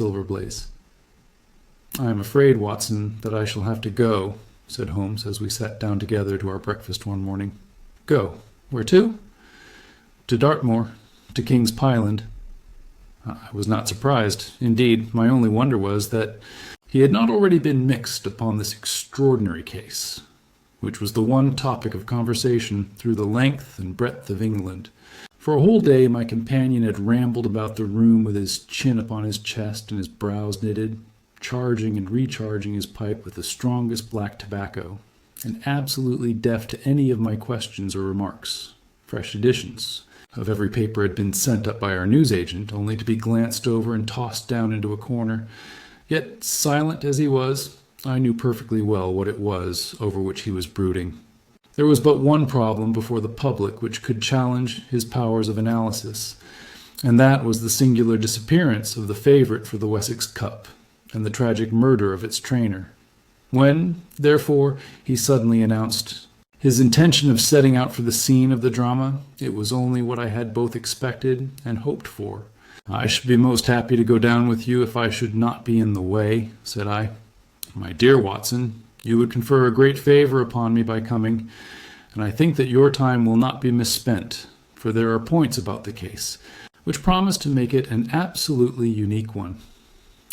Silver Blaze. "I am afraid, Watson, that I shall have to go," said Holmes as we sat down together to our breakfast one morning. "Go? Where to?" "To Dartmoor, to King's Pyland." I was not surprised. Indeed, my only wonder was that he had not already been mixed upon this extraordinary case, which was the one topic of conversation through the length and breadth of England. For a whole day my companion had rambled about the room with his chin upon his chest and his brows knitted, charging and recharging his pipe with the strongest black tobacco, and absolutely deaf to any of my questions or remarks. Fresh editions of every paper had been sent up by our newsagent, only to be glanced over and tossed down into a corner. Yet, silent as he was, I knew perfectly well what it was over which he was brooding. There was but one problem before the public which could challenge his powers of analysis, and that was the singular disappearance of the favourite for the Wessex Cup, and the tragic murder of its trainer. When, therefore, he suddenly announced his intention of setting out for the scene of the drama, it was only what I had both expected and hoped for. "I should be most happy to go down with you if I should not be in the way," said I. "My dear Watson, you would confer a great favour upon me by coming, and I think that your time will not be misspent, for there are points about the case which promise to make it an absolutely unique one.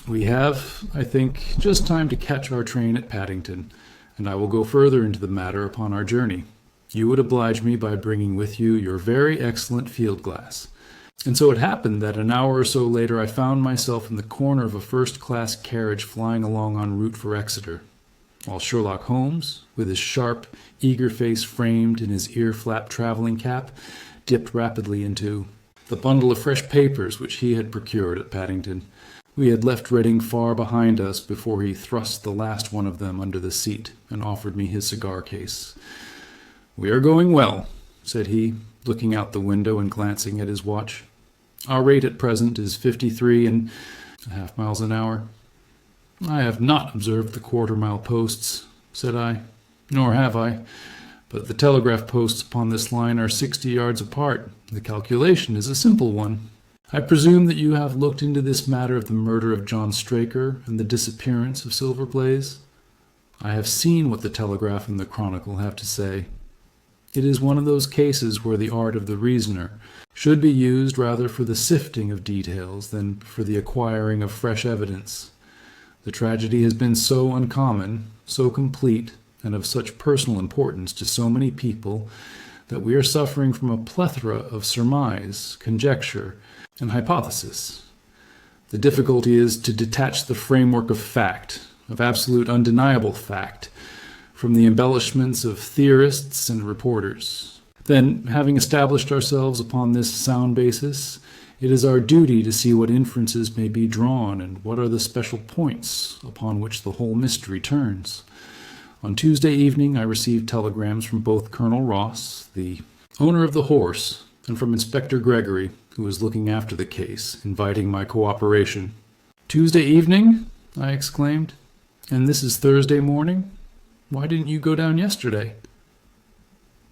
We have, I think, just time to catch our train at Paddington, and I will go further into the matter upon our journey. You would oblige me by bringing with you your very excellent field-glass." And so it happened that an hour or so later I found myself in the corner of a first-class carriage flying along en route for Exeter, while Sherlock Holmes, with his sharp, eager face framed in his ear-flap travelling cap, dipped rapidly into the bundle of fresh papers which he had procured at Paddington. We had left Reading far behind us before he thrust the last one of them under the seat and offered me his cigar case. "We are going well," said he, looking out the window and glancing at his watch. "Our rate at present is 53½ miles an hour." "I have not observed the quarter-mile posts," said I. "Nor have I, but the telegraph posts upon this line are 60 yards apart. The calculation is a simple one. I presume that you have looked into this matter of the murder of John Straker and the disappearance of Silver Blaze? I have seen what the Telegraph and the Chronicle have to say. It is one of those cases where the art of the reasoner should be used rather for the sifting of details than for the acquiring of fresh evidence. The tragedy has been so uncommon, so complete, and of such personal importance to so many people that we are suffering from a plethora of surmise, conjecture, and hypothesis. The difficulty is to detach the framework of fact, of absolute undeniable fact, from the embellishments of theorists and reporters. Then, having established ourselves upon this sound basis, it is our duty to see what inferences may be drawn and what are the special points upon which the whole mystery turns. On Tuesday evening I received telegrams from both Colonel Ross, the owner of the horse, and from Inspector Gregory, who was looking after the case, inviting my cooperation. "Tuesday evening?" I exclaimed. "And this is Thursday morning? Why didn't you go down yesterday?"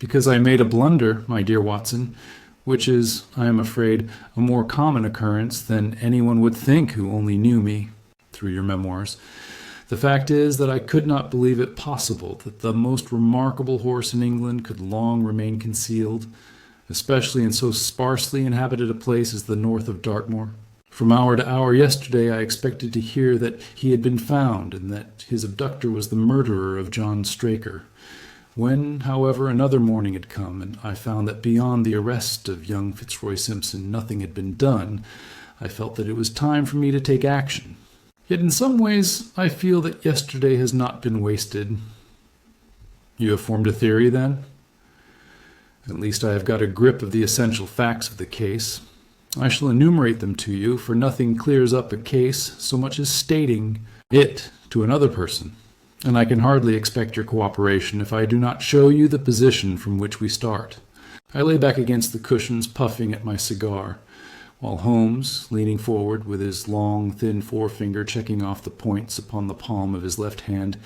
"Because I made a blunder, my dear Watson, which is, I am afraid, a more common occurrence than anyone would think who only knew me through your memoirs. The fact is that I could not believe it possible that the most remarkable horse in England could long remain concealed, especially in so sparsely inhabited a place as the north of Dartmoor. From hour to hour yesterday I expected to hear that he had been found, and that his abductor was the murderer of John Straker. When, however, another morning had come, and I found that beyond the arrest of young Fitzroy Simpson nothing had been done, I felt that it was time for me to take action. Yet in some ways I feel that yesterday has not been wasted." "You have formed a theory, then?" "At least I have got a grip of the essential facts of the case. I shall enumerate them to you, for nothing clears up a case so much as stating it to another person, and I can hardly expect your cooperation if I do not show you the position from which we start." I lay back against the cushions, puffing at my cigar, while Holmes, leaning forward with his long, thin forefinger checking off the points upon the palm of his left hand,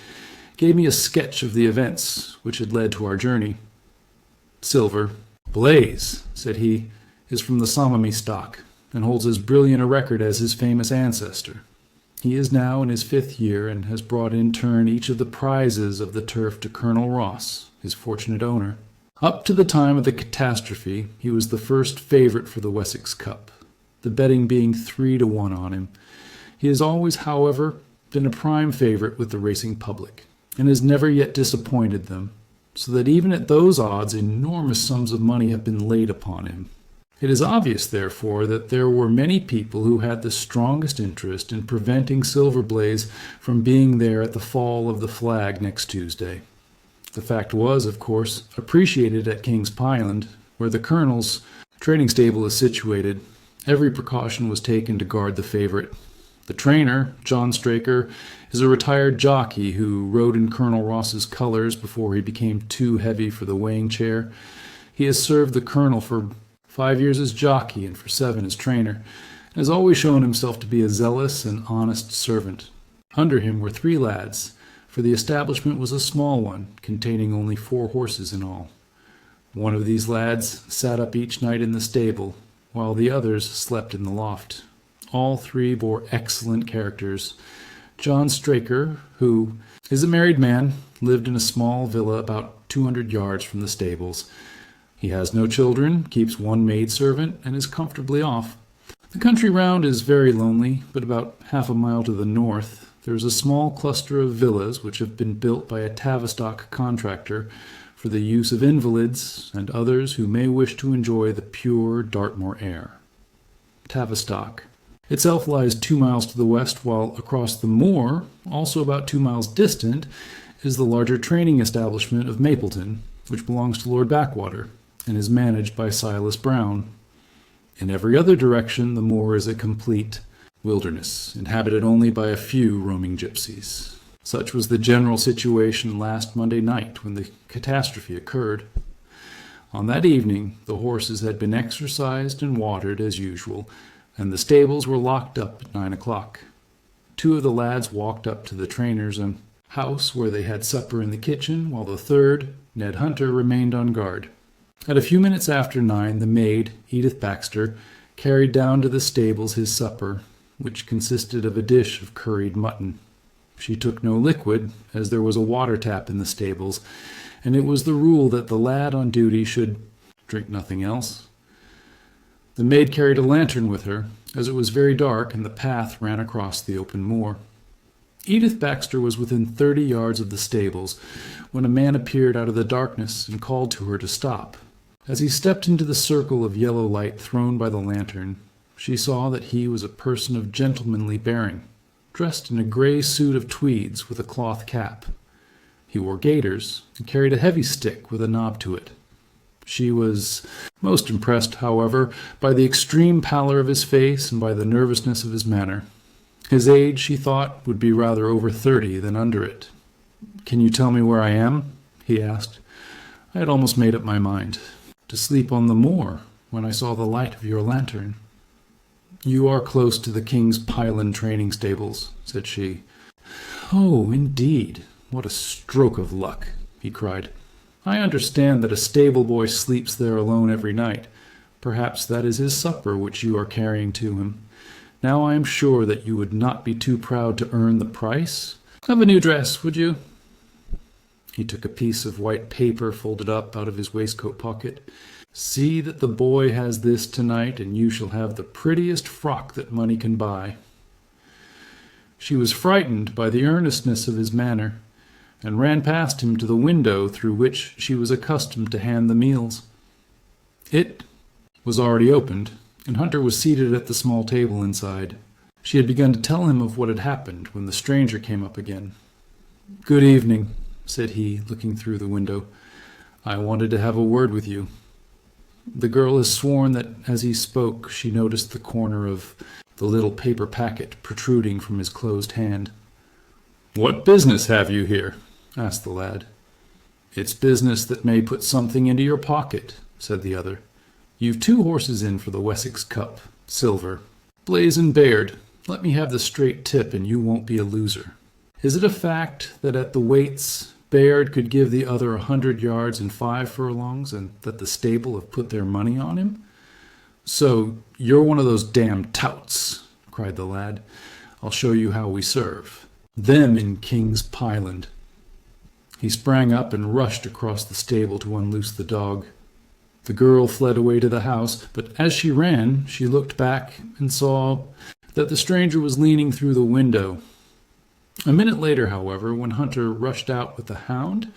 gave me a sketch of the events which had led to our journey. "Silver Blaze," said he, "is from the Somami stock, and holds as brilliant a record as his famous ancestor. He is now in his 5th year and has brought in turn each of the prizes of the turf to Colonel Ross, his fortunate owner. Up to the time of the catastrophe, he was the first favourite for the Wessex Cup, the betting being 3-1 on him. He has always, however, been a prime favourite with the racing public, and has never yet disappointed them, so that even at those odds enormous sums of money have been laid upon him. It is obvious, therefore, that there were many people who had the strongest interest in preventing Silver Blaze from being there at the fall of the flag next Tuesday. The fact was, of course, appreciated at King's Pyland, where the Colonel's training stable is situated. Every precaution was taken to guard the favourite. The trainer, John Straker, is a retired jockey who rode in Colonel Ross's colours before he became too heavy for the weighing chair. He has served the Colonel for 5 years as jockey and for 7 as trainer, and has always shown himself to be a zealous and honest servant. Under him were 3 lads, for the establishment was a small one, containing only 4 horses in all. One of these lads sat up each night in the stable, while the others slept in the loft. All 3 bore excellent characters. John Straker, who is a married man, lived in a small villa about 200 yards from the stables. He has no children, keeps 1 maidservant, and is comfortably off. The country round is very lonely, but about half a mile to the north there is a small cluster of villas which have been built by a Tavistock contractor for the use of invalids and others who may wish to enjoy the pure Dartmoor air. Tavistock itself lies 2 miles to the west, while across the moor, also about 2 miles distant, is the larger training establishment of Mapleton, which belongs to Lord Backwater, and is managed by Silas Brown. In every other direction the moor is a complete wilderness, inhabited only by a few roaming gypsies. Such was the general situation last Monday night when the catastrophe occurred. On that evening the horses had been exercised and watered as usual, and the stables were locked up at 9 o'clock. 2 of the lads walked up to the trainer's house, where they had supper in the kitchen, while the third, Ned Hunter, remained on guard. At a few minutes after 9, the maid, Edith Baxter, carried down to the stables his supper, which consisted of a dish of curried mutton. She took no liquid, as there was a water tap in the stables, and it was the rule that the lad on duty should drink nothing else. The maid carried a lantern with her, as it was very dark and the path ran across the open moor. Edith Baxter was within 30 yards of the stables when a man appeared out of the darkness and called to her to stop. As he stepped into the circle of yellow light thrown by the lantern, she saw that he was a person of gentlemanly bearing, dressed in a grey suit of tweeds with a cloth cap. He wore gaiters and carried a heavy stick with a knob to it. She was most impressed, however, by the extreme pallor of his face and by the nervousness of his manner. His age, she thought, would be rather over 30 than under it. "Can you tell me where I am?" he asked. "I had almost made up my mind to sleep on the moor when I saw the light of your lantern." "You are close to the King's Pyland training stables," said she. "Oh, indeed! What a stroke of luck!" he cried. "I understand that a stable boy sleeps there alone every night. Perhaps that is his supper which you are carrying to him. Now I am sure that you would not be too proud to earn the price of a new dress, would you?" He took a piece of white paper folded up out of his waistcoat pocket. "See that the boy has this tonight, and you shall have the prettiest frock that money can buy." She was frightened by the earnestness of his manner, and ran past him to the window through which she was accustomed to hand the meals. It was already opened, and Hunter was seated at the small table inside. She had begun to tell him of what had happened when the stranger came up again. "Good evening," said he, looking through the window. "I wanted to have a word with you." The girl has sworn that as he spoke she noticed the corner of the little paper packet protruding from his closed hand. "What business have you here?" asked the lad. "It's business that may put something into your pocket," said the other. "You've 2 horses in for the Wessex Cup, silver. Blaze and Bayard, let me have the straight tip and you won't be a loser. Is it a fact that at the weights Bayard could give the other 100 yards in 5 furlongs, and that the stable have put their money on him?" "So you're one of those damned touts," cried the lad. I'll show you how we serve. Them in King's Pyland." He sprang up and rushed across the stable to unloose the dog. The girl fled away to the house, but as she ran, she looked back and saw that the stranger was leaning through the window. A minute later, however, when Hunter rushed out with the hound,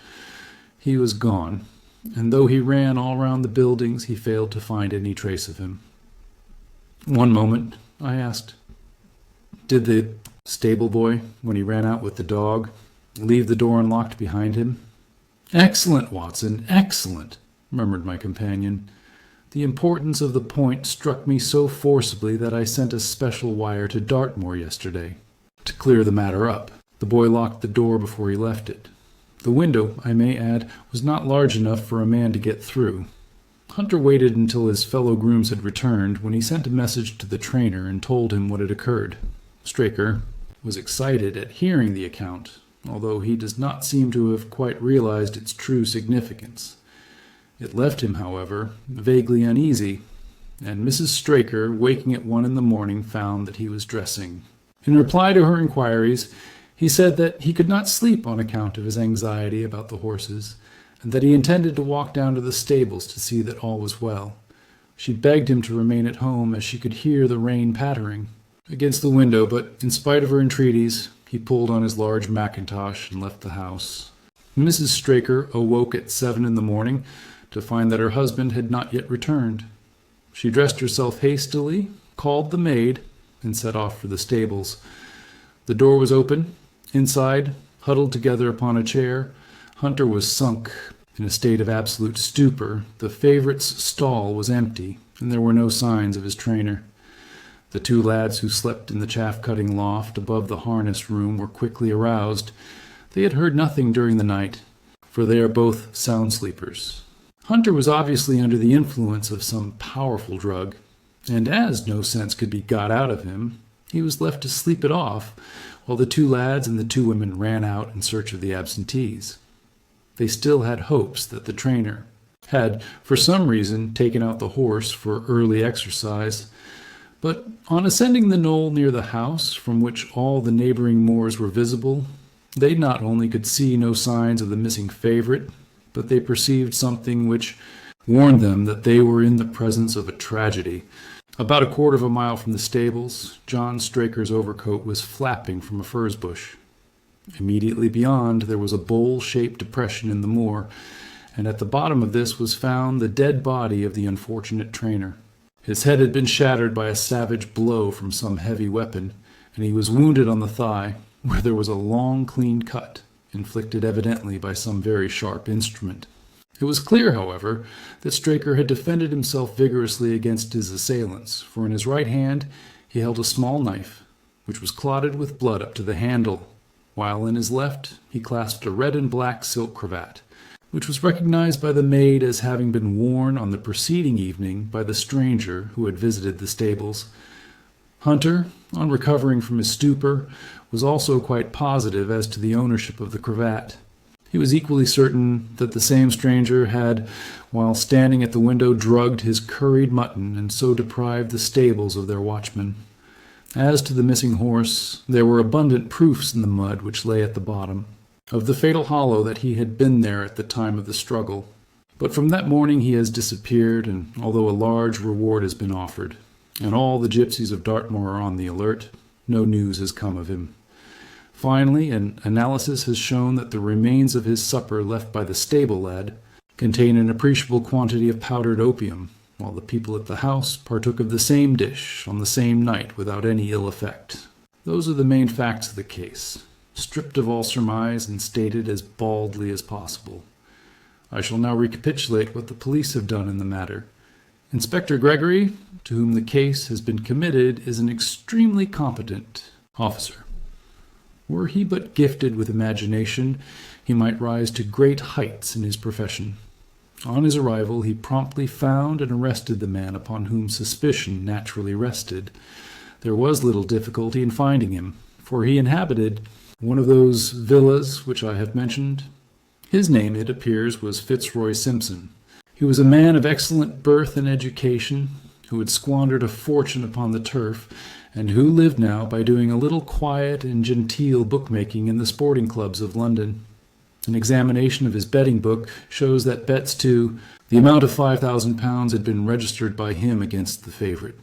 he was gone, and though he ran all round the buildings, he failed to find any trace of him. "One moment," I asked. "Did the stable boy, when he ran out with the dog, leave the door unlocked behind him?" "Excellent, Watson, excellent," murmured my companion. The importance of the point struck me so forcibly that I sent a special wire to Dartmoor yesterday to clear the matter up. The boy locked the door before he left it. The window, I may add, was not large enough for a man to get through. Hunter waited until his fellow grooms had returned, when he sent a message to the trainer and told him what had occurred. Straker was excited at hearing the account, although he does not seem to have quite realized its true significance. It left him, however, vaguely uneasy, and Mrs. Straker, waking at 1 in the morning, found that he was dressing. In reply to her inquiries, he said that he could not sleep on account of his anxiety about the horses, and that he intended to walk down to the stables to see that all was well. She begged him to remain at home, as she could hear the rain pattering against the window, but in spite of her entreaties, he pulled on his large mackintosh and left the house. Mrs. Straker awoke at 7 in the morning to find that her husband had not yet returned. She dressed herself hastily, called the maid, and set off for the stables. The door was open. Inside, huddled together upon a chair, Hunter was sunk in a state of absolute stupor. The favourite's stall was empty, and there were no signs of his trainer. The 2 lads who slept in the chaff-cutting loft above the harness room were quickly aroused. They had heard nothing during the night, for they are both sound sleepers. Hunter was obviously under the influence of some powerful drug, and as no sense could be got out of him, he was left to sleep it off, while the 2 lads and the 2 women ran out in search of the absentees. They still had hopes that the trainer had, for some reason, taken out the horse for early exercise, but on ascending the knoll near the house, from which all the neighboring moors were visible, they not only could see no signs of the missing favorite, but they perceived something which warned them that they were in the presence of a tragedy. About a quarter of a mile from the stables, John Straker's overcoat was flapping from a furze bush. Immediately beyond, there was a bowl-shaped depression in the moor, and at the bottom of this was found the dead body of the unfortunate trainer. His head had been shattered by a savage blow from some heavy weapon, and he was wounded on the thigh, where there was a long, clean cut, inflicted evidently by some very sharp instrument. It was clear, however, that Straker had defended himself vigorously against his assailants, for in his right hand he held a small knife, which was clotted with blood up to the handle, while in his left he clasped a red and black silk cravat, which was recognized by the maid as having been worn on the preceding evening by the stranger who had visited the stables. Hunter, on recovering from his stupor, was also quite positive as to the ownership of the cravat. He was equally certain that the same stranger had, while standing at the window, drugged his curried mutton and so deprived the stables of their watchman. As to the missing horse, there were abundant proofs in the mud which lay at the bottom of the fatal hollow that he had been there at the time of the struggle. But from that morning he has disappeared, and although a large reward has been offered, and all the gypsies of Dartmoor are on the alert, no news has come of him. Finally, an analysis has shown that the remains of his supper left by the stable lad contain an appreciable quantity of powdered opium, while the people at the house partook of the same dish on the same night without any ill effect. Those are the main facts of the case, stripped of all surmise and stated as baldly as possible. I shall now recapitulate what the police have done in the matter. Inspector Gregory, to whom the case has been committed, is an extremely competent officer. Were he but gifted with imagination, he might rise to great heights in his profession. On his arrival, he promptly found and arrested the man upon whom suspicion naturally rested. There was little difficulty in finding him, for he inhabited one of those villas which I have mentioned. His name, it appears, was Fitzroy Simpson. He was a man of excellent birth and education, who had squandered a fortune upon the turf, and who lived now by doing a little quiet and genteel bookmaking in the sporting clubs of London. An examination of his betting book shows that bets to the amount of £5,000 had been registered by him against the favourite.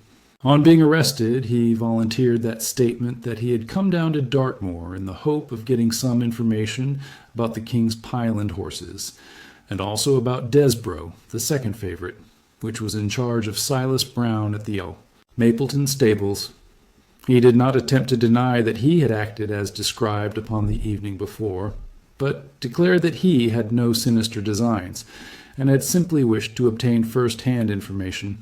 On being arrested, he volunteered that statement that he had come down to Dartmoor in the hope of getting some information about the King's Pyland horses, and also about Desborough, the second favourite, which was in charge of Silas Brown at the Mapleton stables. He did not attempt to deny that he had acted as described upon the evening before, but declared that he had no sinister designs, and had simply wished to obtain first-hand information.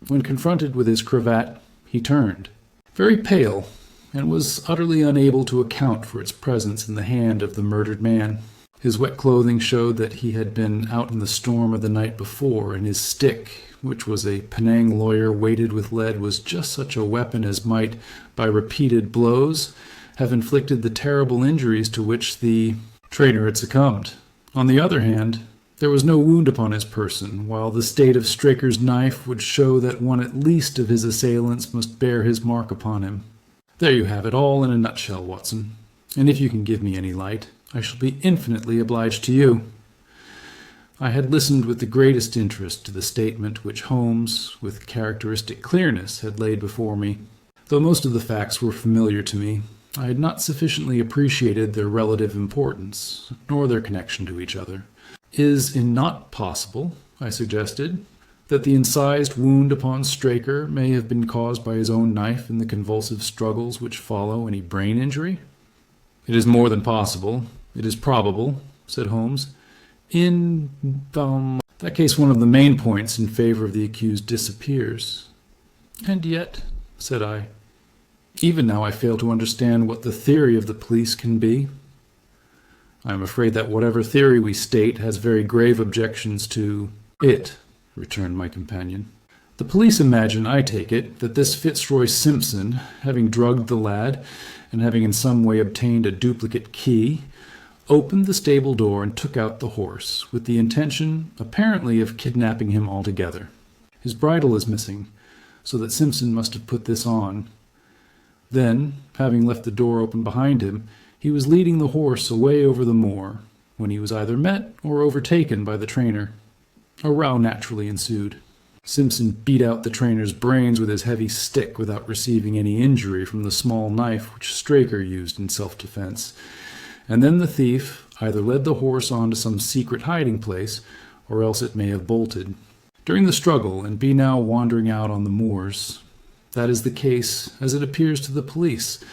When confronted with his cravat, he turned, very pale, and was utterly unable to account for its presence in the hand of the murdered man. His wet clothing showed that he had been out in the storm of the night before, and his stick, which was a Penang lawyer weighted with lead, was just such a weapon as might, by repeated blows, have inflicted the terrible injuries to which the traitor had succumbed. On the other hand, there was no wound upon his person, while the state of Straker's knife would show that one at least of his assailants must bear his mark upon him. There you have it all in a nutshell, Watson, and if you can give me any light, I shall be infinitely obliged to you. I had listened with the greatest interest to the statement which Holmes, with characteristic clearness, had laid before me. Though most of the facts were familiar to me, I had not sufficiently appreciated their relative importance, nor their connection to each other. Is it not possible, I suggested, that the incised wound upon Straker may have been caused by his own knife in the convulsive struggles which follow any brain injury? It is more than possible. It is probable, said Holmes. In that case, one of the main points in favor of the accused disappears. And yet, said I, even now I fail to understand what the theory of the police can be. I am afraid that whatever theory we state has very grave objections to it, returned my companion. The police imagine, I take it, that this Fitzroy Simpson, having drugged the lad, and having in some way obtained a duplicate key, opened the stable door and took out the horse, with the intention, apparently, of kidnapping him altogether. His bridle is missing, so that Simpson must have put this on. Then, having left the door open behind him, he was leading the horse away over the moor, when he was either met or overtaken by the trainer. A row naturally ensued. Simpson beat out the trainer's brains with his heavy stick without receiving any injury from the small knife which Straker used in self-defense, and then the thief either led the horse on to some secret hiding place, or else it may have bolted. During the struggle, and be now wandering out on the moors, that is the case as it appears to the police,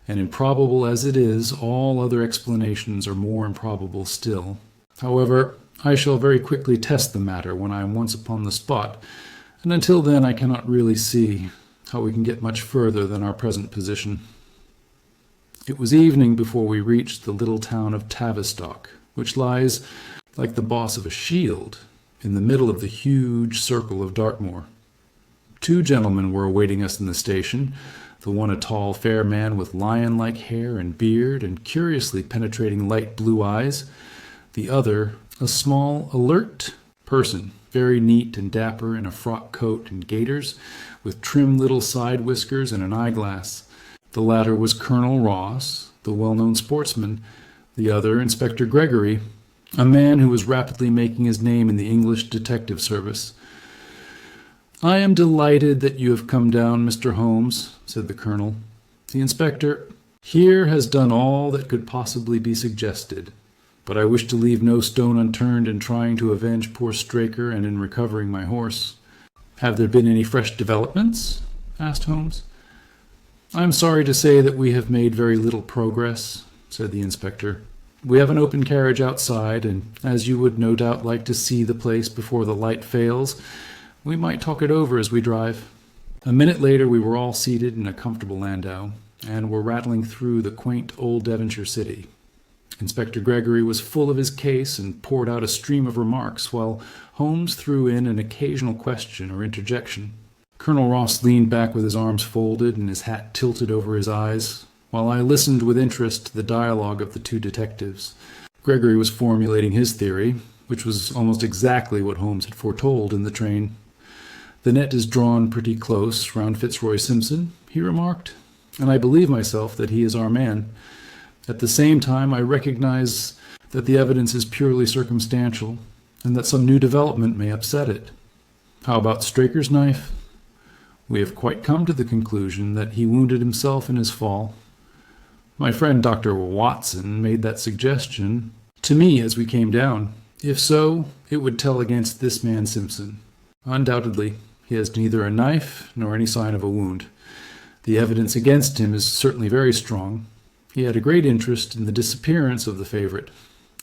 and improbable as it is, all other explanations are more improbable still. However, I shall very quickly test the matter when I am once upon the spot, and until then I cannot really see how we can get much further than our present position. It was evening before we reached the little town of Tavistock, which lies, like the boss of a shield, in the middle of the huge circle of Dartmoor. 2 gentlemen were awaiting us in the station, the one a tall, fair man with lion-like hair and beard and curiously penetrating light blue eyes, the other a small, alert person, very neat and dapper in a frock coat and gaiters, with trim little side whiskers and an eyeglass. The latter was Colonel Ross, the well-known sportsman, the other Inspector Gregory, a man who was rapidly making his name in the English detective service. "I am delighted that you have come down, Mr. Holmes," said the colonel. "The inspector here has done all that could possibly be suggested, but I wish to leave no stone unturned in trying to avenge poor Straker and in recovering my horse." "Have there been any fresh developments?" asked Holmes. "I am sorry to say that we have made very little progress," said the inspector. "We have an open carriage outside, and as you would no doubt like to see the place before the light fails, we might talk it over as we drive." A minute later we were all seated in a comfortable landau, and were rattling through the quaint old Devonshire city. Inspector Gregory was full of his case and poured out a stream of remarks, while Holmes threw in an occasional question or interjection. Colonel Ross leaned back with his arms folded and his hat tilted over his eyes, while I listened with interest to the dialogue of the 2 detectives. Gregory was formulating his theory, which was almost exactly what Holmes had foretold in the train. "The net is drawn pretty close round Fitzroy Simpson," he remarked, "and I believe myself that he is our man. At the same time, I recognize that the evidence is purely circumstantial, and that some new development may upset it. How about Straker's knife? We have quite come to the conclusion that he wounded himself in his fall. My friend Dr. Watson made that suggestion to me as we came down. If so, it would tell against this man Simpson. Undoubtedly, he has neither a knife nor any sign of a wound. The evidence against him is certainly very strong. He had a great interest in the disappearance of the favorite.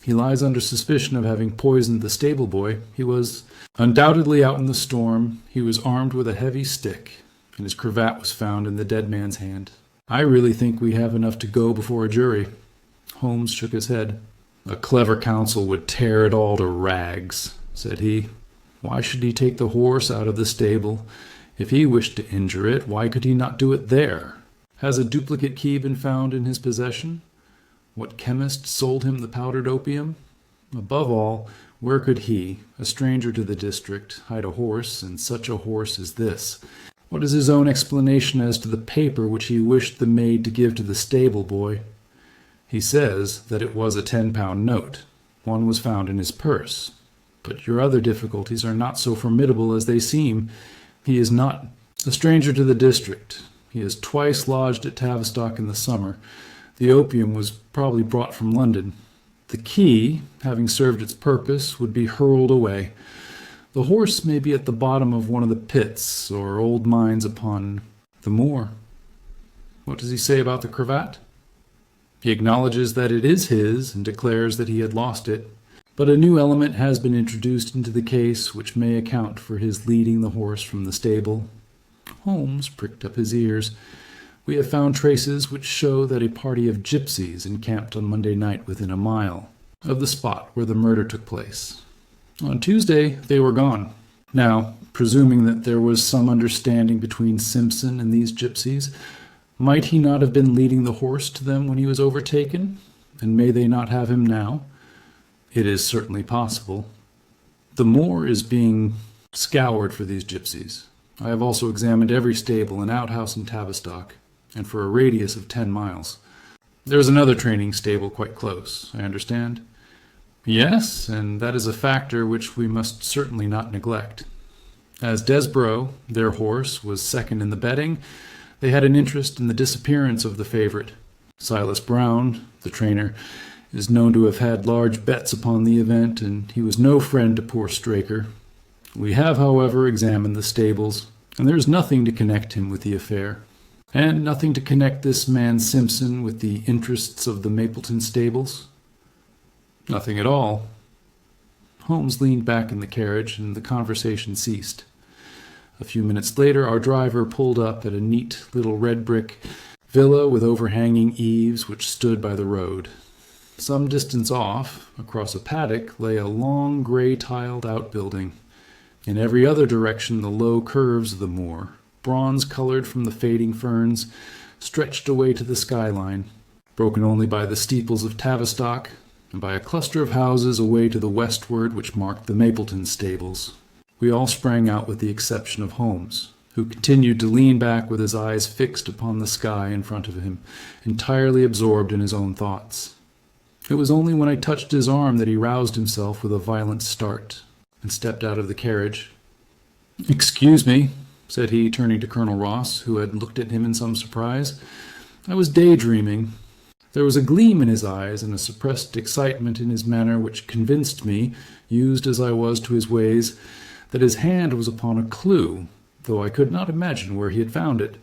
He lies under suspicion of having poisoned the stable boy. He was undoubtedly out in the storm. He was armed with a heavy stick, and his cravat was found in the dead man's hand. I really think we have enough to go before a jury." Holmes shook his head. "A clever counsel would tear it all to rags," said he. "Why should he take the horse out of the stable? If he wished to injure it, why could he not do it there? Has a duplicate key been found in his possession? What chemist sold him the powdered opium? Above all, where could he, a stranger to the district, hide a horse, and such a horse as this? What is his own explanation as to the paper which he wished the maid to give to the stable boy? He says that it was a 10-pound note. One was found in his purse. But your other difficulties are not so formidable as they seem. He is not a stranger to the district. He has twice lodged at Tavistock in the summer. The opium was probably brought from London. The key, having served its purpose, would be hurled away. The horse may be at the bottom of one of the pits or old mines upon the moor. What does he say about the cravat? He acknowledges that it is his and declares that he had lost it. But a new element has been introduced into the case which may account for his leading the horse from the stable." Holmes pricked up his ears. "We have found traces which show that a party of gypsies encamped on Monday night within a mile of the spot where the murder took place. On Tuesday they were gone. Now, presuming that there was some understanding between Simpson and these gypsies, might he not have been leading the horse to them when he was overtaken? And may they not have him now? It is certainly possible. The moor is being scoured for these gypsies. I have also examined every stable and outhouse in Tavistock, and for a radius of 10 miles. There is another training stable quite close, I understand." "Yes, and that is a factor which we must certainly not neglect. As Desborough, their horse, was second in the betting, they had an interest in the disappearance of the favorite. Silas Brown, the trainer, is known to have had large bets upon the event, and he was no friend to poor Straker. We have, however, examined the stables, and there is nothing to connect him with the affair, and nothing to connect this man Simpson with the interests of the Mapleton stables." "Nothing at all." Holmes leaned back in the carriage, and the conversation ceased. A few minutes later, our driver pulled up at a neat little red-brick villa with overhanging eaves which stood by the road. Some distance off, across a paddock, lay a long grey-tiled outbuilding. In every other direction the low curves of the moor, bronze-colored from the fading ferns, stretched away to the skyline, broken only by the steeples of Tavistock, and by a cluster of houses away to the westward which marked the Mapleton stables. We all sprang out with the exception of Holmes, who continued to lean back with his eyes fixed upon the sky in front of him, entirely absorbed in his own thoughts. It was only when I touched his arm that he roused himself with a violent start, and stepped out of the carriage. "Excuse me," said he, turning to Colonel Ross, who had looked at him in some surprise. "I was daydreaming." There was a gleam in his eyes and a suppressed excitement in his manner which convinced me, used as I was to his ways, that his hand was upon a clue, though I could not imagine where he had found it.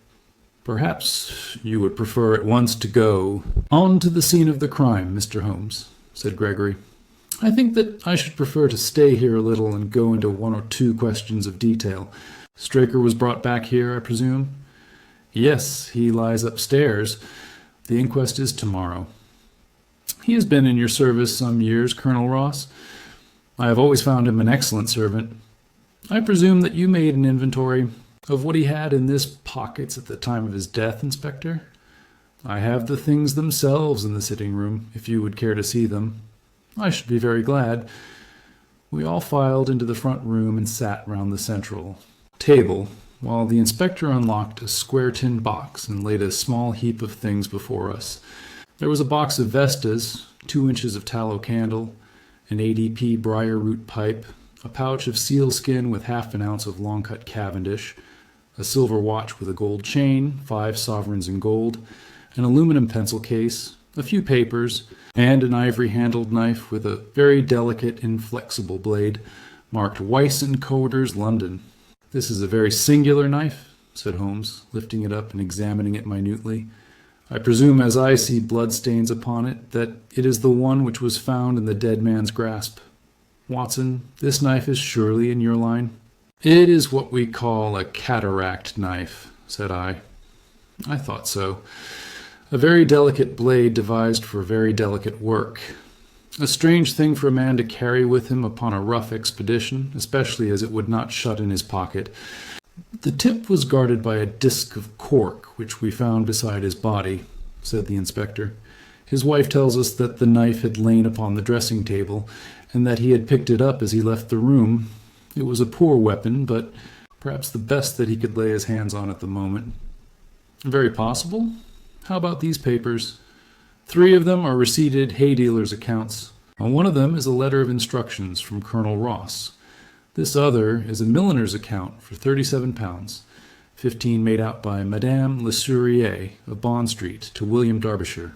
"Perhaps you would prefer at once to go on to the scene of the crime, Mr. Holmes," said Gregory. "I think that I should prefer to stay here a little and go into one or two questions of detail. Straker was brought back here, I presume?" "Yes, he lies upstairs. The inquest is tomorrow." "He has been in your service some years, Colonel Ross. I have always found him an excellent servant. I presume that you made an inventory of what he had in his pockets at the time of his death, Inspector? I have the things themselves in the sitting-room, if you would care to see them." "I should be very glad." We all filed into the front room and sat round the central table, while the inspector unlocked a square tin box and laid a small heap of things before us. There was a box of Vestas, 2 inches of tallow candle, an ADP briar root pipe, a pouch of sealskin with half an ounce of long-cut Cavendish, a silver watch with a gold chain, 5 sovereigns in gold, an aluminum pencil case, a few papers, and an ivory-handled knife with a very delicate, inflexible blade, marked Weiss & Coder's, London. "This is a very singular knife," said Holmes, lifting it up and examining it minutely. "I presume, as I see bloodstains upon it, that it is the one which was found in the dead man's grasp. Watson, this knife is surely in your line?" "It is what we call a cataract knife," said I. "I thought so. A very delicate blade devised for very delicate work. A strange thing for a man to carry with him upon a rough expedition, especially as it would not shut in his pocket. The tip was guarded by a disc of cork, which we found beside his body," said the inspector. "His wife tells us that the knife had lain upon the dressing-table, and that he had picked it up as he left the room. It was a poor weapon, but perhaps the best that he could lay his hands on at the moment." "Very possible. How about these papers?" 3 of them are receipted hay dealers' accounts. On one of them is a letter of instructions from Colonel Ross. This other is a milliner's account for £37, 15 made out by Madame Le Sourier of Bond Street to William Derbyshire.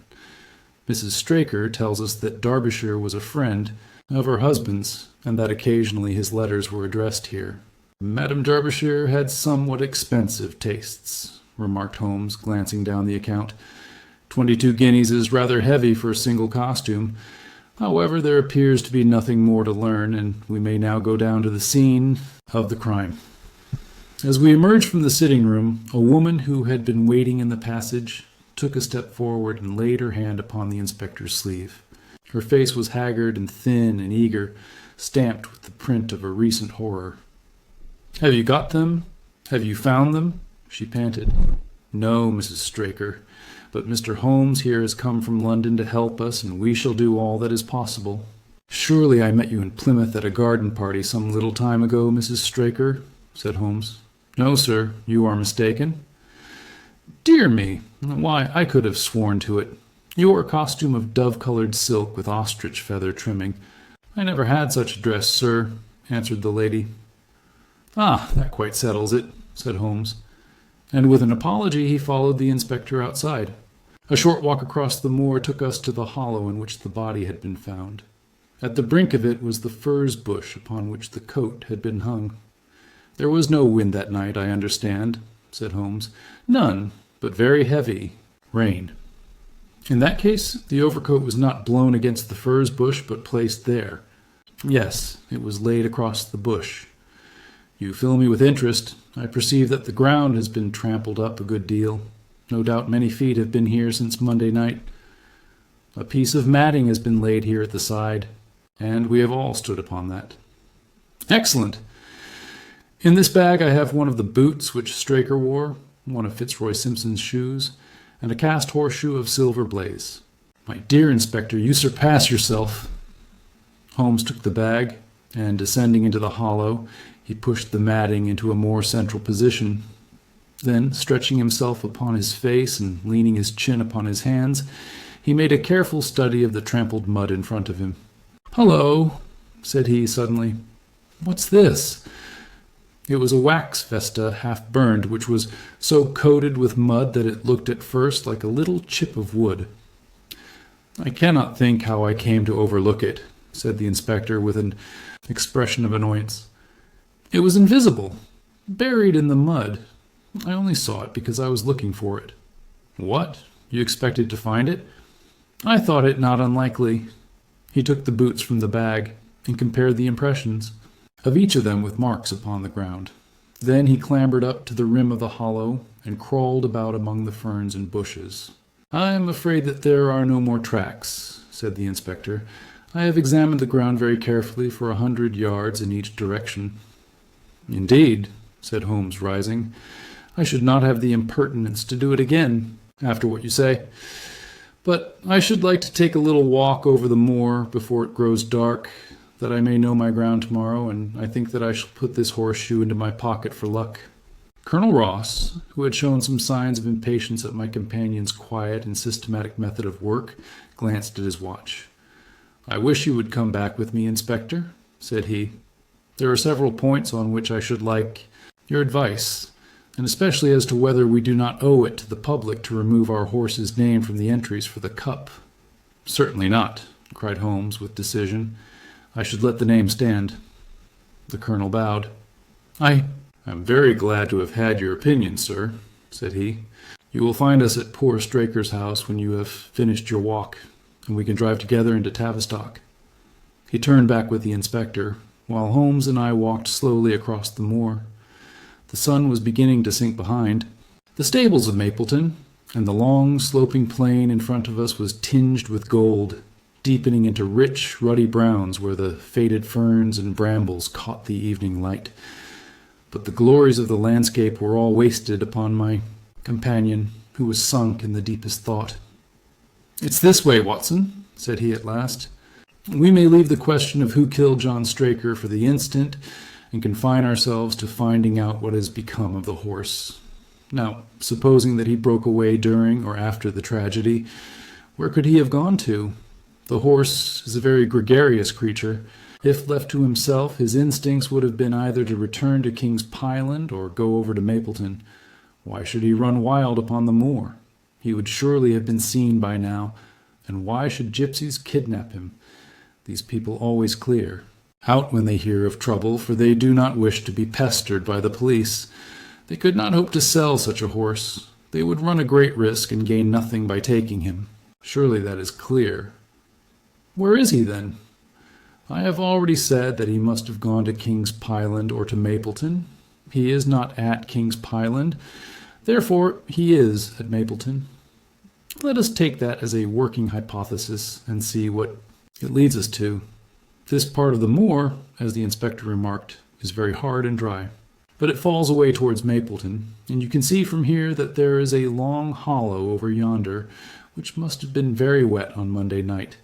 Mrs. Straker tells us that Derbyshire was a friend of her husband's, and that occasionally his letters were addressed here. "Madame Derbyshire had somewhat expensive tastes," remarked Holmes, glancing down the account. 22 guineas is rather heavy for a single costume. However, there appears to be nothing more to learn, and we may now go down to the scene of the crime." As we emerged from the sitting-room, a woman who had been waiting in the passage took a step forward and laid her hand upon the inspector's sleeve. Her face was haggard and thin and eager, stamped with the print of a recent horror. "Have you got them? Have you found them?" she panted. "No, Mrs. Straker. But Mr. Holmes here has come from London to help us, and we shall do all that is possible." "Surely I met you in Plymouth at a garden party some little time ago, Mrs. Straker," said Holmes. "No, sir, you are mistaken." "Dear me! Why, I could have sworn to it. You wore a costume of dove-colored silk with ostrich feather trimming." "I never had such a dress, sir," answered the lady. "Ah, that quite settles it," said Holmes. And with an apology he followed the inspector outside. A short walk across the moor took us to the hollow in which the body had been found. At the brink of it was the furze bush upon which the coat had been hung. "There was no wind that night, I understand," said Holmes. "None, but very heavy rain." "In that case, the overcoat was not blown against the furze bush, but placed there." "Yes, it was laid across the bush." "You fill me with interest. I perceive that the ground has been trampled up a good deal. No doubt many feet have been here since Monday night. A piece of matting has been laid here at the side, and we have all stood upon that." "Excellent! In this bag I have one of the boots which Straker wore, one of Fitzroy Simpson's shoes, and a cast horseshoe of silver blaze." "My dear Inspector, you surpass yourself." Holmes took the bag, and descending into the hollow, he pushed the matting into a more central position. Then, stretching himself upon his face and leaning his chin upon his hands, he made a careful study of the trampled mud in front of him. "Hullo," said he suddenly. "What's this?" It was a wax vesta half burned, which was so coated with mud that it looked at first like a little chip of wood. "I cannot think how I came to overlook it," said the inspector with an expression of annoyance. "It was invisible, buried in the mud. I only saw it because I was looking for it." "What? You expected to find it?" "I thought it not unlikely." He took the boots from the bag and compared the impressions of each of them with marks upon the ground. Then he clambered up to the rim of the hollow and crawled about among the ferns and bushes. "I am afraid that there are no more tracks," said the inspector. "I have examined the ground very carefully for 100 yards in each direction." "Indeed," said Holmes, rising. "I should not have the impertinence to do it again, after what you say. But I should like to take a little walk over the moor before it grows dark. that I may know my ground tomorrow, and I think that I shall put this horseshoe into my pocket for luck." Colonel Ross, who had shown some signs of impatience at my companion's quiet and systematic method of work, glanced at his watch. "I wish you would come back with me, Inspector," said he. "There are several points on which I should like your advice, and especially as to whether we do not owe it to the public to remove our horse's name from the entries for the cup." "Certainly not," cried Holmes with decision. "I should let the name stand." The colonel bowed. "I am very glad to have had your opinion, sir," said he. "You will find us at poor Straker's house when you have finished your walk, and we can drive together into Tavistock." He turned back with the inspector, while Holmes and I walked slowly across the moor. The sun was beginning to sink behind. The stables of Mapleton and the long, sloping plain in front of us was tinged with gold, deepening into rich, ruddy browns where the faded ferns and brambles caught the evening light. But the glories of the landscape were all wasted upon my companion, who was sunk in the deepest thought. "It's this way, Watson," said he at last. "We may leave the question of who killed John Straker for the instant, and confine ourselves to finding out what has become of the horse. Now, supposing that he broke away during or after the tragedy, where could he have gone to? The horse is a very gregarious creature. If left to himself, his instincts would have been either to return to King's Pyland or go over to Mapleton. Why should he run wild upon the moor? He would surely have been seen by now, and why should gypsies kidnap him? These people always clear out when they hear of trouble, for they do not wish to be pestered by the police. They could not hope to sell such a horse. They would run a great risk and gain nothing by taking him. Surely that is clear. Where is he, then? I have already said that he must have gone to King's Pyland or to Mapleton. He is not at King's Pyland. Therefore, he is at Mapleton. Let us take that as a working hypothesis and see what it leads us to. This part of the moor, as the inspector remarked, is very hard and dry. But it falls away towards Mapleton, and you can see from here that there is a long hollow over yonder, which must have been very wet on Monday night.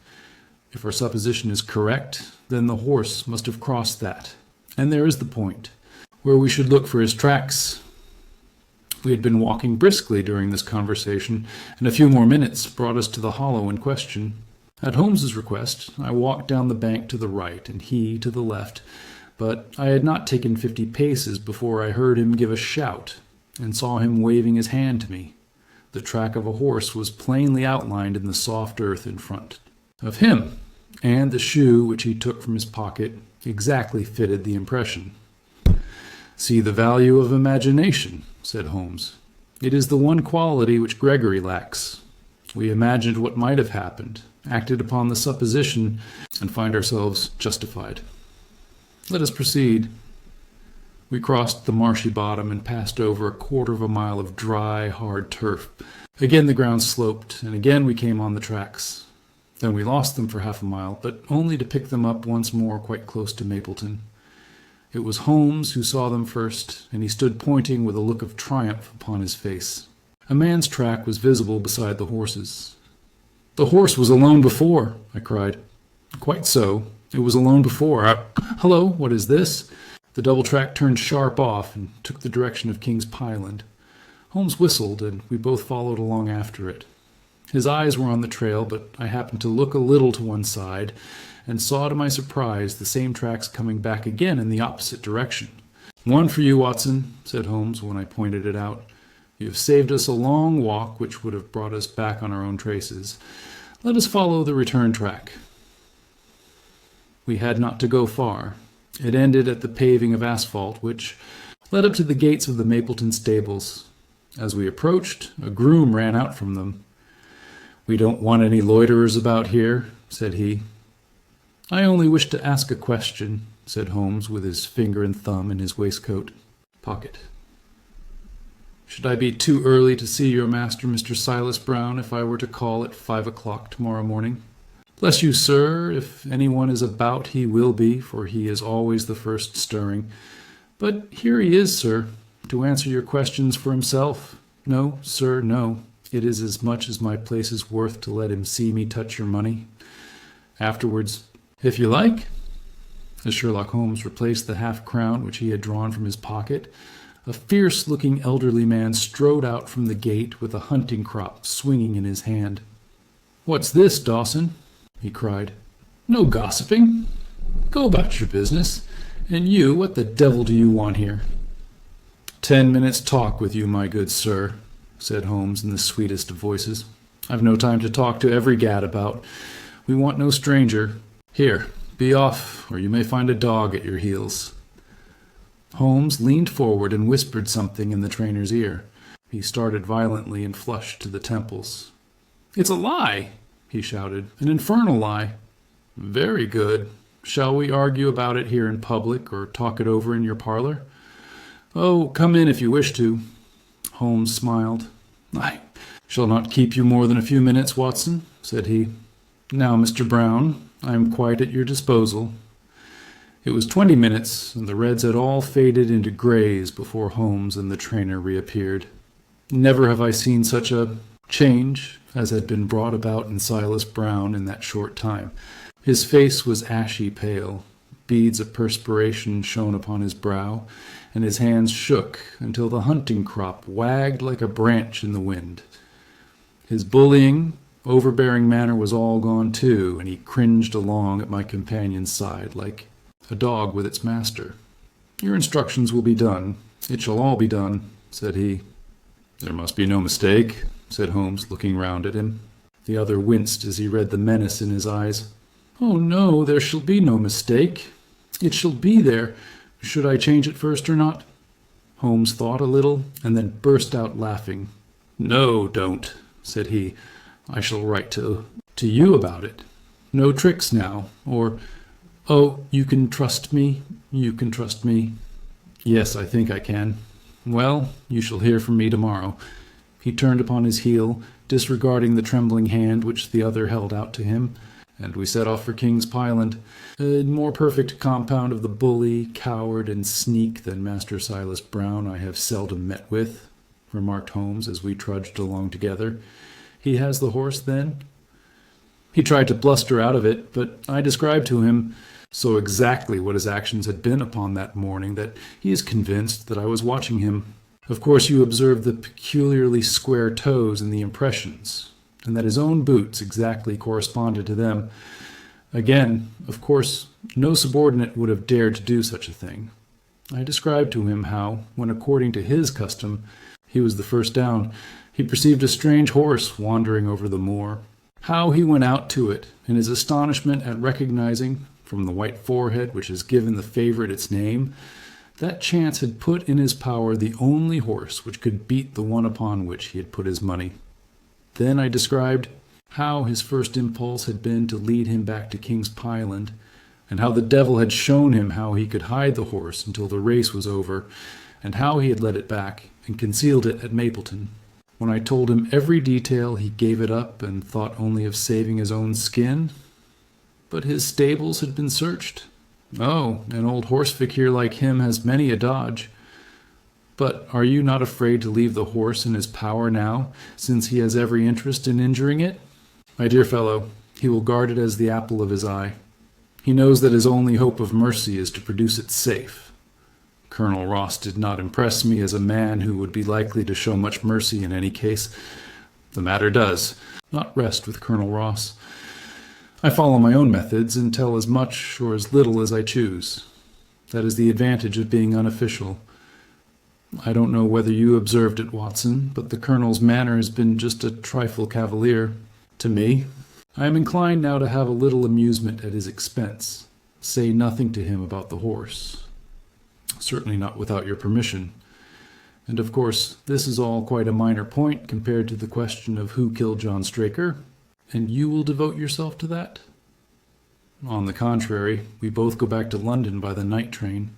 If our supposition is correct, then the horse must have crossed that. And there is the point, where we should look for his tracks. We had been walking briskly during this conversation, and a few more minutes brought us to the hollow in question. At Holmes's request, I walked down the bank to the right, and he to the left, but I had not taken 50 paces before I heard him give a shout, and saw him waving his hand to me. The track of a horse was plainly outlined in the soft earth in front of him, and the shoe which he took from his pocket exactly fitted the impression. "See the value of imagination," said Holmes. "It is the one quality which Gregory lacks. We imagined what might have happened, acted upon the supposition, and find ourselves justified. Let us proceed." We crossed the marshy bottom and passed over a quarter of a mile of dry, hard turf. Again the ground sloped, and again we came on the tracks. Then we lost them for half a mile, but only to pick them up once more quite close to Mapleton. It was Holmes who saw them first, and he stood pointing with a look of triumph upon his face. A man's track was visible beside the horse's. "The horse was alone before," I cried. "Quite so. It was alone before. Hullo, what is this?" The double track turned sharp off and took the direction of King's Pyland. Holmes whistled, and we both followed along after it. His eyes were on the trail, but I happened to look a little to one side, and saw to my surprise the same tracks coming back again in the opposite direction. "One for you, Watson," said Holmes when I pointed it out. "You have saved us a long walk which would have brought us back on our own traces. Let us follow the return track." We had not to go far. It ended at the paving of asphalt, which led up to the gates of the Mapleton stables. As we approached, a groom ran out from them. "We don't want any loiterers about here," said he. "I only wish to ask a question," said Holmes, with his finger and thumb in his waistcoat pocket. "Should I be too early to see your master, Mr. Silas Brown, if I were to call at 5 o'clock tomorrow morning?" "Bless you, sir, if anyone is about he will be, for he is always the first stirring. But here he is, sir, to answer your questions for himself. No, sir, no. It is as much as my place is worth to let him see me touch your money. Afterwards, if you like." As Sherlock Holmes replaced the half-crown which he had drawn from his pocket, a fierce-looking elderly man strode out from the gate with a hunting crop swinging in his hand. "What's this, Dawson?" he cried. "No gossiping. Go about your business. And you, what the devil do you want here?" 10 minutes' talk with you, my good sir," said Holmes in the sweetest of voices. "I've no time to talk to every gad about. We want no stranger. Here, be off, or you may find a dog at your heels." Holmes leaned forward and whispered something in the trainer's ear. He started violently and flushed to the temples. "It's a lie!" he shouted. "An infernal lie." "Very good. Shall we argue about it here in public, or talk it over in your parlor?" "Oh, come in if you wish to." Holmes smiled. "I shall not keep you more than a few minutes, Watson," said he. "Now, Mr. Brown, I am quite at your disposal." It was 20 minutes, and the reds had all faded into greys before Holmes and the trainer reappeared. Never have I seen such a change as had been brought about in Silas Brown in that short time. His face was ashy pale. Beads of perspiration shone upon his brow, and his hands shook until the hunting crop wagged like a branch in the wind. His bullying, overbearing manner was all gone too, and he cringed along at my companion's side like a dog with its master. "Your instructions will be done. It shall all be done," said he. "There must be no mistake," said Holmes, looking round at him. The other winced as he read the menace in his eyes. "Oh, no, there shall be no mistake. It shall be there. Should I change it first or not?" Holmes thought a little, and then burst out laughing. "No, don't," said he. "I shall write to you about it. No tricks now, or, oh, you can trust me, you can trust me." "Yes, I think I can. Well, you shall hear from me tomorrow." He turned upon his heel, disregarding the trembling hand which the other held out to him, and we set off for King's Pyland, a more perfect compound of the bully, coward, and sneak than Master Silas Brown I have seldom met with, remarked Holmes as we trudged along together. "He has the horse, then?" He tried to bluster out of it, but I described to him so exactly what his actions had been upon that morning that he is convinced that I was watching him. Of course you observed the peculiarly square toes in the impressions, and that his own boots exactly corresponded to them. Again, of course, no subordinate would have dared to do such a thing. I described to him how, when according to his custom, he was the first down, he perceived a strange horse wandering over the moor. How he went out to it, in his astonishment at recognizing, from the white forehead which has given the favorite its name, that chance had put in his power the only horse which could beat the one upon which he had put his money. Then I described how his first impulse had been to lead him back to King's Pyland, and how the devil had shown him how he could hide the horse until the race was over, and how he had led it back and concealed it at Mapleton. When I told him every detail, he gave it up and thought only of saving his own skin. But his stables had been searched. Oh, an old horse-fakir like him has many a dodge. But are you not afraid to leave the horse in his power now, since he has every interest in injuring it? My dear fellow, he will guard it as the apple of his eye. He knows that his only hope of mercy is to produce it safe. Colonel Ross did not impress me as a man who would be likely to show much mercy in any case. The matter does not rest with Colonel Ross. I follow my own methods and tell as much or as little as I choose. That is the advantage of being unofficial. I don't know whether you observed it, Watson, but the Colonel's manner has been just a trifle cavalier to me. I am inclined now to have a little amusement at his expense. Say nothing to him about the horse. Certainly not without your permission. And of course, this is all quite a minor point compared to the question of who killed John Straker. And you will devote yourself to that? On the contrary, we both go back to London by the night train.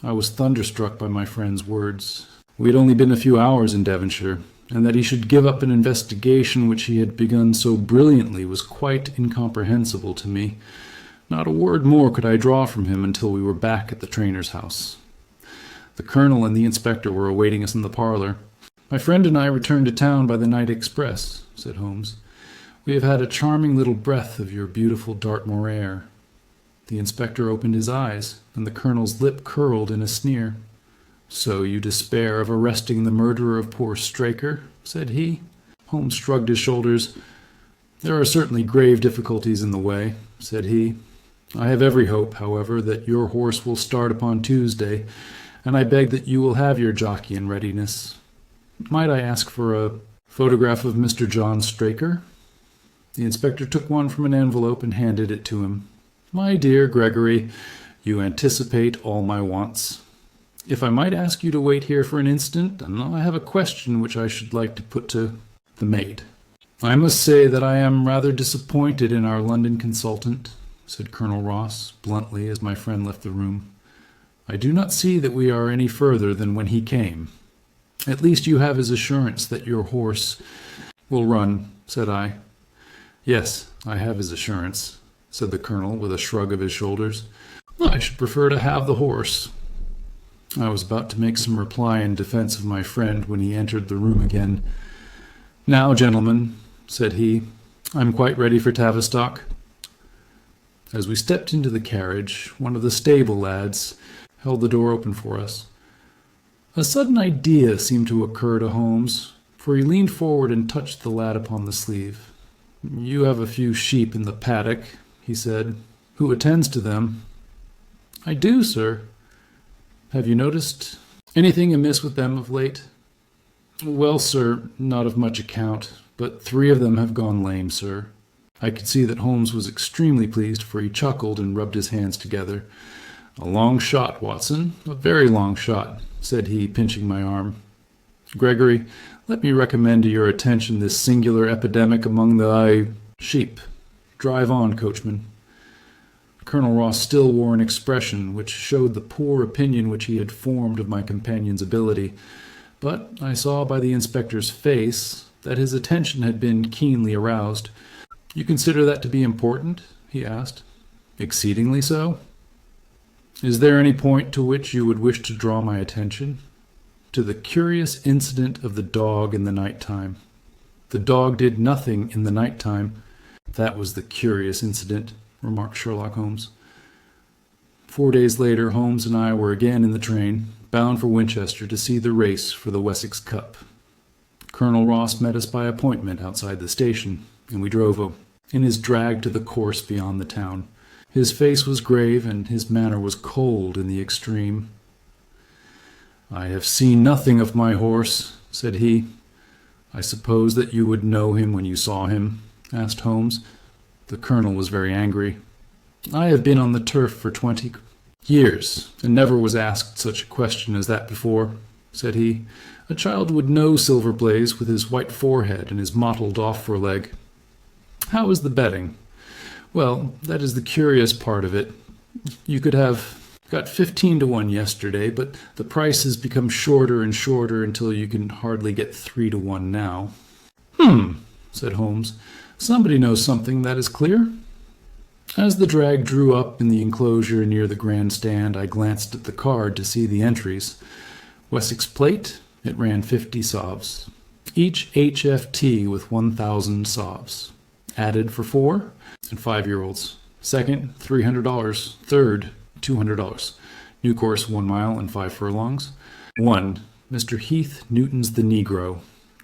I was thunderstruck by my friend's words. We had only been a few hours in Devonshire, and that he should give up an investigation which he had begun so brilliantly was quite incomprehensible to me. Not a word more could I draw from him until we were back at the trainer's house. The colonel and the inspector were awaiting us in the parlor. "My friend and I returned to town by the night express," said Holmes. "We have had a charming little breath of your beautiful Dartmoor air." The inspector opened his eyes, and the colonel's lip curled in a sneer. "So you despair of arresting the murderer of poor Straker?" said he. Holmes shrugged his shoulders. "There are certainly grave difficulties in the way," said he. "I have every hope, however, that your horse will start upon Tuesday, and I beg that you will have your jockey in readiness. Might I ask for a photograph of Mr. John Straker?" The inspector took one from an envelope and handed it to him. "My dear Gregory, you anticipate all my wants. If I might ask you to wait here for an instant, and I have a question which I should like to put to the maid." "I must say that I am rather disappointed in our London consultant," said Colonel Ross bluntly as my friend left the room. "I do not see that we are any further than when he came." "At least you have his assurance that your horse will run," said I. "Yes, I have his assurance," said the colonel with a shrug of his shoulders. "I should prefer to have the horse." I was about to make some reply in defense of my friend when he entered the room again. "Now, gentlemen," said he, "I'm quite ready for Tavistock." As we stepped into the carriage, one of the stable lads held the door open for us. A sudden idea seemed to occur to Holmes, for he leaned forward and touched the lad upon the sleeve. "You have a few sheep in the paddock," he said. "Who attends to them?" "I do, sir." "Have you noticed anything amiss with them of late?" "Well, sir, not of much account, but 3 of them have gone lame, sir." I could see that Holmes was extremely pleased, for he chuckled and rubbed his hands together. "A long shot, Watson, a very long shot," said he, pinching my arm. "Gregory, let me recommend to your attention this singular epidemic among the sheep. Drive on, coachman." Colonel Ross still wore an expression which showed the poor opinion which he had formed of my companion's ability, but I saw by the inspector's face that his attention had been keenly aroused. "You consider that to be important?" he asked. "Exceedingly so." "Is there any point to which you would wish to draw my attention?" "To the curious incident of the dog in the night time." "The dog did nothing in the night time." "That was the curious incident," remarked Sherlock Holmes. 4 days later, Holmes and I were again in the train, bound for Winchester to see the race for the Wessex Cup. Colonel Ross met us by appointment outside the station, and we drove in his drag to the course beyond the town. His face was grave, and his manner was cold in the extreme. "I have seen nothing of my horse," said he. "I suppose that you would know him when you saw him?" asked Holmes. The colonel was very angry. "I have been on the turf for 20 years, and never was asked such a question as that before," said he. "A child would know Silver Blaze with his white forehead and his mottled off-foreleg. How is the betting?" "Well, that is the curious part of it. You could have got 15 to 1 yesterday, but the price has become shorter and shorter until you can hardly get 3 to 1 now." Said Holmes. "Somebody knows something, that is clear." As the drag drew up in the enclosure near the grandstand, I glanced at the card to see the entries. Wessex Plate, it ran 50 sovs. Each HFT with 1,000 sovs. Added for 4 and 5-year-olds. Second, $300. Third, $200. New course 1 mile and 5 furlongs. 1. Mr. Heath Newton's The Negro.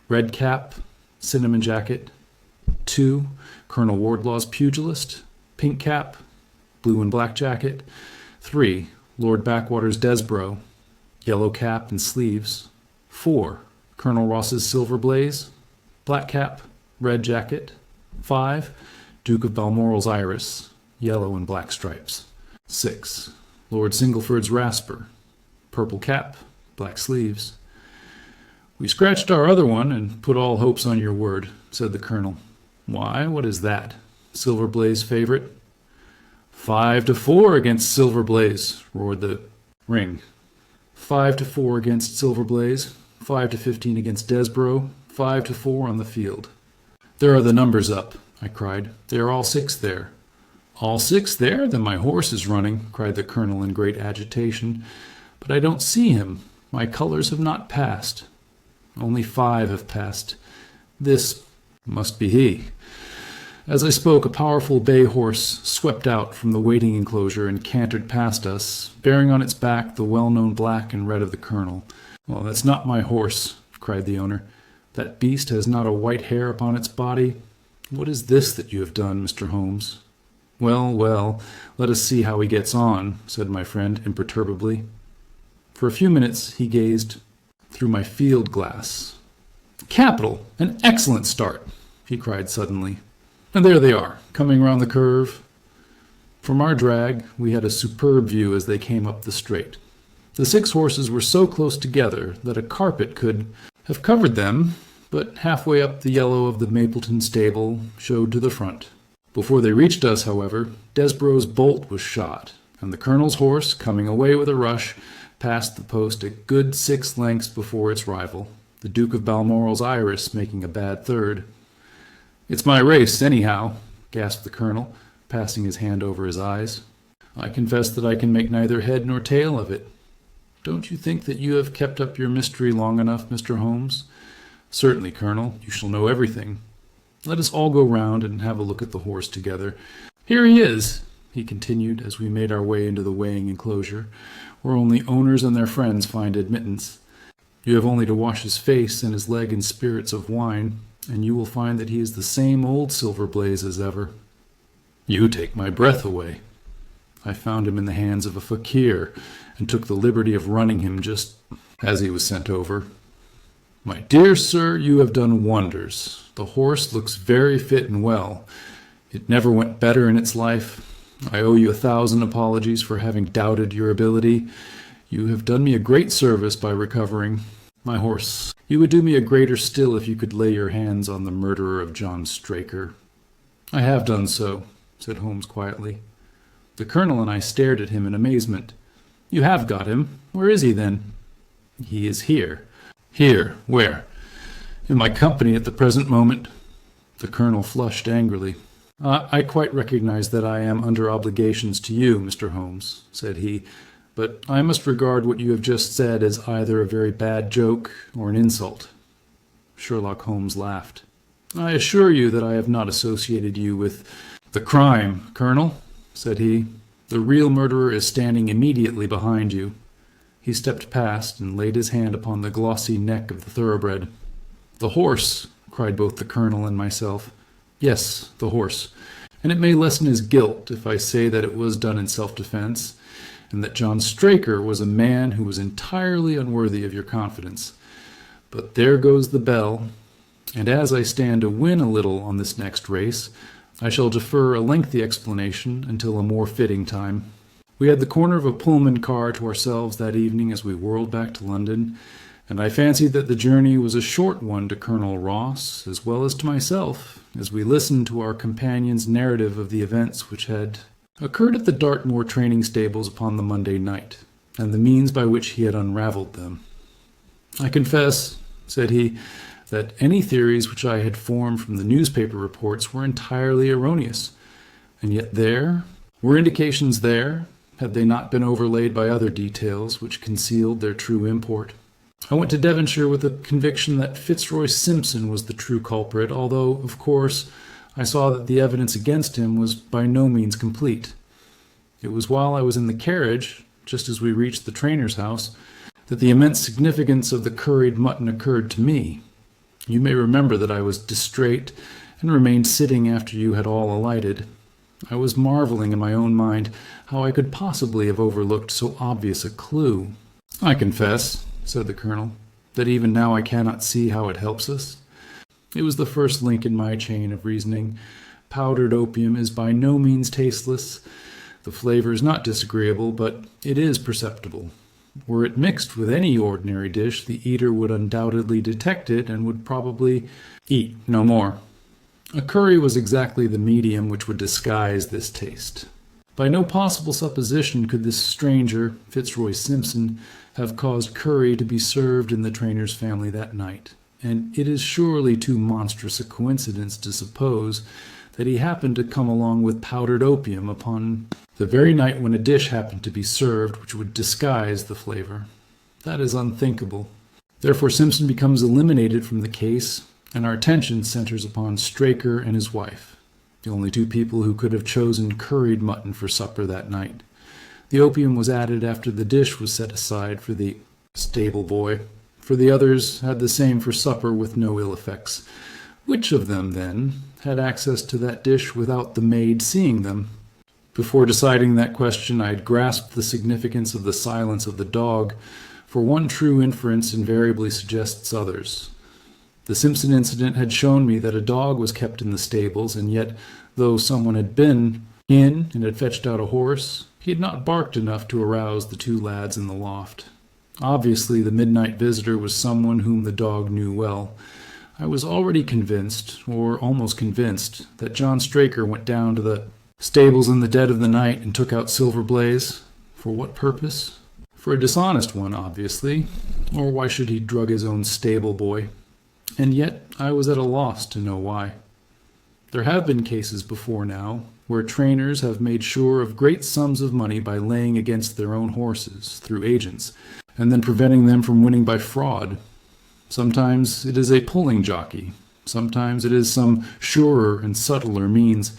Red cap, cinnamon jacket. 2. Colonel Wardlaw's Pugilist. Pink cap, blue and black jacket. 3. Lord Backwater's Desborough. Yellow cap and sleeves. 4. Colonel Ross's Silver Blaze. Black cap, red jacket. 5. Duke of Balmoral's Iris. Yellow and black stripes. 6. Lord Singleford's Rasper. Purple cap, black sleeves. "We scratched our other one and put all hopes on your word," said the colonel. "Why, what is that? Silver Blaze favorite?" 5 to 4 against Silver Blaze, roared the ring. 5 to 4 against Silver Blaze, 5 to 15 against Desborough, 5 to 4 on the field. "There are the numbers up," I cried. "They are all 6 there." "All 6 there? Then my horse is running," cried the colonel in great agitation. "But I don't see him. My colors have not passed." "Only 5 have passed. This must be he." As I spoke, a powerful bay horse swept out from the waiting enclosure and cantered past us, bearing on its back the well-known black and red of the colonel. "Well, that's not my horse," cried the owner. "That beast has not a white hair upon its body. What is this that you have done, Mr. Holmes?" "Well, well, let us see how he gets on," said my friend imperturbably. For a few minutes he gazed through my field glass. "Capital! An excellent start!" he cried suddenly. "And there they are, coming round the curve." From our drag we had a superb view as they came up the straight. The 6 horses were so close together that a carpet could have covered them, but halfway up the yellow of the Mapleton stable showed to the front. Before they reached us, however, Desborough's bolt was shot, and the colonel's horse, coming away with a rush, passed the post a good 6 lengths before its rival, the Duke of Balmoral's Iris making a bad third. "It's my race, anyhow," gasped the colonel, passing his hand over his eyes. "I confess that I can make neither head nor tail of it. Don't you think that you have kept up your mystery long enough, Mr. Holmes?" "Certainly, Colonel. You shall know everything. Let us all go round and have a look at the horse together. Here he is," he continued as we made our way into the weighing enclosure, where only owners and their friends find admittance. "You have only to wash his face and his leg in spirits of wine, and you will find that he is the same old Silver Blaze as ever." "You take my breath away. I found him in the hands of a fakir, and took the liberty of running him just as he was sent over. My dear sir, you have done wonders. The horse looks very fit and well. It never went better in its life. I owe you 1,000 apologies for having doubted your ability. You have done me a great service by recovering my horse. You would do me a greater still if you could lay your hands on the murderer of John Straker." "I have done so," said Holmes quietly. The colonel and I stared at him in amazement. "You have got him? Where is he, then?" "He is here." "Here? Where?" "In my company at the present moment." The colonel flushed angrily. I quite recognize that I am under obligations to you, Mr. Holmes," said he, "but I must regard what you have just said as either a very bad joke or an insult." Sherlock Holmes laughed. "I assure you that I have not associated you with the crime, Colonel," said he. "The real murderer is standing immediately behind you." He stepped past and laid his hand upon the glossy neck of the thoroughbred. "The horse!" cried both the colonel and myself. "Yes, the horse. And it may lessen his guilt if I say that it was done in self-defense, and that John Straker was a man who was entirely unworthy of your confidence. But there goes the bell, and as I stand to win a little on this next race, I shall defer a lengthy explanation until a more fitting time. We had the corner of a Pullman car to ourselves that evening as we whirled back to London, and I fancied that the journey was a short one to Colonel Ross, as well as to myself, as we listened to our companion's narrative of the events which had occurred at the Dartmoor training stables upon the Monday night, and the means by which he had unravelled them. "I confess," said he, "that any theories which I had formed from the newspaper reports were entirely erroneous. And yet there were indications there, had they not been overlaid by other details which concealed their true import. I went to Devonshire with the conviction that Fitzroy Simpson was the true culprit, although, of course, I saw that the evidence against him was by no means complete. It was while I was in the carriage, just as we reached the trainer's house, that the immense significance of the curried mutton occurred to me. You may remember that I was distrait and remained sitting after you had all alighted. I was marveling in my own mind how I could possibly have overlooked so obvious a clue. "I confess," said the colonel, "that even now I cannot see how it helps us. It was the first link in my chain of reasoning. Powdered opium is by no means tasteless. The flavor is not disagreeable, but it is perceptible. Were it mixed with any ordinary dish, the eater would undoubtedly detect it and would probably eat no more. A curry was exactly the medium which would disguise this taste. By no possible supposition could this stranger, Fitzroy Simpson, have caused curry to be served in the trainer's family that night, and it is surely too monstrous a coincidence to suppose that he happened to come along with powdered opium upon the very night when a dish happened to be served which would disguise the flavor. That is unthinkable. Therefore Simpson becomes eliminated from the case, and our attention centers upon Straker and his wife. the only two people who could have chosen curried mutton for supper that night. The opium was added after the dish was set aside for the stable boy, for the others had the same for supper with no ill effects. Which of them, then, had access to that dish without the maid seeing them? Before deciding that question, I had grasped the significance of the silence of the dog, for one true inference invariably suggests others. The Simpson incident had shown me that a dog was kept in the stables, and yet, though someone had been in and had fetched out a horse, he had not barked enough to arouse the two lads in the loft. Obviously, the midnight visitor was someone whom the dog knew well. I was already convinced, or almost convinced, that John Straker went down to the stables in the dead of the night and took out Silver Blaze. For what purpose? For a dishonest one, obviously, or why should he drug his own stable boy? And yet I was at a loss to know why. There have been cases before now where trainers have made sure of great sums of money by laying against their own horses through agents, and then preventing them from winning by fraud. Sometimes it is a pulling jockey. Sometimes it is some surer and subtler means.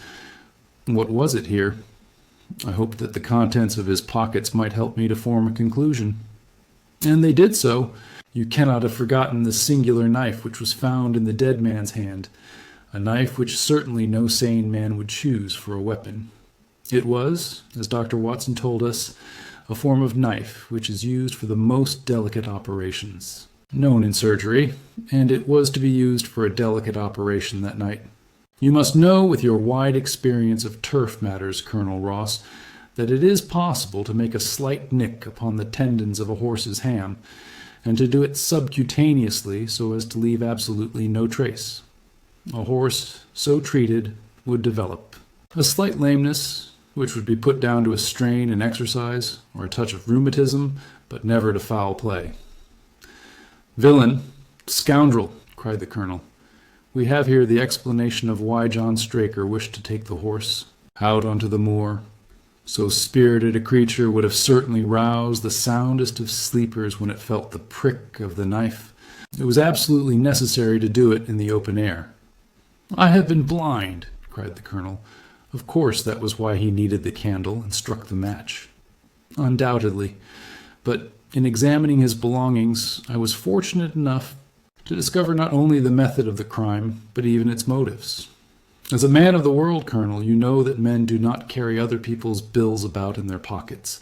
What was it here? I hoped that the contents of his pockets might help me to form a conclusion. And they did so. You cannot have forgotten the singular knife which was found in the dead man's hand, a knife which certainly no sane man would choose for a weapon. It was, as Dr. Watson told us, a form of knife which is used for the most delicate operations known in surgery, and it was to be used for a delicate operation that night. You must know, with your wide experience of turf matters, Colonel Ross, that it is possible to make a slight nick upon the tendons of a horse's ham, and to do it subcutaneously so as to leave absolutely no trace. A horse so treated would develop a slight lameness, which would be put down to a strain in exercise or a touch of rheumatism, but never to foul play. "Villain! Scoundrel!" cried the colonel. "We have here the explanation of why John Straker wished to take the horse out onto the moor. So spirited a creature would have certainly roused the soundest of sleepers when it felt the prick of the knife. It was absolutely necessary to do it in the open air." "I have been blind," cried the colonel. Of course that was why he needed the candle and struck the match. "Undoubtedly. But in examining his belongings, I was fortunate enough to discover not only the method of the crime, but even its motives. As a man of the world, Colonel, you know that men do not carry other people's bills about in their pockets.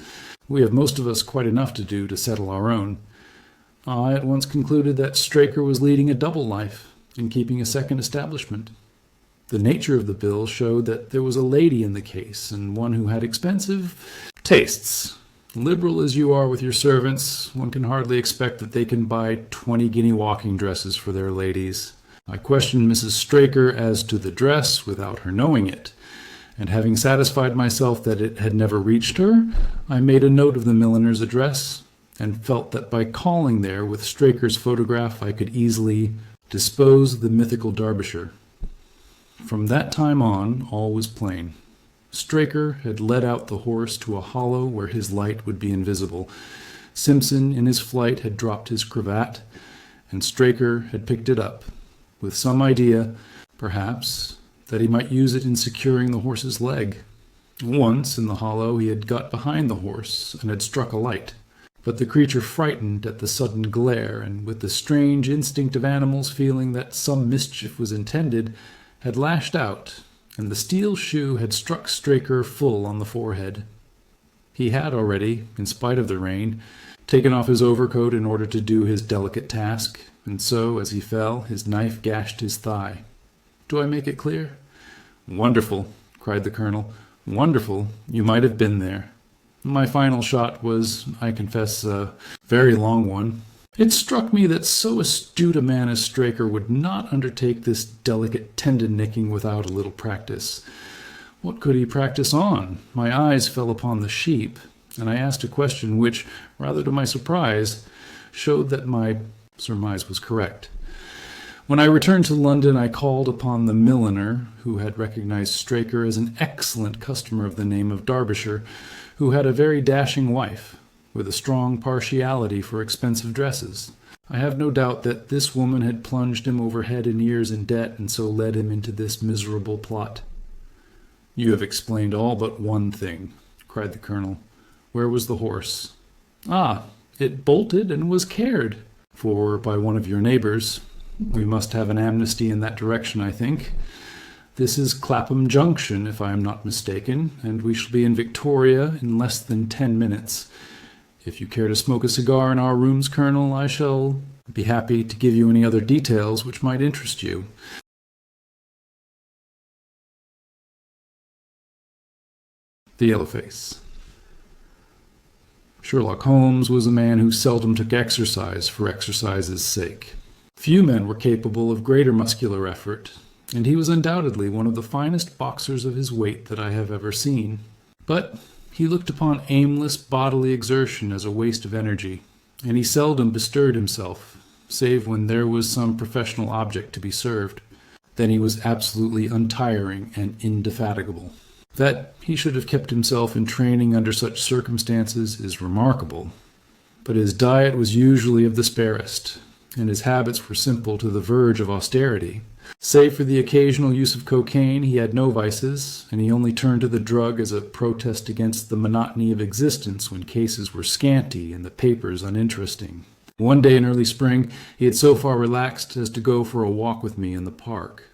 We have most of us quite enough to do to settle our own. I at once concluded that Straker was leading a double life and keeping a second establishment. The nature of the bill showed that there was a lady in the case, and one who had expensive tastes. Liberal as you are with your servants, one can hardly expect that they can buy 20 guinea walking dresses for their ladies. I questioned Mrs. Straker as to the dress without her knowing it, and having satisfied myself that it had never reached her, I made a note of the milliner's address, and felt that by calling there with Straker's photograph I could easily dispose of the mythical Derbyshire. From that time on, all was plain. Straker had led out the horse to a hollow where his light would be invisible. Simpson, in his flight, had dropped his cravat, and Straker had picked it up, with some idea, perhaps, that he might use it in securing the horse's leg. Once, in the hollow, he had got behind the horse and had struck a light. But the creature, frightened at the sudden glare, and with the strange instinct of animals feeling that some mischief was intended, had lashed out, and the steel shoe had struck Straker full on the forehead. He had already, in spite of the rain, taken off his overcoat in order to do his delicate task, and so, as he fell, his knife gashed his thigh. Do I make it clear? "Wonderful," cried the colonel. "Wonderful. You might have been there. My final shot was, I confess, a very long one. It struck me that so astute a man as Straker would not undertake this delicate tendon-nicking without a little practice. What could he practice on? My eyes fell upon the sheep, and I asked a question which, rather to my surprise, showed that my surmise was correct. When I returned to London, I called upon the milliner, who had recognized Straker as an excellent customer of the name of Derbyshire, who had a very dashing wife, with a strong partiality for expensive dresses. I have no doubt that this woman had plunged him over head and ears in debt, and so led him into this miserable plot. "You have explained all but one thing," cried the colonel. "Where was the horse?" "Ah, it bolted and was cared for by one of your neighbors. We must have an amnesty in that direction, I think. This is Clapham Junction, if I am not mistaken, and we shall be in Victoria in less than 10 minutes. If you care to smoke a cigar in our rooms, Colonel, I shall be happy to give you any other details which might interest you." The Yellow Face. Sherlock Holmes was a man who seldom took exercise for exercise's sake. Few men were capable of greater muscular effort, and he was undoubtedly one of the finest boxers of his weight that I have ever seen. But he looked upon aimless bodily exertion as a waste of energy, and he seldom bestirred himself, save when there was some professional object to be served. Then he was absolutely untiring and indefatigable. That he should have kept himself in training under such circumstances is remarkable, but his diet was usually of the sparest, and his habits were simple to the verge of austerity. Save for the occasional use of cocaine, he had no vices, and he only turned to the drug as a protest against the monotony of existence when cases were scanty and the papers uninteresting. One day in early spring, he had so far relaxed as to go for a walk with me in the park,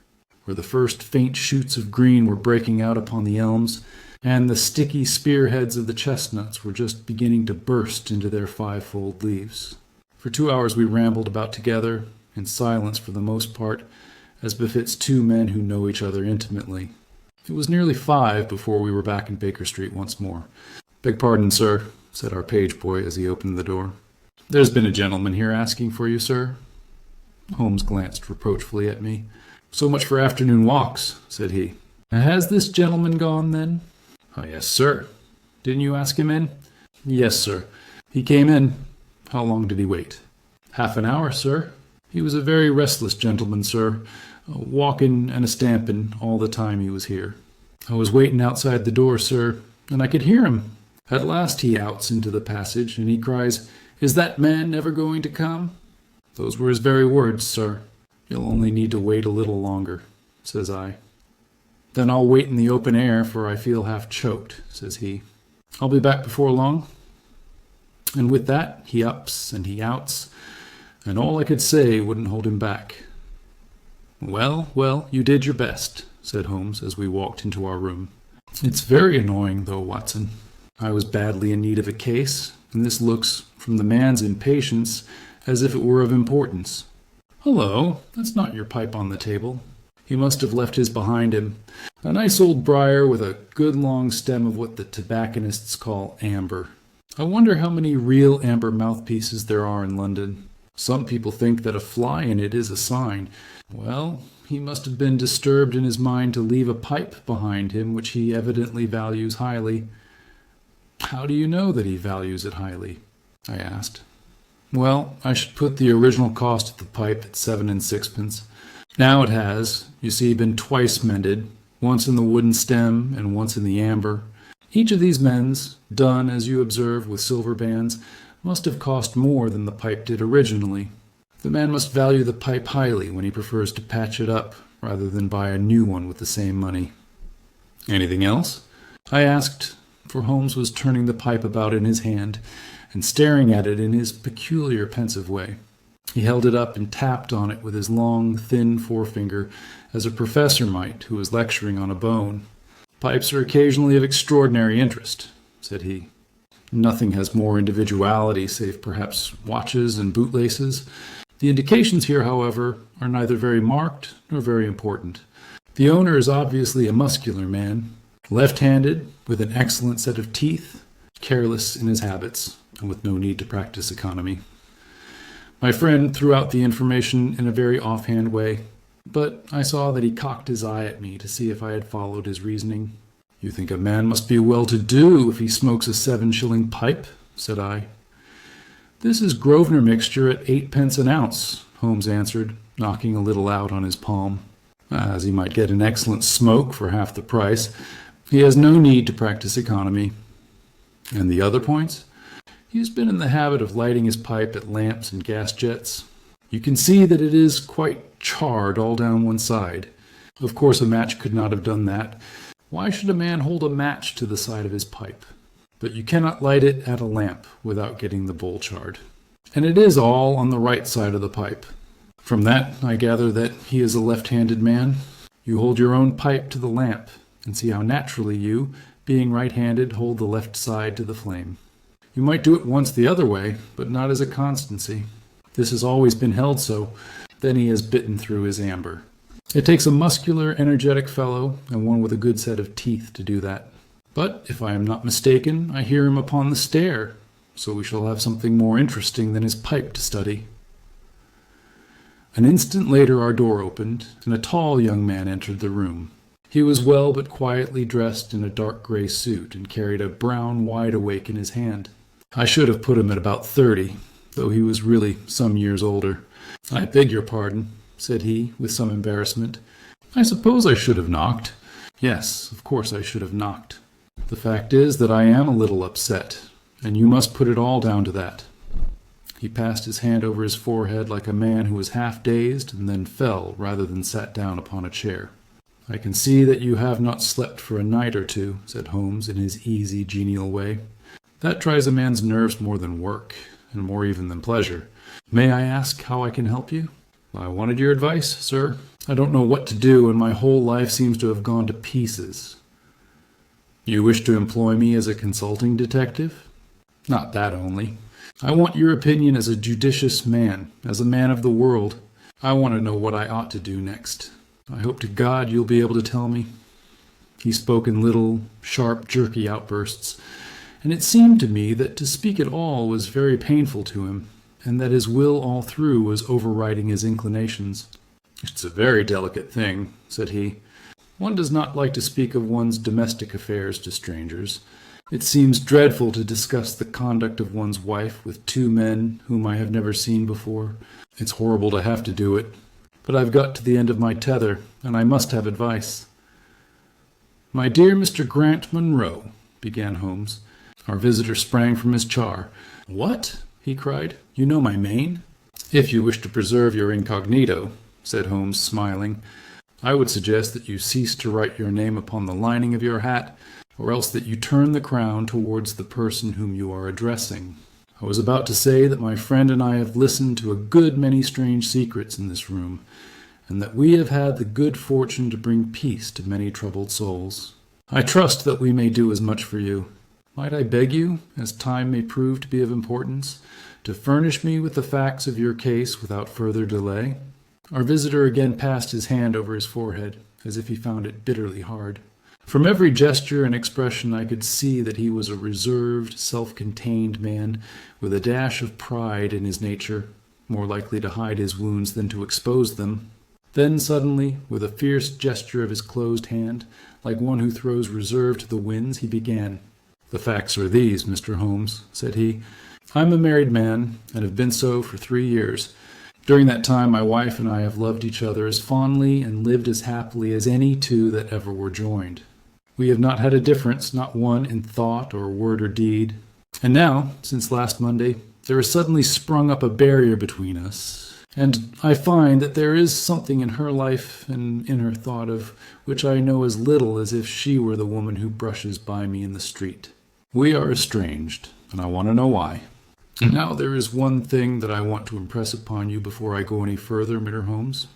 where the first faint shoots of green were breaking out upon the elms, and the sticky spearheads of the chestnuts were just beginning to burst into their fivefold leaves. For 2 hours we rambled about together, in silence for the most part, as befits two men who know each other intimately. It was nearly 5 before we were back in Baker Street once more. "Beg pardon, sir," said our page boy as he opened the door. "There's been a gentleman here asking for you, sir." Holmes glanced reproachfully at me. "So much for afternoon walks," said he. "Has this gentleman gone, then?" "Oh, yes, sir." "Didn't you ask him in?" "Yes, sir. He came in." "How long did he wait?" "Half an hour, sir. He was a very restless gentleman, sir, walking and a-stamping all the time he was here. I was waiting outside the door, sir, and I could hear him. At last he outs into the passage, and he cries, 'Is that man never going to come?' Those were his very words, sir. 'You'll only need to wait a little longer,' says I. 'Then I'll wait in the open air, for I feel half choked,' says he. 'I'll be back before long.' And with that he ups and he outs, and all I could say wouldn't hold him back." "Well, well, you did your best," said Holmes as we walked into our room. "It's very annoying, though, Watson. I was badly in need of a case, and this looks, from the man's impatience, as if it were of importance. Hullo, that's not your pipe on the table. He must have left his behind him. A nice old briar with a good long stem of what the tobacconists call amber. I wonder how many real amber mouthpieces there are in London. Some people think that a fly in it is a sign. Well, he must have been disturbed in his mind to leave a pipe behind him which he evidently values highly." "How do you know that he values it highly?" I asked. "Well, I should put the original cost of the pipe at 7 and 6pence. Now it has, you see, been twice mended, once in the wooden stem and once in the amber. Each of these mends, done, as you observe, with silver bands, must have cost more than the pipe did originally. The man must value the pipe highly when he prefers to patch it up rather than buy a new one with the same money." "Anything else?" I asked, for Holmes was turning the pipe about in his hand and staring at it in his peculiar pensive way. He held it up and tapped on it with his long, thin forefinger, as a professor might who was lecturing on a bone. "Pipes are occasionally of extraordinary interest," said he. "Nothing has more individuality, save perhaps watches and bootlaces. The indications here, however, are neither very marked nor very important. The owner is obviously a muscular man, left-handed, with an excellent set of teeth, careless in his habits, and with no need to practice economy." My friend threw out the information in a very offhand way, but I saw that he cocked his eye at me to see if I had followed his reasoning. "You think a man must be well-to-do if he smokes a 7-shilling pipe?" said I. "This is Grosvenor mixture at 8pence an ounce," Holmes answered, knocking a little out on his palm. "As he might get an excellent smoke for half the price, he has no need to practice economy." "And the other points?" "He has been in the habit of lighting his pipe at lamps and gas jets. You can see that it is quite charred all down one side. Of course a match could not have done that. Why should a man hold a match to the side of his pipe? But you cannot light it at a lamp without getting the bowl charred. And it is all on the right side of the pipe. From that, I gather that he is a left-handed man. You hold your own pipe to the lamp, and see how naturally you, being right-handed, hold the left side to the flame. You might do it once the other way, but not as a constancy. This has always been held so. Then he has bitten through his amber. It takes a muscular, energetic fellow, and one with a good set of teeth to do that. But, if I am not mistaken, I hear him upon the stair, so we shall have something more interesting than his pipe to study. An instant later our door opened, and a tall young man entered the room. He was well but quietly dressed in a dark gray suit, and carried a brown wide-awake in his hand. I should have put him at about 30, though he was really some years older. "I beg your pardon," said he, with some embarrassment. "I suppose I should have knocked." "Yes, of course I should have knocked. The fact is that I am a little upset, and you must put it all down to that." He passed his hand over his forehead like a man who was half dazed and then fell rather than sat down upon a chair. "I can see that you have not slept for a night or two," said Holmes in his easy, genial way. "That tries a man's nerves more than work, and more even than pleasure. May I ask how I can help you?" "I wanted your advice, sir. I don't know what to do, and my whole life seems to have gone to pieces." "You wish to employ me as a consulting detective?" "Not that only. I want your opinion as a judicious man, as a man of the world. I want to know what I ought to do next. I hope to God you'll be able to tell me." He spoke in little, sharp, jerky outbursts, and it seemed to me that to speak at all was very painful to him, and that his will all through was overriding his inclinations. "It's a very delicate thing," said he. "One does not like to speak of one's domestic affairs to strangers. It seems dreadful to discuss the conduct of one's wife with two men whom I have never seen before. It's horrible to have to do it. But I've got to the end of my tether, and I must have advice." "My dear Mr. Grant Munro," began Holmes. Our visitor sprang from his chair. "What?" he cried. "You know my main?" "If you wish to preserve your incognito," said Holmes, smiling, "I would suggest that you cease to write your name upon the lining of your hat, or else that you turn the crown towards the person whom you are addressing. I was about to say that my friend and I have listened to a good many strange secrets in this room, and that we have had the good fortune to bring peace to many troubled souls. I trust that we may do as much for you. Might I beg you, as time may prove to be of importance, to furnish me with the facts of your case without further delay?" Our visitor again passed his hand over his forehead, as if he found it bitterly hard. From every gesture and expression I could see that he was a reserved, self-contained man, with a dash of pride in his nature, more likely to hide his wounds than to expose them. Then suddenly, with a fierce gesture of his closed hand, like one who throws reserve to the winds, he began. "The facts are these, Mr. Holmes," said he. "I'm a married man, and have been so for 3 years. During that time my wife and I have loved each other as fondly and lived as happily as any two that ever were joined. We have not had a difference, not one, in thought or word or deed. And now, since last Monday, there has suddenly sprung up a barrier between us, and I find that there is something in her life and in her thought of which I know as little as if she were the woman who brushes by me in the street. We are estranged, and I want to know why. And now there is one thing that I want to impress upon you before I go any further, Mr. Holmes.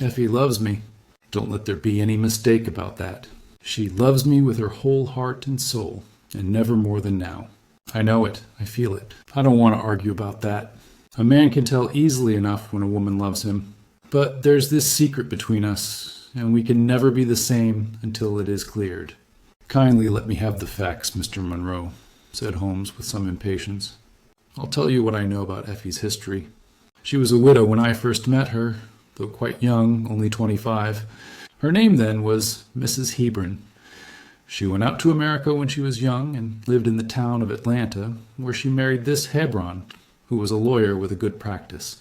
Effie loves me. Don't let there be any mistake about that. She loves me with her whole heart and soul, and never more than now. I know it. I feel it. I don't want to argue about that. A man can tell easily enough when a woman loves him. But there's this secret between us, and we can never be the same until it is cleared. Kindly let me have the facts, Mr. Munro," said Holmes with some impatience. "I'll tell you what I know about Effie's history. She was a widow when I first met her, though quite young, only 25. Her name then was Mrs. Hebron. She went out to America when she was young and lived in the town of Atlanta, where she married this Hebron, who was a lawyer with a good practice.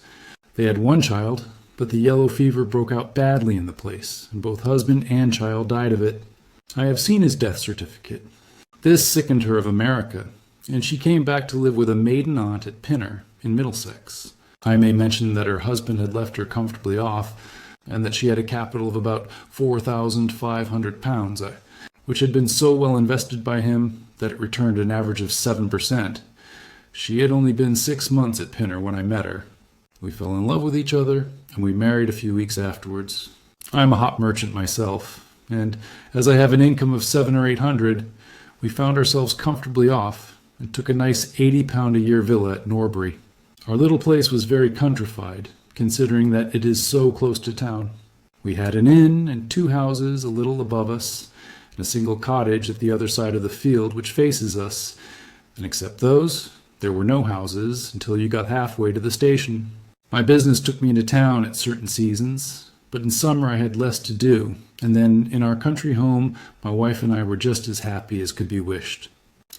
They had one child, but the yellow fever broke out badly in the place, and both husband and child died of it. I have seen his death certificate. This sickened her of America, and she came back to live with a maiden aunt at Pinner, in Middlesex. I may mention that her husband had left her comfortably off, and that she had a capital of about £4,500. which had been so well invested by him that it returned an average of 7%. She had only been 6 months at Pinner when I met her. We fell in love with each other, and we married a few weeks afterwards. I'm a hop merchant myself, and as I have an income of 700 or 800, we found ourselves comfortably off and took a nice £80-a-year villa at Norbury. Our little place was very countrified, considering that it is so close to town. We had an inn and 2 houses a little above us, and a single cottage at the other side of the field which faces us, and except those, there were no houses until you got halfway to the station. My business took me into town at certain seasons, but in summer I had less to do, and then in our country home my wife and I were just as happy as could be wished.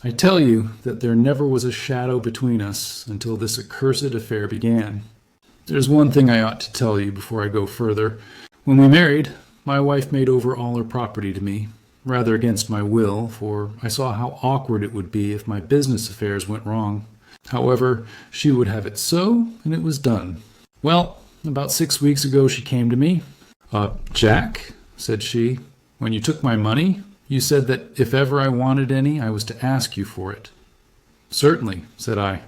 I tell you that there never was a shadow between us until this accursed affair began. There's one thing I ought to tell you before I go further. When we married, my wife made over all her property to me, rather against my will, for I saw how awkward it would be if my business affairs went wrong. However, she would have it so, and it was done. Well, about 6 weeks ago she came to me. Jack, said she, when you took my money, you said that if ever I wanted any, I was to ask you for it. Certainly, said I.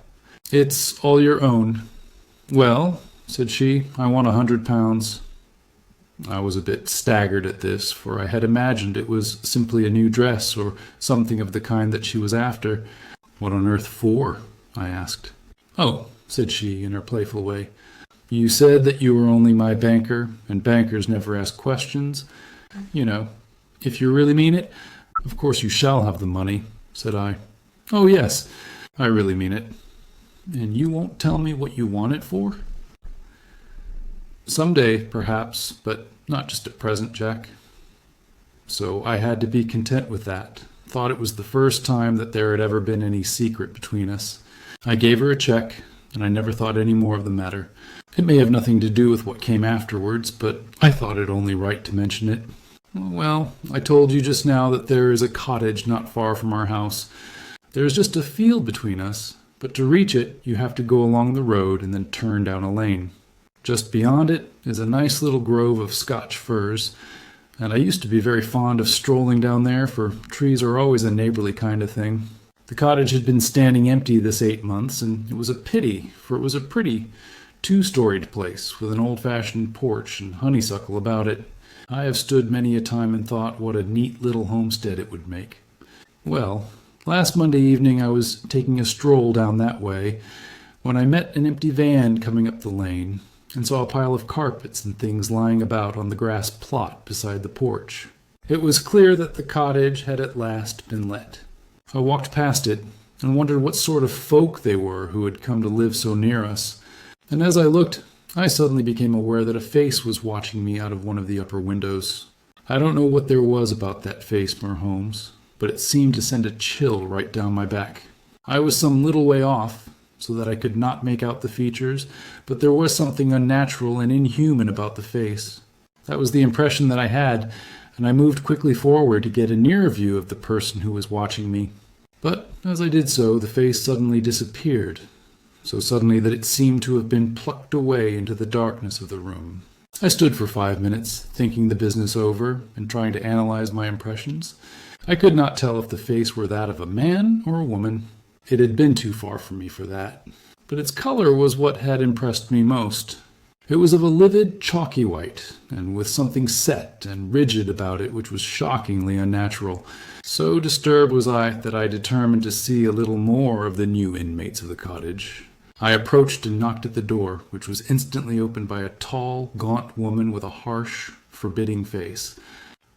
It's all your own. Well, said she, I want £100. I was a bit staggered at this, for I had imagined it was simply a new dress or something of the kind that she was after. What on earth for? I asked. Oh, said she in her playful way, you said that you were only my banker, and bankers never ask questions. You know, if you really mean it, of course you shall have the money, said I. Oh, yes, I really mean it. And you won't tell me what you want it for? Some day, perhaps, but not just at present, Jack. So I had to be content with that. Thought it was the first time that there had ever been any secret between us. I gave her a check, and I never thought any more of the matter. It may have nothing to do with what came afterwards, but I thought it only right to mention it. Well, I told you just now that there is a cottage not far from our house. There is just a field between us, but to reach it you have to go along the road and then turn down a lane. Just beyond it is a nice little grove of Scotch firs, and I used to be very fond of strolling down there, for trees are always a neighborly kind of thing. The cottage had been standing empty this 8 months, and it was a pity, for it was a pretty 2-storied place with an old-fashioned porch and honeysuckle about it. I have stood many a time and thought what a neat little homestead it would make. Well, last Monday evening I was taking a stroll down that way when I met an empty van coming up the lane and saw a pile of carpets and things lying about on the grass plot beside the porch. It was clear that the cottage had at last been let. I walked past it and wondered what sort of folk they were who had come to live so near us, and as I looked, I suddenly became aware that a face was watching me out of one of the upper windows. I don't know what there was about that face, Mer Holmes, but it seemed to send a chill right down my back. I was some little way off, so that I could not make out the features, but there was something unnatural and inhuman about the face. That was the impression that I had, and I moved quickly forward to get a nearer view of the person who was watching me. But as I did so, the face suddenly disappeared, so suddenly that it seemed to have been plucked away into the darkness of the room. I stood for 5 minutes, thinking the business over and trying to analyze my impressions. I could not tell if the face were that of a man or a woman. It had been too far from me for that, but its color was what had impressed me most. It was of a livid, chalky white, and with something set and rigid about it which was shockingly unnatural. So disturbed was I that I determined to see a little more of the new inmates of the cottage. I approached and knocked at the door, which was instantly opened by a tall, gaunt woman with a harsh, forbidding face.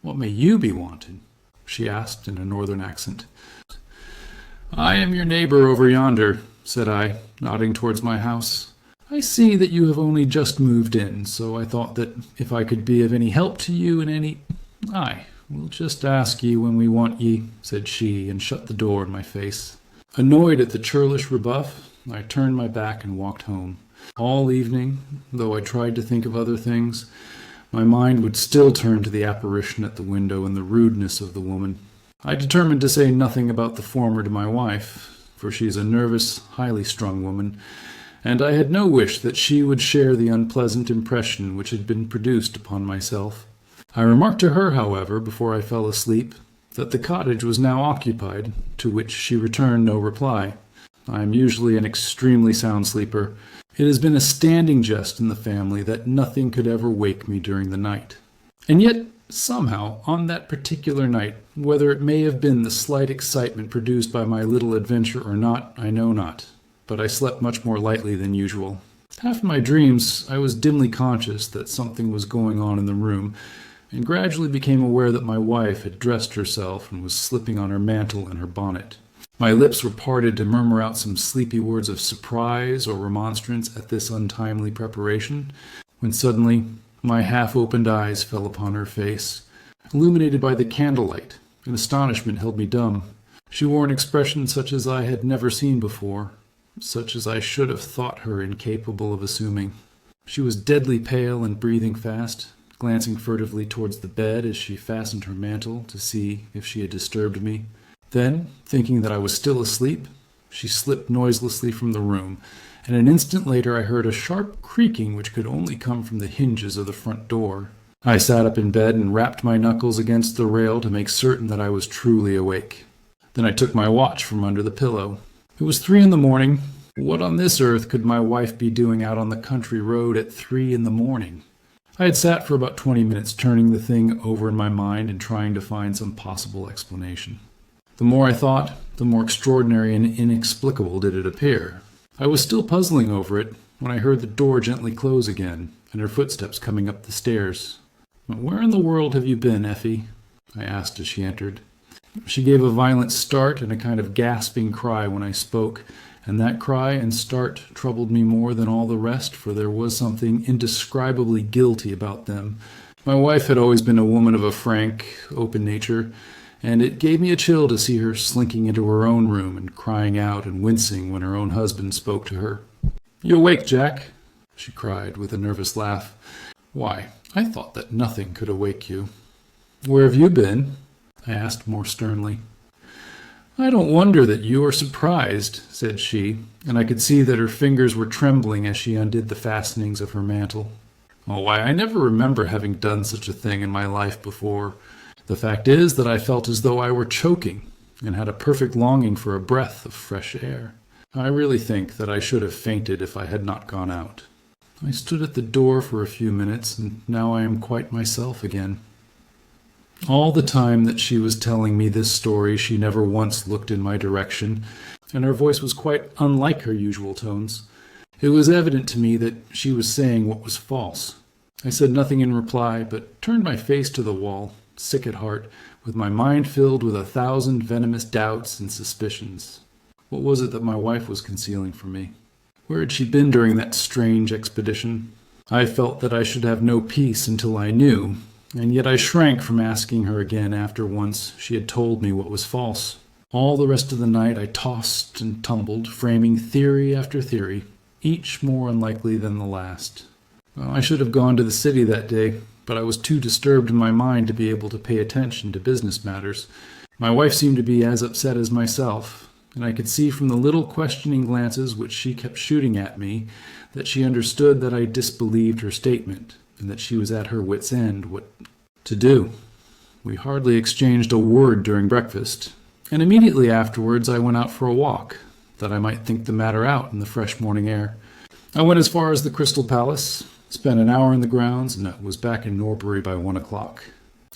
"What may you be wanting?" she asked in a northern accent. "I am your neighbor over yonder," said I, nodding towards my house. "I see that you have only just moved in, so I thought that if I could be of any help to you in any—" "Aye, we'll just ask ye when we want ye," said she, and shut the door in my face. Annoyed at the churlish rebuff, I turned my back and walked home. All evening, though I tried to think of other things, my mind would still turn to the apparition at the window and the rudeness of the woman. I determined to say nothing about the former to my wife, for she is a nervous, highly strung woman, and I had no wish that she would share the unpleasant impression which had been produced upon myself. I remarked to her, however, before I fell asleep, that the cottage was now occupied, to which she returned no reply. I am usually an extremely sound sleeper. It has been a standing jest in the family that nothing could ever wake me during the night. And yet, somehow, on that particular night, whether it may have been the slight excitement produced by my little adventure or not, I know not, but I slept much more lightly than usual. Half in my dreams, I was dimly conscious that something was going on in the room, and gradually became aware that my wife had dressed herself and was slipping on her mantle and her bonnet. My lips were parted to murmur out some sleepy words of surprise or remonstrance at this untimely preparation, when suddenly my half-opened eyes fell upon her face, illuminated by the candlelight, and astonishment held me dumb. She wore an expression such as I had never seen before, such as I should have thought her incapable of assuming. She was deadly pale and breathing fast, glancing furtively towards the bed as she fastened her mantle to see if she had disturbed me. Then, thinking that I was still asleep, she slipped noiselessly from the room, and an instant later I heard a sharp creaking which could only come from the hinges of the front door. I sat up in bed and rapped my knuckles against the rail to make certain that I was truly awake. Then I took my watch from under the pillow. It was 3 a.m. What on this earth could my wife be doing out on the country road at 3 a.m? I had sat for about 20 minutes turning the thing over in my mind and trying to find some possible explanation. The more I thought, the more extraordinary and inexplicable did it appear. I was still puzzling over it when I heard the door gently close again, and her footsteps coming up the stairs. "Where in the world have you been, Effie?" I asked as she entered. She gave a violent start and a kind of gasping cry when I spoke, and that cry and start troubled me more than all the rest, for there was something indescribably guilty about them. My wife had always been a woman of a frank, open nature, and it gave me a chill to see her slinking into her own room and crying out and wincing when her own husband spoke to her. "You awake, Jack?" she cried with a nervous laugh. "Why, I thought that nothing could awake you." "Where have you been?" I asked more sternly. "I don't wonder that you are surprised," said she, and I could see that her fingers were trembling as she undid the fastenings of her mantle. "Oh, why, I never remember having done such a thing in my life before. The fact is that I felt as though I were choking, and had a perfect longing for a breath of fresh air. I really think that I should have fainted if I had not gone out. I stood at the door for a few minutes, and now I am quite myself again." All the time that she was telling me this story, she never once looked in my direction, and her voice was quite unlike her usual tones. It was evident to me that she was saying what was false. I said nothing in reply, but turned my face to the wall, sick at heart, with my mind filled with 1,000 venomous doubts and suspicions. What was it that my wife was concealing from me? Where had she been during that strange expedition? I felt that I should have no peace until I knew, and yet I shrank from asking her again after once she had told me what was false. All the rest of the night I tossed and tumbled, framing theory after theory, each more unlikely than the last. Well, I should have gone to the city that day, but I was too disturbed in my mind to be able to pay attention to business matters. My wife seemed to be as upset as myself, and I could see from the little questioning glances which she kept shooting at me that she understood that I disbelieved her statement, and that she was at her wit's end what to do. We hardly exchanged a word during breakfast, and immediately afterwards I went out for a walk, that I might think the matter out in the fresh morning air. I went as far as the Crystal Palace, spent an hour in the grounds, and was back in Norbury by 1 o'clock.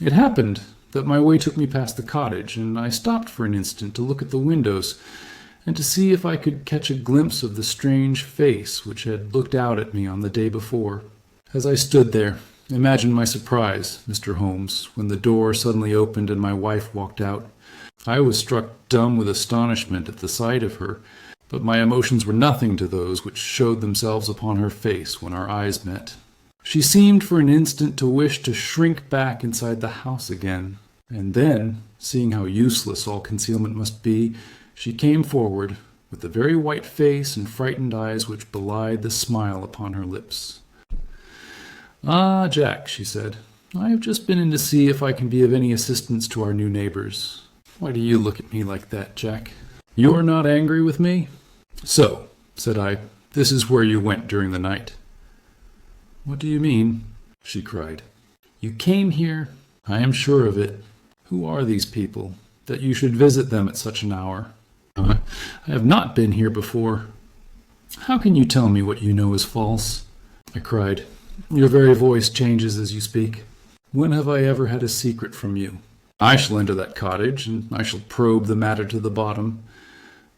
It happened that my way took me past the cottage, and I stopped for an instant to look at the windows, and to see if I could catch a glimpse of the strange face which had looked out at me on the day before. As I stood there, imagine my surprise, Mr. Holmes, when the door suddenly opened and my wife walked out. I was struck dumb with astonishment at the sight of her, but my emotions were nothing to those which showed themselves upon her face when our eyes met. She seemed for an instant to wish to shrink back inside the house again, and then, seeing how useless all concealment must be, she came forward, with the very white face and frightened eyes which belied the smile upon her lips. "Ah, Jack," she said, "I have just been in to see if I can be of any assistance to our new neighbors. Why do you look at me like that, Jack? You're not angry with me?" "So," said I, "this is where you went during the night." "What do you mean?" she cried. "You came here, I am sure of it. Who are these people, that you should visit them at such an hour? I have not been here before. How can you tell me what you know is false? I cried. Your very voice changes as you speak. When have I ever had a secret from you? I shall enter that cottage, and I shall probe the matter to the bottom.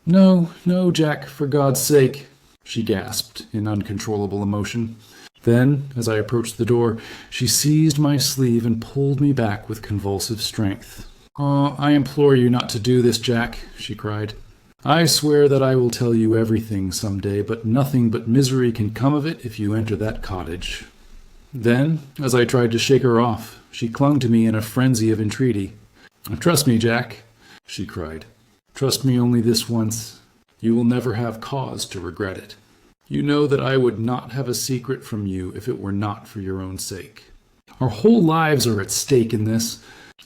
No, no, Jack, for God's sake, she gasped in uncontrollable emotion. Then, as I approached the door, she seized my sleeve and pulled me back with convulsive strength. "Oh, I implore you not to do this, Jack," she cried. "I swear that I will tell you everything some day, but nothing but misery can come of it if you enter that cottage." Then, as I tried to shake her off, she clung to me in a frenzy of entreaty. "Trust me, Jack," she cried. "Trust me only this once. You will never have cause to regret it. You know that I would not have a secret from you if it were not for your own sake. Our whole lives are at stake in this.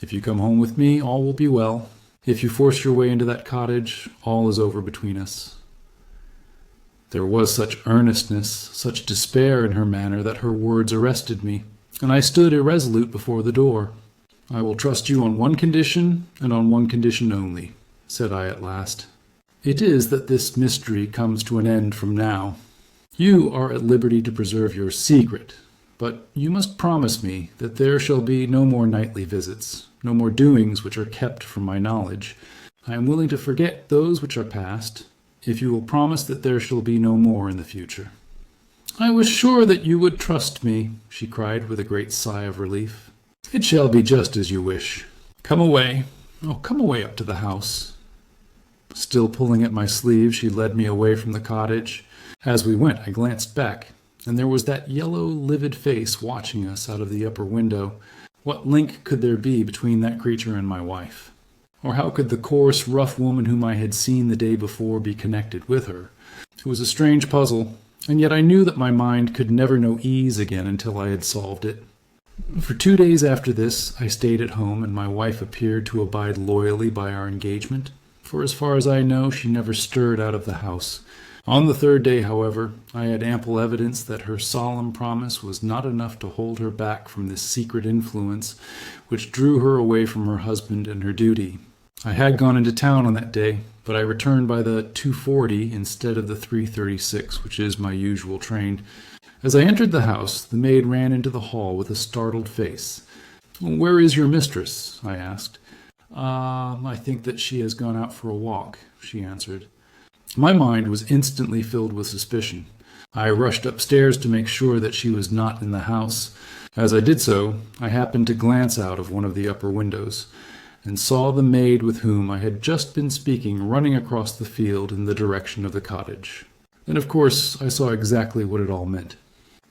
If you come home with me, all will be well. If you force your way into that cottage, all is over between us." There was such earnestness, such despair in her manner that her words arrested me, and I stood irresolute before the door. "I will trust you on one condition, and on one condition only," said I at last. "It is that this mystery comes to an end from now. You are at liberty to preserve your secret, but you must promise me that there shall be no more nightly visits, no more doings which are kept from my knowledge. I am willing to forget those which are past, if you will promise that there shall be no more in the future." "I was sure that you would trust me," she cried with a great sigh of relief. "It shall be just as you wish. Come away. Oh, come away up to the house." Still pulling at my sleeve, she led me away from the cottage. As we went, I glanced back, and there was that yellow, livid face watching us out of the upper window. What link could there be between that creature and my wife? Or how could the coarse, rough woman whom I had seen the day before be connected with her? It was a strange puzzle, and yet I knew that my mind could never know ease again until I had solved it. For 2 days after this, I stayed at home, and my wife appeared to abide loyally by our engagement, for as far as I know, she never stirred out of the house. On the 3rd day, however, I had ample evidence that her solemn promise was not enough to hold her back from this secret influence which drew her away from her husband and her duty. I had gone into town on that day, but I returned by the 2:40 instead of the 3:36, which is my usual train. As I entered the house, the maid ran into the hall with a startled face. "Where is your mistress?" I asked. I think that she has gone out for a walk," she answered. My mind was instantly filled with suspicion. I rushed upstairs to make sure that she was not in the house. As I did so, I happened to glance out of one of the upper windows, and saw the maid with whom I had just been speaking running across the field in the direction of the cottage. And of course I saw exactly what it all meant.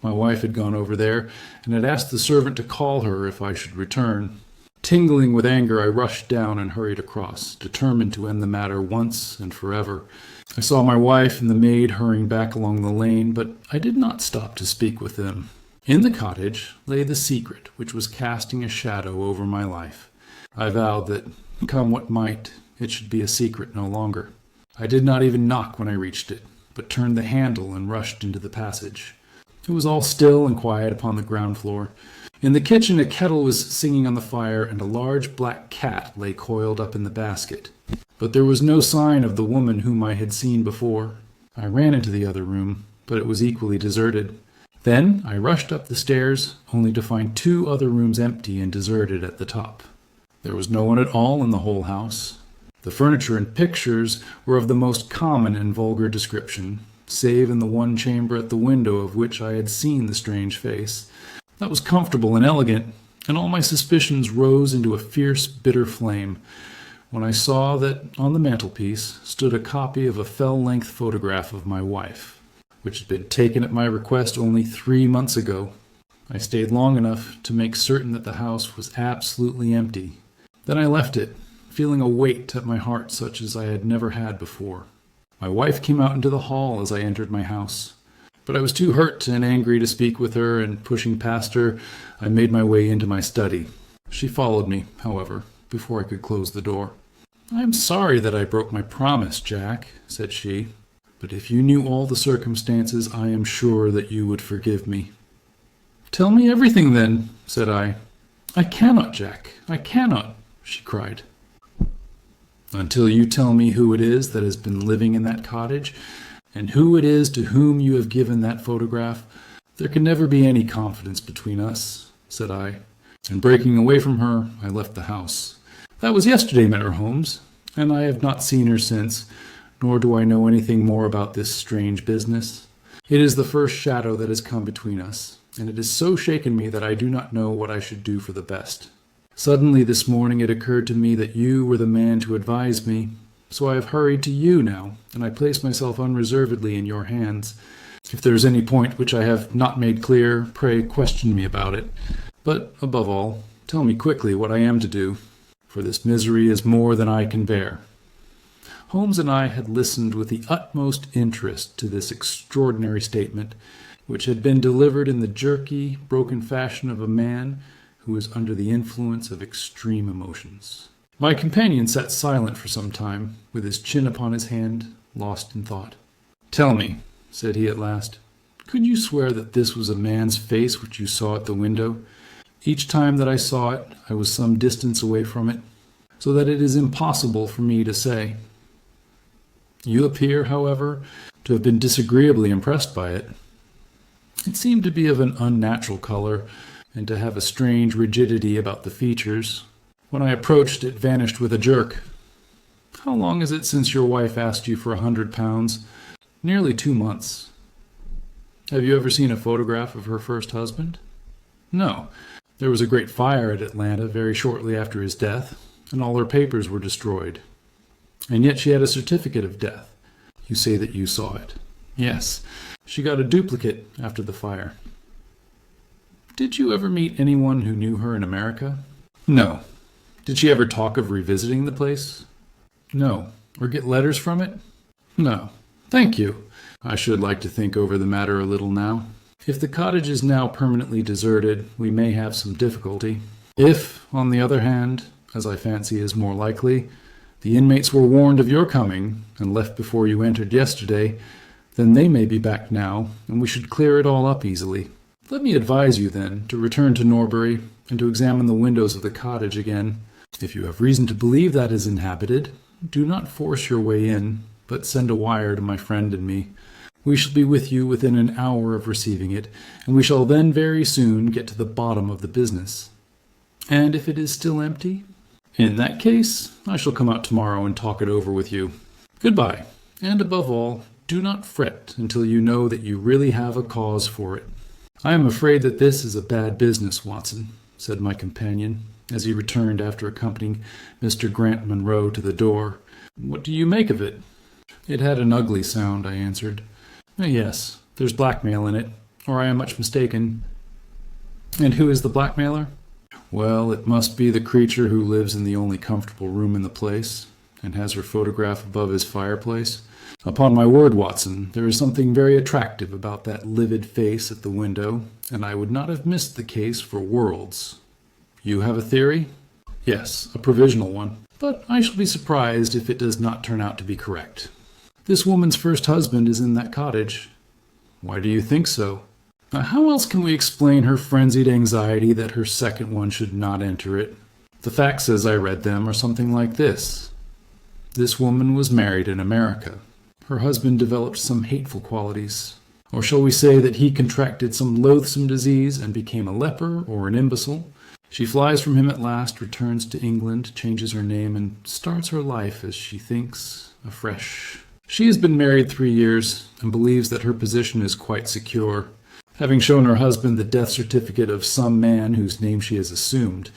My wife had gone over there, and had asked the servant to call her if I should return. Tingling with anger, I rushed down and hurried across, determined to end the matter once and forever. I saw my wife and the maid hurrying back along the lane, but I did not stop to speak with them. In the cottage lay the secret which was casting a shadow over my life. I vowed that, come what might, it should be a secret no longer. I did not even knock when I reached it, but turned the handle and rushed into the passage. It was all still and quiet upon the ground floor. In the kitchen a kettle was singing on the fire, and a large black cat lay coiled up in the basket. But there was no sign of the woman whom I had seen before. I ran into the other room, but it was equally deserted. Then I rushed up the stairs, only to find 2 other rooms empty and deserted at the top. There was no one at all in the whole house. The furniture and pictures were of the most common and vulgar description, save in the one chamber at the window of which I had seen the strange face. That was comfortable and elegant, and all my suspicions rose into a fierce, bitter flame when I saw that on the mantelpiece stood a copy of a fell-length photograph of my wife, which had been taken at my request only 3 months ago. I stayed long enough to make certain that the house was absolutely empty. Then I left it, feeling a weight at my heart such as I had never had before. My wife came out into the hall as I entered my house, but I was too hurt and angry to speak with her, and pushing past her, I made my way into my study. She followed me, however, before I could close the door. "I am sorry that I broke my promise, Jack," said she, "but if you knew all the circumstances, I am sure that you would forgive me." "Tell me everything, then," said I. "I cannot, Jack, I cannot. she cried. "Until you tell me who it is that has been living in that cottage, and who it is to whom you have given that photograph, there can never be any confidence between us," said I, and breaking away from her, I left the house. That was yesterday, Mr. Holmes, and I have not seen her since, nor do I know anything more about this strange business. It is the first shadow that has come between us, and it has so shaken me that I do not know what I should do for the best. Suddenly this morning it occurred to me that you were the man to advise me, so I have hurried to you now, and I place myself unreservedly in your hands. If there is any point which I have not made clear, pray question me about it. But, above all, tell me quickly what I am to do, for this misery is more than I can bear." Holmes and I had listened with the utmost interest to this extraordinary statement, which had been delivered in the jerky, broken fashion of a man who is under the influence of extreme emotions. My companion sat silent for some time, with his chin upon his hand, lost in thought. "Tell me," said he at last, "could you swear that this was a man's face which you saw at the window? Each time that I saw it, I was some distance away from it, so that it is impossible for me to say. You appear, however, to have been disagreeably impressed by it. It seemed to be of an unnatural color, and to have a strange rigidity about the features. When I approached, it vanished with a jerk. How long is it since your wife asked you for £100? Nearly 2 months. Have you ever seen a photograph of her first husband? No. There was a great fire at Atlanta very shortly after his death, and all her papers were destroyed. And yet she had a certificate of death. You say that you saw it. Yes. She got a duplicate after the fire. Did you ever meet anyone who knew her in America? No. Did she ever talk of revisiting the place? No. Or get letters from it? No. Thank you. I should like to think over the matter a little now. If the cottage is now permanently deserted, we may have some difficulty. If, on the other hand, as I fancy is more likely, the inmates were warned of your coming and left before you entered yesterday, then they may be back now, and we should clear it all up easily. Let me advise you, then, to return to Norbury and to examine the windows of the cottage again. If you have reason to believe that is inhabited, do not force your way in, but send a wire to my friend and me. We shall be with you within an hour of receiving it, and we shall then very soon get to the bottom of the business. And if it is still empty? In that case, I shall come out tomorrow and talk it over with you. Goodbye, and above all, do not fret until you know that you really have a cause for it. I am afraid that this is a bad business, Watson, said my companion, as he returned after accompanying Mr. Grant Munro to the door. What do you make of it? It had an ugly sound, I answered. Yes, there's blackmail in it, or I am much mistaken. And who is the blackmailer? Well, it must be the creature who lives in the only comfortable room in the place, and has her photograph above his fireplace. Upon my word, Watson, there is something very attractive about that livid face at the window, and I would not have missed the case for worlds. You have a theory? Yes, a provisional one, but I shall be surprised if it does not turn out to be correct. This woman's first husband is in that cottage. Why do you think so? How else can we explain her frenzied anxiety that her second one should not enter it? The facts as I read them are something like this. This woman was married in America. Her husband developed some hateful qualities. Or shall we say that he contracted some loathsome disease and became a leper or an imbecile? She flies from him at last, returns to England, changes her name, and starts her life, as she thinks, afresh. She has been married 3 years, and believes that her position is quite secure, having shown her husband the death certificate of some man whose name she has assumed,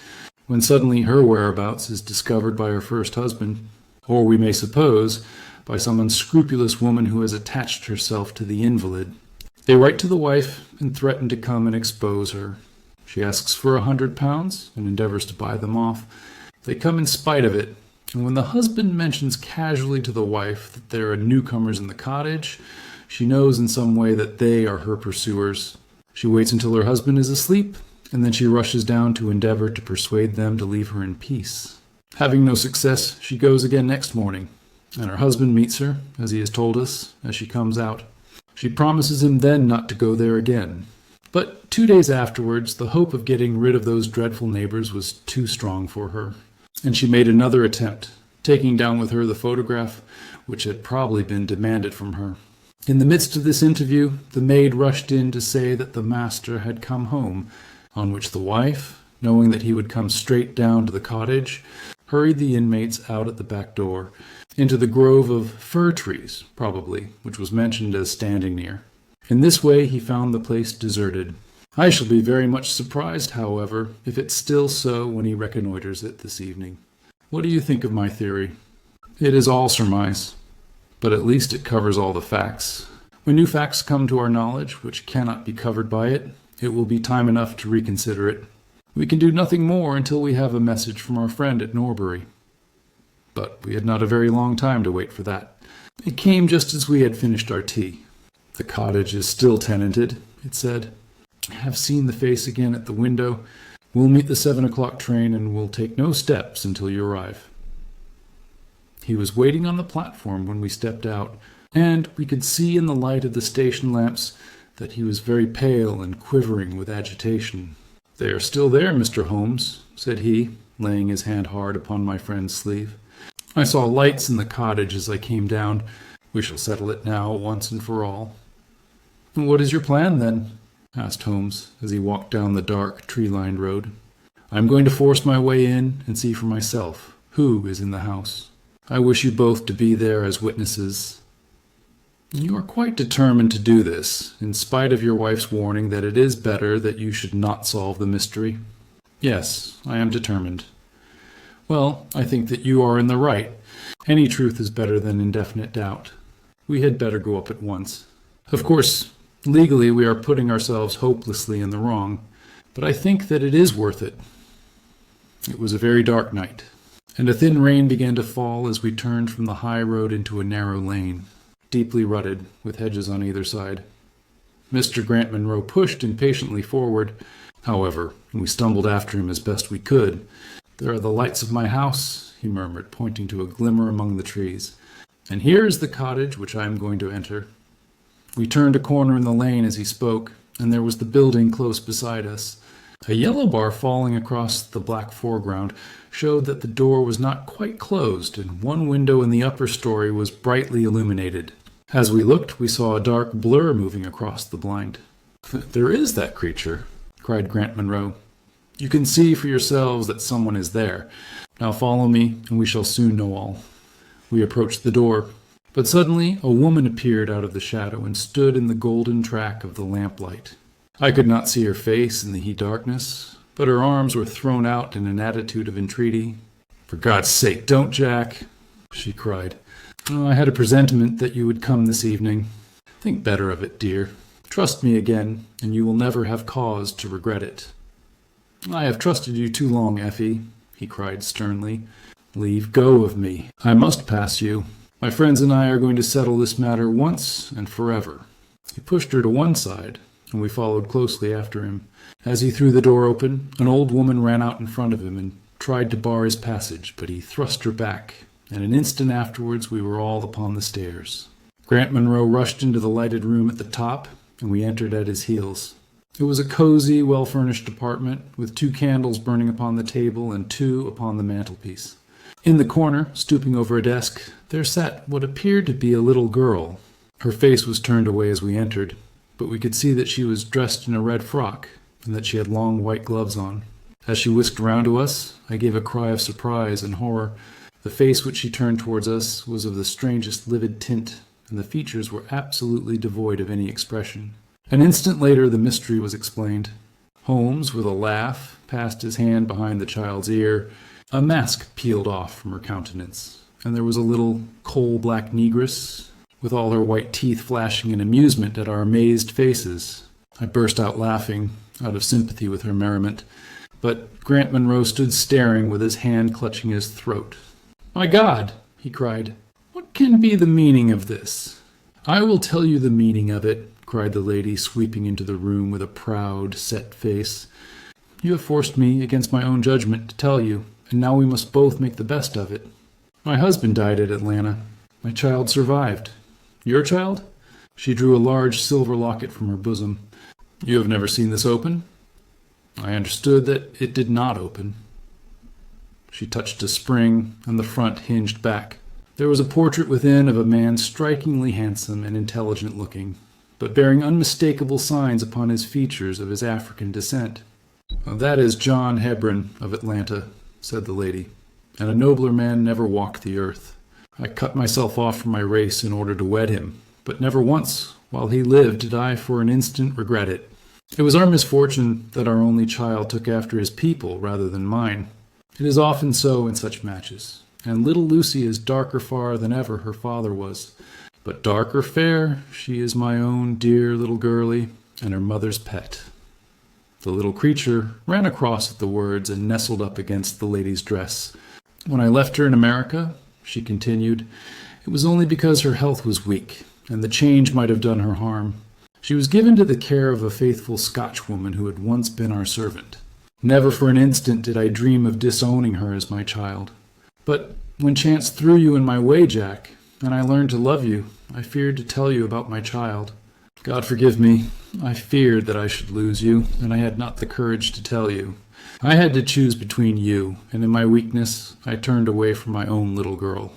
when suddenly her whereabouts is discovered by her first husband, or we may suppose, by some unscrupulous woman who has attached herself to the invalid. They write to the wife and threaten to come and expose her. She asks for £100 and endeavors to buy them off. They come in spite of it, and when the husband mentions casually to the wife that there are newcomers in the cottage, she knows in some way that they are her pursuers. She waits until her husband is asleep, and then she rushes down to endeavor to persuade them to leave her in peace. Having no success, she goes again next morning, and her husband meets her, as he has told us, as she comes out. She promises him then not to go there again. But 2 days afterwards, the hope of getting rid of those dreadful neighbors was too strong for her, and she made another attempt, taking down with her the photograph which had probably been demanded from her. In the midst of this interview, the maid rushed in to say that the master had come home, on which the wife, knowing that he would come straight down to the cottage, hurried the inmates out at the back door, into the grove of fir trees, probably, which was mentioned as standing near. In this way he found the place deserted. I shall be very much surprised, however, if it's still so when he reconnoiters it this evening. What do you think of my theory? It is all surmise, but at least it covers all the facts. When new facts come to our knowledge, which cannot be covered by it, it will be time enough to reconsider it. We can do nothing more until we have a message from our friend at Norbury. But we had not a very long time to wait for that. It came just as we had finished our tea. The cottage is still tenanted, it said. I have seen the face again at the window. We'll meet the 7 o'clock train, and we'll take no steps until you arrive. He was waiting on the platform when we stepped out, and we could see in the light of the station lamps that he was very pale and quivering with agitation. "They are still there, Mr. Holmes," said he, laying his hand hard upon my friend's sleeve. "I saw lights in the cottage as I came down. We shall settle it now, once and for all." "What is your plan, then?" asked Holmes, as he walked down the dark, tree-lined road. "I am going to force my way in and see for myself who is in the house. I wish you both to be there as witnesses." "You are quite determined to do this, in spite of your wife's warning that it is better that you should not solve the mystery?" "Yes, I am determined." "Well, I think that you are in the right. Any truth is better than indefinite doubt. We had better go up at once. Of course, legally we are putting ourselves hopelessly in the wrong, but I think that it is worth it." It was a very dark night, and a thin rain began to fall as we turned from the high road into a narrow lane, deeply rutted, with hedges on either side. Mr. Grant Munro pushed impatiently forward, however, and we stumbled after him as best we could. "There are the lights of my house," he murmured, pointing to a glimmer among the trees. "And here is the cottage which I am going to enter." We turned a corner in the lane as he spoke, and there was the building close beside us. A yellow bar falling across the black foreground showed that the door was not quite closed, and one window in the upper story was brightly illuminated. As we looked, we saw a dark blur moving across the blind. "There is that creature," cried Grant Munro. "You can see for yourselves that someone is there. Now follow me, and we shall soon know all." We approached the door, but suddenly a woman appeared out of the shadow and stood in the golden track of the lamplight. I could not see her face in the heat darkness, but her arms were thrown out in an attitude of entreaty. "For God's sake, don't, Jack!" she cried. "Oh, I had a presentiment that you would come this evening. Think better of it, dear. Trust me again, and you will never have cause to regret it." "I have trusted you too long, Effie," he cried sternly. "Leave go of me. I must pass you. My friends and I are going to settle this matter once and forever." He pushed her to one side, and we followed closely after him. As he threw the door open, an old woman ran out in front of him and tried to bar his passage, but he thrust her back, and an instant afterwards we were all upon the stairs. Grant Munro rushed into the lighted room at the top, and we entered at his heels. It was a cozy, well-furnished apartment, with 2 candles burning upon the table and 2 upon the mantelpiece. In the corner, stooping over a desk, there sat what appeared to be a little girl. Her face was turned away as we entered, but we could see that she was dressed in a red frock, and that she had long white gloves on. As she whisked round to us, I gave a cry of surprise and horror. The face which she turned towards us was of the strangest livid tint, and the features were absolutely devoid of any expression. An instant later the mystery was explained. Holmes, with a laugh, passed his hand behind the child's ear. A mask peeled off from her countenance, and there was a little coal-black negress, with all her white teeth flashing in amusement at our amazed faces. I burst out laughing, out of sympathy with her merriment, but Grant Munro stood staring with his hand clutching his throat. "My God!" he cried. "What can be the meaning of this?" "I will tell you the meaning of it," cried the lady, sweeping into the room with a proud, set face. "You have forced me, against my own judgment, to tell you, and now we must both make the best of it. My husband died at Atlanta. My child survived." "Your child?" She drew a large silver locket from her bosom. "You have never seen this open?" I understood that it did not open. She touched a spring, and the front hinged back. There was a portrait within of a man strikingly handsome and intelligent-looking, but bearing unmistakable signs upon his features of his African descent. "That is John Hebron of Atlanta," said the lady, "and a nobler man never walked the earth. I cut myself off from my race in order to wed him, but never once, while he lived, did I for an instant regret it. It was our misfortune that our only child took after his people rather than mine. It is often so in such matches, and little Lucy is darker far than ever her father was. But dark or fair, she is my own dear little girlie, and her mother's pet." The little creature ran across at the words and nestled up against the lady's dress. "When I left her in America," she continued, "it was only because her health was weak, and the change might have done her harm. She was given to the care of a faithful Scotchwoman who had once been our servant. Never for an instant did I dream of disowning her as my child. But when chance threw you in my way, Jack, and I learned to love you, I feared to tell you about my child. God forgive me, I feared that I should lose you, and I had not the courage to tell you. I had to choose between you, and in my weakness I turned away from my own little girl.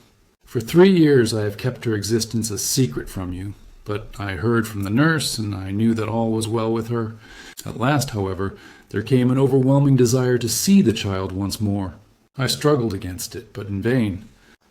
For 3 years I have kept her existence a secret from you, but I heard from the nurse, and I knew that all was well with her. At last, however, there came an overwhelming desire to see the child once more. I struggled against it, but in vain.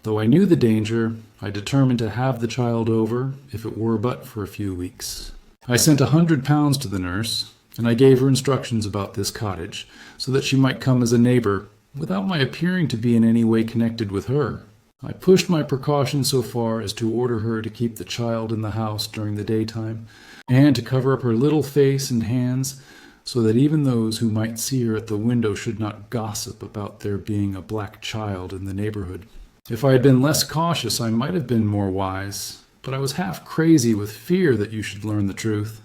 Though I knew the danger, I determined to have the child over, if it were but for a few weeks. I sent £100 to the nurse, and I gave her instructions about this cottage, so that she might come as a neighbor, without my appearing to be in any way connected with her. I pushed my precautions so far as to order her to keep the child in the house during the daytime, and to cover up her little face and hands, so that even those who might see her at the window should not gossip about there being a black child in the neighborhood. If I had been less cautious, I might have been more wise, but I was half crazy with fear that you should learn the truth.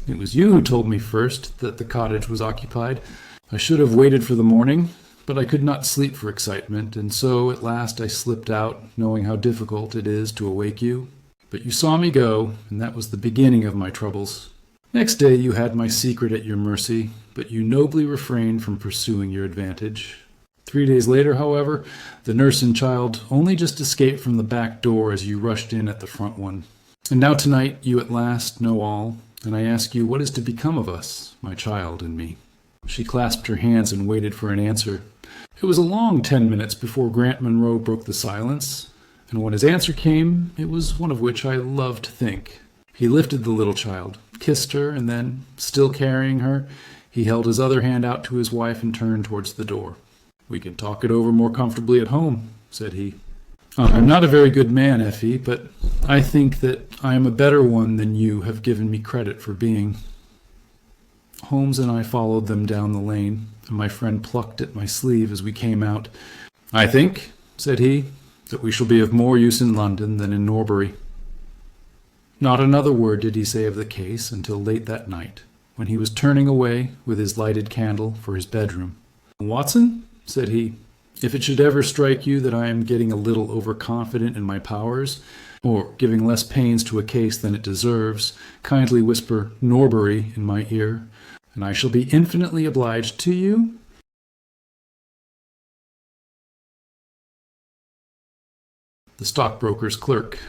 It was you who told me first that the cottage was occupied. I should have waited for the morning, but I could not sleep for excitement, and so at last I slipped out, knowing how difficult it is to awake you. But you saw me go, and that was the beginning of my troubles. Next day you had my secret at your mercy, but you nobly refrained from pursuing your advantage. 3 days later, however, the nurse and child only just escaped from the back door as you rushed in at the front one. And now tonight you at last know all, and I ask you what is to become of us, my child and me." She clasped her hands and waited for an answer. It was a long 10 minutes before Grant Munro broke the silence, and when his answer came, it was one of which I love to think. He lifted the little child, kissed her, and then, still carrying her, he held his other hand out to his wife and turned towards the door. "We can talk it over more comfortably at home," said he. "I'm not a very good man, Effie, but I think that I am a better one than you have given me credit for being." Holmes and I followed them down the lane, and my friend plucked at my sleeve as we came out. "I think," said he, "that we shall be of more use in London than in Norbury." Not another word did he say of the case until late that night, when he was turning away with his lighted candle for his bedroom. "Watson," said he, "if it should ever strike you that I am getting a little overconfident in my powers, or giving less pains to a case than it deserves, kindly whisper Norbury in my ear, and I shall be infinitely obliged to you." The stockbroker's clerk.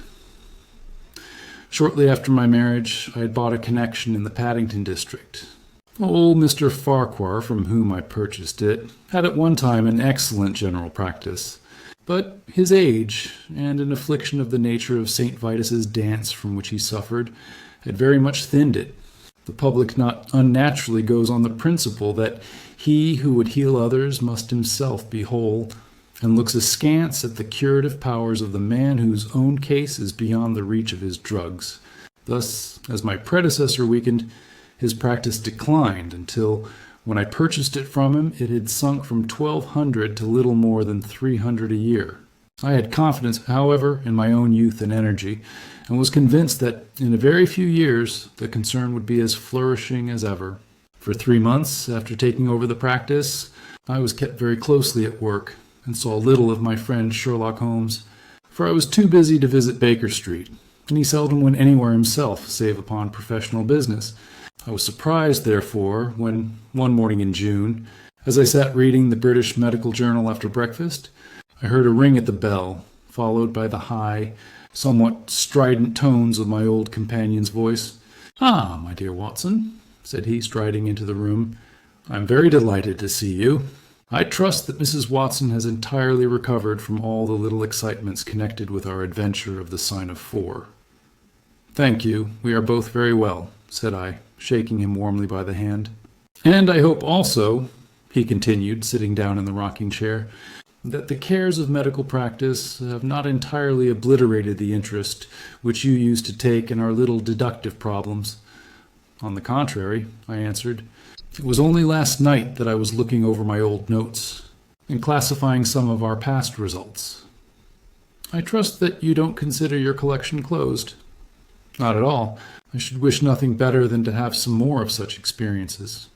Shortly after my marriage, I had bought a connection in the Paddington district. Old Mr. Farquhar, from whom I purchased it, had at one time an excellent general practice, but his age, and an affliction of the nature of St. Vitus's dance from which he suffered, had very much thinned it. The public not unnaturally goes on the principle that he who would heal others must himself be whole, and looks askance at the curative powers of the man whose own case is beyond the reach of his drugs. Thus, as my predecessor weakened, his practice declined until, when I purchased it from him, it had sunk from 1,200 to little more than 300 a year. I had confidence, however, in my own youth and energy, and was convinced that in a very few years the concern would be as flourishing as ever. For 3 months after taking over the practice, I was kept very closely at work, and saw little of my friend Sherlock Holmes, for I was too busy to visit Baker Street, and he seldom went anywhere himself save upon professional business. I was surprised, therefore, when, one morning in June, As I sat reading the British Medical Journal after breakfast, I heard a ring at the bell, followed by the high, somewhat strident tones of my old companion's voice. "Ah, my dear Watson," said he, striding into the room. "I'm very delighted to see you. I trust that Mrs. Watson has entirely recovered from all the little excitements connected with our adventure of the Sign of Four." "Thank you, we are both very well," said I, shaking him warmly by the hand. "And I hope also," he continued, sitting down in the rocking chair, "that the cares of medical practice have not entirely obliterated the interest which you used to take in our little deductive problems." "On the contrary," I answered, "it was only last night that I was looking over my old notes and classifying some of our past results." "I trust that you don't consider your collection closed." "Not at all. I should wish nothing better than to have some more of such experiences."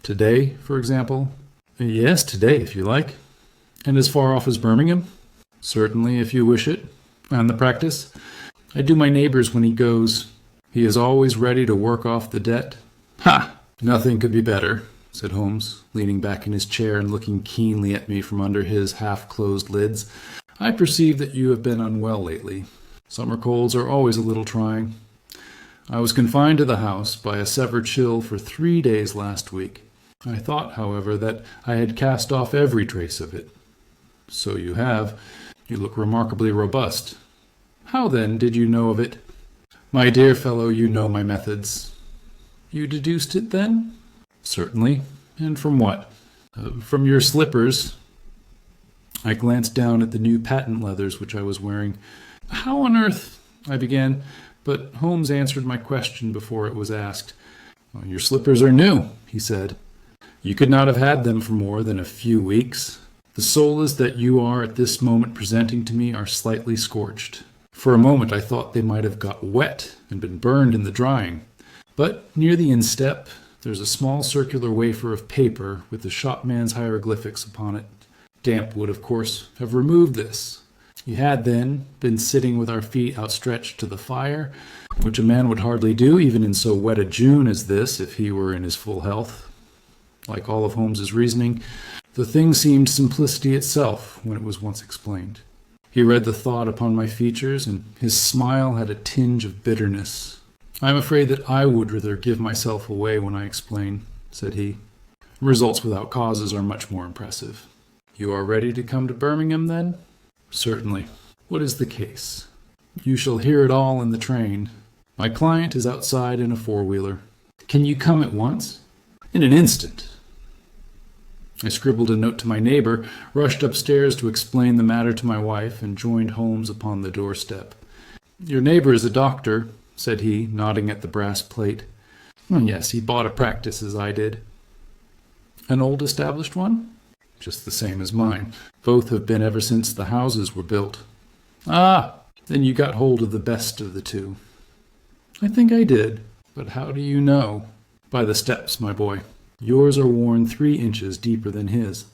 "Today, for example?" "Yes, today, if you like." "And as far off as Birmingham?" "Certainly, if you wish it." "And the practice?" "I do my neighbor's when he goes. He is always ready to work off the debt." "Ha! Nothing could be better," said Holmes, leaning back in his chair and looking keenly at me from under his half-closed lids. "I perceive that you have been unwell lately. Summer colds are always a little trying. I was confined to the house by a severe chill for 3 days last week. I thought, however, that I had cast off every trace of it." "So you have. You look remarkably robust. How, then, did you know of it?" "My dear fellow, you know my methods." "You deduced it, then?" "Certainly. And from what?" "From your slippers." I glanced down at the new patent leathers which I was wearing. "How on earth—" I began, but Holmes answered my question before it was asked. "Your slippers are new," he said. "You could not have had them for more than a few weeks. The soles that you are at this moment presenting to me are slightly scorched. For a moment I thought they might have got wet and been burned in the drying. But near the instep there's a small circular wafer of paper with the shopman's hieroglyphics upon it. Damp would, of course, have removed this. We had, then, been sitting with our feet outstretched to the fire, which a man would hardly do even in so wet a June as this if he were in his full health." Like all of Holmes's reasoning, the thing seemed simplicity itself when it was once explained. He read the thought upon my features, and his smile had a tinge of bitterness. "I am afraid that I would rather give myself away when I explain," said he. "Results without causes are much more impressive." "You are ready to come to Birmingham, then?" "Certainly. What is the case?" "You shall hear it all in the train. My client is outside in a four-wheeler." "Can you come at once?" "In an instant." I scribbled a note to my neighbor, rushed upstairs to explain the matter to my wife, and joined Holmes upon the doorstep. "Your neighbor is a doctor," said he, nodding at the brass plate. "Yes, he bought a practice as I did." "An old established one?" "Just the same as mine. Both have been ever since the houses were built." "Ah, then you got hold of the best of the two." "I think I did. But how do you know?" "By the steps, my boy. Yours are worn 3 inches deeper than his.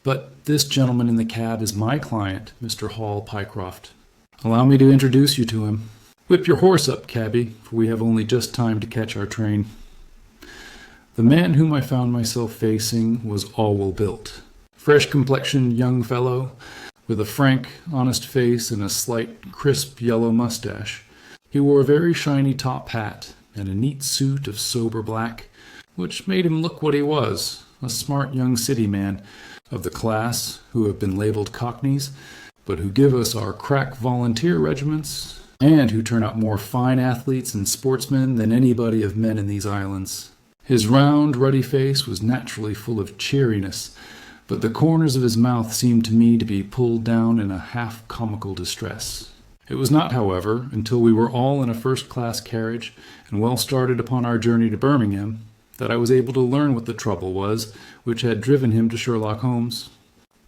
But this gentleman in the cab is my client, Mr. Hall Pycroft. Allow me to introduce you to him. Whip your horse up, cabby, for we have only just time to catch our train." The man whom I found myself facing was all-well built. Fresh-complexioned young fellow, with a frank, honest face and a slight, crisp yellow mustache. He wore a very shiny top hat and a neat suit of sober black, which made him look what he was, a smart young city man, of the class who have been labeled cockneys, but who give us our crack volunteer regiments, and who turn out more fine athletes and sportsmen than anybody of men in these islands. His round, ruddy face was naturally full of cheeriness, but the corners of his mouth seemed to me to be pulled down in a half-comical distress. It was not, however, until we were all in a first-class carriage and well started upon our journey to Birmingham, that I was able to learn what the trouble was which had driven him to Sherlock Holmes.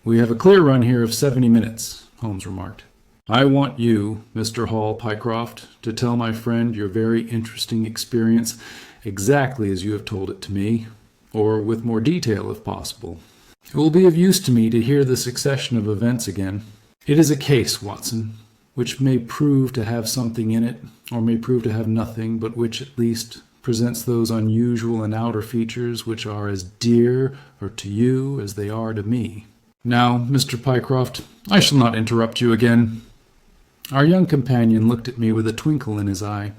"We have a clear run here of 70 minutes, Holmes remarked. "I want you, Mr. Hall Pycroft, to tell my friend your very interesting experience exactly as you have told it to me, or with more detail if possible. It will be of use to me to hear the succession of events again. It is a case, Watson, which may prove to have something in it, or may prove to have nothing, but which, at least, presents those unusual and outer features which are as dear or to you as they are to me. Now, Mr. Pycroft, I shall not interrupt you again." Our young companion looked at me with a twinkle in his eye.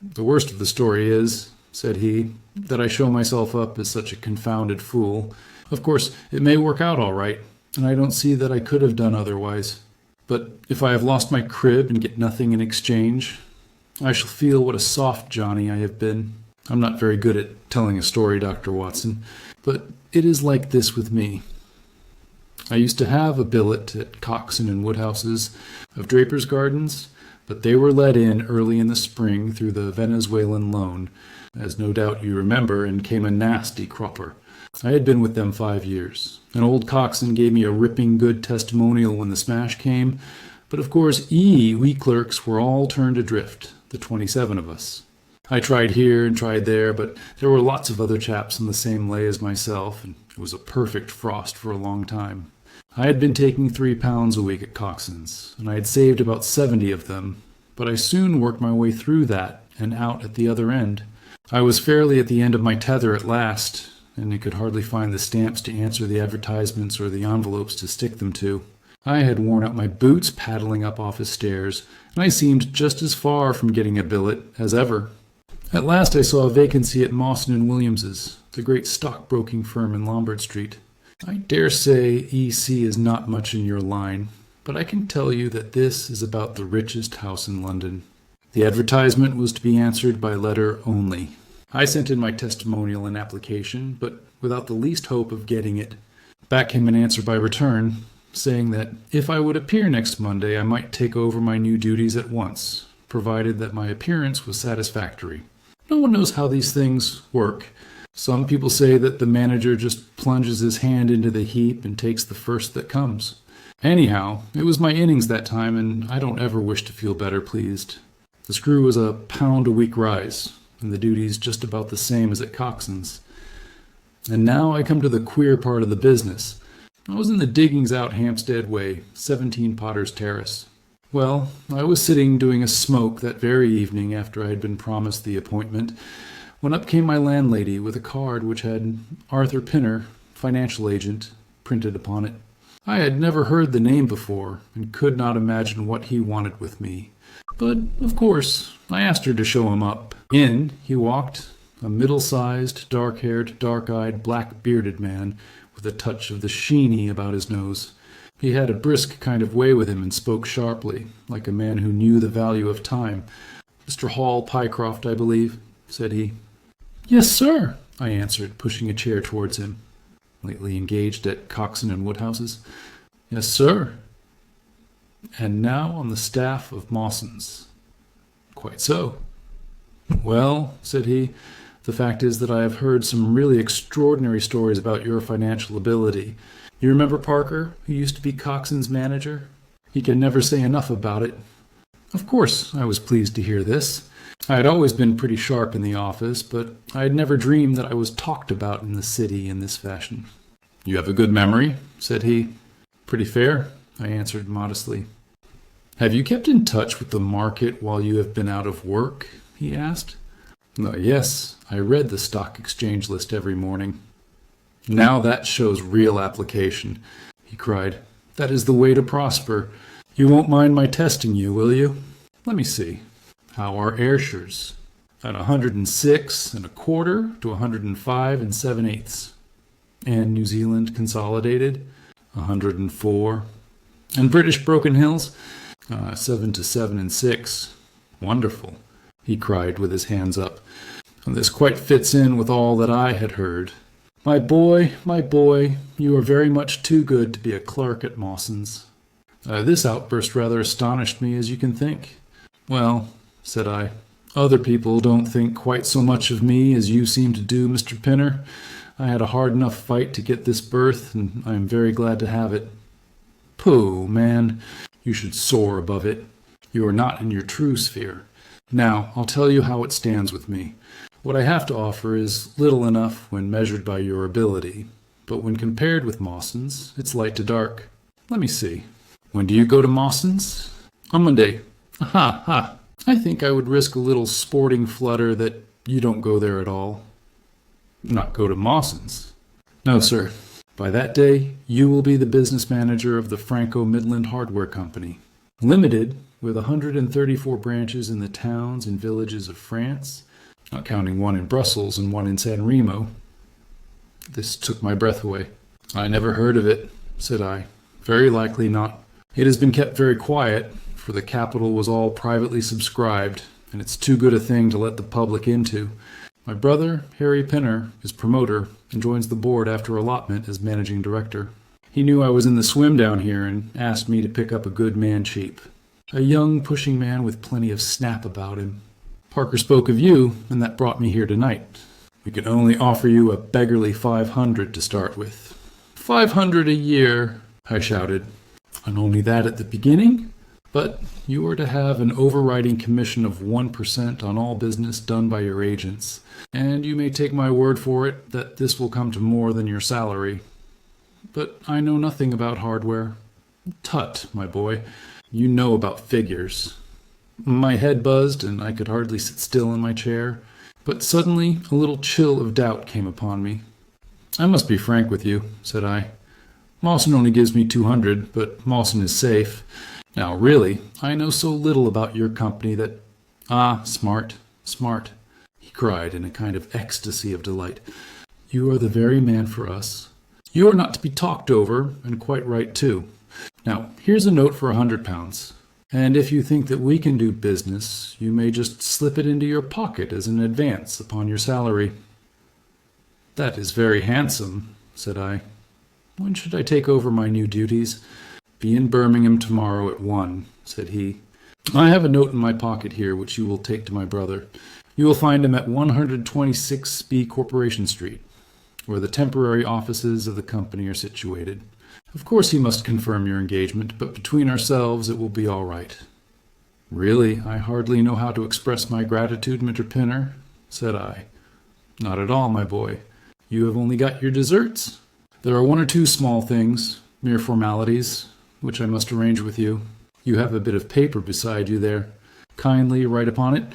"The worst of the story is," said he, "that I show myself up as such a confounded fool. Of course, it may work out all right, and I don't see that I could have done otherwise. But if I have lost my crib and get nothing in exchange, I shall feel what a soft Johnny I have been. I'm not very good at telling a story, Dr. Watson, but it is like this with me. I used to have a billet at Coxon and Woodhouse's of Draper's Gardens, but they were let in early in the spring through the Venezuelan loan, as no doubt you remember, and came a nasty cropper. I had been with them 5 years, and old Coxon gave me a ripping good testimonial when the smash came, but of course we clerks were all turned adrift, the 27 of us. I tried here and tried there, but there were lots of other chaps in the same lay as myself, and it was a perfect frost for a long time. I had been taking £3 a week at Coxon's, and I had saved about 70 of them, but I soon worked my way through that and out at the other end. I was fairly at the end of my tether at last, and I could hardly find the stamps to answer the advertisements or the envelopes to stick them to. I had worn out my boots paddling up office stairs, and I seemed just as far from getting a billet as ever. At last I saw a vacancy at Mawson & Williams's, the great stockbroking firm in Lombard Street. I dare say E.C. is not much in your line, but I can tell you that this is about the richest house in London. The advertisement was to be answered by letter only. I sent in my testimonial and application, but without the least hope of getting it. Back came an answer by return, saying that if I would appear next Monday, I might take over my new duties at once, provided that my appearance was satisfactory. No one knows how these things work. Some people say that the manager just plunges his hand into the heap and takes the first that comes. Anyhow, it was my innings that time, and I don't ever wish to feel better pleased. The screw was £1 a week rise, and the duties just about the same as at Coxon's. And now I come to the queer part of the business. I was in the diggings out Hampstead Way, 17 Potter's Terrace. Well, I was sitting doing a smoke that very evening after I had been promised the appointment, when up came my landlady with a card which had Arthur Pinner, financial agent, printed upon it. I had never heard the name before, and could not imagine what he wanted with me. But, of course, I asked her to show him up. In he walked, a middle-sized, dark-haired, dark-eyed, black-bearded man, with a touch of the sheeny about his nose. He had a brisk kind of way with him and spoke sharply, like a man who knew the value of time. "Mr. Hall Pycroft, I believe," said he. "Yes, sir," I answered, pushing a chair towards him. "Lately engaged at Coxon and Woodhouse's?" "Yes, sir." "And now on the staff of Mawson's?" "Quite so." "Well," said he, "the fact is that I have heard some really extraordinary stories about your financial ability. You remember Parker, who used to be Coxon's manager? He can never say enough about it." Of course I was pleased to hear this. I had always been pretty sharp in the office, but I had never dreamed that I was talked about in the city in this fashion. "You have a good memory," said he. "Pretty fair," I answered modestly. "Have you kept in touch with the market while you have been out of work?" he asked. "Yes, I read the stock exchange list every morning." "Now that shows real application," he cried. "That is the way to prosper. You won't mind my testing you, will you? Let me see. How are Ayrshires? At 106 1/4 to 105 7/8. And New Zealand Consolidated? 104. And British Broken Hills? 7 to 7 6. Wonderful," he cried with his hands up. "This quite fits in with all that I had heard. My boy, you are very much too good to be a clerk at Mawson's." This outburst rather astonished me, as you can think. "Well," said I, "other people don't think quite so much of me as you seem to do, Mr. Pinner. I had a hard enough fight to get this berth, and I am very glad to have it." "Pooh, man, you should soar above it. You are not in your true sphere. Now, I'll tell you how it stands with me. What I have to offer is little enough when measured by your ability, but when compared with Mawson's, it's light to dark. Let me see. When do you go to Mawson's?" "On Monday." "Ha, ha. I think I would risk a little sporting flutter that You don't go there at all? Not go to Mawson's? No, sir. By that day, you will be the business manager of the Franco-Midland Hardware Company, Limited, with 134 branches in the towns and villages of France, not counting one in Brussels and one in San Remo. This took my breath away. I never heard of it, said I. Very likely not. It has been kept very quiet, for the capital was all privately subscribed, and it's too good a thing to let the public into. My brother, Harry Pinner, is promoter and joins the board after allotment as managing director. He knew I was in the swim down here and asked me to pick up a good man cheap. A young, pushing man with plenty of snap about him. Parker spoke of you, and that brought me here tonight. We can only offer you a beggarly 500 to start with. 500 a year, I shouted. And only that at the beginning? But you are to have an overriding commission of 1% on all business done by your agents, and you may take my word for it that this will come to more than your salary. But I know nothing about hardware. Tut, my boy, you know about figures. My head buzzed, and I could hardly sit still in my chair, but suddenly a little chill of doubt came upon me. I must be frank with you, said I. Mawson only gives me 200, but Mawson is safe. Now, really, I know so little about your company that— Ah, smart, smart, he cried in a kind of ecstasy of delight. You are the very man for us. You are not to be talked over, and quite right, too. Now, here's a note for £100, and if you think that we can do business, you may just slip it into your pocket as an advance upon your salary. That is very handsome, said I. When should I take over my new duties? Be in Birmingham tomorrow at 1, said he. I have a note in my pocket here which you will take to my brother. You will find him at 126B Corporation Street, where the temporary offices of the company are situated. Of course he must confirm your engagement, but between ourselves it will be all right. Really, I hardly know how to express my gratitude, Mr. Pinner, said I. Not at all, my boy. You have only got your deserts. There are one or two small things, mere formalities, which I must arrange with you. You have a bit of paper beside you there. Kindly write upon it,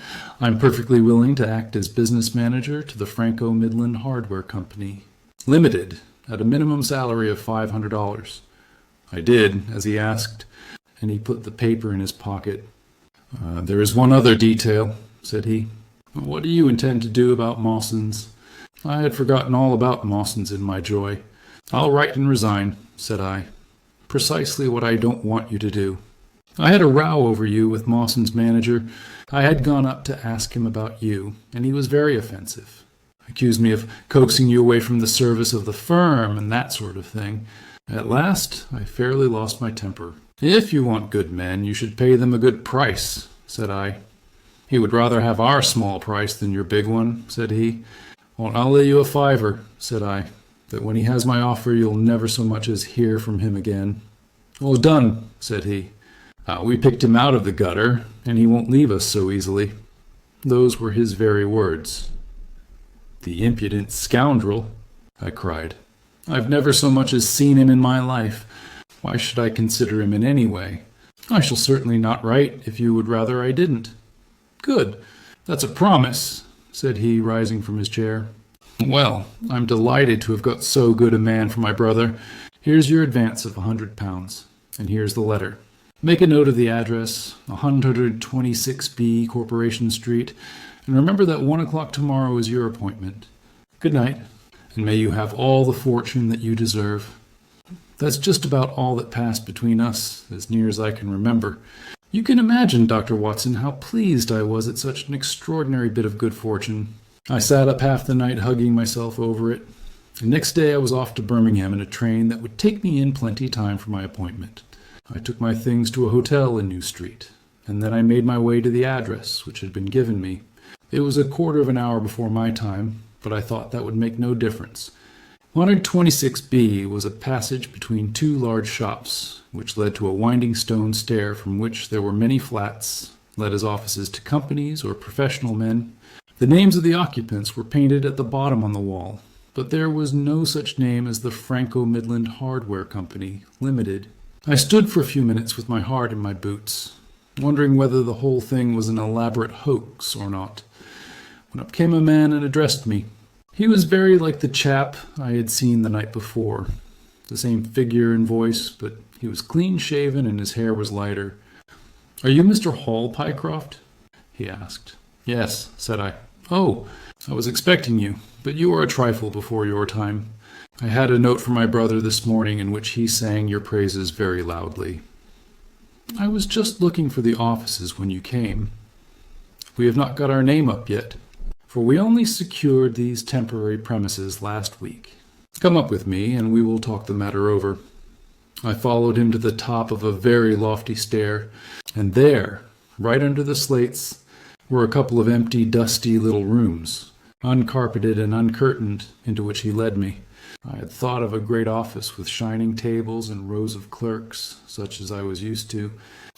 I'm perfectly willing to act as business manager to the Franco-Midland Hardware Company, Limited, at a minimum salary of $500. I did, as he asked, and he put the paper in his pocket. There is one other detail, said he. What do you intend to do about Mawson's? I had forgotten all about Mawson's in my joy. I'll write and resign, said I. Precisely what I don't want you to do. I had a row over you with Mawson's manager. I had gone up to ask him about you, and he was very offensive. Accused me of coaxing you away from the service of the firm and that sort of thing. At last, I fairly lost my temper. If you want good men, you should pay them a good price, said I. He would rather have our small price than your big one, said he. Well, I'll lay you a $5, said I. That when he has my offer, you'll never so much as hear from him again. Well done, said he. We picked him out of the gutter, and he won't leave us so easily. Those were his very words. The impudent scoundrel, I cried. I've never so much as seen him in my life. Why should I consider him in any way? I shall certainly not write if you would rather I didn't. Good. That's a promise, said he, rising from his chair. Well, I'm delighted to have got so good a man for my brother. Here's your advance of £100, and here's the letter. Make a note of the address, 126B Corporation Street, and remember that 1 o'clock tomorrow is your appointment. Good night, and may you have all the fortune that you deserve. That's just about all that passed between us, as near as I can remember. You can imagine, Dr. Watson, how pleased I was at such an extraordinary bit of good fortune. I sat up half the night hugging myself over it. The next day I was off to Birmingham in a train that would take me in plenty time for my appointment. I took my things to a hotel in New Street, and then I made my way to the address which had been given me. It was a quarter of an hour before my time, but I thought that would make no difference. 126B was a passage between two large shops, which led to a winding stone stair from which there were many flats, let as offices to companies or professional men. The names of the occupants were painted at the bottom on the wall, but there was no such name as the Franco-Midland Hardware Company, Limited. I stood for a few minutes with my heart in my boots, wondering whether the whole thing was an elaborate hoax or not. when up came a man and addressed me. He was very like the chap I had seen the night before. The same figure and voice, but he was clean-shaven and his hair was lighter. "Are you Mr. Hall, Pycroft?" he asked. "Yes," said I. "Oh, I was expecting you, but you are a trifle before your time. I had a note from my brother this morning in which he sang your praises very loudly. I was just looking for the offices when you came. We have not got our name up yet, for we only secured these temporary premises last week. Come up with me, and we will talk the matter over." I followed him to the top of a very lofty stair, and there, right under the slates, were a couple of empty, dusty little rooms, uncarpeted and uncurtained, into which he led me. I had thought of a great office with shining tables and rows of clerks, such as I was used to,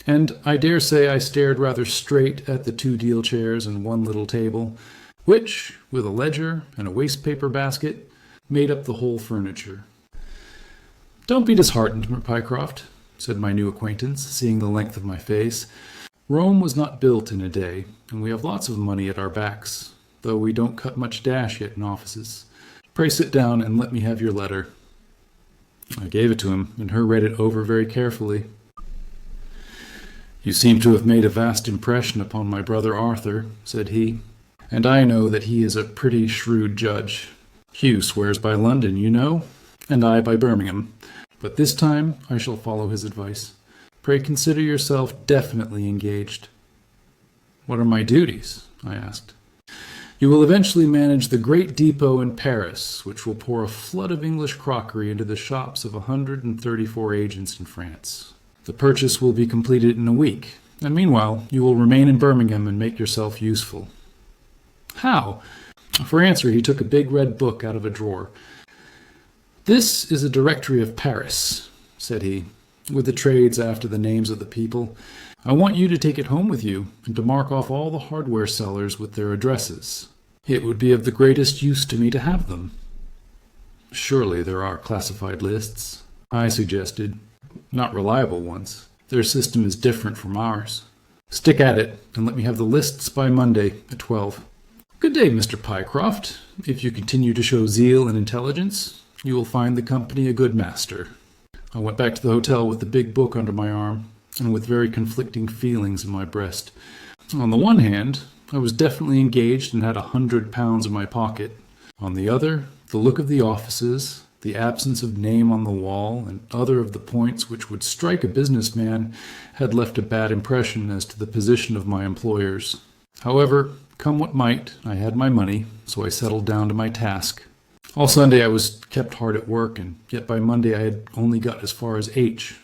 and I dare say I stared rather straight at the 2 deal chairs and 1 little table, which, with a ledger and a waste-paper basket, made up the whole furniture. "Don't be disheartened, Pycroft," said my new acquaintance, seeing the length of my face. "Rome was not built in a day, and we have lots of money at our backs, though we don't cut much dash yet in offices. Pray sit down and let me have your letter." I gave it to him, and he read it over very carefully. "You seem to have made a vast impression upon my brother Arthur," said he, "and I know that he is a pretty shrewd judge. Hugh swears by London, you know, and I by Birmingham, but this time I shall follow his advice. Pray consider yourself definitely engaged." "What are my duties?" I asked. "You will eventually manage the great depot in Paris, which will pour a flood of English crockery into the shops of 134 agents in France. The purchase will be completed in a week, and meanwhile you will remain in Birmingham and make yourself useful." "How?" For answer he took a big red book out of a drawer. "This is a directory of Paris," said he, "with the trades after the names of the people. I want you to take it home with you, and to mark off all the hardware sellers with their addresses. It would be of the greatest use to me to have them." "Surely there are classified lists," I suggested. "Not reliable ones. Their system is different from ours. Stick at it, and let me have the lists by Monday at 12. "Good day, Mr. Pycroft. If you continue to show zeal and intelligence, you will find the company a good master." I went back to the hotel with the big book under my arm, and with very conflicting feelings in my breast. On the one hand, I was definitely engaged and had £100 in my pocket. On the other, the look of the offices, the absence of name on the wall, and other of the points which would strike a businessman had left a bad impression as to the position of my employers. However, come what might, I had my money, so I settled down to my task. All Sunday I was kept hard at work, and yet by Monday I had only got as far as H.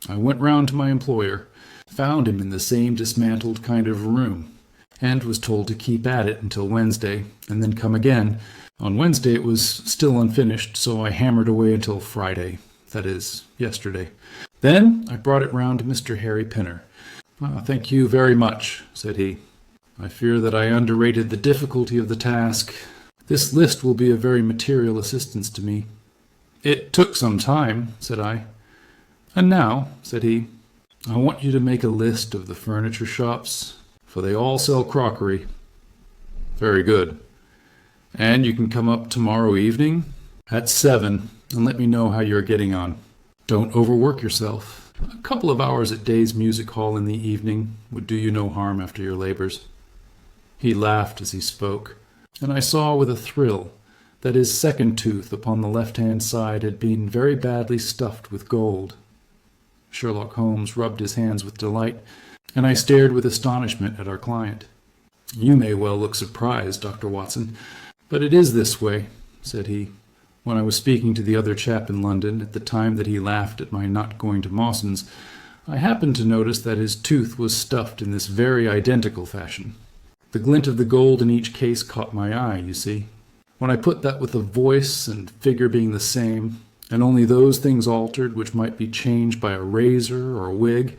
I went round to my employer, found him in the same dismantled kind of room, and was told to keep at it until Wednesday, and then come again. On Wednesday it was still unfinished, so I hammered away until Friday, that is, yesterday. Then I brought it round to Mr. Harry Pinner. "Thank you very much," said he. "I fear that I underrated the difficulty of the task. This list will be a very material assistance to me." "It took some time," said I. "And now," said he, "I want you to make a list of the furniture shops, for they all sell crockery." "Very good. And you can come up tomorrow evening at 7 and let me know how you are getting on. Don't overwork yourself. A couple of hours at Day's music hall in the evening would do you no harm after your labors." He laughed as he spoke, and I saw with a thrill that his second tooth upon the left-hand side had been very badly stuffed with gold. Sherlock Holmes rubbed his hands with delight, and I stared with astonishment at our client. "You may well look surprised, Dr. Watson, but it is this way," said he. "When I was speaking to the other chap in London at the time that he laughed at my not going to Mawson's, I happened to notice that his tooth was stuffed in this very identical fashion. The glint of the gold in each case caught my eye, you see. When I put that with the voice and figure being the same, and only those things altered which might be changed by a razor or a wig,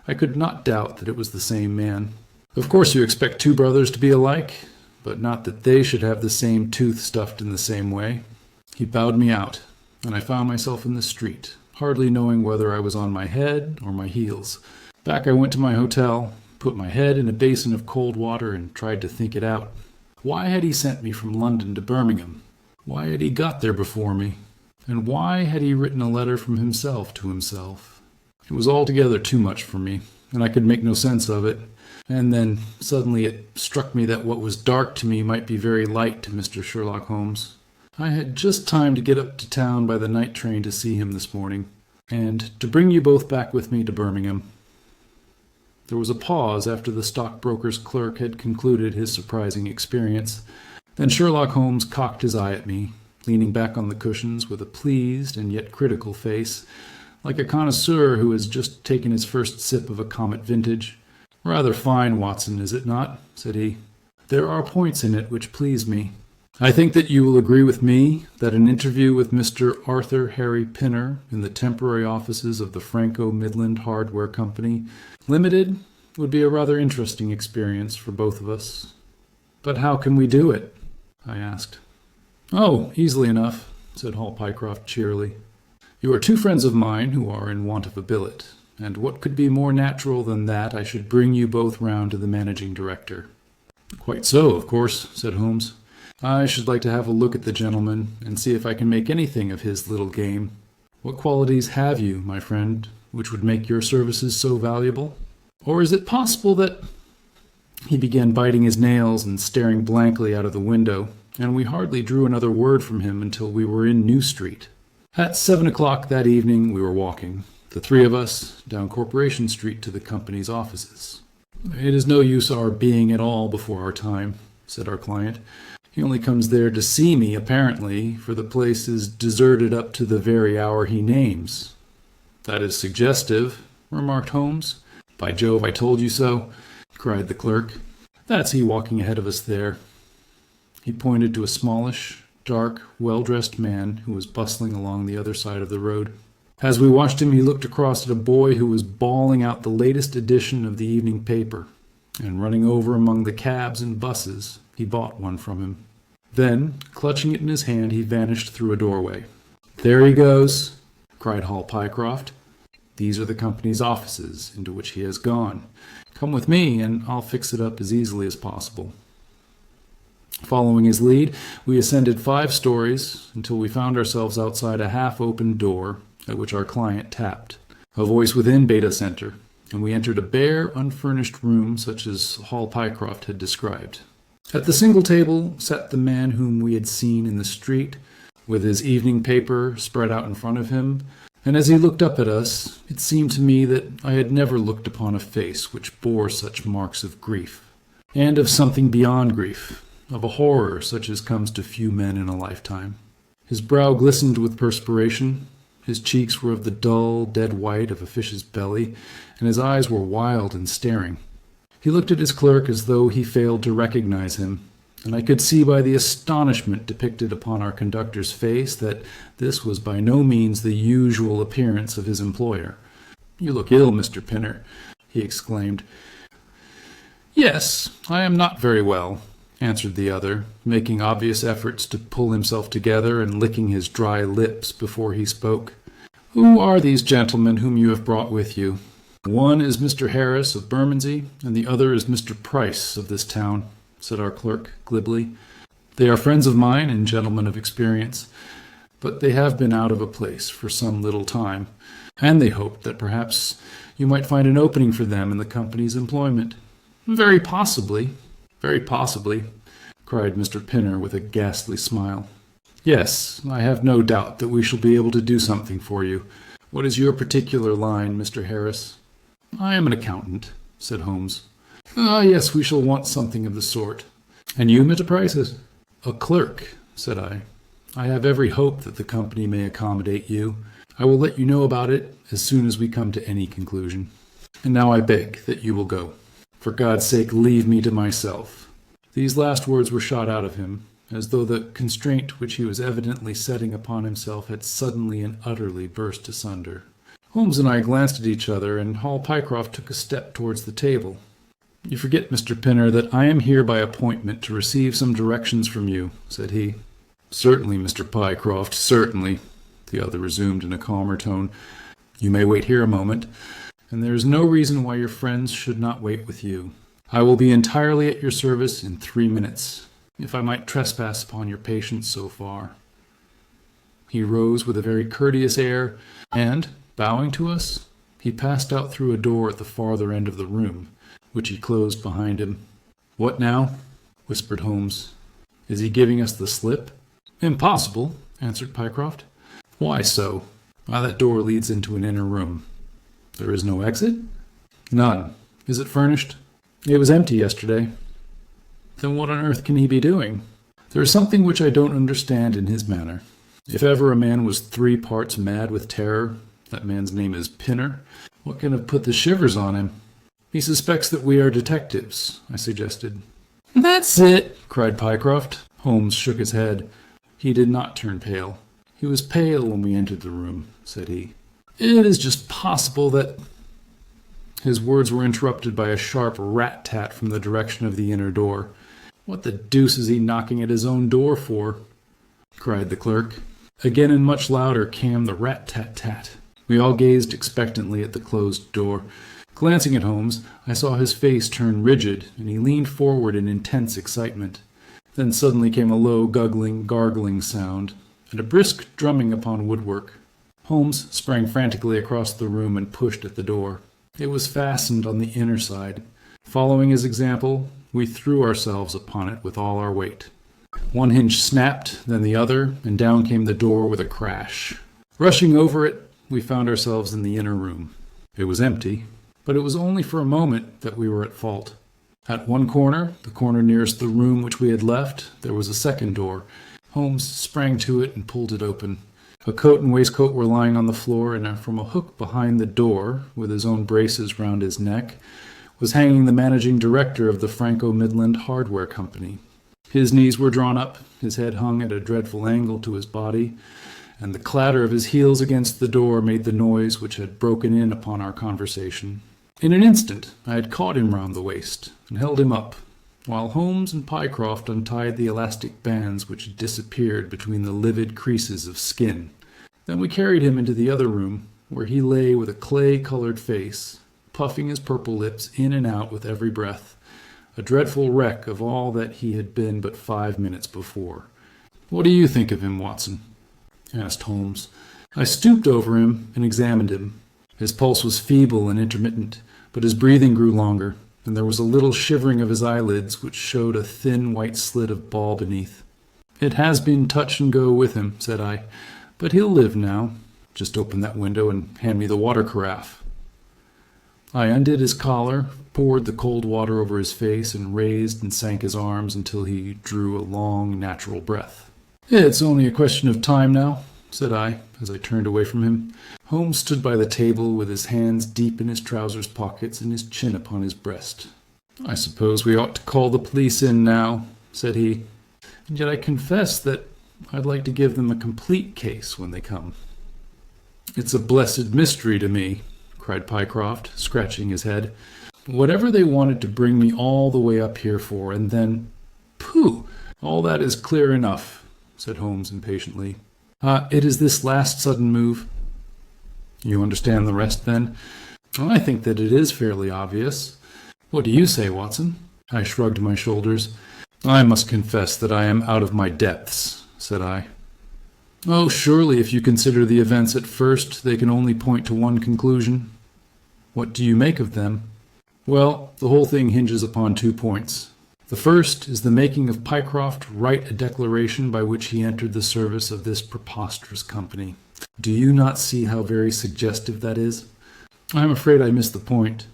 I could not doubt that it was the same man. Of course you expect 2 brothers to be alike, but not that they should have the same tooth stuffed in the same way." He bowed me out, and I found myself in the street, hardly knowing whether I was on my head or my heels. Back I went to my hotel, put my head in a basin of cold water, and tried to think it out. Why had he sent me from London to Birmingham? Why had he got there before me? And why had he written a letter from himself to himself? It was altogether too much for me, and I could make no sense of it. And then suddenly it struck me that what was dark to me might be very light to Mr. Sherlock Holmes. I had just time to get up to town by the night train to see him this morning, and to bring you both back with me to Birmingham. There was a pause after the stockbroker's clerk had concluded his surprising experience. Then Sherlock Holmes cocked his eye at me, leaning back on the cushions with a pleased and yet critical face, like a connoisseur who has just taken his first sip of a Comet vintage. "Rather fine, Watson, is it not?" said he. "There are points in it which please me. I think that you will agree with me that an interview with Mr. Arthur Harry Pinner in the temporary offices of the Franco-Midland Hardware Company, Limited, would be a rather interesting experience for both of us." "But how can we do it?" I asked. "Oh, easily enough," said Hall Pycroft cheerily. "You are two friends of mine who are in want of a billet, and what could be more natural than that I should bring you both round to the managing director?" "Quite so, of course," said Holmes. "I should like to have a look at the gentleman and see if I can make anything of his little game. What qualities have you, my friend, which would make your services so valuable? Or is it possible that—" He began biting his nails and staring blankly out of the window, and we hardly drew another word from him until we were in New Street. At 7 o'clock that evening we were walking, the three of us, down Corporation Street to the company's offices. "It is no use our being at all before our time," said our client. "He only comes there to see me, apparently, for the place is deserted up to the very hour he names." "That is suggestive," remarked Holmes. "By Jove, I told you so," cried the clerk. "That's he walking ahead of us there." He pointed to a smallish, dark, well-dressed man who was bustling along the other side of the road. As we watched him, he looked across at a boy who was bawling out the latest edition of the evening paper, and running over among the cabs and buses, he bought one from him. Then, clutching it in his hand, he vanished through a doorway. "There he goes," cried Hall Pycroft. "These are the company's offices, into which he has gone. Come with me, and I'll fix it up as easily as possible." Following his lead, we ascended 5 stories until we found ourselves outside a half-open door at which our client tapped. A voice within bade us enter, and we entered a bare, unfurnished room such as Hall Pycroft had described. At the single table sat the man whom we had seen in the street, with his evening paper spread out in front of him, and as he looked up at us, it seemed to me that I had never looked upon a face which bore such marks of grief, and of something beyond grief, of a horror such as comes to few men in a lifetime. His brow glistened with perspiration, his cheeks were of the dull, dead white of a fish's belly, and his eyes were wild and staring. He looked at his clerk as though he failed to recognize him, and I could see by the astonishment depicted upon our conductor's face that this was by no means the usual appearance of his employer. "You look ill, Mr. Pinner," he exclaimed. "Yes, I am not very well," answered the other, making obvious efforts to pull himself together and licking his dry lips before he spoke. "Who are these gentlemen whom you have brought with you?" "One is Mr. Harris of Bermondsey, and the other is Mr. Price of this town," said our clerk glibly. "They are friends of mine and gentlemen of experience, but they have been out of a place for some little time, and they hoped that perhaps you might find an opening for them in the company's employment." Very possibly," cried Mr. Pinner with a ghastly smile. "Yes, I have no doubt that we shall be able to do something for you. What is your particular line, Mr. Harris?" "I am an accountant," said Holmes. "Ah, yes, we shall want something of the sort. And you, Mr. Price?" "A clerk," said I. "I have every hope that the company may accommodate you. I will let you know about it as soon as we come to any conclusion. And now I beg that you will go. For God's sake, leave me to myself." These last words were shot out of him, as though the constraint which he was evidently setting upon himself had suddenly and utterly burst asunder. Holmes and I glanced at each other, and Hall Pycroft took a step towards the table. "You forget, Mr. Pinner, that I am here by appointment to receive some directions from you," said he. "Certainly, Mr. Pycroft, certainly," the other resumed in a calmer tone. "You may wait here a moment, and there is no reason why your friends should not wait with you. I will be entirely at your service in 3 minutes. if I might trespass upon your patience so far." He rose with a very courteous air, and, bowing to us, he passed out through a door at the farther end of the room, which he closed behind him. "What now?" whispered Holmes. "Is he giving us the slip?" "Impossible," answered Pycroft. "Why so?" "Why, that door leads into an inner room." "There is no exit?" "None." "Is it furnished?" "It was empty yesterday." "Then what on earth can he be doing?" "There is something which I don't understand in his manner. If ever a man was 3 parts mad with terror, that man's name is Pinner. What can have put the shivers on him?" "He suspects that we are detectives," I suggested. "That's it!" cried Pycroft. Holmes shook his head. He did not turn pale. "He was pale when we entered the room," said he. "It is just possible that—" His words were interrupted by a sharp rat-tat from the direction of the inner door. "What the deuce is he knocking at his own door for?" cried the clerk. Again and much louder came the rat-tat-tat. We all gazed expectantly at the closed door. Glancing at Holmes, I saw his face turn rigid, and he leaned forward in intense excitement. Then suddenly came a low, gargling sound, and a brisk drumming upon woodwork. Holmes sprang frantically across the room and pushed at the door. It was fastened on the inner side. Following his example, we threw ourselves upon it with all our weight. One hinge snapped, then the other, and down came the door with a crash. Rushing over it, we found ourselves in the inner room. It was empty, but it was only for a moment that we were at fault. At one corner, the corner nearest the room which we had left, there was a second door. Holmes sprang to it and pulled it open. A coat and waistcoat were lying on the floor, and from a hook behind the door, with his own braces round his neck, was hanging the managing director of the Franco-Midland Hardware Company. His knees were drawn up, his head hung at a dreadful angle to his body, and the clatter of his heels against the door made the noise which had broken in upon our conversation. In an instant I had caught him round the waist and held him up, while Holmes and Pycroft untied the elastic bands which had disappeared between the livid creases of skin. Then we carried him into the other room, where he lay with a clay-colored face, puffing his purple lips in and out with every breath, a dreadful wreck of all that he had been but 5 minutes before. "What do you think of him, Watson?" asked Holmes. I stooped over him and examined him. His pulse was feeble and intermittent, but his breathing grew longer, and there was a little shivering of his eyelids which showed a thin white slit of ball beneath. "It has been touch and go with him," said I, "but he'll live now. Just open that window and hand me the water carafe." I undid his collar, poured the cold water over his face, and raised and sank his arms until he drew a long, natural breath. "It's only a question of time now," said I, as I turned away from him. Holmes stood by the table with his hands deep in his trousers pockets and his chin upon his breast. "I suppose we ought to call the police in now," said he. "And yet I confess that I'd like to give them a complete case when they come." "It's a blessed mystery to me," cried Pycroft, scratching his head. "Whatever they wanted to bring me all the way up here for, and then— Pooh! All that is clear enough," said Holmes impatiently. It is this last sudden move." "You understand the rest, then?" "I think that it is fairly obvious. What do you say, Watson?" I shrugged my shoulders. "I must confess that I am out of my depths," said I. "Oh, surely, if you consider the events at first, they can only point to one conclusion." "What do you make of them?" "Well, the whole thing hinges upon 2 points. The first is the making of Pycroft write a declaration by which he entered the service of this preposterous company. Do you not see how very suggestive that is?" "I'm afraid I missed the point."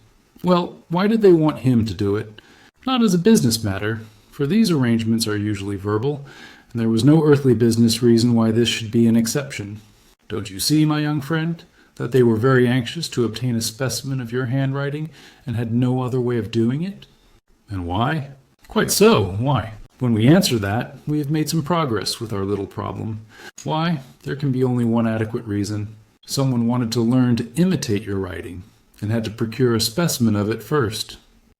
"Well, why did they want him to do it? Not as a business matter, for these arrangements are usually verbal, and there was no earthly business reason why this should be an exception. Don't you see, my young friend, that they were very anxious to obtain a specimen of your handwriting, and had no other way of doing it?" "And why?" "Quite so. Why? When we answer that, we have made some progress with our little problem. Why, there can be only one adequate reason. Someone wanted to learn to imitate your writing, and had to procure a specimen of it first.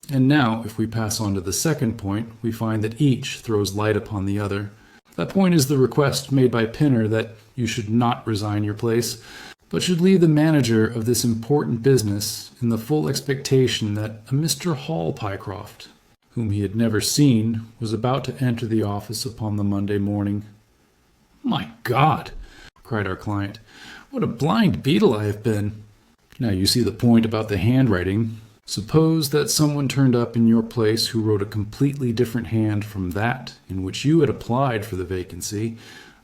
And now, if we pass on to the second point, we find that each throws light upon the other. That point is the request made by Pinner that you should not resign your place, but should leave the manager of this important business in the full expectation that a Mr. Hall Pycroft, whom he had never seen, was about to enter the office upon the Monday morning. "My God!" cried our client. "What a blind beetle I have been! Now you see the point about the handwriting. Suppose that someone turned up in your place who wrote a completely different hand from that in which you had applied for the vacancy.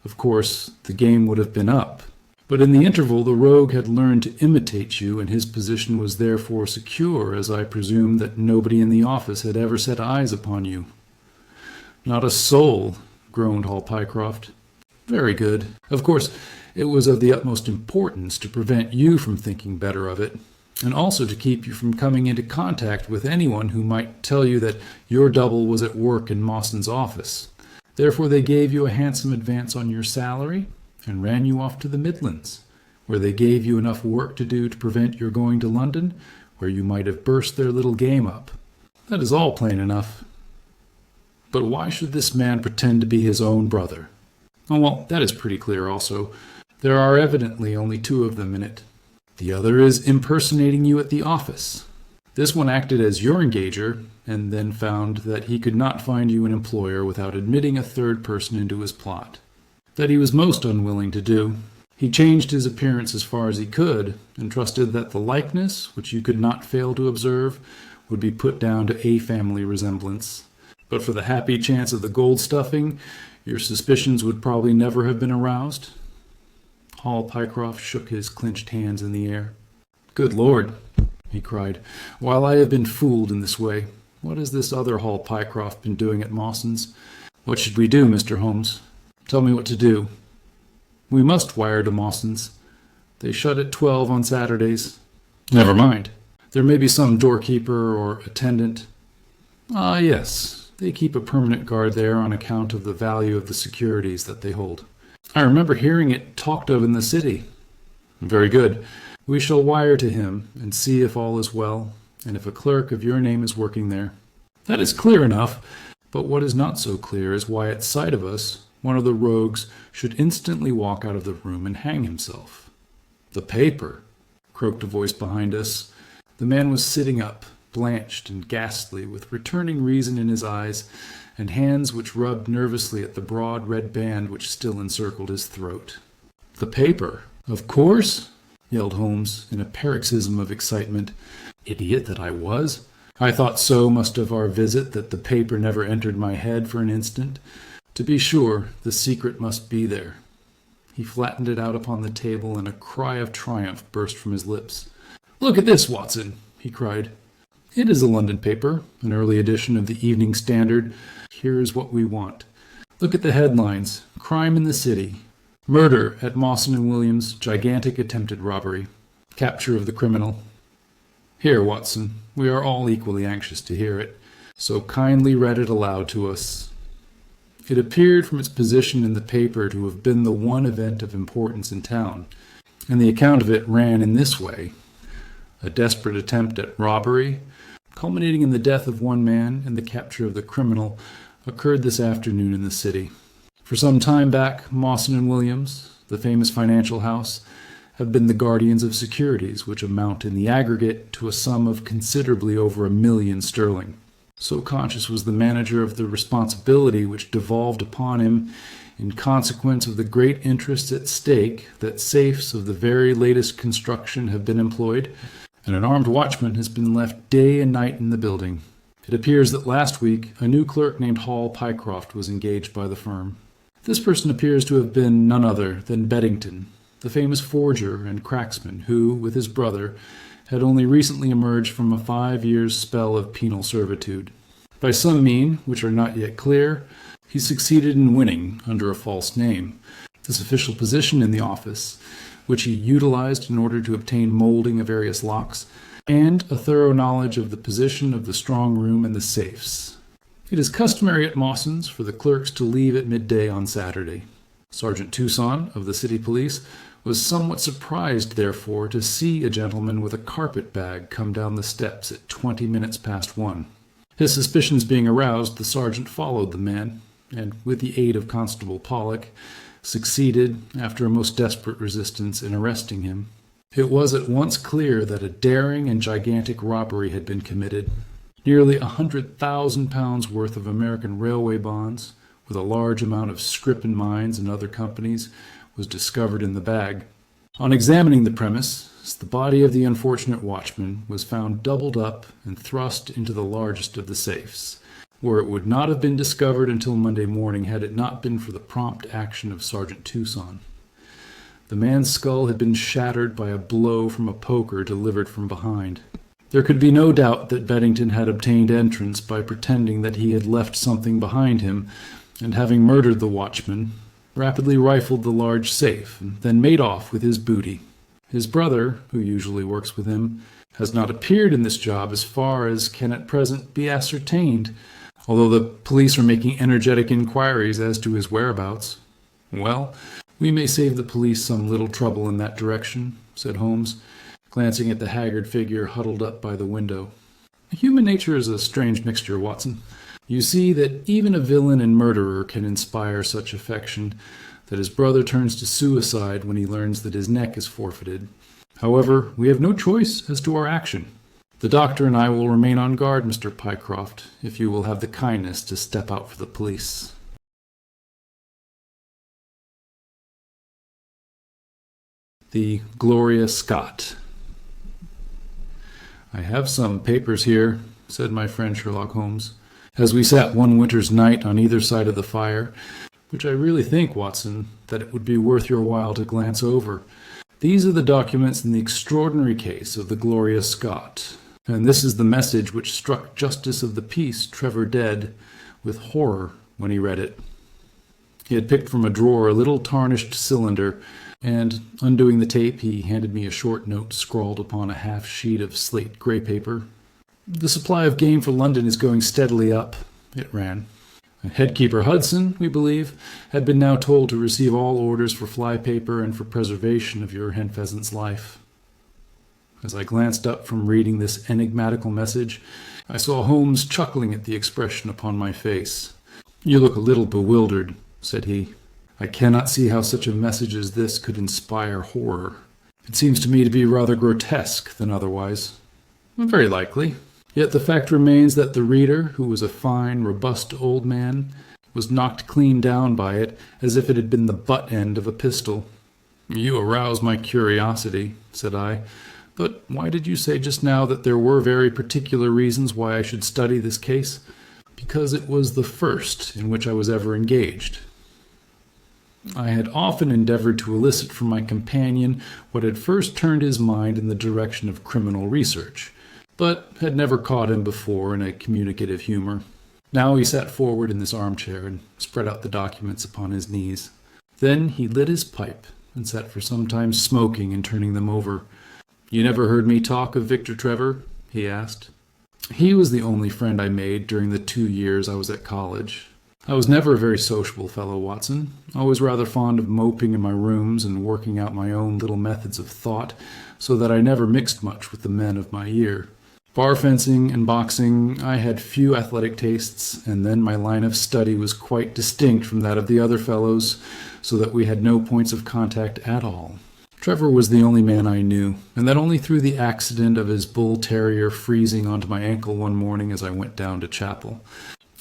Of course, the game would have been up. But in the interval, the rogue had learned to imitate you, and his position was therefore secure, as I presume that nobody in the office had ever set eyes upon you." "Not a soul," groaned Hall Pycroft. "Very good. Of course, it was of the utmost importance to prevent you from thinking better of it, and also to keep you from coming into contact with anyone who might tell you that your double was at work in Mawson's office. Therefore they gave you a handsome advance on your salary and ran you off to the Midlands, where they gave you enough work to do to prevent your going to London, where you might have burst their little game up. That is all plain enough. But why should this man pretend to be his own brother? Oh, well, that is pretty clear also. There are evidently only two of them in it. The other is impersonating you at the office. This one acted as your engager, and then found that he could not find you an employer without admitting a third person into his plot. That he was most unwilling to do. He changed his appearance as far as he could, and trusted that the likeness, which you could not fail to observe, would be put down to a family resemblance. But for the happy chance of the gold stuffing, your suspicions would probably never have been aroused." Hall Pycroft shook his clenched hands in the air. "Good Lord," he cried, "while I have been fooled in this way, what has this other Hall Pycroft been doing at Mawson's? What should we do, Mr. Holmes? Tell me what to do." "We must wire to Mawson's. They shut at 12 on Saturdays." "Never mind. There may be some doorkeeper or attendant." "Ah, yes. They keep a permanent guard there on account of the value of the securities that they hold. I remember hearing it talked of in the city." "Very good. We shall wire to him and see if all is well, and if a clerk of your name is working there." "That is clear enough. But what is not so clear is why at sight of us one of the rogues should instantly walk out of the room and hang himself." "The paper," croaked a voice behind us. The man was sitting up, blanched and ghastly, with returning reason in his eyes, and hands which rubbed nervously at the broad red band which still encircled his throat. "The paper, of course," yelled Holmes, in a paroxysm of excitement. "Idiot that I was! I thought so must of our visit that the paper never entered my head for an instant. To be sure, the secret must be there." He flattened it out upon the table, and a cry of triumph burst from his lips. "Look at this, Watson!" he cried. "It is a London paper, an early edition of the Evening Standard. Here is what we want. Look at the headlines. Crime in the City. Murder at Mawson and Williams. Gigantic attempted robbery. Capture of the criminal. Here, Watson, we are all equally anxious to hear it, so kindly read it aloud to us." It appeared from its position in the paper to have been the one event of importance in town, and the account of it ran in this way. A desperate attempt at robbery, culminating in the death of one man and the capture of the criminal, occurred this afternoon in the city. For some time back, Mawson and Williams, the famous financial house, have been the guardians of securities which amount in the aggregate to a sum of considerably over £1,000,000. So conscious was the manager of the responsibility which devolved upon him in consequence of the great interests at stake that safes of the very latest construction have been employed, and an armed watchman has been left day and night in the building. It appears that last week a new clerk named Hall Pycroft was engaged by the firm. This person appears to have been none other than Beddington, the famous forger and cracksman who, with his brother, had only recently emerged from a 5 years' spell of penal servitude. By some means, which are not yet clear, he succeeded in winning, under a false name, this official position in the office, which he utilized in order to obtain molding of various locks, and a thorough knowledge of the position of the strong room and the safes. It is customary at Mawson's for the clerks to leave at midday on Saturday. Sergeant Toussaint, of the city police, was somewhat surprised, therefore, to see a gentleman with a carpet-bag come down the steps at 20 minutes past 1. His suspicions being aroused, the sergeant followed the man, and, with the aid of Constable Pollock, succeeded, after a most desperate resistance, in arresting him. It was at once clear that a daring and gigantic robbery had been committed. Nearly £100,000 worth of American railway bonds, with a large amount of scrip in mines and other companies, was discovered in the bag. On examining the premises, the body of the unfortunate watchman was found doubled up and thrust into the largest of the safes, where it would not have been discovered until Monday morning had it not been for the prompt action of Sergeant Tucson. The man's skull had been shattered by a blow from a poker delivered from behind. There could be no doubt that Beddington had obtained entrance by pretending that he had left something behind him, and having murdered the watchman, rapidly rifled the large safe, and then made off with his booty. His brother, who usually works with him, has not appeared in this job as far as can at present be ascertained, although the police are making energetic inquiries as to his whereabouts. Well, we may save the police some little trouble in that direction, said Holmes, glancing at the haggard figure huddled up by the window. Human nature is a strange mixture, Watson. You see that even a villain and murderer can inspire such affection that his brother turns to suicide when he learns that his neck is forfeited. However, we have no choice as to our action. The doctor and I will remain on guard, Mr. Pycroft, if you will have the kindness to step out for the police. The Gloria Scott. I have some papers here, said my friend Sherlock Holmes, as we sat one winter's night on either side of the fire, which I really think, Watson, that it would be worth your while to glance over. These are the documents in the extraordinary case of the Gloria Scott, and this is the message which struck Justice of the Peace Trevor dead with horror when he read it. He had picked from a drawer a little tarnished cylinder, and, undoing the tape, he handed me a short note scrawled upon a half-sheet of slate grey paper. "The supply of game for London is going steadily up," it ran. Headkeeper Hudson, we believe, had been now told to receive all orders for flypaper and for preservation of your hen pheasant's life. As I glanced up from reading this enigmatical message, I saw Holmes chuckling at the expression upon my face. "You look a little bewildered," said he. "I cannot see how such a message as this could inspire horror. It seems to me to be rather grotesque than otherwise." "Very likely. Yet the fact remains that the reader, who was a fine, robust old man, was knocked clean down by it as if it had been the butt end of a pistol." "You arouse my curiosity," said I. "But why did you say just now that there were very particular reasons why I should study this case?" "Because it was the first in which I was ever engaged." I had often endeavored to elicit from my companion what had first turned his mind in the direction of criminal research, but had never caught him before in a communicative humor. Now he sat forward in this armchair and spread out the documents upon his knees. Then he lit his pipe and sat for some time smoking and turning them over. "You never heard me talk of Victor Trevor?" he asked. "He was the only friend I made during the 2 years I was at college. I was never a very sociable fellow, Watson, always rather fond of moping in my rooms and working out my own little methods of thought, so that I never mixed much with the men of my year. Bar fencing and boxing, I had few athletic tastes, and then my line of study was quite distinct from that of the other fellows, so that we had no points of contact at all. Trevor was the only man I knew, and that only through the accident of his bull terrier freezing onto my ankle one morning as I went down to chapel.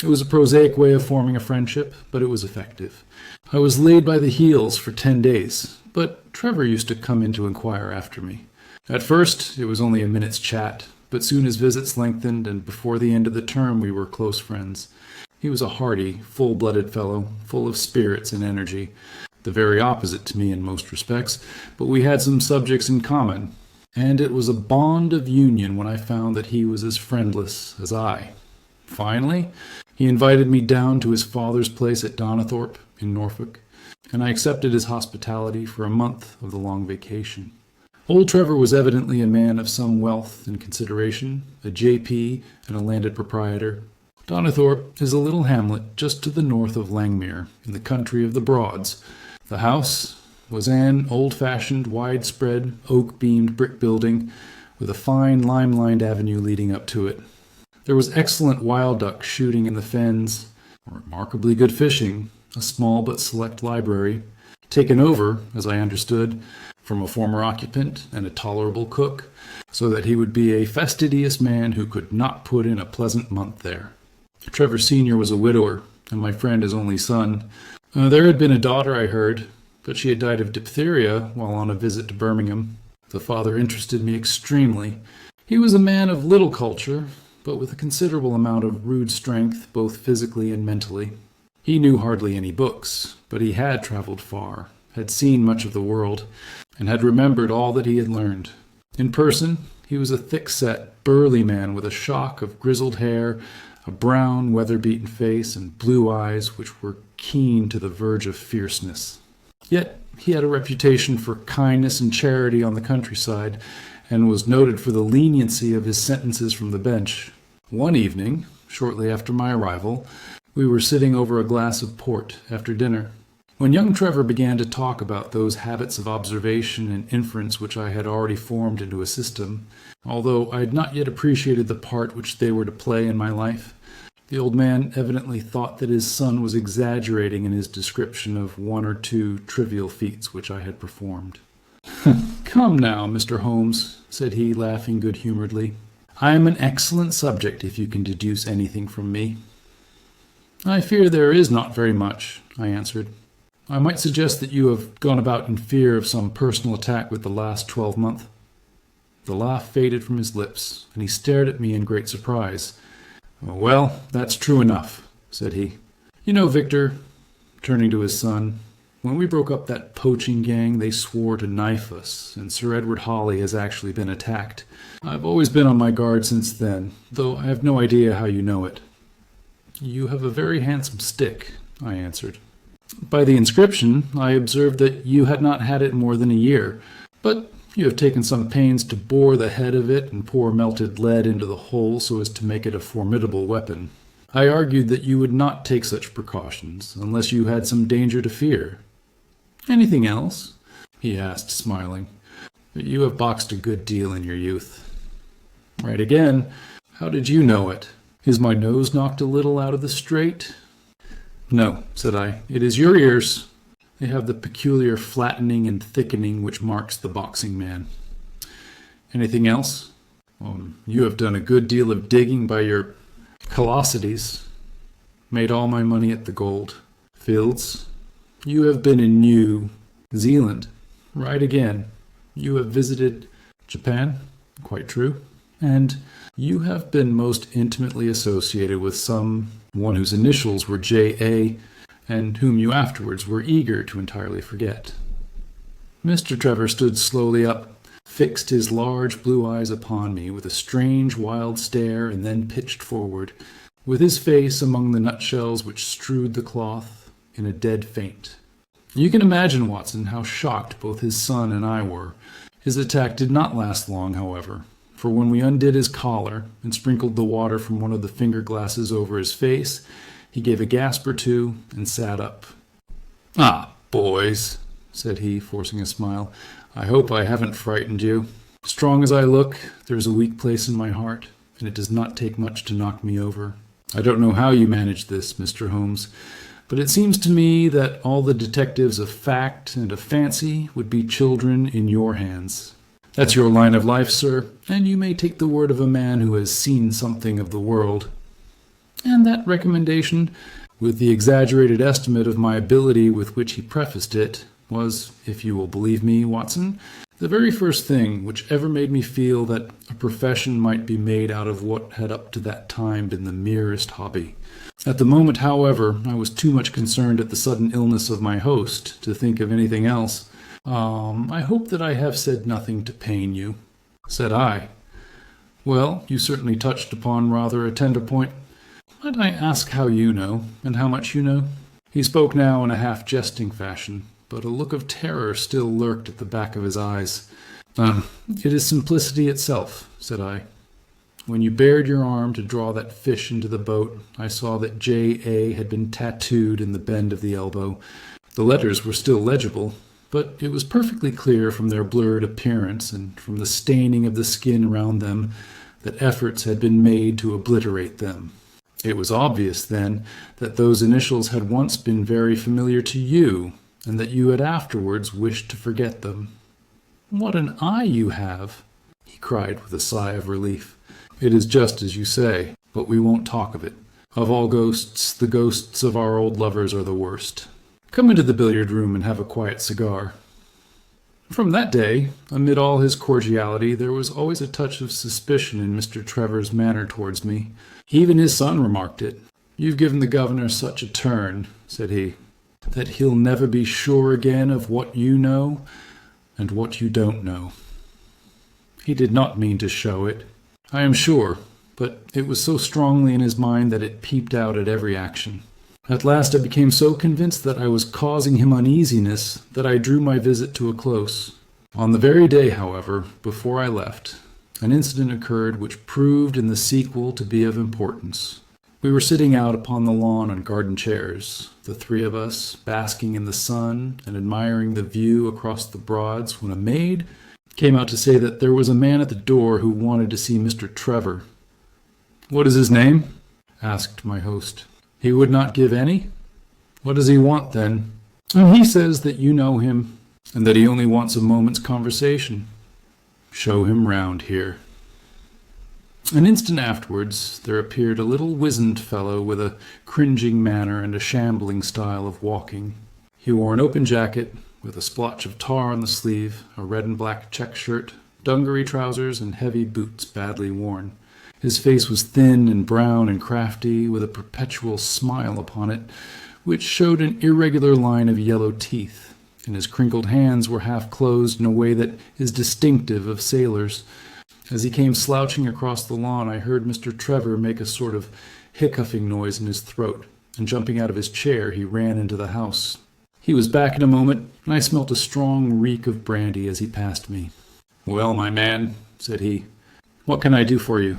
It was a prosaic way of forming a friendship, but it was effective. I was laid by the heels for 10 days, but Trevor used to come in to inquire after me. At first, it was only a minute's chat, but soon his visits lengthened, and before the end of the term we were close friends. He was a hearty, full-blooded fellow, full of spirits and energy, the very opposite to me in most respects, but we had some subjects in common, and it was a bond of union when I found that he was as friendless as I. Finally, he invited me down to his father's place at Donnithorpe in Norfolk, and I accepted his hospitality for a month of the long vacation. Old Trevor was evidently a man of some wealth and consideration, a J.P. and a landed proprietor. Donnithorpe is a little hamlet just to the north of Langmere, in the country of the Broads. The house was an old-fashioned, wide-spread, oak-beamed brick building with a fine lime-lined avenue leading up to it. There was excellent wild duck shooting in the fens, remarkably good fishing, a small but select library, taken over, as I understood, from a former occupant and a tolerable cook, so that he would be a fastidious man who could not put in a pleasant month there. Trevor Sr. was a widower, and my friend his only son. There had been a daughter, I heard, but she had died of diphtheria while on a visit to Birmingham. The father interested me extremely. He was a man of little culture, but with a considerable amount of rude strength, both physically and mentally. He knew hardly any books, but he had traveled far, had seen much of the world, and had remembered all that he had learned. In person, he was a thick-set, burly man with a shock of grizzled hair, a brown, weather-beaten face, and blue eyes which were keen to the verge of fierceness. Yet he had a reputation for kindness and charity on the countryside, and was noted for the leniency of his sentences from the bench. One evening, shortly after my arrival, we were sitting over a glass of port after dinner, when young Trevor began to talk about those habits of observation and inference which I had already formed into a system, although I had not yet appreciated the part which they were to play in my life. The old man evidently thought that his son was exaggerating in his description of one or two trivial feats which I had performed. "Come now, Mr. Holmes," said he, laughing good-humoredly. "I am an excellent subject if you can deduce anything from me." "I fear there is not very much," I answered. "I might suggest that you have gone about in fear of some personal attack with the last 12-month. The laugh faded from his lips, and he stared at me in great surprise. "Well, that's true enough," said he. "You know, Victor," turning to his son, "when we broke up that poaching gang, they swore to knife us, and Sir Edward Hawley has actually been attacked. I've always been on my guard since then, though I have no idea how you know it." "You have a very handsome stick," I answered. "By the inscription, I observed that you had not had it more than a year, but you have taken some pains to bore the head of it and pour melted lead into the hole so as to make it a formidable weapon. I argued that you would not take such precautions unless you had some danger to fear." "Anything else?" he asked, smiling. "You have boxed a good deal in your youth." "Right again. How did you know it? Is my nose knocked a little out of the straight?" "No," said I. "It is your ears. They have the peculiar flattening and thickening which marks the boxing man." "Anything else?" "You have done a good deal of digging by your callosities." "Made all my money at the gold fields." "You have been in New Zealand." "Right again." "You have visited Japan." "Quite true." "And you have been most intimately associated with one whose initials were J.A., and whom you afterwards were eager to entirely forget." Mr. Trevor stood slowly up, fixed his large blue eyes upon me with a strange wild stare, and then pitched forward, with his face among the nutshells which strewed the cloth, in a dead faint. You can imagine, Watson, how shocked both his son and I were. His attack did not last long, however, for when we undid his collar and sprinkled the water from one of the finger-glasses over his face, he gave a gasp or two and sat up. "Ah, boys," said he, forcing a smile, "I hope I haven't frightened you. Strong as I look, there is a weak place in my heart, and it does not take much to knock me over. I don't know how you manage this, Mr. Holmes, but it seems to me that all the detectives of fact and of fancy would be children in your hands. That's your line of life, sir, and you may take the word of a man who has seen something of the world." And that recommendation, with the exaggerated estimate of my ability with which he prefaced it, was, if you will believe me, Watson, the very first thing which ever made me feel that a profession might be made out of what had up to that time been the merest hobby. At the moment, however, I was too much concerned at the sudden illness of my host to think of anything else. "I hope that I have said nothing to pain you," said I. "Well, you certainly touched upon rather a tender point. Might I ask how you know, and how much you know?" He spoke now in a half-jesting fashion, but a look of terror still lurked at the back of his eyes. "It is simplicity itself," said I. "When you bared your arm to draw that fish into the boat, I saw that J.A. had been tattooed in the bend of the elbow. The letters were still legible, but it was perfectly clear from their blurred appearance and from the staining of the skin around them that efforts had been made to obliterate them. It was obvious, then, that those initials had once been very familiar to you, and that you had afterwards wished to forget them." What an eye you have!" he cried with a sigh of relief. "It is just as you say, but we won't talk of it. Of all ghosts, the ghosts of our old lovers are the worst. Come into the billiard room and have a quiet cigar." From that day, amid all his cordiality, there was always a touch of suspicion in Mr. Trevor's manner towards me. Even his son remarked it. "You've given the governor such a turn," said he, "that he'll never be sure again of what you know and what you don't know." He did not mean to show it, I am sure, but it was so strongly in his mind that it peeped out at every action. At last I became so convinced that I was causing him uneasiness that I drew my visit to a close. On the very day, however, before I left, an incident occurred which proved in the sequel to be of importance. We were sitting out upon the lawn on garden chairs, the three of us, basking in the sun and admiring the view across the Broads, when a maid came out to say that there was a man at the door who wanted to see Mr. Trevor. "What is his name?" asked my host. "He would not give any? What does he want, then?" "He says that you know him, and that he only wants a moment's conversation." "Show him round here." An instant afterwards there appeared a little wizened fellow with a cringing manner and a shambling style of walking. He wore an open jacket, with a splotch of tar on the sleeve, a red and black check shirt, dungaree trousers, and heavy boots badly worn. His face was thin and brown and crafty, with a perpetual smile upon it, which showed an irregular line of yellow teeth, and his crinkled hands were half closed in a way that is distinctive of sailors. As he came slouching across the lawn, I heard Mr. Trevor make a sort of hiccoughing noise in his throat, and jumping out of his chair, he ran into the house. He was back in a moment, and I smelt a strong reek of brandy as he passed me. "Well, my man," said he, "what can I do for you?"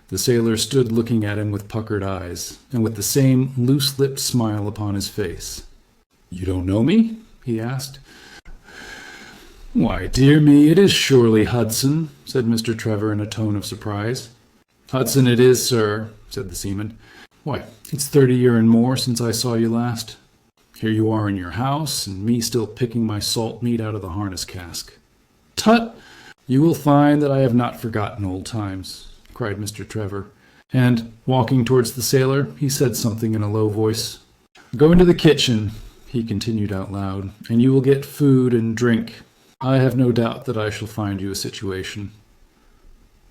The sailor stood looking at him with puckered eyes, and with the same loose-lipped smile upon his face. "You don't know me?" he asked. "Why, dear me, it is surely Hudson," said Mr. Trevor in a tone of surprise. "Hudson it is, sir," said the seaman. "Why, it's 30 year and more since I saw you last. Here you are in your house, and me still picking my salt meat out of the harness cask." "Tut! You will find that I have not forgotten old times," cried Mr. Trevor, and, walking towards the sailor, he said something in a low voice. "Go into the kitchen," he continued out loud, "and you will get food and drink. I have no doubt that I shall find you a situation."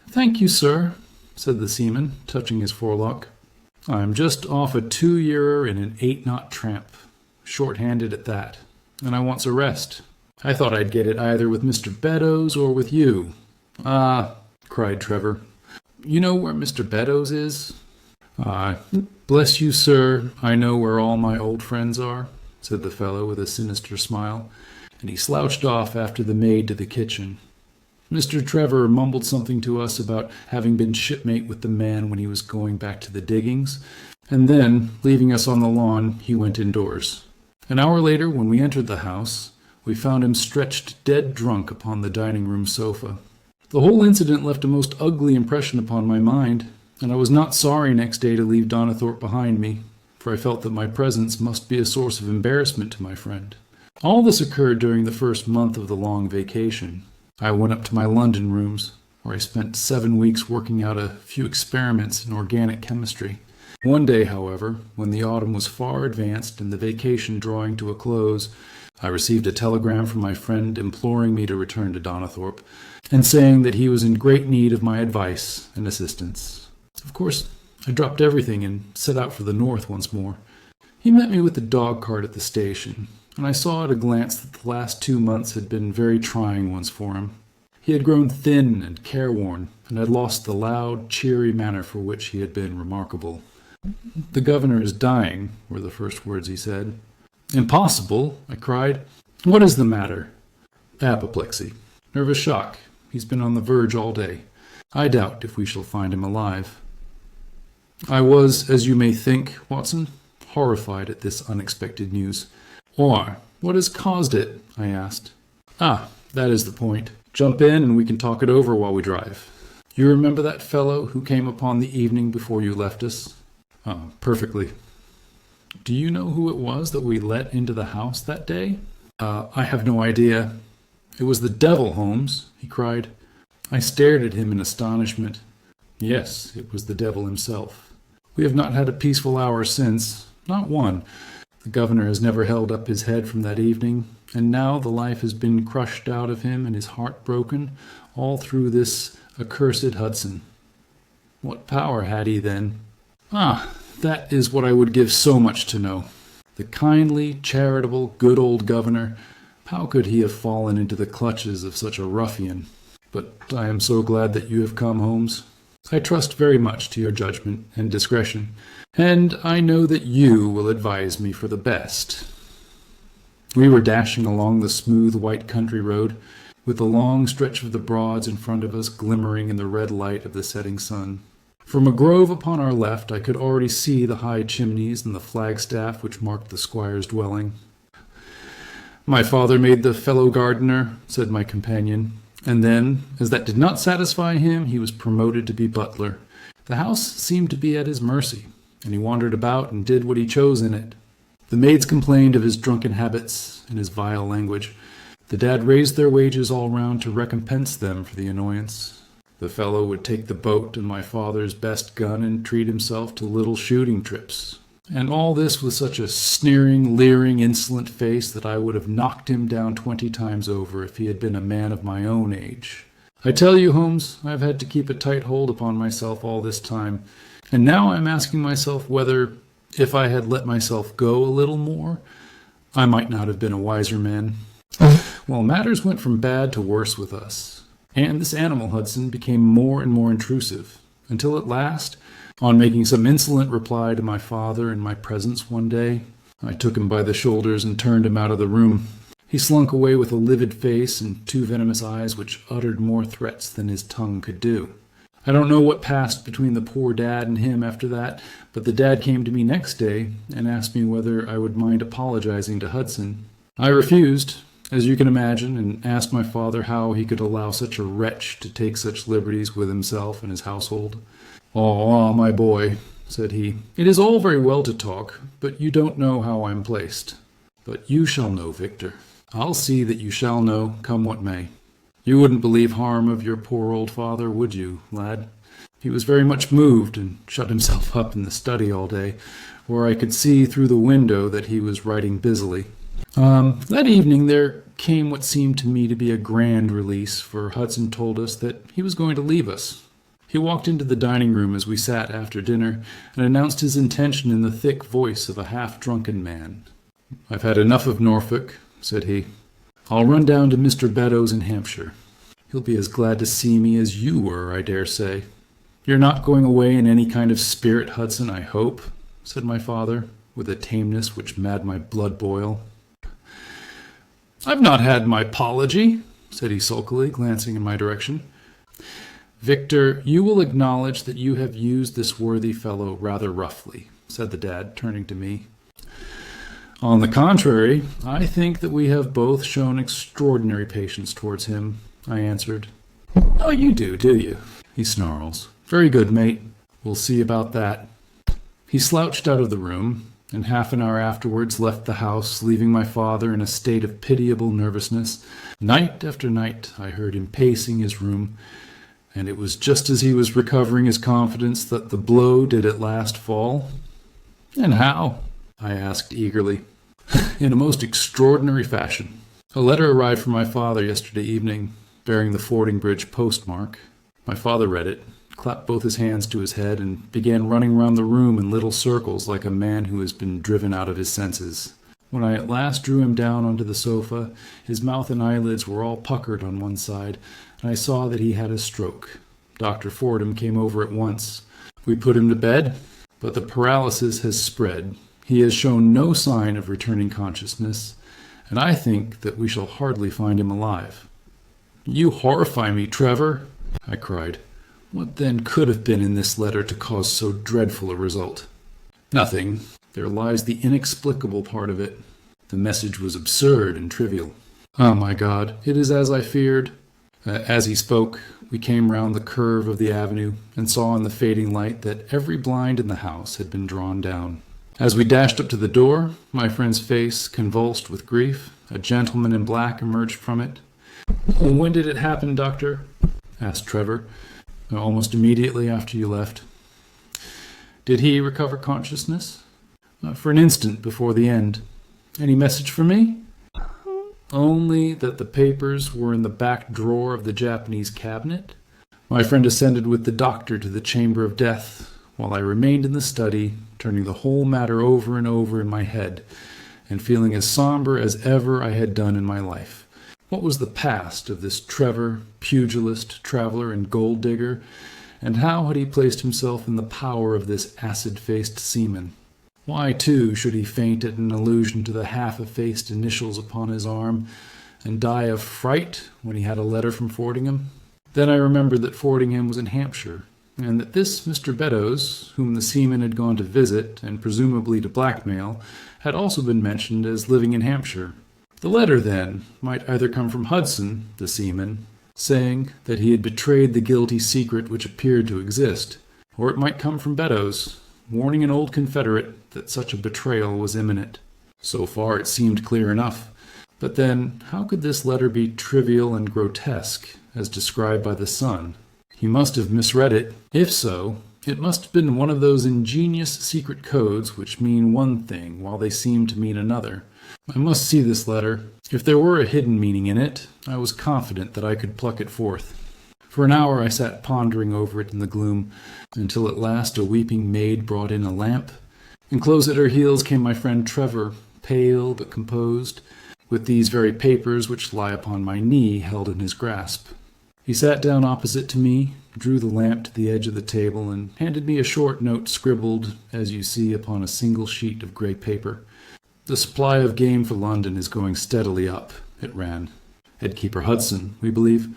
"Thank you, sir," said the seaman, touching his forelock. "I'm just off a 2-yearer in an 8-knot tramp, short-handed at that, and I wants a rest. I thought I'd get it either with Mr. Beddoes or with you." "Ah," cried Trevor, "you know where Mr. Beddoes is?" "Ah, bless you, sir, I know where all my old friends are," said the fellow with a sinister smile, and he slouched off after the maid to the kitchen. Mr. Trevor mumbled something to us about having been shipmate with the man when he was going back to the diggings, and then, leaving us on the lawn, he went indoors. An hour later, when we entered the house, we found him stretched dead drunk upon the dining-room sofa. The whole incident left a most ugly impression upon my mind, and I was not sorry next day to leave Donnithorpe behind me, for I felt that my presence must be a source of embarrassment to my friend. All this occurred during the first month of the long vacation. I went up to my London rooms, where I spent 7 weeks working out a few experiments in organic chemistry. One day, however, when the autumn was far advanced and the vacation drawing to a close, I received a telegram from my friend imploring me to return to Donnithorpe, and saying that he was in great need of my advice and assistance. Of course, I dropped everything and set out for the north once more. He met me with the dog-cart at the station, and I saw at a glance that the last 2 months had been very trying ones for him. He had grown thin and careworn, and had lost the loud, cheery manner for which he had been remarkable. "The governor is dying," were the first words he said. "Impossible!" I cried. "What is the matter?" "Apoplexy. Nervous shock. He's been on the verge all day. I doubt if we shall find him alive." I was, as you may think, Watson, horrified at this unexpected news. "Why, what has caused it?" I asked. "Ah, that is the point. Jump in and we can talk it over while we drive. You remember that fellow who came upon the evening before you left us?" "Oh, perfectly." "Do you know who it was that we let into the house that day?" I have no idea. "It was the devil, Holmes," he cried. I stared at him in astonishment. Yes, it was the devil himself. We have not had a peaceful hour since, not one. The governor has never held up his head from that evening, and now the life has been crushed out of him and his heart broken, all through this accursed Hudson. What power had he then? Ah, that is what I would give so much to know. The kindly, charitable, good old governor, how could he have fallen into the clutches of such a ruffian? But I am so glad that you have come, Holmes. I trust very much to your judgment and discretion, and I know that you will advise me for the best. We were dashing along the smooth white country road, with the long stretch of the Broads in front of us glimmering in the red light of the setting sun. From a grove upon our left I could already see the high chimneys and the flagstaff which marked the squire's dwelling. "My father made the fellow gardener," said my companion, "and then, as that did not satisfy him, he was promoted to be butler. The house seemed to be at his mercy, and he wandered about and did what he chose in it. The maids complained of his drunken habits and his vile language. The dad raised their wages all round to recompense them for the annoyance. The fellow would take the boat and my father's best gun and treat himself to little shooting trips. And all this with such a sneering, leering, insolent face that I would have knocked him down 20 times over if he had been a man of my own age. I tell you, Holmes, I have had to keep a tight hold upon myself all this time, and now I am asking myself whether, if I had let myself go a little more, I might not have been a wiser man. Well, matters went from bad to worse with us, and this animal, Hudson, became more and more intrusive, until at last, on making some insolent reply to my father in my presence one day, I took him by the shoulders and turned him out of the room. He slunk away with a livid face and 2 venomous eyes which uttered more threats than his tongue could do. I don't know what passed between the poor dad and him after that, but the dad came to me next day and asked me whether I would mind apologizing to Hudson. I refused, as you can imagine, and asked my father how he could allow such a wretch to take such liberties with himself and his household. "Ah, my boy," said he, "it is all very well to talk, but you don't know how I'm placed. But you shall know, Victor. I'll see that you shall know, come what may. You wouldn't believe harm of your poor old father, would you, lad? He was very much moved, and shut himself up in the study all day, where I could see through the window that he was writing busily. That evening there came what seemed to me to be a grand release, for Hudson told us that he was going to leave us. He walked into the dining room as we sat after dinner, and announced his intention in the thick voice of a half-drunken man. "I've had enough of Norfolk," said he. "I'll run down to Mr. Beddoes in Hampshire. He'll be as glad to see me as you were, I dare say. You're not going away in any kind of spirit, Hudson, I hope," said my father, with a tameness which made my blood boil. "I've not had my apology," said he sulkily, glancing in my direction. "Victor, you will acknowledge that you have used this worthy fellow rather roughly," said the dad, turning to me. "On the contrary, I think that we have both shown extraordinary patience towards him," I answered. "Oh, you do you?" he snarls. "Very good, mate. We'll see about that." He slouched out of the room, and half an hour afterwards left the house, leaving my father in a state of pitiable nervousness. Night after night I heard him pacing his room, and it was just as he was recovering his confidence that the blow did at last fall. "And how?" I asked eagerly. "In a most extraordinary fashion. A letter arrived from my father yesterday evening, bearing the Fordingbridge postmark. My father read it, clapped both his hands to his head, and began running round the room in little circles like a man who has been driven out of his senses. When I at last drew him down onto the sofa, his mouth and eyelids were all puckered on one side, and I saw that he had a stroke. Dr. Fordham came over at once. We put him to bed, but the paralysis has spread. He has shown no sign of returning consciousness, and I think that we shall hardly find him alive." "You horrify me, Trevor," I cried. "What then could have been in this letter to cause so dreadful a result?" "Nothing. There lies the inexplicable part of it. The message was absurd and trivial." "Oh, my God, it is as I feared." As he spoke, we came round the curve of the avenue and saw in the fading light that every blind in the house had been drawn down. As we dashed up to the door, my friend's face convulsed with grief, a gentleman in black emerged from it. When did it happen, Doctor? Asked Trevor, almost immediately after you left. Did he recover consciousness? For an instant before the end. Any message for me? Only that the papers were in the back drawer of the Japanese cabinet. My friend ascended with the doctor to the chamber of death, while I remained in the study, turning the whole matter over and over in my head, and feeling as somber as ever I had done in my life. What was the past of this Trevor, pugilist, traveler, and gold digger, and how had he placed himself in the power of this acid-faced seaman? Why, too, should he faint at an allusion to the half-effaced initials upon his arm, and die of fright when he had a letter from Fordingham? Then I remembered that Fordingham was in Hampshire, and that this Mr. Beddoes, whom the seaman had gone to visit, and presumably to blackmail, had also been mentioned as living in Hampshire. The letter, then, might either come from Hudson, the seaman, saying that he had betrayed the guilty secret which appeared to exist, or it might come from Beddoes, warning an old confederate that such a betrayal was imminent. So far it seemed clear enough. But then, how could this letter be trivial and grotesque, as described by the Sun? He must have misread it. If so, it must have been one of those ingenious secret codes which mean one thing while they seem to mean another. I must see this letter. If there were a hidden meaning in it, I was confident that I could pluck it forth. For an hour I sat pondering over it in the gloom, until at last a weeping maid brought in a lamp, and close at her heels came my friend Trevor, pale but composed, with these very papers which lie upon my knee held in his grasp. He sat down opposite to me, drew the lamp to the edge of the table, and handed me a short note scribbled, as you see, upon a single sheet of grey paper. The supply of game for London is going steadily up, it ran. Headkeeper Hudson, we believe,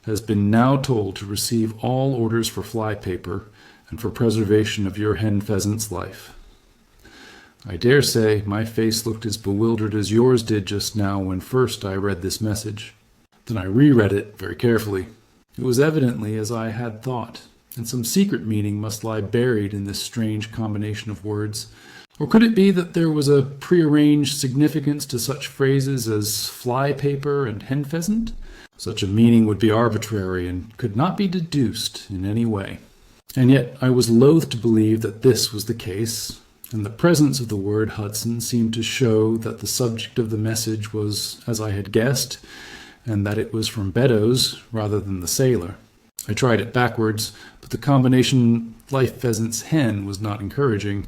has been now told to receive all orders for fly paper and for preservation of your hen pheasant's life. I dare say my face looked as bewildered as yours did just now when first I read this message. Then I reread it very carefully. It was evidently as I had thought, and some secret meaning must lie buried in this strange combination of words. Or could it be that there was a prearranged significance to such phrases as fly paper and hen pheasant? Such a meaning would be arbitrary and could not be deduced in any way. And yet I was loath to believe that this was the case, and the presence of the word Hudson seemed to show that the subject of the message was, as I had guessed, and that it was from Beddoes rather than the sailor. I tried it backwards, but the combination life pheasant's hen was not encouraging.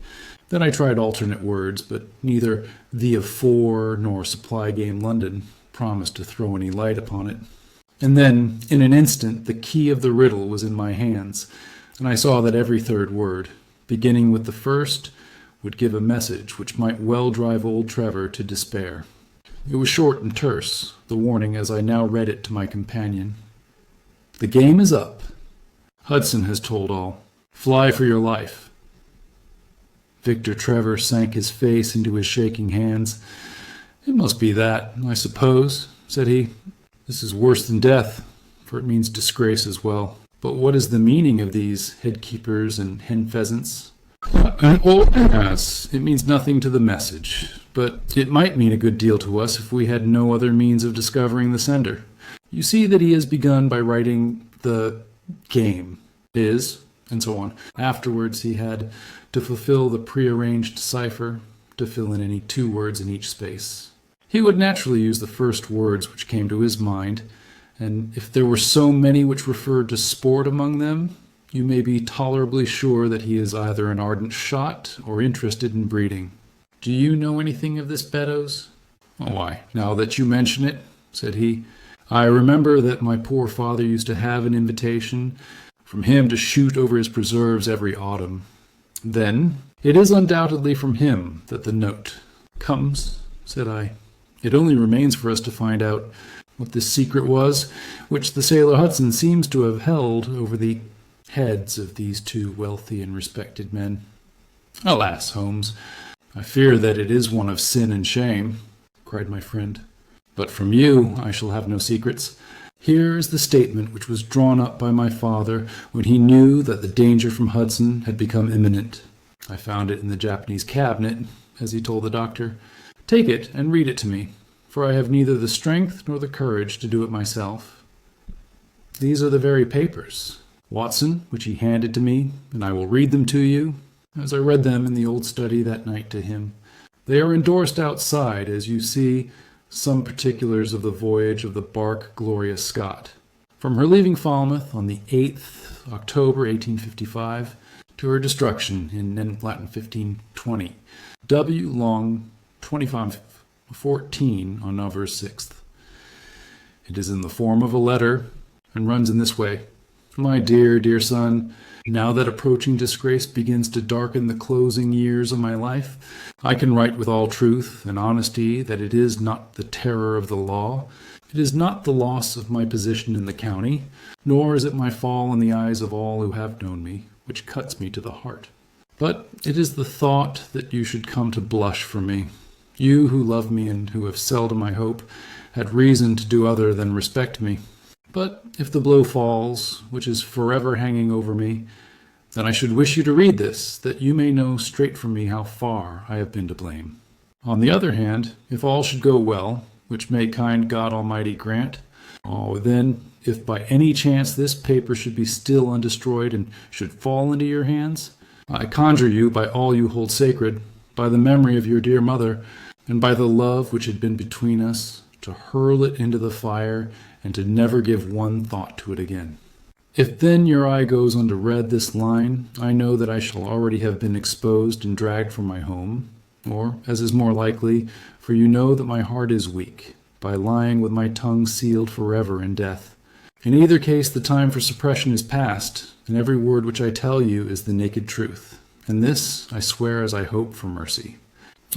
Then I tried alternate words, but neither the of four nor supply game London promised to throw any light upon it. And then, in an instant, the key of the riddle was in my hands, and I saw that every third word, beginning with the first, would give a message which might well drive old Trevor to despair. It was short and terse, the warning as I now read it to my companion. The game is up. Hudson has told all. Fly for your life. Victor Trevor sank his face into his shaking hands. It must be that, I suppose, said he. This is worse than death, for it means disgrace as well. But what is the meaning of these headkeepers and hen pheasants? Yes, it means nothing to the message, but it might mean a good deal to us if we had no other means of discovering the sender. You see that he has begun by writing the game is, and so on. Afterwards he had to fulfill the prearranged cipher, to fill in any 2 words in each space. He would naturally use the first words which came to his mind, and if there were so many which referred to sport among them, you may be tolerably sure that he is either an ardent shot or interested in breeding. Do you know anything of this, Beddoes? Oh, why, now that you mention it, said he, I remember that my poor father used to have an invitation from him to shoot over his preserves every autumn. Then it is undoubtedly from him that the note comes, said I. It only remains for us to find out what this secret was, which the sailor Hudson seems to have held over the heads of these 2 wealthy and respected men. Alas, Holmes, I fear that it is one of sin and shame, cried my friend. But from you I shall have no secrets. Here is the statement which was drawn up by my father when he knew that the danger from Hudson had become imminent. I found it in the Japanese cabinet, as he told the doctor. Take it and read it to me. for I have neither the strength nor the courage to do it myself. These are the very papers, Watson, which he handed to me, and I will read them to you, as I read them in the old study that night to him. They are endorsed outside, as you see, some particulars of the voyage of the bark Gloria Scott, from her leaving Falmouth on the 8th October 1855 to her destruction in Latin 1520, W. long 2514 on November 6th. It is in the form of a letter, and runs in this way. My dear, dear son, now that approaching disgrace begins to darken the closing years of my life, I can write with all truth and honesty that it is not the terror of the law, it is not the loss of my position in the county, nor is it my fall in the eyes of all who have known me, which cuts me to the heart. But it is the thought that you should come to blush for me, you who love me and who have seldom, I hope, had reason to do other than respect me. But if the blow falls, which is forever hanging over me, then I should wish you to read this, that you may know straight from me how far I have been to blame. On the other hand, if all should go well, which may kind God Almighty grant, then, if by any chance this paper should be still undestroyed and should fall into your hands, I conjure you by all you hold sacred, by the memory of your dear mother, and by the love which had been between us, to hurl it into the fire, and to never give one thought to it again. If then your eye goes on to read this line, I know that I shall already have been exposed and dragged from my home, or, as is more likely, for you know that my heart is weak, by lying with my tongue sealed forever in death. In either case the time for suppression is past, and every word which I tell you is the naked truth, and this I swear as I hope for mercy.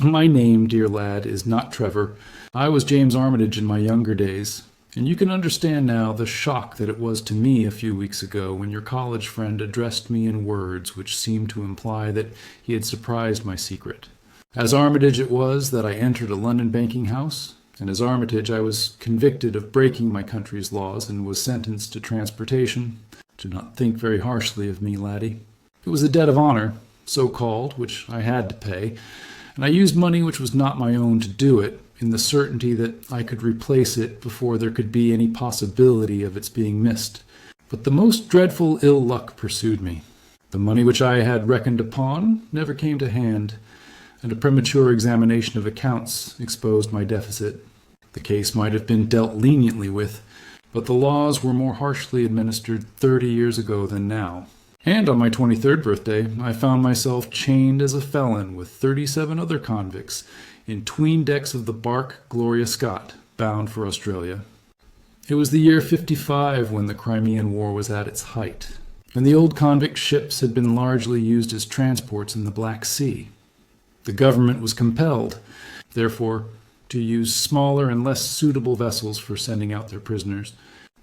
My name, dear lad, is not Trevor. I was James Armitage in my younger days, and you can understand now the shock that it was to me a few weeks ago when your college friend addressed me in words which seemed to imply that he had surprised my secret. As Armitage it was that I entered a London banking house, and as Armitage I was convicted of breaking my country's laws and was sentenced to transportation. Do not think very harshly of me, laddie. It was a debt of honor, so called, which I had to pay, and I used money which was not my own to do it, in the certainty that I could replace it before there could be any possibility of its being missed. But the most dreadful ill luck pursued me. The money which I had reckoned upon never came to hand, and a premature examination of accounts exposed my deficit. The case might have been dealt leniently with, but the laws were more harshly administered 30 years ago than now. And on my 23rd birthday, I found myself chained as a felon with 37 other convicts in 'tween decks of the bark Gloria Scott, bound for Australia. It was the year 55 when the Crimean War was at its height, and the old convict ships had been largely used as transports in the Black Sea. The government was compelled, therefore, to use smaller and less suitable vessels for sending out their prisoners.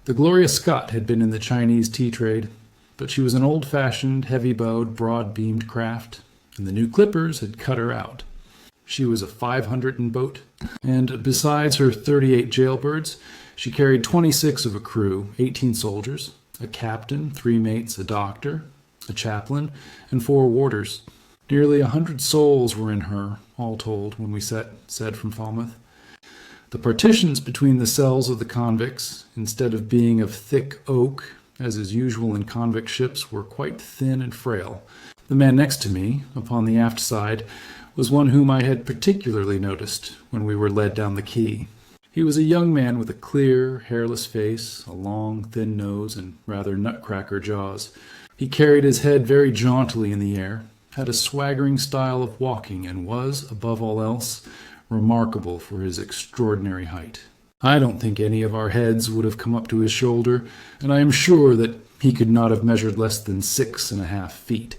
The Gloria Scott had been in the Chinese tea trade, but she was an old-fashioned, heavy-bowed, broad-beamed craft, and the new clippers had cut her out. She was a 500 boat, and besides her 38 jailbirds, she carried 26 of a crew, 18 soldiers, a captain, 3 mates, a doctor, a chaplain, and 4 warders. Nearly 100 souls were in her, all told, when we said from Falmouth. The partitions between the cells of the convicts, instead of being of thick oak, as is usual in convict ships, were quite thin and frail. The man next to me, upon the aft side, was one whom I had particularly noticed when we were led down the quay. He was a young man with a clear, hairless face, a long, thin nose, and rather nutcracker jaws. He carried his head very jauntily in the air, had a swaggering style of walking, and was, above all else, remarkable for his extraordinary height. I don't think any of our heads would have come up to his shoulder, and I am sure that he could not have measured less than 6.5 feet.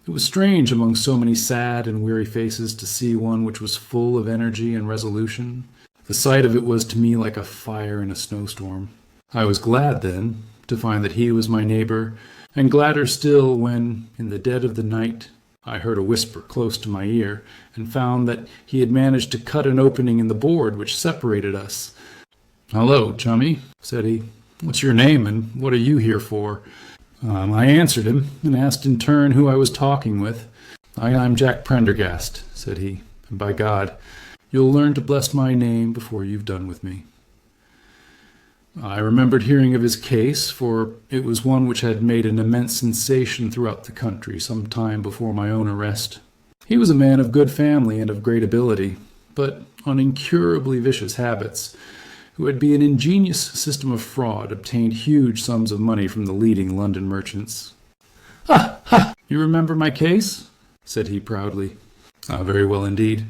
It was strange among so many sad and weary faces to see one which was full of energy and resolution. The sight of it was to me like a fire in a snowstorm. I was glad, then, to find that he was my neighbor, and gladder still when, in the dead of the night, I heard a whisper close to my ear, and found that he had managed to cut an opening in the board which separated us. "Hello, chummy," said he. "What's your name, and what are you here for?" I answered him, and asked in turn who I was talking with. "I'm Jack Prendergast," said he, "and by God, You'll learn to bless my name before you've done with me." I remembered hearing of his case, for it was one which had made an immense sensation throughout the country some time before my own arrest. He was a man of good family and of great ability, but on incurably vicious habits, who had by an ingenious system of fraud obtained huge sums of money from the leading London merchants. "Ha! Ha! You remember my case?" said he proudly. "Very well indeed."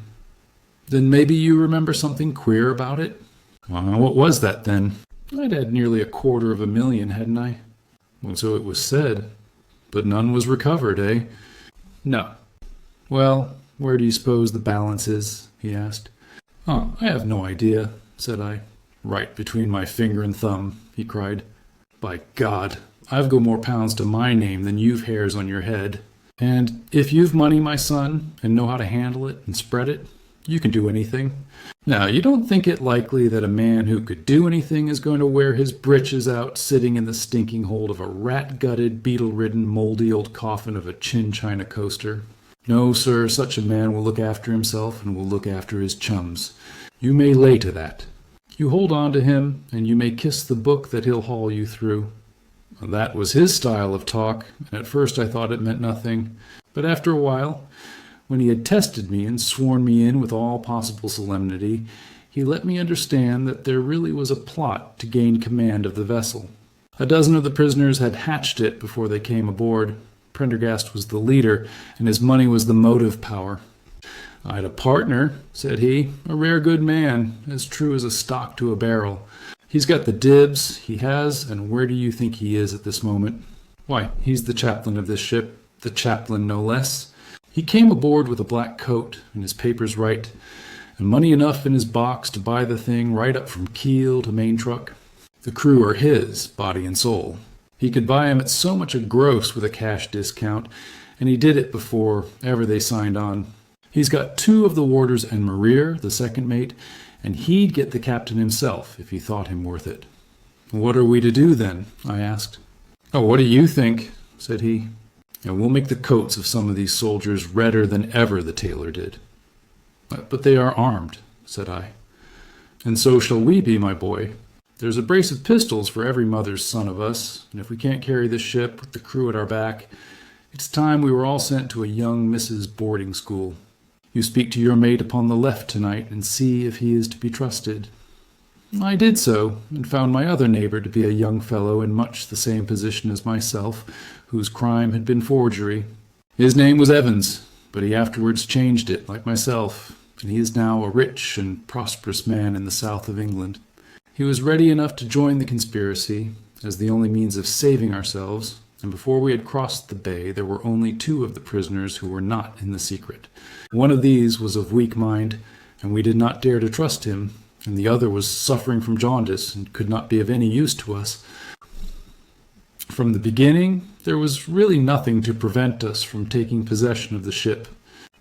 "Then maybe you remember something queer about it?" "What was that, then?" "I'd had nearly $250,000, hadn't I?" "Well, so it was said. But none was recovered, eh?" "No." "Well, where do you suppose the balance is?" he asked. "Oh, I have no idea," said I. "Right between my finger and thumb," he cried. "By God, I've got more pounds to my name than you've hairs on your head. And if you've money, my son, and know how to handle it and spread it, you can do anything. Now, you don't think it likely that a man who could do anything is going to wear his breeches out sitting in the stinking hold of a rat-gutted, beetle-ridden, moldy old coffin of a chin-china coaster? No, sir, such a man will look after himself and will look after his chums. You may lay to that. You hold on to him, and you may kiss the book that he'll haul you through." That was his style of talk, and at first I thought it meant nothing. But after a while, when he had tested me and sworn me in with all possible solemnity, he let me understand that there really was a plot to gain command of the vessel. A dozen of the prisoners had hatched it before they came aboard. Prendergast was the leader, and his money was the motive power. "I'd a partner," said he, "a rare good man, as true as a stock to a barrel. He's got the dibs, he has, and where do you think he is at this moment? Why, he's the chaplain of this ship, the chaplain no less. He came aboard with a black coat and his papers right, and money enough in his box to buy the thing right up from keel to main truck. The crew are his, body and soul. He could buy 'em at so much a gross with a cash discount, and he did it before ever they signed on. He's got 2 of the warders and Maria, the second mate, and he'd get the captain himself if he thought him worth it." "What are we to do, then?" I asked. "Oh, what do you think?" said he. "And we'll make the coats of some of these soldiers redder than ever the tailor did." "But they are armed," said I. "And so shall we be, my boy. There's a brace of pistols for every mother's son of us, and if we can't carry this ship with the crew at our back, it's time we were all sent to a young Mrs. boarding school. You speak to your mate upon the left tonight, and see if he is to be trusted." I did so, and found my other neighbor to be a young fellow in much the same position as myself, whose crime had been forgery. His name was Evans, but he afterwards changed it, like myself, and he is now a rich and prosperous man in the south of England. He was ready enough to join the conspiracy, as the only means of saving ourselves, and before we had crossed the bay there were only 2 of the prisoners who were not in the secret. One of these was of weak mind, and we did not dare to trust him, and the other was suffering from jaundice and could not be of any use to us. From the beginning, there was really nothing to prevent us from taking possession of the ship.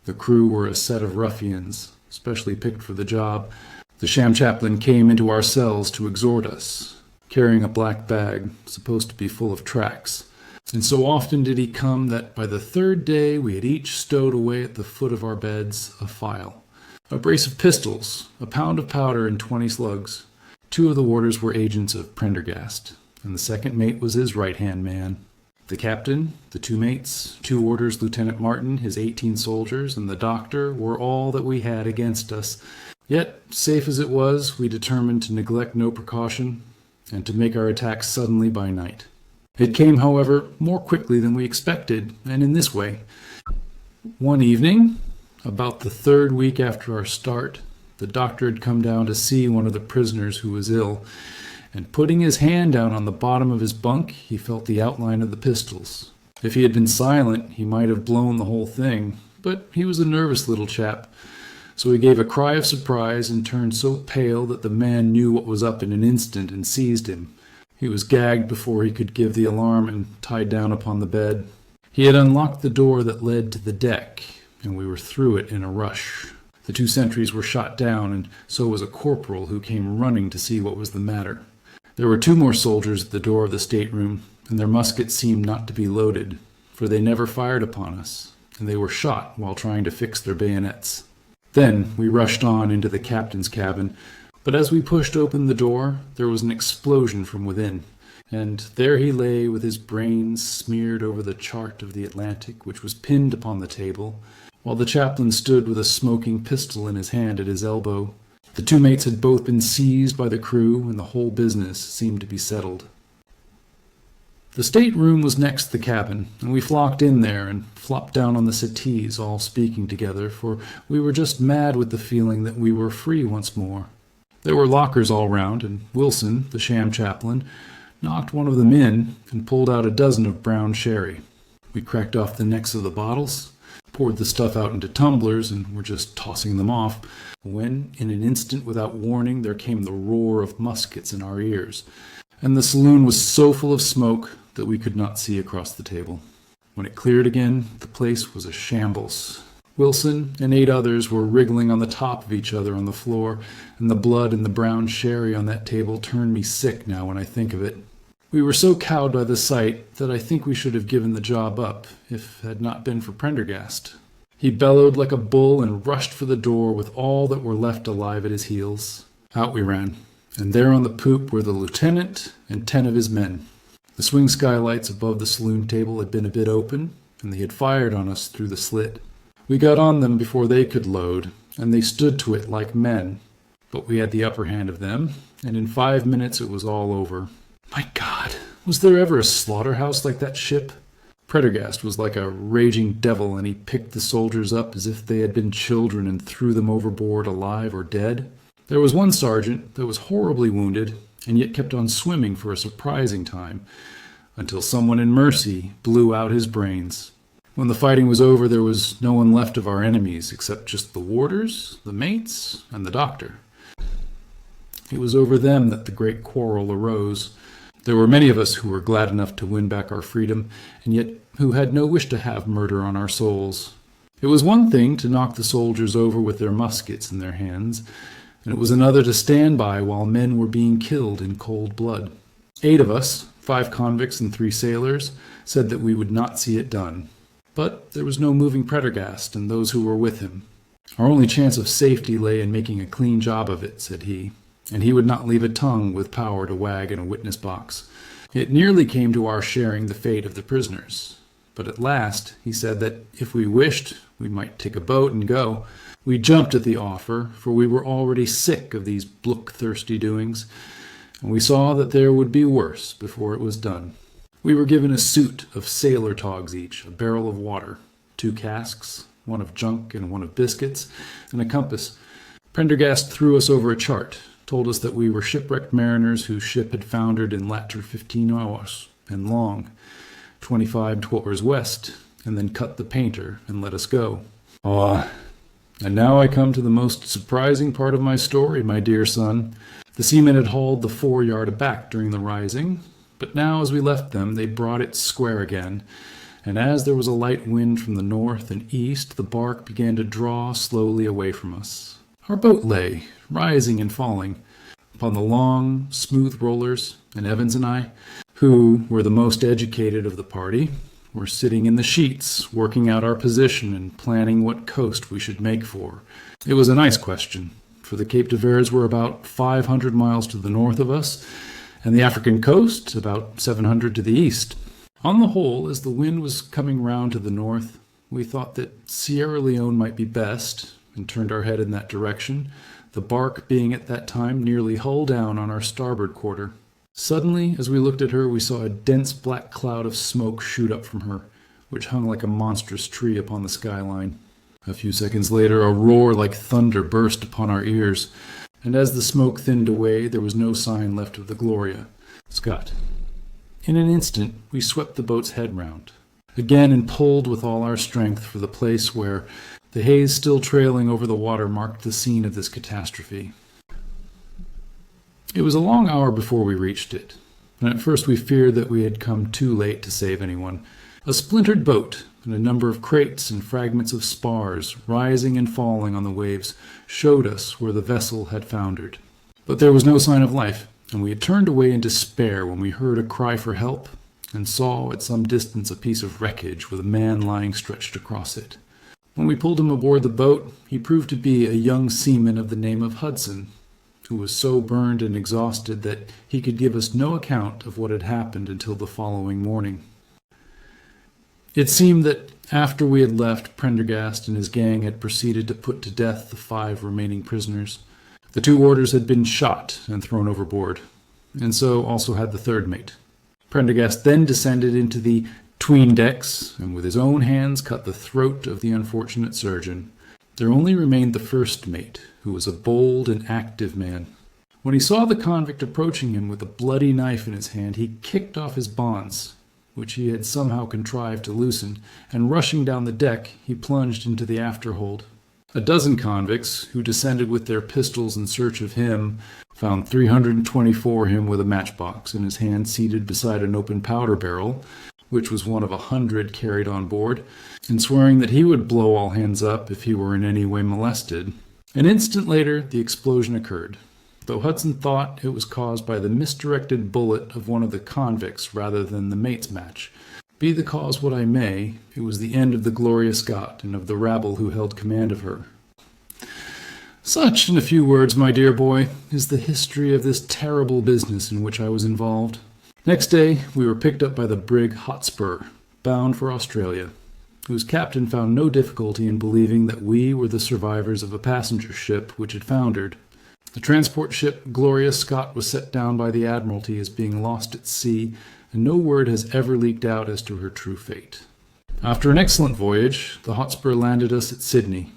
The crew were a set of ruffians, specially picked for the job. The sham chaplain came into our cells to exhort us, carrying a black bag, supposed to be full of tracts. And so often did he come that by the 3rd day we had each stowed away at the foot of our beds a file, a brace of pistols, a pound of powder, and 20 slugs. 2 of the warders were agents of Prendergast, and the second mate was his right-hand man. The captain, the 2 mates, 2 warders, Lieutenant Martin, his 18 soldiers, and the doctor were all that we had against us. Yet, safe as it was, we determined to neglect no precaution, and to make our attack suddenly by night. It came, however, more quickly than we expected, and in this way. One evening, about the 3rd week after our start, the doctor had come down to see one of the prisoners who was ill, and putting his hand down on the bottom of his bunk, he felt the outline of the pistols. If he had been silent, he might have blown the whole thing, but he was a nervous little chap, so he gave a cry of surprise and turned so pale that the man knew what was up in an instant and seized him. He was gagged before he could give the alarm and tied down upon the bed. He had unlocked the door that led to the deck, and we were through it in a rush. The 2 sentries were shot down, and so was a corporal who came running to see what was the matter. There were 2 more soldiers at the door of the stateroom, and their muskets seemed not to be loaded, for they never fired upon us, and they were shot while trying to fix their bayonets. Then we rushed on into the captain's cabin, but as we pushed open the door, there was an explosion from within, and there he lay with his brains smeared over the chart of the Atlantic, which was pinned upon the table, while the chaplain stood with a smoking pistol in his hand at his elbow. The two mates had both been seized by the crew, and the whole business seemed to be settled. The stateroom was next the cabin, and we flocked in there and flopped down on the settees, all speaking together, for we were just mad with the feeling that we were free once more. There were lockers all round, and Wilson, the sham chaplain, knocked one of them in and pulled out a dozen of brown sherry. We cracked off the necks of the bottles, poured the stuff out into tumblers, and were just tossing them off, when, in an instant without warning, there came the roar of muskets in our ears, and the saloon was so full of smoke that we could not see across the table. When it cleared again, the place was a shambles. Wilson and 8 others were wriggling on the top of each other on the floor, and the blood and the brown sherry on that table turned me sick now when I think of it. We were so cowed by the sight that I think we should have given the job up, if it had not been for Prendergast. He bellowed like a bull and rushed for the door with all that were left alive at his heels. Out we ran, and there on the poop were the lieutenant and 10 of his men. The swing skylights above the saloon table had been a bit open, and they had fired on us through the slit. We got on them before they could load, and they stood to it like men. But we had the upper hand of them, and in 5 minutes it was all over. My God, was there ever a slaughterhouse like that ship? Prendergast was like a raging devil, and he picked the soldiers up as if they had been children and threw them overboard alive or dead. There was one sergeant that was horribly wounded, and yet kept on swimming for a surprising time, until someone in mercy blew out his brains. When the fighting was over, there was no one left of our enemies except just the warders, the mates, and the doctor. It was over them that the great quarrel arose. There were many of us who were glad enough to win back our freedom, and yet who had no wish to have murder on our souls. It was one thing to knock the soldiers over with their muskets in their hands, and it was another to stand by while men were being killed in cold blood. 8 of us, 5 convicts and 3 sailors, said that we would not see it done. But there was no moving Prendergast and those who were with him. Our only chance of safety lay in making a clean job of it, said he, and he would not leave a tongue with power to wag in a witness box. It nearly came to our sharing the fate of the prisoners. But at last he said that if we wished, we might take a boat and go. We jumped at the offer, for we were already sick of these bloodthirsty doings, and we saw that there would be worse before it was done. We were given a suit of sailor togs each, a barrel of water, 2 casks, one of junk and one of biscuits, and a compass. Prendergast threw us over a chart, told us that we were shipwrecked mariners whose ship had foundered in latitude 15 hours and long, 25 tours west, and then cut the painter and let us go. And now I come to the most surprising part of my story, my dear son. The seamen had hauled the foreyard aback during the rising, but now as we left them they brought it square again, and as there was a light wind from the north and east, the bark began to draw slowly away from us. Our boat lay, rising and falling, upon the long, smooth rollers, and Evans and I, who were the most educated of the party, were sitting in the sheets, working out our position and planning what coast we should make for. It was a nice question, for the Cape de Verds were about 500 miles to the north of us, and the African coast about 700 to the east. On the whole, as the wind was coming round to the north, we thought that Sierra Leone might be best, and turned our head in that direction, the bark being at that time nearly hull down on our starboard quarter. Suddenly, as we looked at her, we saw a dense black cloud of smoke shoot up from her, which hung like a monstrous tree upon the skyline. A few seconds later, a roar like thunder burst upon our ears, and as the smoke thinned away, there was no sign left of the Gloria Scott. In an instant, we swept the boat's head round, again and pulled with all our strength for the place where the haze still trailing over the water marked the scene of this catastrophe. It was a long hour before we reached it, and at first we feared that we had come too late to save anyone. A splintered boat and a number of crates and fragments of spars, rising and falling on the waves, showed us where the vessel had foundered. But there was no sign of life, and we had turned away in despair when we heard a cry for help and saw at some distance a piece of wreckage with a man lying stretched across it. When we pulled him aboard the boat, he proved to be a young seaman of the name of Hudson, who was so burned and exhausted that he could give us no account of what had happened until the following morning. It seemed that after we had left, Prendergast and his gang had proceeded to put to death the 5 remaining prisoners. The 2 warders had been shot and thrown overboard, and so also had the 3rd mate. Prendergast then descended into the 'tween decks, and with his own hands cut the throat of the unfortunate surgeon. There only remained the 1st mate, who was a bold and active man. When he saw the convict approaching him with a bloody knife in his hand, he kicked off his bonds, which he had somehow contrived to loosen, and rushing down the deck, he plunged into the afterhold. A dozen convicts, who descended with their pistols in search of him, found 324 him with a matchbox in his hand seated beside an open powder barrel, which was one of 100 carried on board, and swearing that he would blow all hands up if he were in any way molested. An instant later, the explosion occurred, though Hudson thought it was caused by the misdirected bullet of one of the convicts rather than the mate's match. Be the cause what I may, it was the end of the Gloria Scott and of the rabble who held command of her. Such, in a few words, my dear boy, is the history of this terrible business in which I was involved. Next day, we were picked up by the brig Hotspur, bound for Australia, whose captain found no difficulty in believing that we were the survivors of a passenger ship which had foundered. The transport ship Gloria Scott was set down by the Admiralty as being lost at sea, and no word has ever leaked out as to her true fate. After an excellent voyage, the Hotspur landed us at Sydney,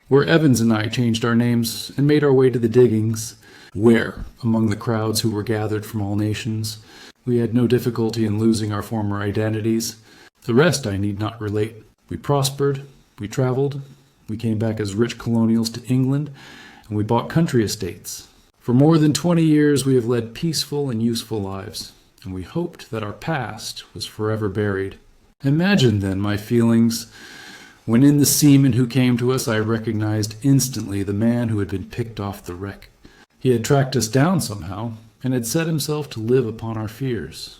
where Evans and I changed our names and made our way to the diggings, where, among the crowds who were gathered from all nations, we had no difficulty in losing our former identities. The rest I need not relate. We prospered, we traveled, we came back as rich colonials to England, and we bought country estates. For more than 20 years we have led peaceful and useful lives, and we hoped that our past was forever buried. Imagine, then, my feelings when in the seaman who came to us I recognized instantly the man who had been picked off the wreck. He had tracked us down somehow, and had set himself to live upon our fears.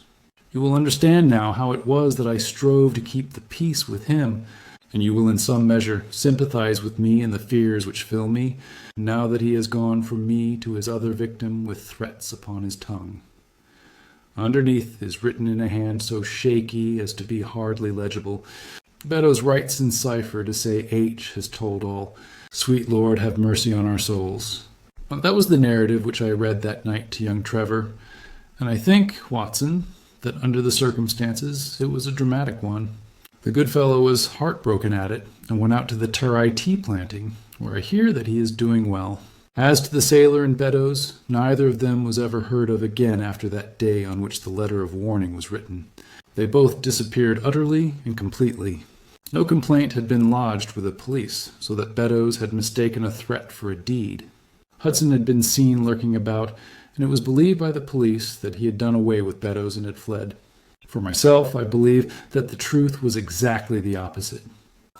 You will understand now how it was that I strove to keep the peace with him, and you will in some measure sympathize with me in the fears which fill me, now that he has gone from me to his other victim with threats upon his tongue. Underneath is written in a hand so shaky as to be hardly legible. Beddoes writes in cipher to say H has told all. Sweet Lord, have mercy on our souls. But that was the narrative which I read that night to young Trevor, and I think, Watson, that under the circumstances it was a dramatic one. The good fellow was heartbroken at it, and went out to the Terai tea planting, where I hear that he is doing well. As to the sailor and Beddoes, neither of them was ever heard of again after that day on which the letter of warning was written. They both disappeared utterly and completely. No complaint had been lodged with the police, so that Beddoes had mistaken a threat for a deed. Hudson had been seen lurking about, and it was believed by the police that he had done away with Beddoes and had fled. For myself, I believe that the truth was exactly the opposite.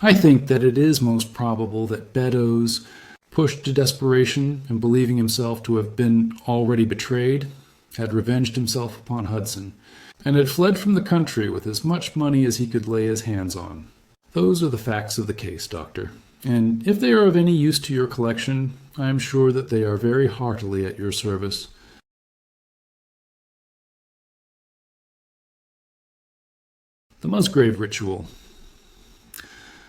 I think that it is most probable that Beddoes, pushed to desperation and believing himself to have been already betrayed, had revenged himself upon Hudson, and had fled from the country with as much money as he could lay his hands on. Those are the facts of the case, Doctor, and if they are of any use to your collection, I am sure that they are very heartily at your service. The Musgrave Ritual.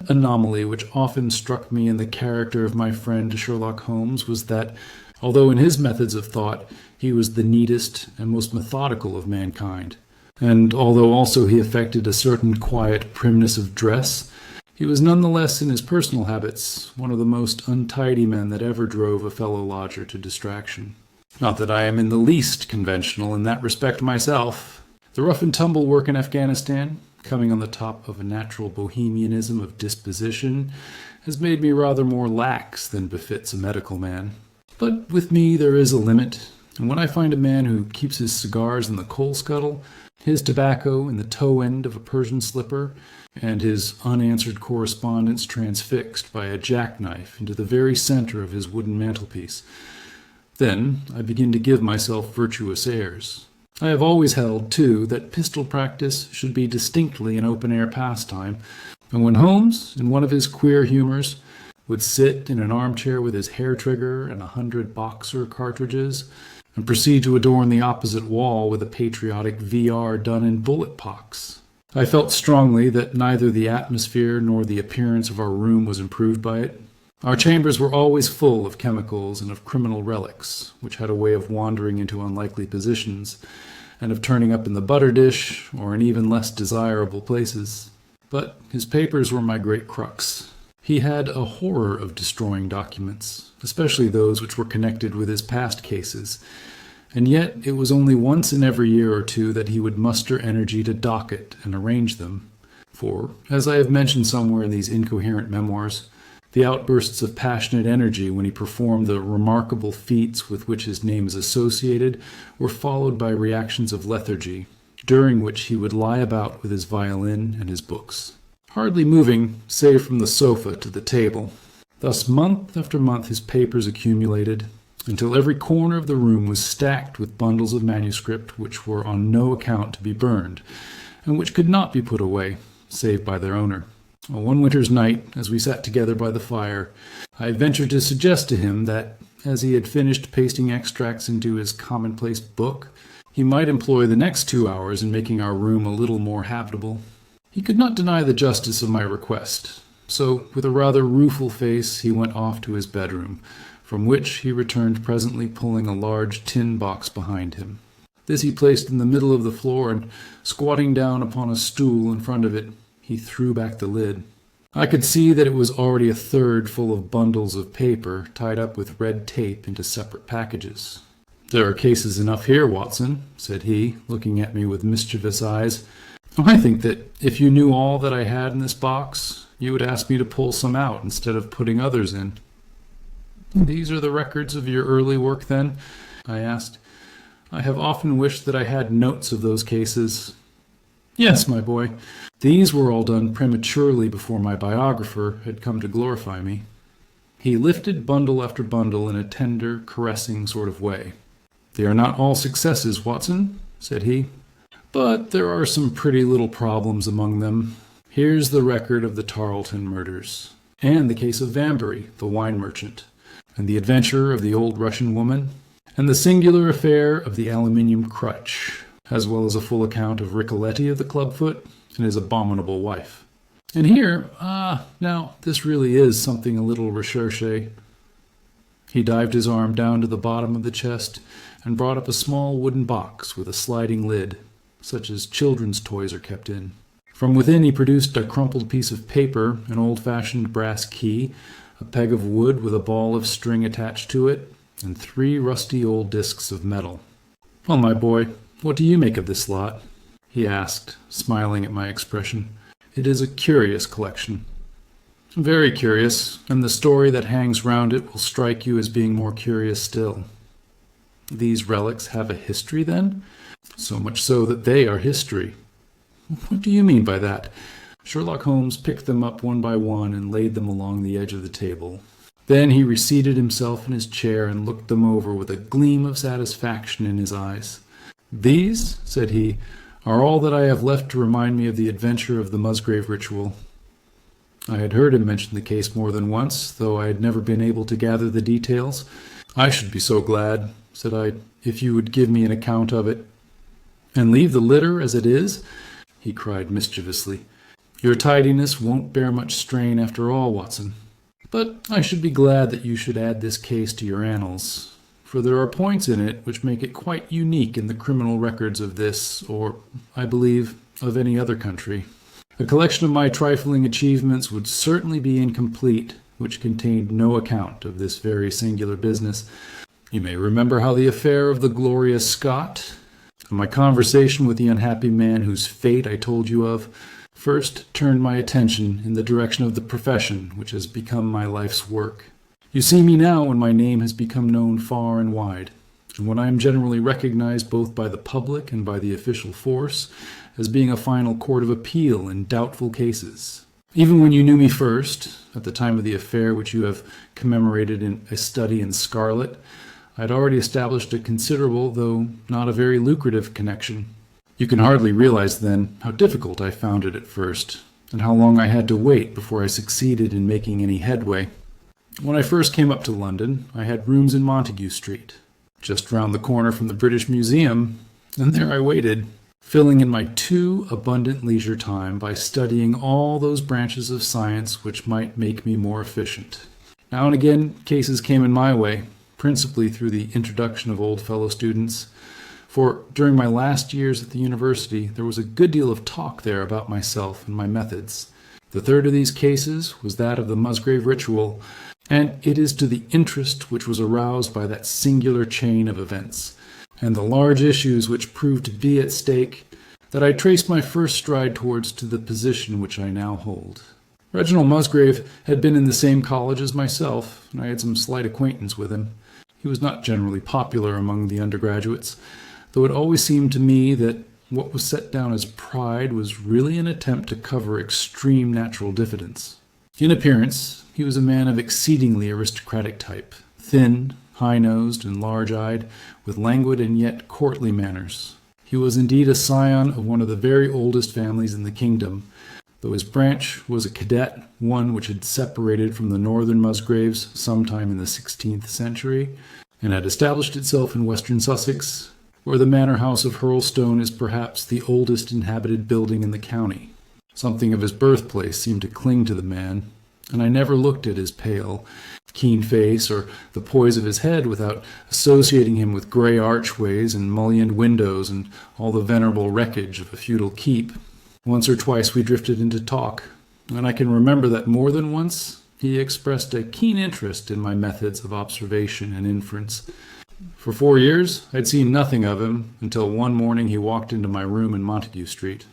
Anomaly which often struck me in the character of my friend Sherlock Holmes was that, although in his methods of thought he was the neatest and most methodical of mankind, and although also he affected a certain quiet primness of dress, he was none the less in his personal habits one of the most untidy men that ever drove a fellow lodger to distraction. Not that I am in the least conventional in that respect myself. The rough-and-tumble work in Afghanistan, coming on the top of a natural bohemianism of disposition, has made me rather more lax than befits a medical man. But with me there is a limit, and when I find a man who keeps his cigars in the coal scuttle, his tobacco in the toe end of a Persian slipper, and his unanswered correspondence transfixed by a jackknife into the very center of his wooden mantelpiece, then I begin to give myself virtuous airs. I have always held, too, that pistol practice should be distinctly an open-air pastime, And when Holmes, in one of his queer humors, would sit in an armchair with his hair trigger and 100 boxer cartridges, and proceed to adorn the opposite wall with a patriotic VR done in bullet pox, I felt strongly that neither the atmosphere nor the appearance of our room was improved by it. Our chambers were always full of chemicals and of criminal relics, which had a way of wandering into unlikely positions, and of turning up in the butter dish or in even less desirable places. But his papers were my great crux. He had a horror of destroying documents, especially those which were connected with his past cases, and yet it was only once in every year or two that he would muster energy to docket and arrange them. For, as I have mentioned somewhere in these incoherent memoirs, the outbursts of passionate energy when he performed the remarkable feats with which his name is associated were followed by reactions of lethargy, during which he would lie about with his violin and his books, hardly moving save from the sofa to the table. Thus month after month his papers accumulated, until every corner of the room was stacked with bundles of manuscript which were on no account to be burned, and which could not be put away, save by their owner. One winter's night, as we sat together by the fire, I ventured to suggest to him that, as he had finished pasting extracts into his commonplace book, he might employ the next 2 hours in making our room a little more habitable. He could not deny the justice of my request, so with a rather rueful face he went off to his bedroom, from which he returned presently pulling a large tin box behind him. This he placed in the middle of the floor, and squatting down upon a stool in front of it, he threw back the lid. I could see that it was already a third full of bundles of paper tied up with red tape into separate packages. "There are cases enough here, Watson," said he, looking at me with mischievous eyes. "I think that if you knew all that I had in this box, you would ask me to pull some out instead of putting others in." "These are the records of your early work, then?" I asked. "I have often wished that I had notes of those cases." "Yes, my boy. These were all done prematurely before my biographer had come to glorify me." He lifted bundle after bundle in a tender, caressing sort of way. "They are not all successes, Watson," said he, "but there are some pretty little problems among them. Here's the record of the Tarleton murders, and the case of Vanbury, the wine merchant, and the adventure of the old Russian woman, and the singular affair of the aluminium crutch, as well as a full account of Ricoletti of the clubfoot and his abominable wife. And here, now, this really is something a little recherché." He dived his arm down to the bottom of the chest and brought up a small wooden box with a sliding lid, such as children's toys are kept in. From within he produced a crumpled piece of paper, an old-fashioned brass key, a peg of wood with a ball of string attached to it, and 3 rusty old discs of metal. "Well, my boy, what do you make of this lot?" he asked, smiling at my expression. "It is a curious collection." "Very curious, and the story that hangs round it will strike you as being more curious still." "These relics have a history, then?" "So much so that they are history." "What do you mean by that?" Sherlock Holmes picked them up one by one and laid them along the edge of the table. Then he reseated himself in his chair and looked them over with a gleam of satisfaction in his eyes. "These," said he, "are all that I have left to remind me of the adventure of the Musgrave Ritual." I had heard him mention the case more than once, though I had never been able to gather the details. "I should be so glad," said I, "if you would give me an account of it." "And leave the litter as it is?" he cried mischievously. "Your tidiness won't bear much strain after all, Watson. But I should be glad that you should add this case to your annals, for there are points in it which make it quite unique in the criminal records of this, or, I believe, of any other country. A collection of my trifling achievements would certainly be incomplete, which contained no account of this very singular business. You may remember how the affair of the Gloria Scott, and my conversation with the unhappy man whose fate I told you of, first turned my attention in the direction of the profession which has become my life's work. You see me now when my name has become known far and wide, and when I am generally recognized both by the public and by the official force as being a final court of appeal in doubtful cases. Even when you knew me first, at the time of the affair which you have commemorated in A Study in Scarlet, I had already established a considerable, though not a very lucrative, connection. You can hardly realize, then, how difficult I found it at first, and how long I had to wait before I succeeded in making any headway. When I first came up to London, I had rooms in Montague Street, just round the corner from the British Museum, and there I waited, filling in my too abundant leisure time by studying all those branches of science which might make me more efficient. Now and again, cases came in my way, principally through the introduction of old fellow students, for during my last years at the university, there was a good deal of talk there about myself and my methods. The third of these cases was that of the Musgrave Ritual, and it is to the interest which was aroused by that singular chain of events, and the large issues which proved to be at stake, that I traced my first stride towards to the position which I now hold. Reginald Musgrave had been in the same college as myself, and I had some slight acquaintance with him. He was not generally popular among the undergraduates, though it always seemed to me that what was set down as pride was really an attempt to cover extreme natural diffidence. In appearance, he was a man of exceedingly aristocratic type, thin, high-nosed, and large-eyed, with languid and yet courtly manners. He was indeed a scion of one of the very oldest families in the kingdom, though his branch was a cadet, one which had separated from the northern Musgraves sometime in the 16th century, and had established itself in western Sussex, where the manor house of Hurlstone is perhaps the oldest inhabited building in the county. Something of his birthplace seemed to cling to the man, and I never looked at his pale, keen face or the poise of his head without associating him with grey archways and mullioned windows and all the venerable wreckage of a feudal keep. Once or twice we drifted into talk, and I can remember that more than once he expressed a keen interest in my methods of observation and inference. For 4 years I'd seen nothing of him until one morning he walked into my room in Montague Street.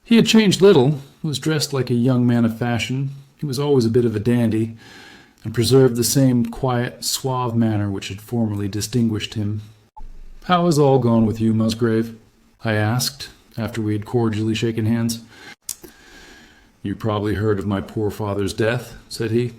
He had changed little, was dressed like a young man of fashion. He was always a bit of a dandy, and preserved the same quiet, suave manner which had formerly distinguished him. "How has all gone with you, Musgrave?" I asked, after we had cordially shaken hands. "You probably heard of my poor father's death," said he.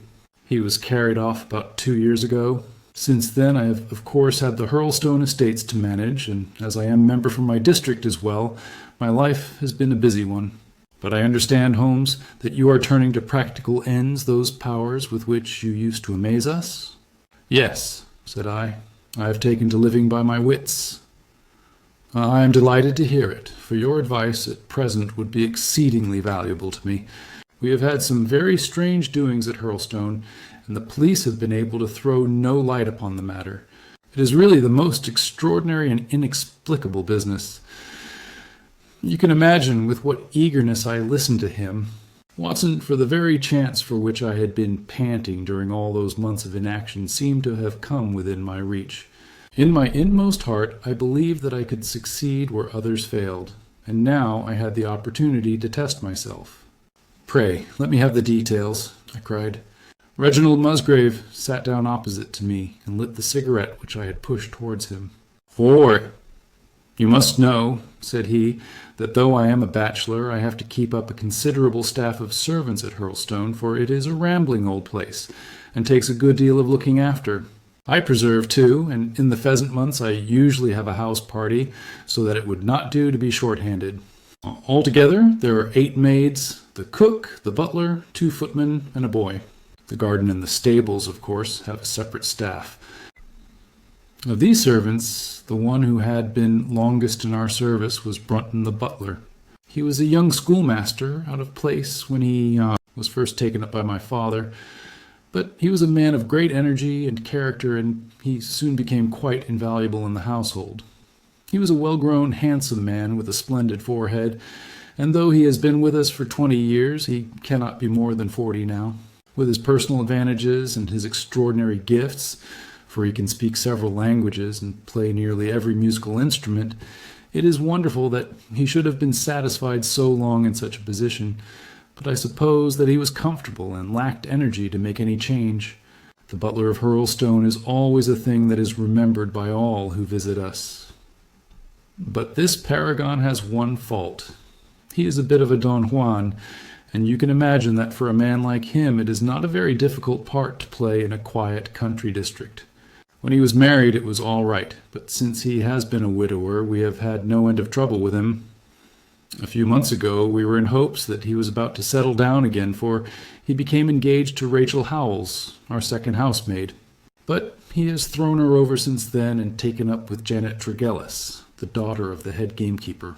"He was carried off about 2 years ago. Since then I have, of course, had the Hurlstone estates to manage, and as I am member for my district as well, my life has been a busy one. But I understand, Holmes, that you are turning to practical ends those powers with which you used to amaze us?" "Yes," said I have taken to living by my wits." "I am delighted to hear it, for your advice at present would be exceedingly valuable to me. We have had some very strange doings at Hurlstone, and the police have been able to throw no light upon the matter. It is really the most extraordinary and inexplicable business. You can imagine with what eagerness I listened to him, Watson, for the very chance for which I had been panting during all those months of inaction seemed to have come within my reach. In my inmost heart I believed that I could succeed where others failed, and now I had the opportunity to test myself. "Pray, let me have the details," I cried. Reginald Musgrave sat down opposite to me and lit the cigarette which I had pushed towards him. "For you must know," said he, "that though I am a bachelor, I have to keep up a considerable staff of servants at Hurlstone, for it is a rambling old place, and takes a good deal of looking after. I preserve, too, and in the pheasant months I usually have a house party, so that it would not do to be short-handed. Altogether, there are 8 maids, the cook, the butler, 2 footmen, and a boy. The garden and the stables, of course, have a separate staff. Of these servants, the one who had been longest in our service was Brunton the butler. He was a young schoolmaster, out of place when he was first taken up by my father, but he was a man of great energy and character, and he soon became quite invaluable in the household. He was a well-grown, handsome man with a splendid forehead, and though he has been with us for 20 years, he cannot be more than 40 now. With his personal advantages and his extraordinary gifts, for he can speak several languages and play nearly every musical instrument, it is wonderful that he should have been satisfied so long in such a position, but I suppose that he was comfortable and lacked energy to make any change. The butler of Hurlstone is always a thing that is remembered by all who visit us. But this paragon has one fault. He is a bit of a Don Juan, and you can imagine that for a man like him it is not a very difficult part to play in a quiet country district. When he was married it was all right, but since he has been a widower we have had no end of trouble with him. A few months ago, we were in hopes that he was about to settle down again, for he became engaged to Rachel Howells, our second housemaid. But he has thrown her over since then and taken up with Janet Tregellis, the daughter of the head gamekeeper.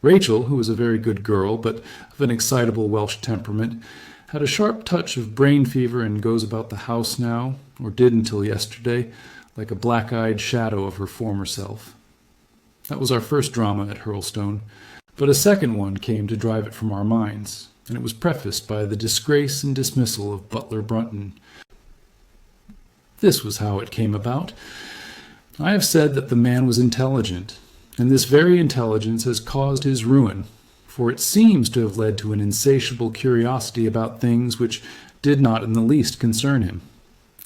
Rachel, who is a very good girl, but of an excitable Welsh temperament, had a sharp touch of brain fever and goes about the house now, or did until yesterday, like a black-eyed shadow of her former self. That was our first drama at Hurlstone, but a second one came to drive it from our minds, and it was prefaced by the disgrace and dismissal of Butler Brunton. This was how it came about. I have said that the man was intelligent, and this very intelligence has caused his ruin, for it seems to have led to an insatiable curiosity about things which did not in the least concern him.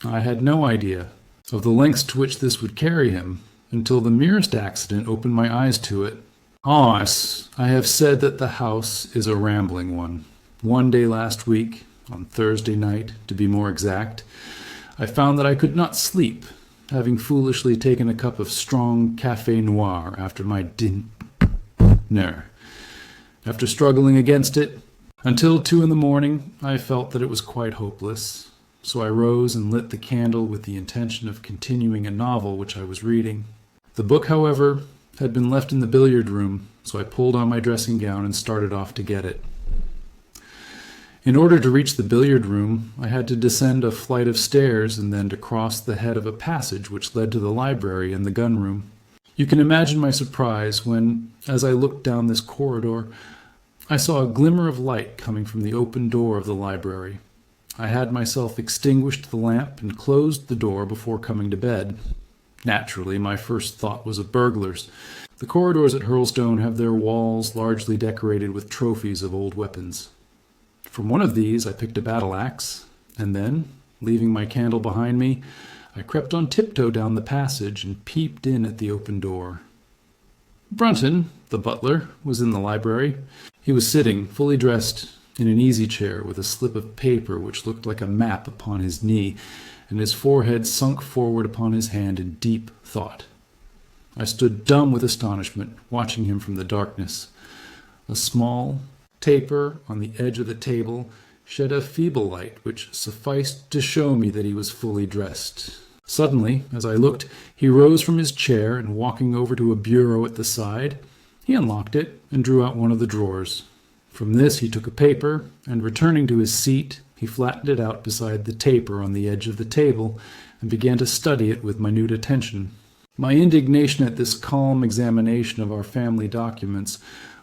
I had no idea of the lengths to which this would carry him until the merest accident opened my eyes to it. I have said that the house is a rambling one. One day last week, on Thursday night, to be more exact, I found that I could not sleep, having foolishly taken a cup of strong café noir after my dinner. After struggling against it, until 2 a.m, I felt that it was quite hopeless, so I rose and lit the candle with the intention of continuing a novel which I was reading. The book, however, had been left in the billiard room, so I pulled on my dressing gown and started off to get it. In order to reach the billiard room, I had to descend a flight of stairs and then to cross the head of a passage which led to the library and the gun room. You can imagine my surprise when, as I looked down this corridor, I saw a glimmer of light coming from the open door of the library. I had myself extinguished the lamp and closed the door before coming to bed. Naturally, my first thought was of burglars. The corridors at Hurlstone have their walls largely decorated with trophies of old weapons. From one of these I picked a battle-axe, and then, leaving my candle behind me, I crept on tiptoe down the passage and peeped in at the open door. Brunton, the butler, was in the library. He was sitting, fully dressed, in an easy-chair with a slip of paper which looked like a map upon his knee, and his forehead sunk forward upon his hand in deep thought. I stood dumb with astonishment, watching him from the darkness. A small taper on the edge of the table shed a feeble light which sufficed to show me that he was fully dressed. Suddenly, as I looked, he rose from his chair, and walking over to a bureau at the side, he unlocked it and drew out one of the drawers. From this he took a paper, and returning to his seat, he flattened it out beside the taper on the edge of the table and began to study it with minute attention. My indignation at this calm examination of our family documents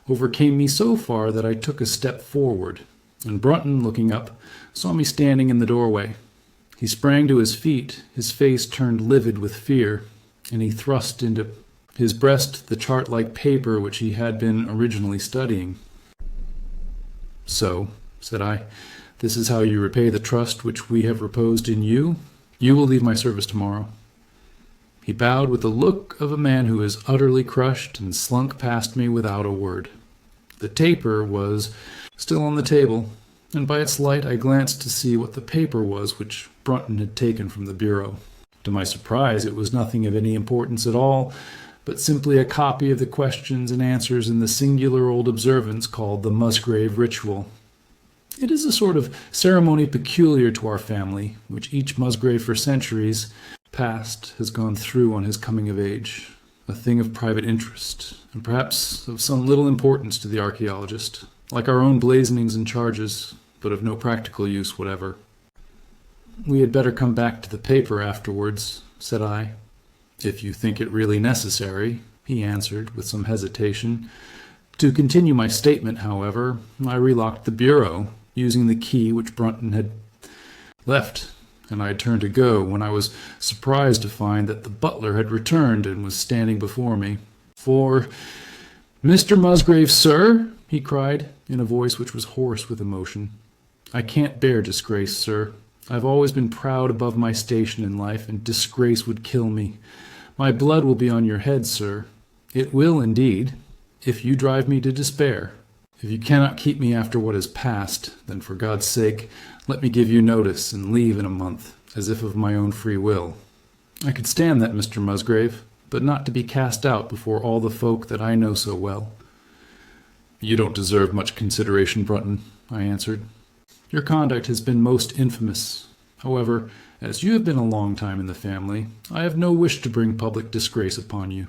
overcame me so far that I took a step forward, and Brunton, looking up, saw me standing in the doorway. He sprang to his feet, his face turned livid with fear, and he thrust into his breast the chart-like paper which he had been originally studying. "So," said I, "this is how you repay the trust which we have reposed in you? You will leave my service tomorrow." He bowed with the look of a man who is utterly crushed and slunk past me without a word. The taper was still on the table, and by its light I glanced to see what the paper was which Brunton had taken from the bureau. To my surprise, it was nothing of any importance at all, but simply a copy of the questions and answers in the singular old observance called the Musgrave Ritual. It is a sort of ceremony peculiar to our family, which each Musgrave for centuries past has gone through on his coming of age, a thing of private interest, and perhaps of some little importance to the archaeologist, like our own blazonings and charges, but of no practical use whatever. "We had better come back to the paper afterwards," said I. "If you think it really necessary," he answered with some hesitation. To continue my statement, however, I relocked the bureau, using the key which Brunton had left, and I turned to go when I was surprised to find that the butler had returned and was standing before me. "For Mr. Musgrave, sir," he cried, in a voice which was hoarse with emotion. "I can't bear disgrace, sir. I've always been proud above my station in life, and disgrace would kill me. My blood will be on your head, sir. It will, indeed, if you drive me to despair. If you cannot keep me after what has passed, then for God's sake, let me give you notice and leave in a month, as if of my own free will. I could stand that, Mr. Musgrave, but not to be cast out before all the folk that I know so well." "You don't deserve much consideration, Brunton," I answered. "Your conduct has been most infamous. However, as you have been a long time in the family, I have no wish to bring public disgrace upon you.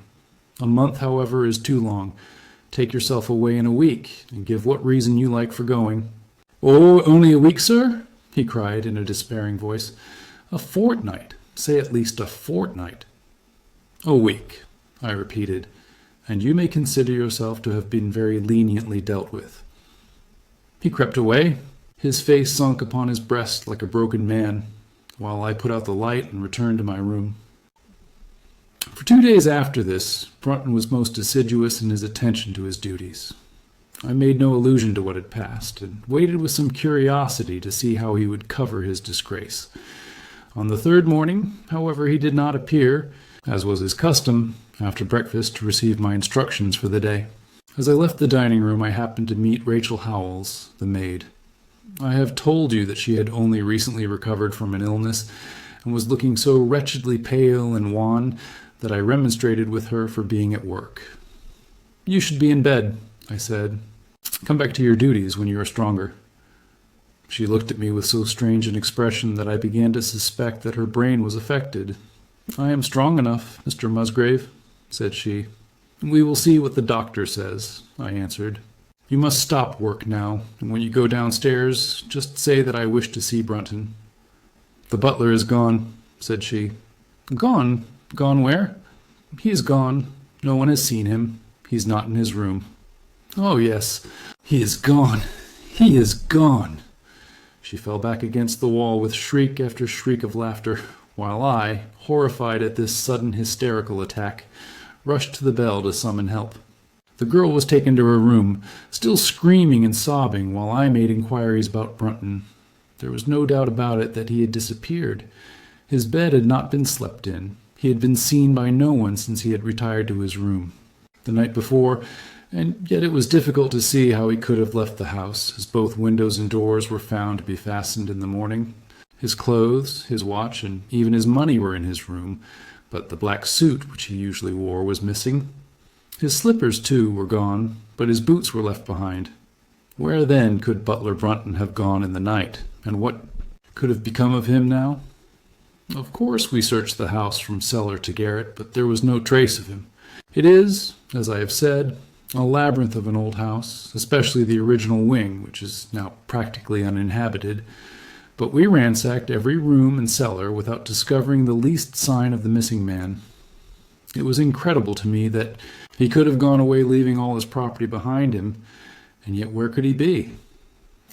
A month, however, is too long. Take yourself away in a week, and give what reason you like for going." "Oh, only a week, sir?" he cried in a despairing voice. "A fortnight. Say at least a fortnight." "A week," I repeated, "and you may consider yourself to have been very leniently dealt with." He crept away, his face sunk upon his breast like a broken man, while I put out the light and returned to my room. For 2 days after this, Brunton was most assiduous in his attention to his duties. I made no allusion to what had passed, and waited with some curiosity to see how he would cover his disgrace. On the third morning, however, he did not appear, as was his custom, after breakfast to receive my instructions for the day. As I left the dining room, I happened to meet Rachel Howells, the maid. I have told you that she had only recently recovered from an illness, and was looking so wretchedly pale and wan that I remonstrated with her for being at work. "You should be in bed," I said. "Come back to your duties when you are stronger." She looked at me with so strange an expression that I began to suspect that her brain was affected. "I am strong enough, Mr. Musgrave," said she. "We will see what the doctor says," I answered. "You must stop work now, and when you go downstairs, just say that I wish to see Brunton." "The butler is gone," said she. "Gone? Gone where?" "He is gone. No one has seen him. He's not in his room." "Oh, yes, he is gone. He is gone." She fell back against the wall with shriek after shriek of laughter, while I, horrified at this sudden hysterical attack, rushed to the bell to summon help. The girl was taken to her room, still screaming and sobbing, while I made inquiries about Brunton. There was no doubt about it that he had disappeared. His bed had not been slept in. He had been seen by no one since he had retired to his room the night before, and yet it was difficult to see how he could have left the house, as both windows and doors were found to be fastened in the morning. His clothes, his watch, and even his money were in his room, but the black suit which he usually wore was missing. His slippers, too, were gone, but his boots were left behind. Where, then, could Butler Brunton have gone in the night, and what could have become of him now? Of course we searched the house from cellar to garret, but there was no trace of him. It is, as I have said, a labyrinth of an old house, especially the original wing, which is now practically uninhabited, but we ransacked every room and cellar without discovering the least sign of the missing man. It was incredible to me that he could have gone away leaving all his property behind him, and yet where could he be?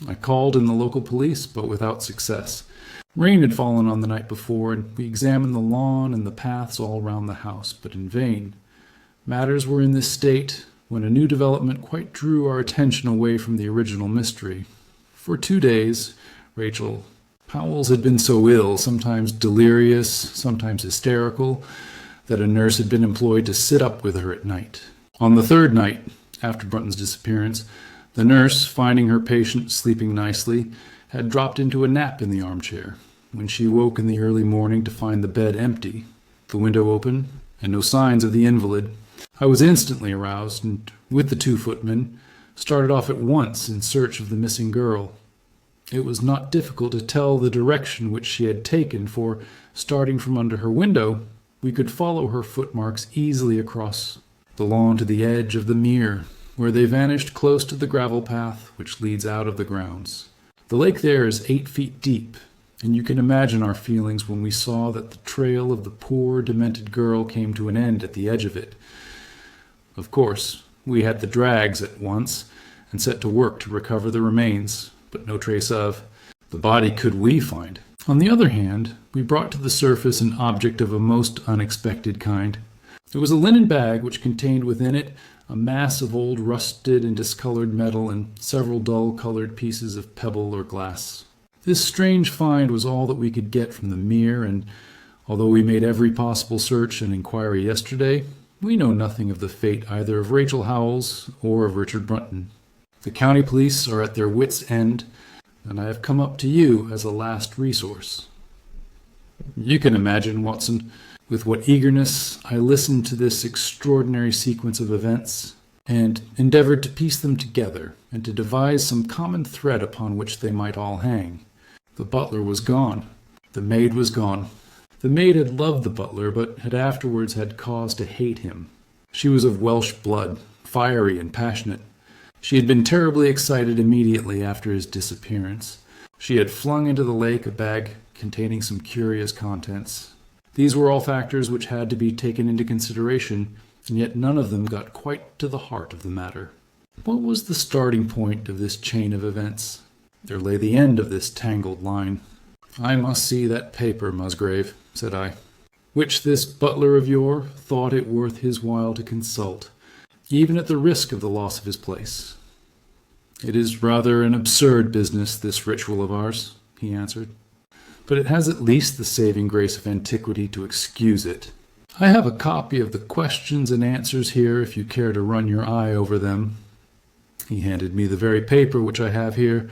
I called in the local police, but without success. Rain had fallen on the night before, and we examined the lawn and the paths all round the house, but in vain. Matters were in this state when a new development quite drew our attention away from the original mystery. For 2 days, Rachel Howells had been so ill, sometimes delirious, sometimes hysterical, that a nurse had been employed to sit up with her at night. On the third night, after Brunton's disappearance, the nurse, finding her patient sleeping nicely, had dropped into a nap in the armchair. When she woke in the early morning to find the bed empty, the window open, and no signs of the invalid, I was instantly aroused, and with the 2 footmen, started off at once in search of the missing girl. It was not difficult to tell the direction which she had taken, for, starting from under her window, we could follow her footmarks easily across the lawn to the edge of the mere, where they vanished close to the gravel path which leads out of the grounds. The lake there is 8 feet deep, and you can imagine our feelings when we saw that the trail of the poor, demented girl came to an end at the edge of it. Of course, we had the drags at once, and set to work to recover the remains, but no trace of the body could we find. On the other hand, we brought to the surface an object of a most unexpected kind. It was a linen bag which contained within it a mass of old rusted and discolored metal and several dull-colored pieces of pebble or glass. This strange find was all that we could get from the mere, and although we made every possible search and inquiry yesterday, we know nothing of the fate either of Rachel Howells or of Richard Brunton. The county police are at their wits' end, and I have come up to you as a last resource. You can imagine, Watson, with what eagerness I listened to this extraordinary sequence of events. and endeavored to piece them together and to devise some common thread upon which they might all hang. The butler was gone. The maid was gone. The maid had loved the butler, but had afterwards had cause to hate him. She was of Welsh blood, fiery and passionate. She had been terribly excited immediately after his disappearance. She had flung into the lake a bag containing some curious contents. These were all factors which had to be taken into consideration, and yet none of them got quite to the heart of the matter. What was the starting point of this chain of events? There lay the end of this tangled line. "I must see that paper, Musgrave," said I, "which this butler of yours thought it worth his while to consult, even at the risk of the loss of his place." "It is rather an absurd business, this ritual of ours," he answered, "but it has at least the saving grace of antiquity to excuse it. I have a copy of the questions and answers here if you care to run your eye over them." He handed me the very paper which I have here.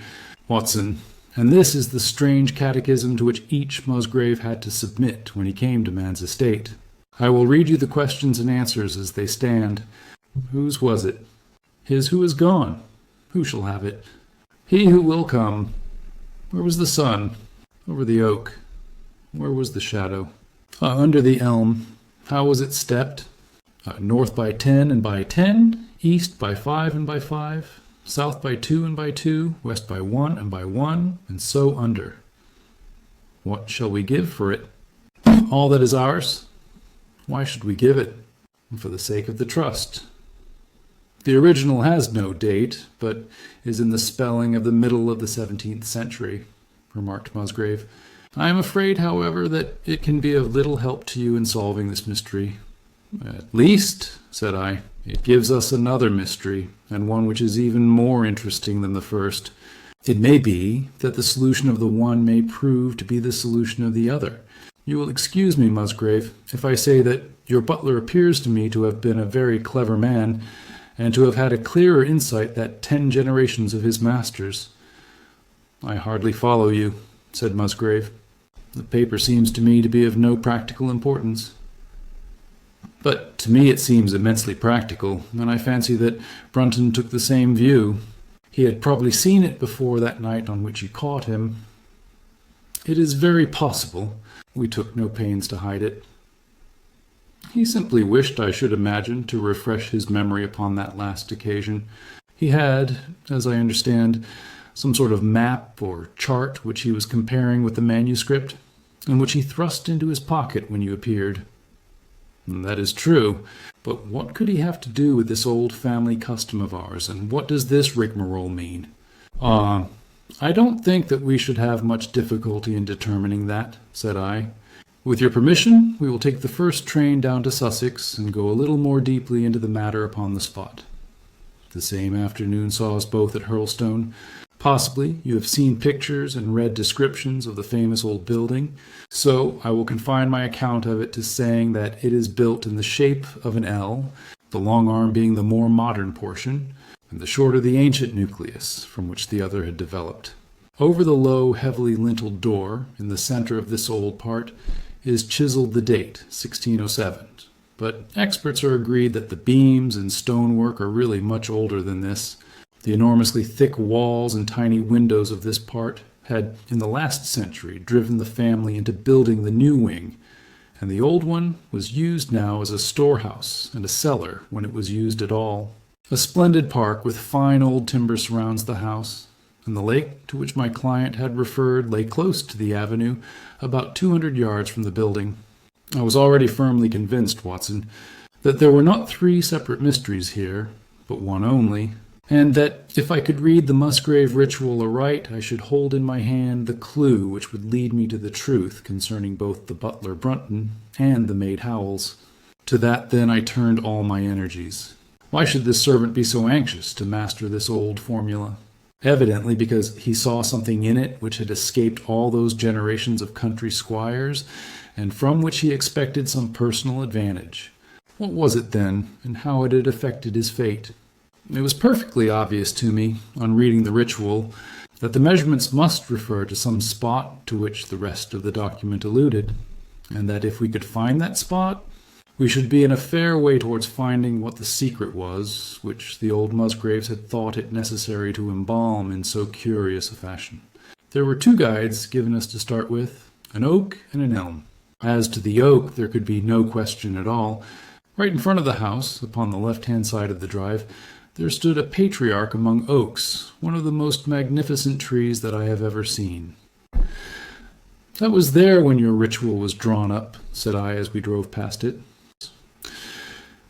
"Watson, and this is the strange catechism to which each Musgrave had to submit when he came to man's estate. I will read you the questions and answers as they stand. Whose was it? His who is gone. Who shall have it? He who will come. Where was the sun? Over the oak. Where was the shadow? Under the elm. How was it stepped? North by 10 and by 10, east by 5 and by 5, south by 2 and by 2, west by 1 and by 1, and so under. What shall we give for it? All that is ours. Why should we give it? For the sake of the trust. The original has no date, but is in the spelling of the middle of the 17th century, remarked Musgrave. I am afraid, however, that it can be of little help to you in solving this mystery. At least, said I, it gives us another mystery, and one which is even more interesting than the first. It may be that the solution of the one may prove to be the solution of the other. You will excuse me, Musgrave, if I say that your butler appears to me to have been a very clever man, and to have had a clearer insight than 10 generations of his masters. I hardly follow you, said Musgrave. The paper seems to me to be of no practical importance. But to me it seems immensely practical, and I fancy that Brunton took the same view. He had probably seen it before that night on which you caught him. It is very possible. We took no pains to hide it. He simply wished, I should imagine, to refresh his memory upon that last occasion. He had, as I understand, some sort of map or chart which he was comparing with the manuscript, and which he thrust into his pocket when you appeared. That is true, but what could he have to do with this old family custom of ours, and what does this rigmarole mean? I don't think that we should have much difficulty in determining that, said I. With your permission, we will take the first train down to Sussex and go a little more deeply into the matter upon the spot. The same afternoon saw us both at Hurlstone. Possibly you have seen pictures and read descriptions of the famous old building, so I will confine my account of it to saying that it is built in the shape of an L, the long arm being the more modern portion, and the shorter the ancient nucleus from which the other had developed. Over the low, heavily linteled door, in the center of this old part, is chiseled the date, 1607, but experts are agreed that the beams and stonework are really much older than this. The enormously thick walls and tiny windows of this part had, in the last century, driven the family into building the new wing, and the old one was used now as a storehouse and a cellar when it was used at all. A splendid park with fine old timber surrounds the house, and the lake to which my client had referred lay close to the avenue, about 200 yards from the building. I was already firmly convinced, Watson, that there were not 3 separate mysteries here, but one only, and that if I could read the Musgrave Ritual aright, I should hold in my hand the clue which would lead me to the truth concerning both the butler Brunton and the maid Howells. To that, then, I turned all my energies. Why should this servant be so anxious to master this old formula? Evidently because he saw something in it which had escaped all those generations of country squires, and from which he expected some personal advantage. What was it, then, and how had it affected his fate? It was perfectly obvious to me, on reading the ritual, that the measurements must refer to some spot to which the rest of the document alluded, and that if we could find that spot, We should be in a fair way towards finding what the secret was, which the old Musgraves had thought it necessary to embalm in so curious a fashion. There were 2 guides given us to start with, an oak and an elm. As to the oak, there could be no question at all. Right in front of the house, upon the left-hand side of the drive, there stood a patriarch among oaks, one of the most magnificent trees that I have ever seen. "That was there when your ritual was drawn up," said I as we drove past it.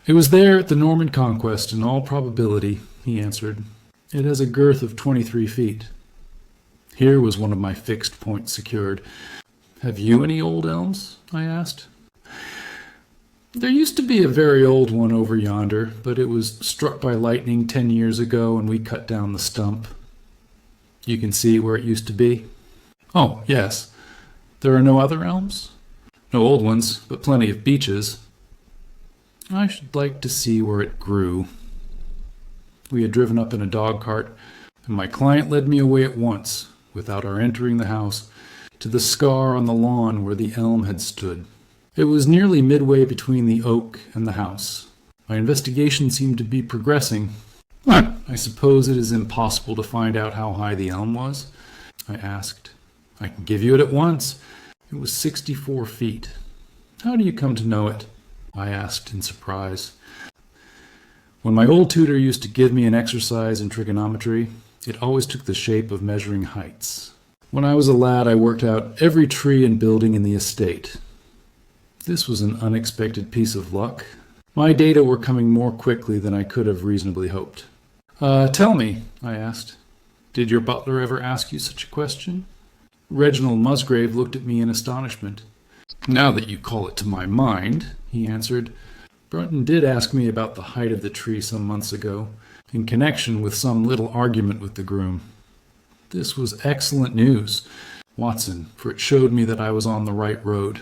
"It was there at the Norman Conquest, in all probability," he answered. "It has a girth of 23 feet. Here was one of my fixed points secured. "Have you any old elms?" I asked. "There used to be a very old one over yonder, but it was struck by lightning 10 years ago, and we cut down the stump." "You can see where it used to be?" "Oh, yes. There are no other elms?" "No old ones, but plenty of beeches." "I should like to see where it grew." We had driven up in a dog cart, and my client led me away at once, without our entering the house, to the scar on the lawn where the elm had stood. It was nearly midway between the oak and the house. My investigation seemed to be progressing. "I suppose it is impossible to find out how high the elm was?" I asked. "I can give you it at once. It was 64 feet. "How do you come to know it?" I asked in surprise. "When my old tutor used to give me an exercise in trigonometry, it always took the shape of measuring heights. When I was a lad, I worked out every tree and building in the estate." This was an unexpected piece of luck. My data were coming more quickly than I could have reasonably hoped. "Tell me," I asked, "did your butler ever ask you such a question?" Reginald Musgrave looked at me in astonishment. "Now that you call it to my mind," he answered, "Brunton did ask me about the height of the tree some months ago, in connection with some little argument with the groom." This was excellent news, Watson, for it showed me that I was on the right road.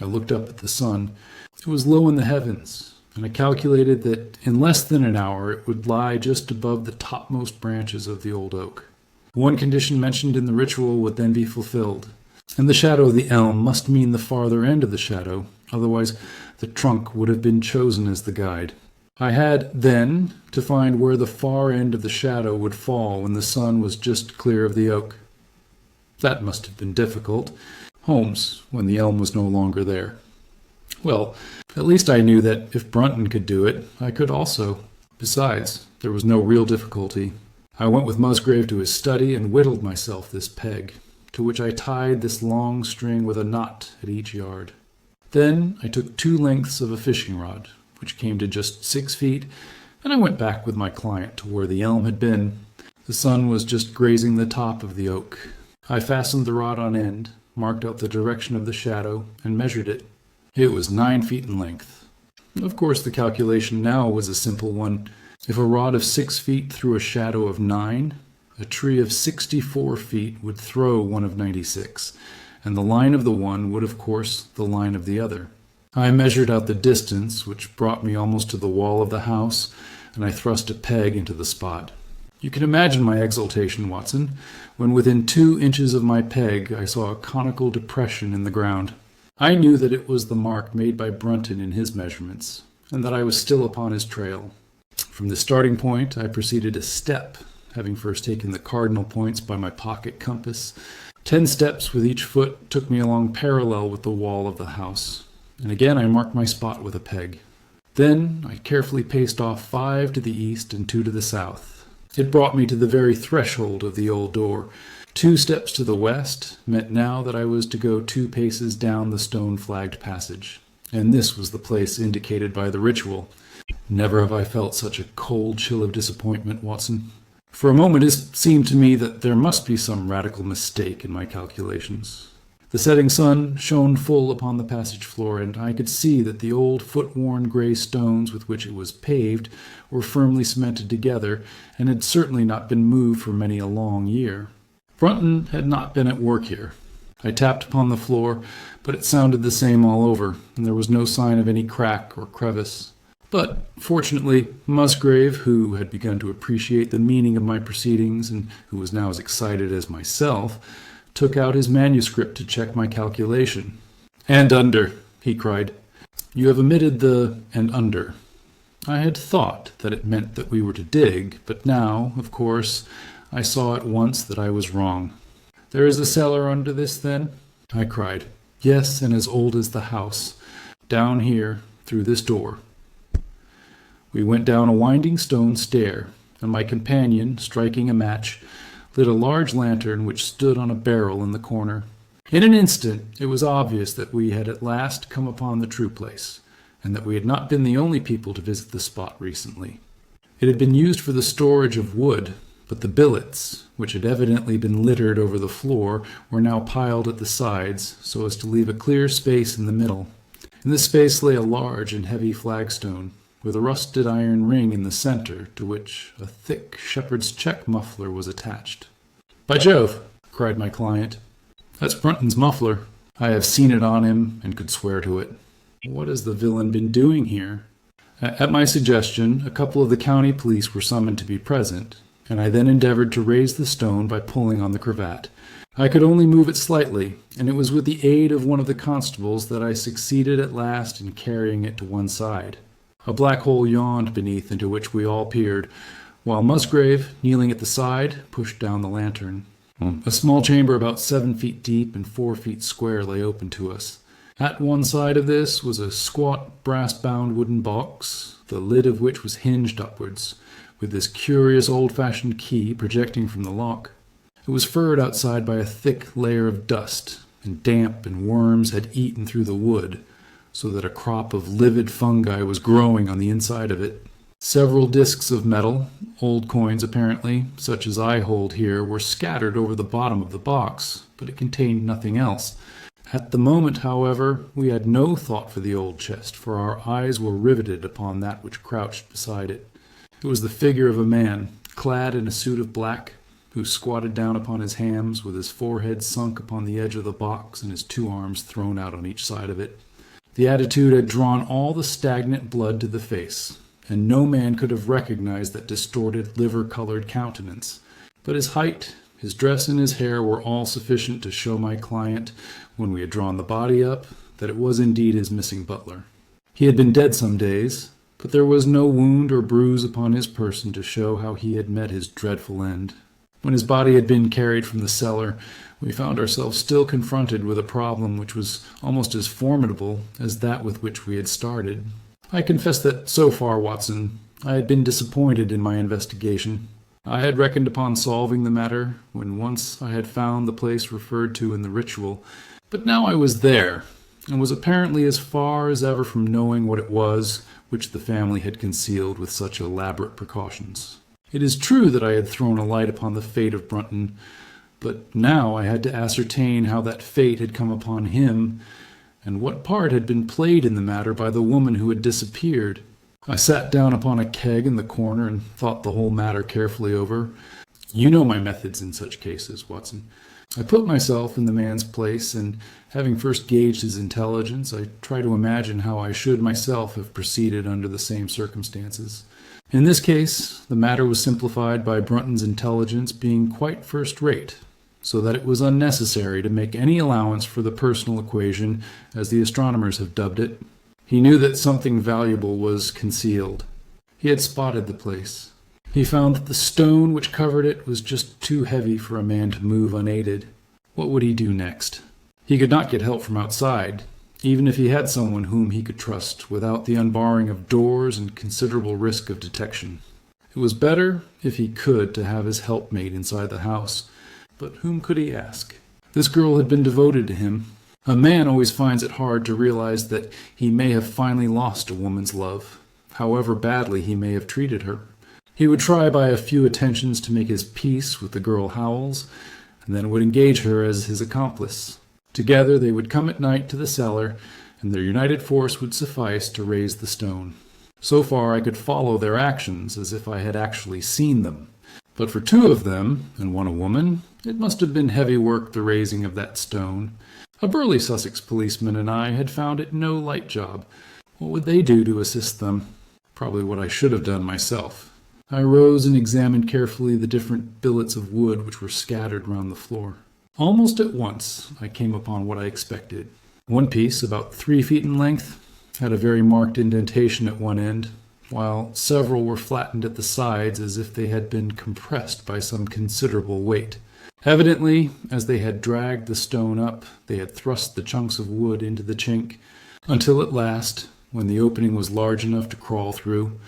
I looked up at the sun. It was low in the heavens, and I calculated that in less than an hour it would lie just above the topmost branches of the old oak. One condition mentioned in the ritual would then be fulfilled, and the shadow of the elm must mean the farther end of the shadow, otherwise the trunk would have been chosen as the guide. I had, then, to find where the far end of the shadow would fall when the sun was just clear of the oak. That must have been difficult. Holmes, when the elm was no longer there. Well, at least I knew that if Brunton could do it, I could also. Besides, there was no real difficulty. I went with Musgrave to his study and whittled myself this peg, to which I tied this long string with a knot at each yard. Then I took 2 lengths of a fishing rod, which came to just 6 feet, and I went back with my client to where the elm had been. The sun was just grazing the top of the oak. I fastened the rod on end, marked out the direction of the shadow, and measured it. It was 9 feet in length. Of course, the calculation now was a simple one. If a rod of 6 feet threw a shadow of 9, a tree of 64 feet would throw one of 96, and the line of the one would, of course, the line of the other. I measured out the distance, which brought me almost to the wall of the house, and I thrust a peg into the spot. You can imagine my exultation, Watson, when within 2 inches of my peg I saw a conical depression in the ground. I knew that it was the mark made by Brunton in his measurements, and that I was still upon his trail. From the starting point, I proceeded a step, having first taken the cardinal points by my pocket compass. 10 steps with each foot took me along parallel with the wall of the house, and again I marked my spot with a peg. Then I carefully paced off 5 to the east and 2 to the south. It brought me to the very threshold of the old door. 2 steps to the west meant now that I was to go 2 paces down the stone-flagged passage, and this was the place indicated by the ritual. Never have I felt such a cold chill of disappointment, Watson. For a moment it seemed to me that there must be some radical mistake in my calculations. The setting sun shone full upon the passage floor, and I could see that the old foot-worn gray stones with which it was paved were firmly cemented together, and had certainly not been moved for many a long year. Brunton had not been at work here. I tapped upon the floor, but it sounded the same all over, and there was no sign of any crack or crevice. But, fortunately, Musgrave, who had begun to appreciate the meaning of my proceedings, and who was now as excited as myself, took out his manuscript to check my calculation. "And under," he cried. You have omitted the "and under." I had thought that it meant that we were to dig, but now, of course, I saw at once that I was wrong. "There is a cellar under this, then?" I cried. "Yes, and as old as the house. Down here, through this door." We went down a winding stone stair, and my companion, striking a match, lit a large lantern which stood on a barrel in the corner. In an instant it was obvious that we had at last come upon the true place, and that we had not been the only people to visit the spot recently. It had been used for the storage of wood, but the billets, which had evidently been littered over the floor, were now piled at the sides, so as to leave a clear space in the middle. In this space lay a large and heavy flagstone, with a rusted iron ring in the center, to which a thick shepherd's check muffler was attached. "By Jove!" cried my client. "That's Brunton's muffler. I have seen it on him, and could swear to it. What has the villain been doing here?" At my suggestion, a couple of the county police were summoned to be present, and I then endeavored to raise the stone by pulling on the cravat. I could only move it slightly, and it was with the aid of one of the constables that I succeeded at last in carrying it to one side. A black hole yawned beneath, into which we all peered, while Musgrave, kneeling at the side, pushed down the lantern. A small chamber about 7 feet deep and 4 feet square lay open to us. At one side of this was a squat, brass-bound wooden box, the lid of which was hinged upwards, with this curious old-fashioned key projecting from the lock. It was furred outside by a thick layer of dust, and damp and worms had eaten through the wood, so that a crop of livid fungi was growing on the inside of it. Several discs of metal, old coins apparently, such as I hold here, were scattered over the bottom of the box, but it contained nothing else. At the moment, however, we had no thought for the old chest, for our eyes were riveted upon that which crouched beside it. It was the figure of a man, clad in a suit of black, who squatted down upon his hams, with his forehead sunk upon the edge of the box and his 2 arms thrown out on each side of it. The attitude had drawn all the stagnant blood to the face, and no man could have recognized that distorted, liver-colored countenance. But his height, his dress, and his hair were all sufficient to show my client, when we had drawn the body up, that it was indeed his missing butler. He had been dead some days, but there was no wound or bruise upon his person to show how he had met his dreadful end. When his body had been carried from the cellar, we found ourselves still confronted with a problem which was almost as formidable as that with which we had started. I confess that, so far, Watson, I had been disappointed in my investigation. I had reckoned upon solving the matter when once I had found the place referred to in the ritual, but now I was there, and was apparently as far as ever from knowing what it was which the family had concealed with such elaborate precautions. It is true that I had thrown a light upon the fate of Brunton, but now I had to ascertain how that fate had come upon him, and what part had been played in the matter by the woman who had disappeared. I sat down upon a keg in the corner and thought the whole matter carefully over. You know my methods in such cases, Watson. I put myself in the man's place, and having first gauged his intelligence, I try to imagine how I should myself have proceeded under the same circumstances. In this case, the matter was simplified by Brunton's intelligence being quite first-rate, so that it was unnecessary to make any allowance for the personal equation, as the astronomers have dubbed it. He knew that something valuable was concealed. He had spotted the place. He found that the stone which covered it was just too heavy for a man to move unaided. What would he do next? He could not get help from outside, even if he had someone whom he could trust, without the unbarring of doors and considerable risk of detection. It was better, if he could, to have his helpmate inside the house. But whom could he ask? This girl had been devoted to him. A man always finds it hard to realize that he may have finally lost a woman's love, however badly he may have treated her. He would try by a few attentions to make his peace with the girl Howells, and then would engage her as his accomplice. Together they would come at night to the cellar, and their united force would suffice to raise the stone. So far I could follow their actions as if I had actually seen them. But for 2 of them, and 1 a woman, it must have been heavy work the raising of that stone. A burly Sussex policeman and I had found it no light job. What would they do to assist them? Probably what I should have done myself. I rose and examined carefully the different billets of wood which were scattered round the floor. Almost at once I came upon what I expected. One piece, about 3 feet in length, had a very marked indentation at one end, while several were flattened at the sides as if they had been compressed by some considerable weight. Evidently, as they had dragged the stone up, they had thrust the chunks of wood into the chink, until at last, when the opening was large enough to crawl through,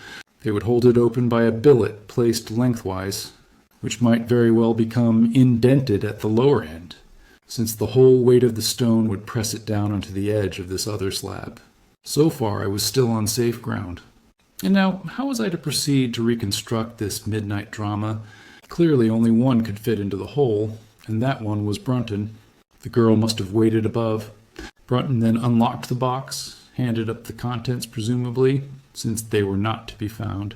they would hold it open by a billet placed lengthwise, which might very well become indented at the lower end, since the whole weight of the stone would press it down onto the edge of this other slab. So far I was still on safe ground. And now, how was I to proceed to reconstruct this midnight drama? Clearly only one could fit into the hole, and that one was Brunton. The girl must have waited above. Brunton then unlocked the box, handed up the contents presumably, since they were not to be found.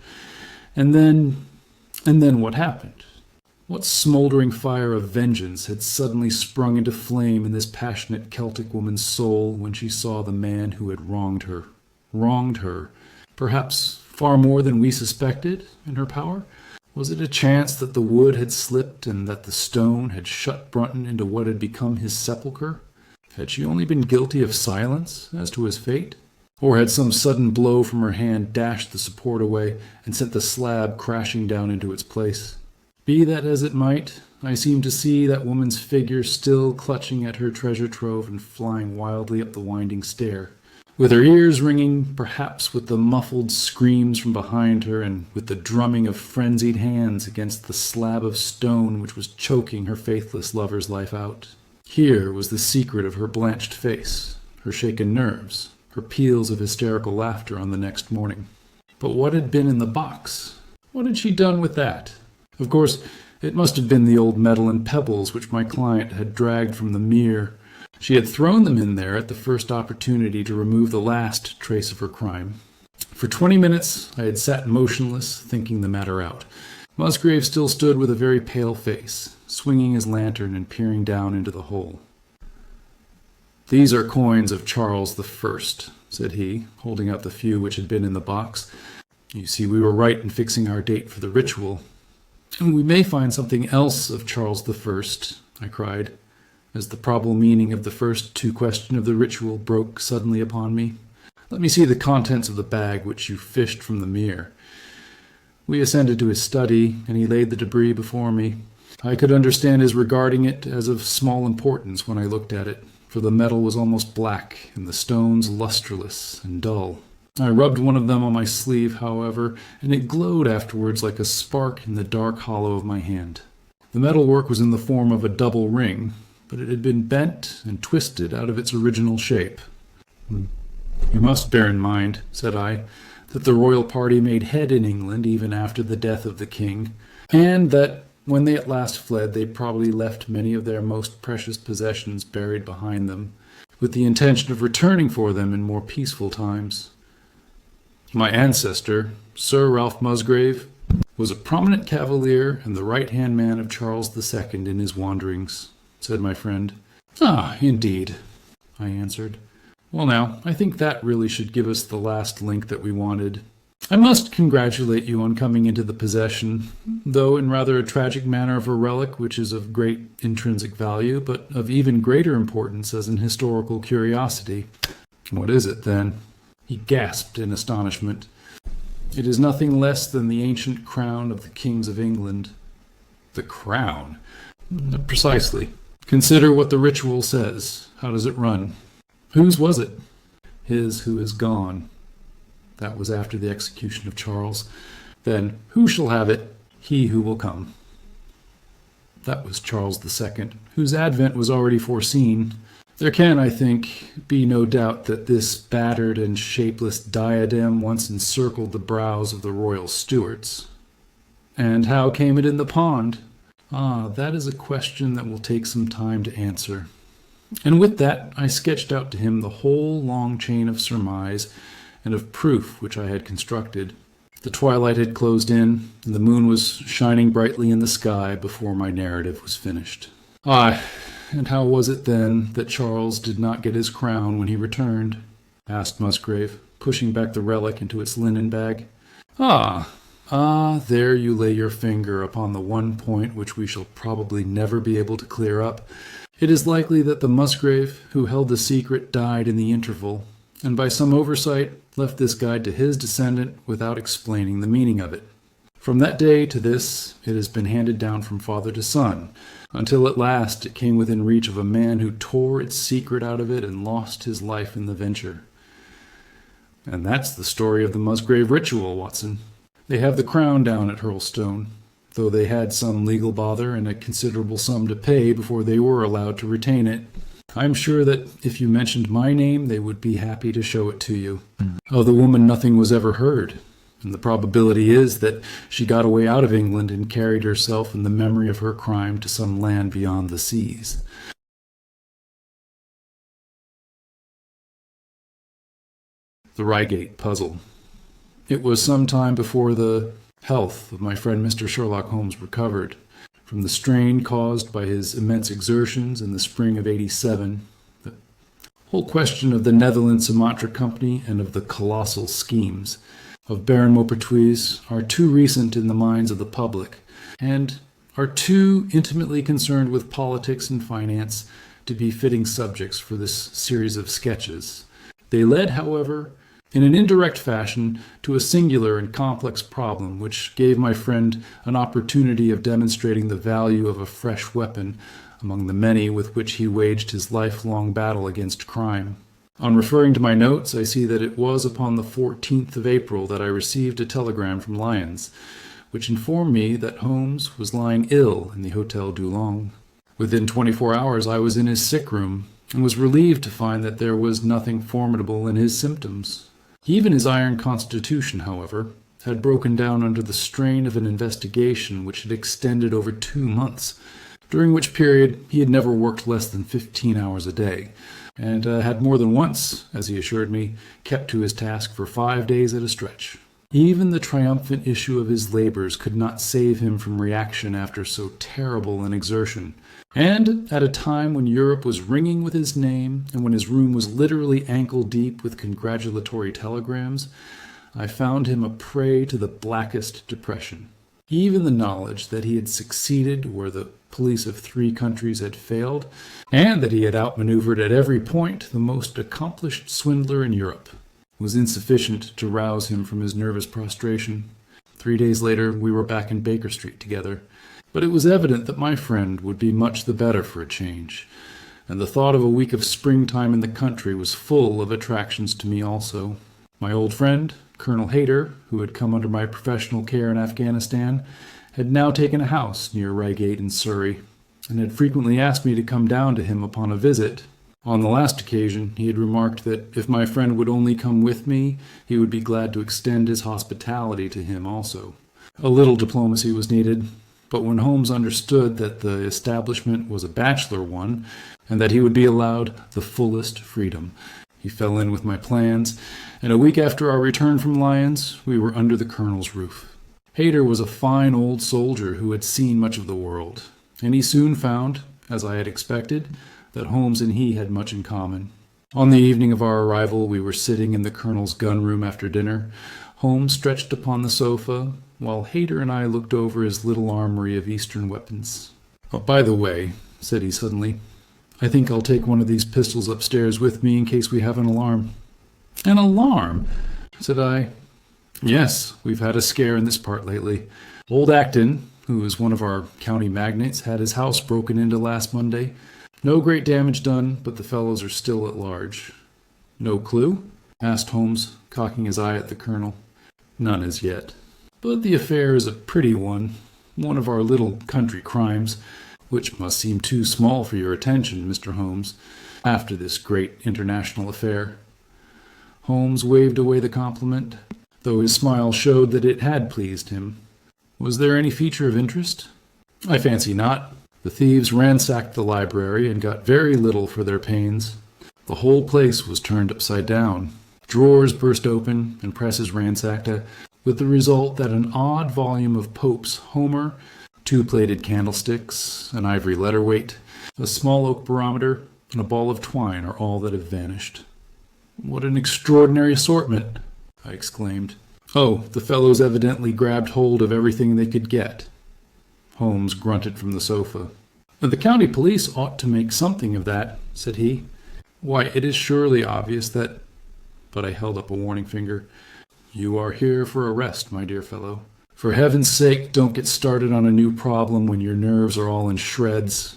And then what happened? What smoldering fire of vengeance had suddenly sprung into flame in this passionate Celtic woman's soul when she saw the man who had wronged her? Wronged her, perhaps far more than we suspected in her power? Was it a chance that the wood had slipped and that the stone had shut Brunton into what had become his sepulchre? Had she only been guilty of silence as to his fate? Or had some sudden blow from her hand dashed the support away and sent the slab crashing down into its place? Be that as it might, I seemed to see that woman's figure still clutching at her treasure trove and flying wildly up the winding stair, with her ears ringing, perhaps with the muffled screams from behind her and with the drumming of frenzied hands against the slab of stone which was choking her faithless lover's life out. Here was the secret of her blanched face, her shaken nerves, her peals of hysterical laughter on the next morning. But what had been in the box? What had she done with that? Of course, it must have been the old metal and pebbles which my client had dragged from the mere. She had thrown them in there at the first opportunity to remove the last trace of her crime. For 20 minutes I had sat motionless, thinking the matter out. Musgrave still stood with a very pale face, swinging his lantern and peering down into the hole. "These are coins of Charles I," said he, holding out the few which had been in the box. "You see, we were right in fixing our date for the ritual." "And we may find something else of Charles I," I cried, as the probable meaning of the first two questions of the ritual broke suddenly upon me. "Let me see the contents of the bag which you fished from the mere." We ascended to his study, and he laid the debris before me. I could understand his regarding it as of small importance when I looked at it, for the metal was almost black, and the stones lustreless and dull. I rubbed one of them on my sleeve, however, and it glowed afterwards like a spark in the dark hollow of my hand. The metalwork was in the form of a double ring, but it had been bent and twisted out of its original shape. "You must bear in mind," said I, "that the royal party made head in England even after the death of the king, and that when they at last fled they probably left many of their most precious possessions buried behind them, with the intention of returning for them in more peaceful times. My ancestor, Sir Ralph Musgrave, was a prominent cavalier and the right-hand man of Charles II in his wanderings," said my friend. "Ah, indeed," I answered. "Well now, I think that really should give us the last link that we wanted. I must congratulate you on coming into the possession, though in rather a tragic manner, of a relic which is of great intrinsic value, but of even greater importance as an historical curiosity." "What is it, then?" He gasped in astonishment. "It is nothing less than the ancient crown of the kings of England." "The crown?" "Precisely. Consider what the ritual says. How does it run? Whose was it? His who is gone. That was after the execution of Charles. Then, who shall have it? He who will come. That was Charles II, whose advent was already foreseen. There can, I think, be no doubt that this battered and shapeless diadem once encircled the brows of the royal Stuarts. And how came it in the pond? Ah, that is a question that will take some time to answer." And with that I sketched out to him the whole long chain of surmise and of proof which I had constructed. The twilight had closed in, and the moon was shining brightly in the sky before my narrative was finished. "Ah, and how was it, then, that Charles did not get his crown when he returned?" asked Musgrave, pushing back the relic into its linen bag. Ah, there you lay your finger upon the one point which we shall probably never be able to clear up. It is likely that the Musgrave who held the secret died in the interval, and by some oversight left this guide to his descendant without explaining the meaning of it. From that day to this, it has been handed down from father to son, until at last it came within reach of a man who tore its secret out of it and lost his life in the venture. And that's the story of the Musgrave Ritual, Watson. They have the crown down at Hurlstone, though they had some legal bother and a considerable sum to pay before they were allowed to retain it. I'm sure that if you mentioned my name, they would be happy to show it to you. Of the woman nothing was ever heard, and the probability is that she got away out of England and carried herself and the memory of her crime to some land beyond the seas. The Reigate puzzle. It was some time before the health of my friend Mr. Sherlock Holmes recovered from the strain caused by his immense exertions in the spring of '87. The whole question of the Netherlands Sumatra Company and of the colossal schemes of Baron Maupertuis are too recent in the minds of the public, and are too intimately concerned with politics and finance to be fitting subjects for this series of sketches. They led, however, in an indirect fashion to a singular and complex problem which gave my friend an opportunity of demonstrating the value of a fresh weapon among the many with which he waged his lifelong battle against crime. On referring to my notes, I see that it was upon the 14th of April that I received a telegram from Lyons, which informed me that Holmes was lying ill in the Hotel Dulong. Within 24 hours I was in his sick room, and was relieved to find that there was nothing formidable in his symptoms. Even his iron constitution, however, had broken down under the strain of an investigation which had extended over 2 months, during which period he had never worked less than 15 hours a day, and had more than once, as he assured me, kept to his task for 5 days at a stretch. Even the triumphant issue of his labors could not save him from reaction after so terrible an exertion. And at a time when Europe was ringing with his name, and when his room was literally ankle-deep with congratulatory telegrams, I found him a prey to the blackest depression. Even the knowledge that he had succeeded where the police of 3 countries had failed, and that he had outmaneuvered at every point the most accomplished swindler in Europe, was insufficient to rouse him from his nervous prostration. 3 days later, we were back in Baker Street together. But it was evident that my friend would be much the better for a change, and the thought of a week of springtime in the country was full of attractions to me also. My old friend, Colonel Hayter, who had come under my professional care in Afghanistan, had now taken a house near Reigate in Surrey, and had frequently asked me to come down to him upon a visit. On the last occasion, he had remarked that if my friend would only come with me, he would be glad to extend his hospitality to him also. A little diplomacy was needed, but when Holmes understood that the establishment was a bachelor one, and that he would be allowed the fullest freedom, he fell in with my plans, and a week after our return from Lyons, we were under the colonel's roof. Hayter was a fine old soldier who had seen much of the world, and he soon found, as I had expected, that Holmes and he had much in common. On the evening of our arrival, we were sitting in the colonel's gun-room after dinner, Holmes stretched upon the sofa, while Hayter and I looked over his little armory of Eastern weapons. "Oh, by the way," said he suddenly, "I think I'll take one of these pistols upstairs with me in case we have an alarm." "An alarm?" said I. "Yes, we've had a scare in this part lately. Old Acton, who is one of our county magnates, had his house broken into last Monday. No great damage done, but the fellows are still at large." "No clue?" asked Holmes, cocking his eye at the colonel. "None as yet. But the affair is a pretty one of our little country crimes, which must seem too small for your attention, Mr. Holmes, after this great international affair." Holmes waved away the compliment, though his smile showed that it had pleased him. "Was there any feature of interest?" "I fancy not. The thieves ransacked the library and got very little for their pains. The whole place was turned upside down. Drawers burst open and presses ransacked, with the result that an odd volume of Pope's Homer, 2 plated candlesticks, an ivory letter-weight, a small oak barometer, and a ball of twine are all that have vanished." "What an extraordinary assortment!" I exclaimed. "Oh, the fellows evidently grabbed hold of everything they could get." Holmes grunted from the sofa. "The county police ought to make something of that," said he. "Why, it is surely obvious that—" but I held up a warning finger. "You are here for a rest, my dear fellow. For heaven's sake, don't get started on a new problem when your nerves are all in shreds."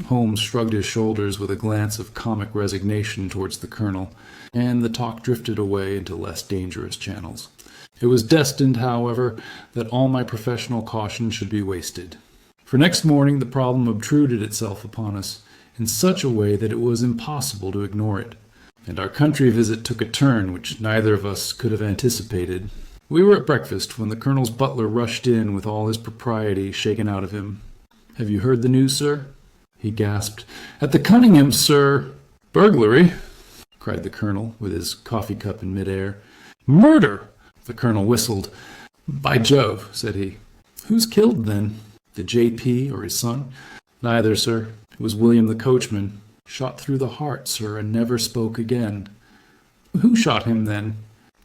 Holmes shrugged his shoulders with a glance of comic resignation towards the colonel, and the talk drifted away into less dangerous channels. It was destined, however, that all my professional caution should be wasted. For next morning the problem obtruded itself upon us in such a way that it was impossible to ignore it, and our country visit took a turn which neither of us could have anticipated. We were at breakfast when the colonel's butler rushed in with all his propriety shaken out of him. "Have you heard the news, sir?" he gasped. "At the Cunninghams, sir." "Burglary?" cried the colonel, with his coffee cup in mid-air. "Murder!" The colonel whistled. "By Jove," said he. "Who's killed, then? The J.P. or his son?" "Neither, sir. It was William the coachman. Shot through the heart, sir, and never spoke again." "Who shot him, then?"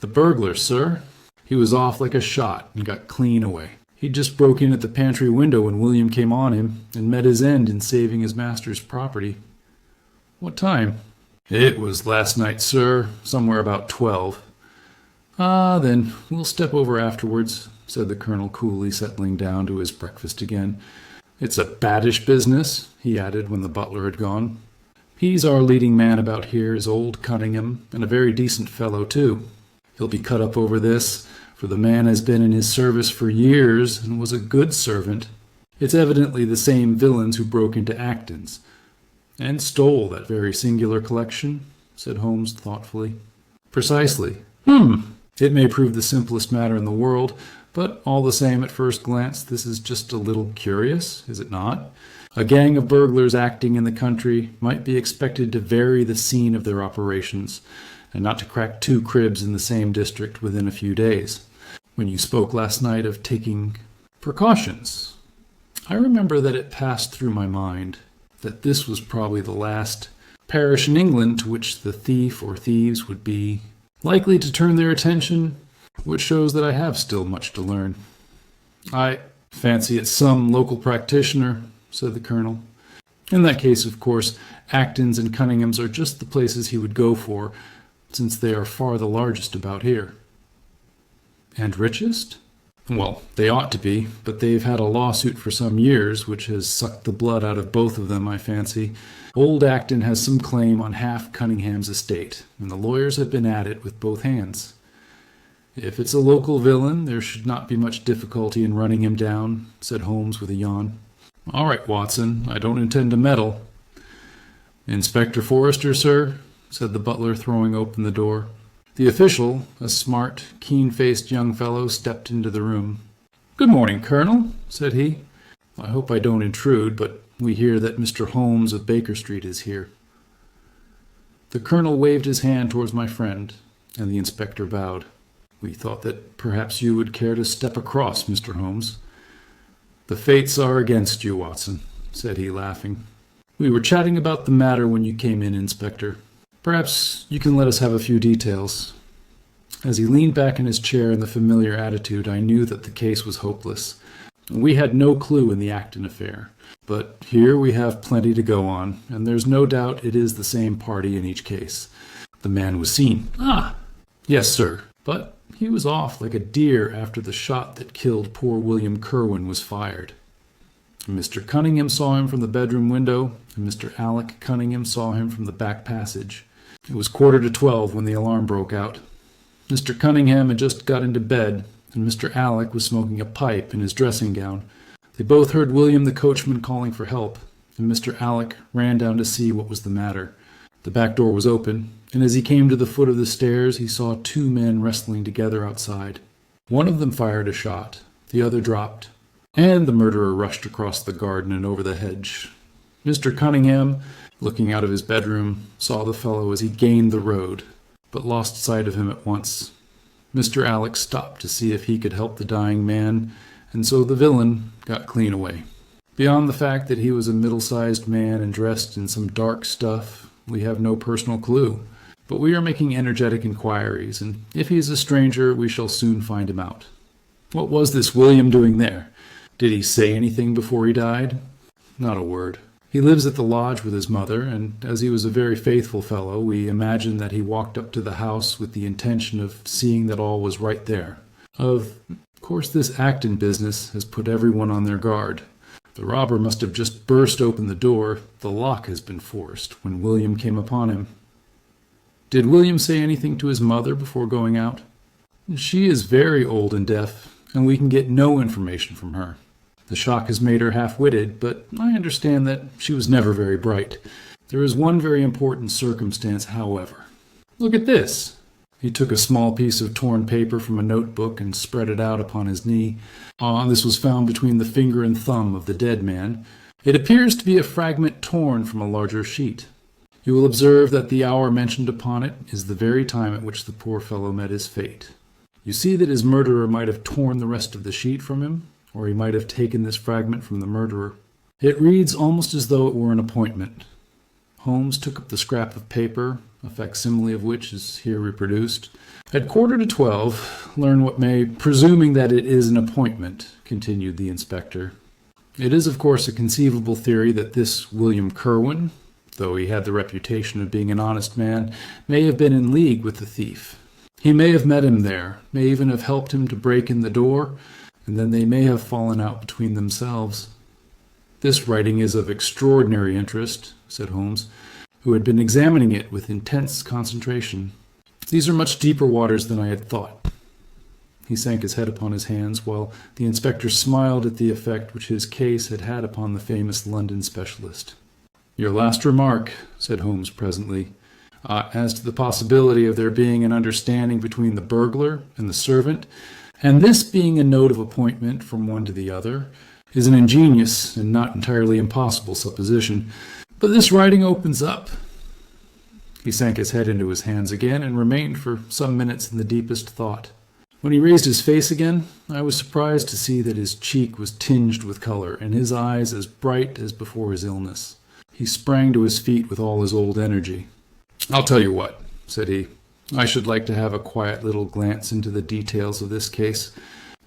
"The burglar, sir. He was off like a shot and got clean away. He just broke in at the pantry window when William came on him and met his end in saving his master's property." "What time?" "It was last night, sir, somewhere about 12. "Ah, then, we'll step over afterwards," said the colonel coolly, settling down to his breakfast again. "It's a baddish business," he added when the butler had gone. "He's our leading man about here, is old Cunningham, and a very decent fellow, too. He'll be cut up over this, for the man has been in his service for years and was a good servant. It's evidently the same villains who broke into Acton's." "And stole that very singular collection," said Holmes thoughtfully. "Precisely. It may prove the simplest matter in the world, but all the same, at first glance, this is just a little curious, is it not? A gang of burglars acting in the country might be expected to vary the scene of their operations, and not to crack 2 cribs in the same district within a few days. When you spoke last night of taking precautions, I remember that it passed through my mind that this was probably the last parish in England to which the thief or thieves would be likely to turn their attention, which shows that I have still much to learn." "I fancy it's some local practitioner," said the colonel. "In that case, of course, Acton's and Cunningham's are just the places he would go for, since they are far the largest about here." "And richest?" "Well, they ought to be, but they've had a lawsuit for some years, which has sucked the blood out of both of them, I fancy. Old Acton has some claim on half Cunningham's estate, and the lawyers have been at it with both hands. If it's a local villain, there should not be much difficulty in running him down," said Holmes with a yawn. "All right, Watson, I don't intend to meddle." "Inspector Forrester, sir?" said the butler, throwing open the door. The official, a smart, keen-faced young fellow, stepped into the room. "Good morning, Colonel," said he. "I hope I don't intrude, but we hear that Mr. Holmes of Baker Street is here." The colonel waved his hand towards my friend, and the inspector bowed. "We thought that perhaps you would care to step across, Mr. Holmes." "The fates are against you, Watson," said he, laughing. "We were chatting about the matter when you came in, Inspector. Perhaps you can let us have a few details." As he leaned back in his chair in the familiar attitude, I knew that the case was hopeless. We had no clue in the Acton affair, but here we have plenty to go on, and there's no doubt it is the same party in each case. The man was seen. "Ah, yes, sir, but he was off like a deer after the shot that killed poor William Kerwin was fired. Mr. Cunningham saw him from the bedroom window, and Mr. Alec Cunningham saw him from the back passage. It was 11:45 when the alarm broke out. Mr. Cunningham had just got into bed, and Mr. Alec was smoking a pipe in his dressing gown. They both heard William the coachman calling for help, and Mr. Alec ran down to see what was the matter. The back door was open, and as he came to the foot of the stairs, he saw 2 men wrestling together outside. One of them fired a shot, the other dropped, and the murderer rushed across the garden and over the hedge. Mr. Cunningham, looking out of his bedroom, saw the fellow as he gained the road, but lost sight of him at once. Mr. Alec stopped to see if he could help the dying man, and so the villain got clean away. Beyond the fact that he was a middle-sized man and dressed in some dark stuff, we have no personal clue. But we are making energetic inquiries, and if he is a stranger, we shall soon find him out. What was this William doing there? Did he say anything before he died?" "Not a word." He lives at the lodge with his mother, and as he was a very faithful fellow, we imagine that he walked up to the house with the intention of seeing that all was right there. Of course, this Acton business has put everyone on their guard. The robber must have just burst open the door. The lock has been forced when William came upon him. Did William say anything to his mother before going out? She is very old and deaf, and we can get no information from her. The shock has made her half-witted, but I understand that she was never very bright. There is one very important circumstance, however. Look at this. He took a small piece of torn paper from a notebook and spread it out upon his knee. This was found between the finger and thumb of the dead man. It appears to be a fragment torn from a larger sheet. You will observe that the hour mentioned upon it is the very time at which the poor fellow met his fate. You see that his murderer might have torn the rest of the sheet from him, or he might have taken this fragment from the murderer. It reads almost as though it were an appointment. Holmes took up the scrap of paper, a facsimile of which is here reproduced. At 11:45, learn what may, presuming that it is an appointment, continued the inspector. It is, of course, a conceivable theory that this William Kerwin, though he had the reputation of being an honest man, may have been in league with the thief. He may have met him there, may even have helped him to break in the door, and then they may have fallen out between themselves. This writing is of extraordinary interest, said Holmes, who had been examining it with intense concentration. These are much deeper waters than I had thought. He sank his head upon his hands, while the inspector smiled at the effect which his case had had upon the famous London specialist. Your last remark, said Holmes presently, as to the possibility of there being an understanding between the burglar and the servant, and this being a note of appointment from one to the other, is an ingenious and not entirely impossible supposition. But this writing opens up. He sank his head into his hands again and remained for some minutes in the deepest thought. When he raised his face again, I was surprised to see that his cheek was tinged with color, and his eyes as bright as before his illness. He sprang to his feet with all his old energy. "I'll tell you what," said he. "I should like to have a quiet little glance into the details of this case.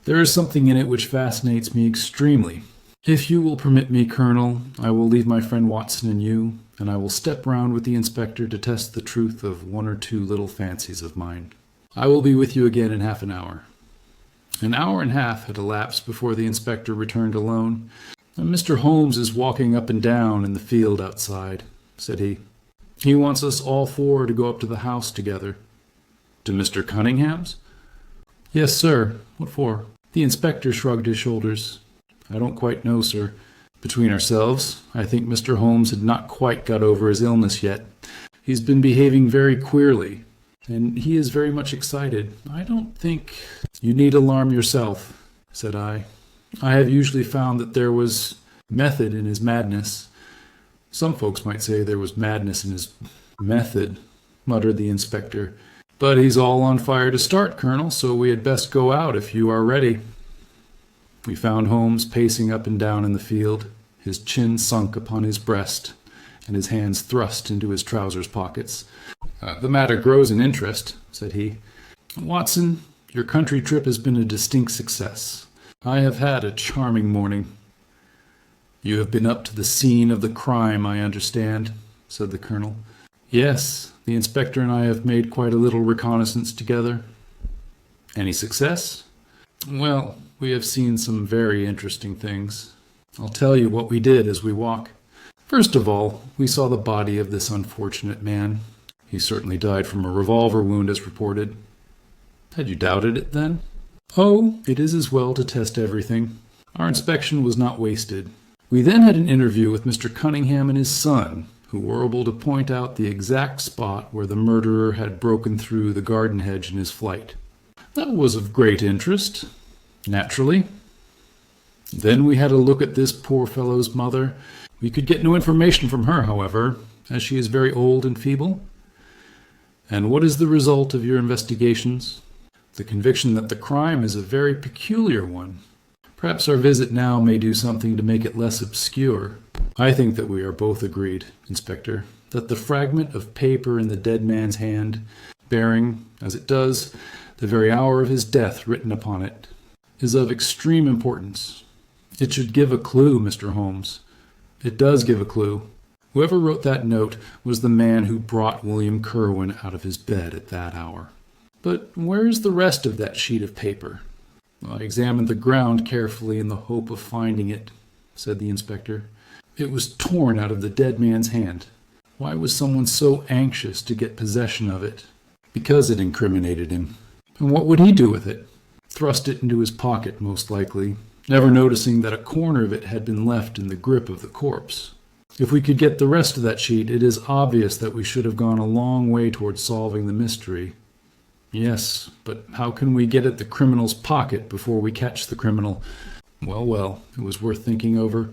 There is something in it which fascinates me extremely. If you will permit me, Colonel, I will leave my friend Watson and you, and I will step round with the inspector to test the truth of one or two little fancies of mine. I will be with you again in half an hour." An hour and a half had elapsed before the inspector returned alone. "Mr. Holmes is walking up and down in the field outside," said he. "He wants us all four to go up to the house together." "To Mr. Cunningham's?" "Yes, sir. What for?" The inspector shrugged his shoulders. "I don't quite know, sir. Between ourselves, I think Mr. Holmes had not quite got over his illness yet. He's been behaving very queerly, and he is very much excited. I don't think—" "You need alarm yourself," said I. "I have usually found that there was method in his madness." "Some folks might say there was madness in his method," muttered the inspector. "But he's all on fire to start, Colonel, so we had best go out if you are ready." We found Holmes pacing up and down in the field, his chin sunk upon his breast, and his hands thrust into his trousers pockets. "The matter grows in interest," said he. "Watson, your country trip has been a distinct success. I have had a charming morning." "You have been up to the scene of the crime, I understand," said the colonel. "Yes, the inspector and I have made quite a little reconnaissance together." "Any success?" "Well, we have seen some very interesting things. I'll tell you what we did as we walk. First of all, we saw the body of this unfortunate man. He certainly died from a revolver wound, as reported." "Had you doubted it, then?" "Oh, it is as well to test everything. Our inspection was not wasted. We then had an interview with Mr. Cunningham and his son, who were able to point out the exact spot where the murderer had broken through the garden hedge in his flight. That was of great interest, naturally. Then we had a look at this poor fellow's mother. We could get no information from her, however, as she is very old and feeble." "And what is the result of your investigations?" "The conviction that the crime is a very peculiar one. Perhaps our visit now may do something to make it less obscure. I think that we are both agreed, Inspector, that the fragment of paper in the dead man's hand, bearing, as it does, the very hour of his death written upon it, is of extreme importance. It should give a clue, Mr. Holmes. It does give a clue. Whoever wrote that note was the man who brought William Kerwin out of his bed at that hour. But where's the rest of that sheet of paper? I examined the ground carefully in the hope of finding it, said the inspector. It was torn out of the dead man's hand. Why was someone so anxious to get possession of it? Because it incriminated him. And what would he do with it? Thrust it into his pocket, most likely, never noticing that a corner of it had been left in the grip of the corpse. If we could get the rest of that sheet, it is obvious that we should have gone a long way towards solving the mystery. Yes, but how can we get at the criminal's pocket before we catch the criminal? Well, it was worth thinking over.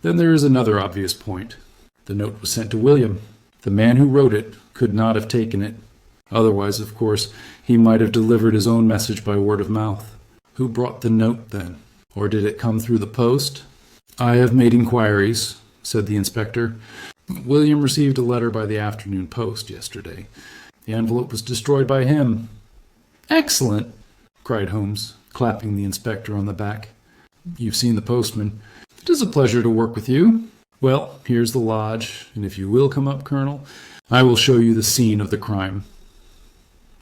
Then there is another obvious point. The note was sent to William. The man who wrote it could not have taken it. Otherwise, of course, he might have delivered his own message by word of mouth. Who brought the note, then? Or did it come through the post? I have made inquiries, said the inspector. William received a letter by the afternoon post yesterday. The envelope was destroyed by him. Excellent, cried Holmes, clapping the inspector on the back. You've seen the postman. It is a pleasure to work with you. Well, here's the lodge, and if you will come up, Colonel, I will show you the scene of the crime.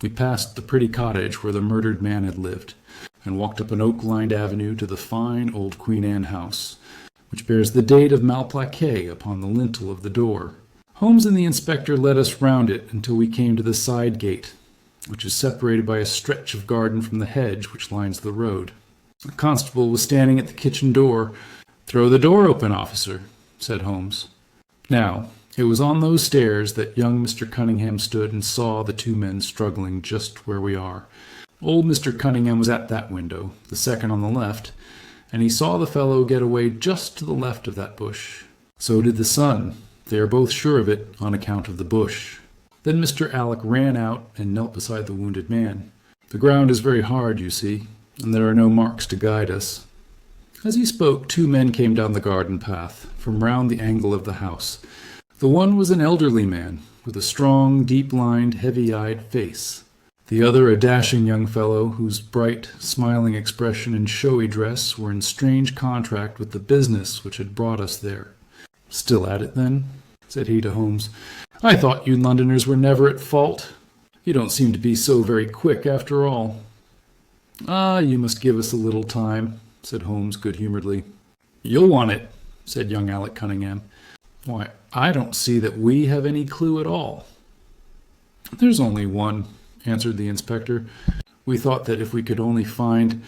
We passed the pretty cottage where the murdered man had lived, and walked up an oak-lined avenue to the fine old Queen Anne house, which bears the date of Malplaquet upon the lintel of the door. Holmes and the inspector led us round it until we came to the side gate, which is separated by a stretch of garden from the hedge which lines the road. A constable was standing at the kitchen door. "Throw the door open, officer," said Holmes. Now, it was on those stairs that young Mr. Cunningham stood and saw the two men struggling just where we are. Old Mr. Cunningham was at that window, the second on the left, and he saw the fellow get away just to the left of that bush. So did the son. They are both sure of it on account of the bush. Then Mr. Alec ran out and knelt beside the wounded man. The ground is very hard, you see, and there are no marks to guide us. As he spoke, two men came down the garden path, from round the angle of the house. The one was an elderly man, with a strong, deep-lined, heavy-eyed face. The other a dashing young fellow, whose bright, smiling expression and showy dress were in strange contrast with the business which had brought us there. "Still at it, then?" said he to Holmes. "I thought you Londoners were never at fault. You don't seem to be so very quick, after all." "Ah, you must give us a little time," said Holmes good-humoredly. "You'll want it," said young Alec Cunningham. "Why, I don't see that we have any clue at all." "There's only one," answered the inspector. "We thought that if we could only find—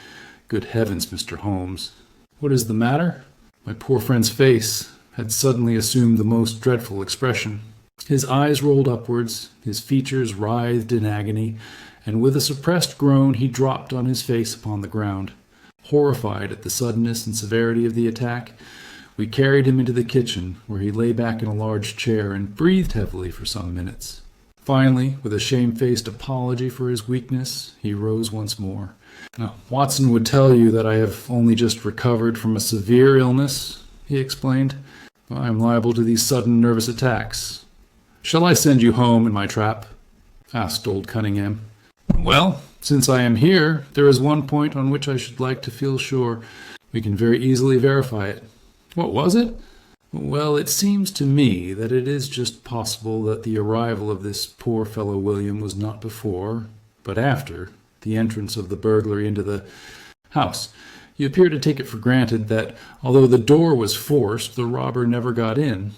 Good heavens, Mr. Holmes, what is the matter?" My poor friend's face had suddenly assumed the most dreadful expression. His eyes rolled upwards, his features writhed in agony, and with a suppressed groan he dropped on his face upon the ground. Horrified at the suddenness and severity of the attack, we carried him into the kitchen, where he lay back in a large chair and breathed heavily for some minutes. Finally, with a shamefaced apology for his weakness, he rose once more. "Now, Watson would tell you that I have only just recovered from a severe illness," he explained. "I am liable to these sudden nervous attacks. Shall I send you home in my trap?" asked old Cunningham. "Well, since I am here, there is one point on which I should like to feel sure. We can very easily verify it." "What was it?" "Well, it seems to me that it is just possible that the arrival of this poor fellow William was not before, but after, the entrance of the burglary into the house. You appear to take it for granted that, although the door was forced, the robber never got in."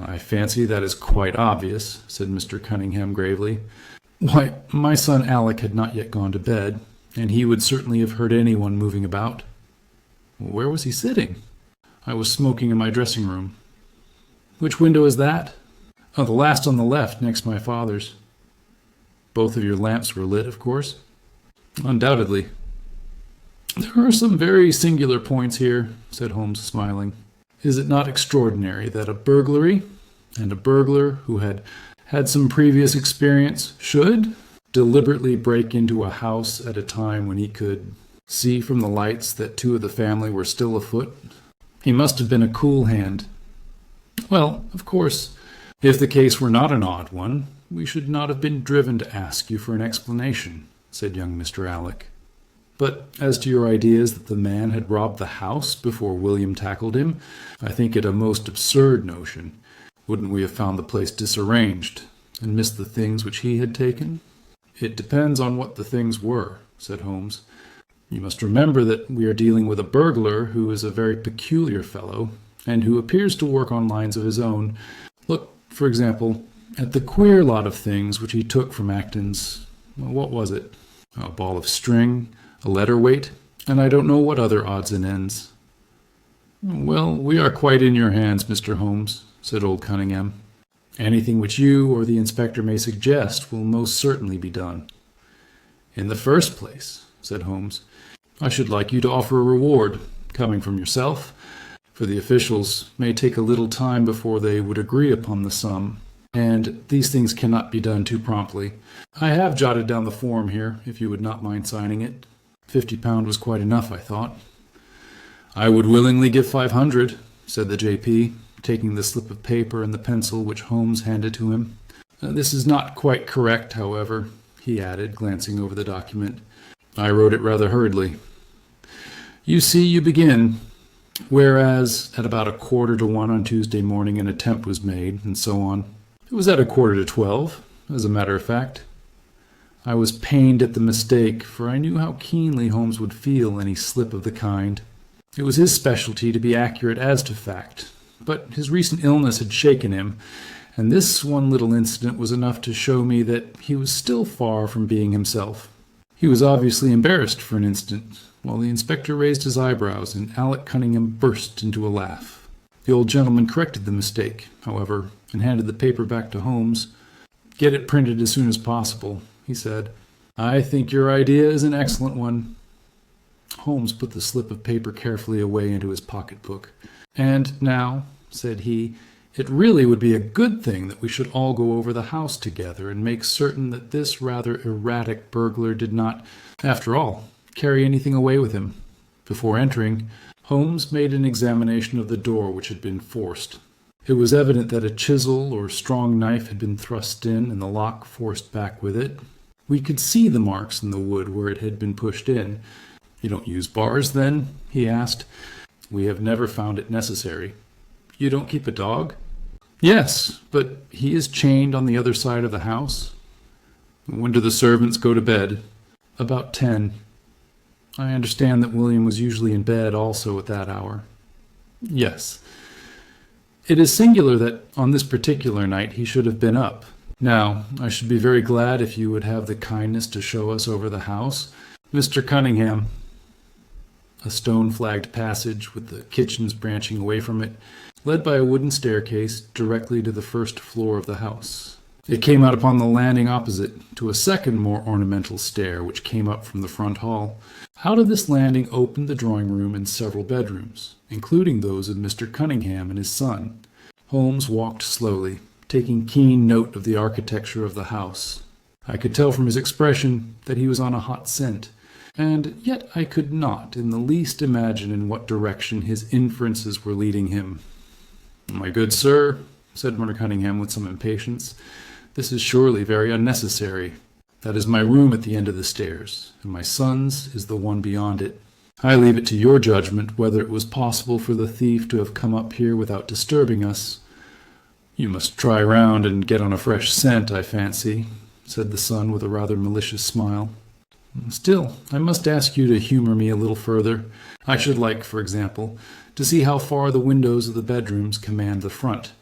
"I fancy that is quite obvious," said Mr. Cunningham gravely. "Why, my son Alec had not yet gone to bed, and he would certainly have heard anyone moving about." "Where was he sitting?" "I was smoking in my dressing-room." "Which window is that?" "Oh, the last on the left, next my father's." "Both of your lamps were lit, of course?" "Undoubtedly." "There are some very singular points here," said Holmes, smiling. "Is it not extraordinary that a burglary, and a burglar who had had some previous experience, should deliberately break into a house at a time when he could see from the lights that two of the family were still afoot? He must have been a cool hand. Well, of course, if the case were not an odd one, we should not have been driven to ask you for an explanation," said young Mr. Alec. But as to your ideas that the man had robbed the house before William tackled him, I think it a most absurd notion. Wouldn't we have found the place disarranged, and missed the things which he had taken? It depends on what the things were, said Holmes. You must remember that we are dealing with a burglar who is a very peculiar fellow, and who appears to work on lines of his own. Look, for example, at the queer lot of things which he took from Acton's. What was it? A ball of string, a letter weight, and I don't know what other odds and ends. Well, we are quite in your hands, Mr. Holmes, said old Cunningham. Anything which you or the inspector may suggest will most certainly be done. In the first place, said Holmes, I should like you to offer a reward, coming from yourself, for the officials may take a little time before they would agree upon the sum, and these things cannot be done too promptly. I have jotted down the form here, if you would not mind signing it. £50 was quite enough, I thought. I would willingly give 500, said the J.P., taking the slip of paper and the pencil which Holmes handed to him. This is not quite correct, however, he added, glancing over the document. I wrote it rather hurriedly. You see, you begin, whereas at about 1:45 on Tuesday morning an attempt was made, and so on. It was at 11:45, as a matter of fact. I was pained at the mistake, for I knew how keenly Holmes would feel any slip of the kind. It was his specialty to be accurate as to fact, but his recent illness had shaken him, and this one little incident was enough to show me that he was still far from being himself. He was obviously embarrassed for an instant, while the inspector raised his eyebrows, and Alec Cunningham burst into a laugh. The old gentleman corrected the mistake, however, and handed the paper back to Holmes. Get it printed as soon as possible, he said. I think your idea is an excellent one. Holmes put the slip of paper carefully away into his pocketbook. And now, said he, it really would be a good thing that we should all go over the house together and make certain that this rather erratic burglar did not, after all, carry anything away with him. Before entering, Holmes made an examination of the door which had been forced. It was evident that a chisel or strong knife had been thrust in and the lock forced back with it. We could see the marks in the wood where it had been pushed in. You don't use bars, then? He asked. We have never found it necessary. You don't keep a dog? Yes, but he is chained on the other side of the house. When do the servants go to bed? About 10. I understand that William was usually in bed also at that hour. Yes. It is singular that on this particular night he should have been up. Now, I should be very glad if you would have the kindness to show us over the house. Mr. Cunningham. A stone-flagged passage, with the kitchens branching away from it, led by a wooden staircase directly to the first floor of the house. It came out upon the landing opposite, to a second more ornamental stair which came up from the front hall. Out of this landing opened the drawing-room and several bedrooms, including those of Mr. Cunningham and his son. Holmes walked slowly, taking keen note of the architecture of the house. I could tell from his expression that he was on a hot scent, and yet I could not in the least imagine in what direction his inferences were leading him. My good sir, said Mr. Cunningham with some impatience, this is surely very unnecessary. That is my room at the end of the stairs, and my son's is the one beyond it. I leave it to your judgment whether it was possible for the thief to have come up here without disturbing us. You must try round and get on a fresh scent, I fancy, said the son with a rather malicious smile. Still, I must ask you to humor me a little further. I should like, for example, to see how far the windows of the bedrooms command the front.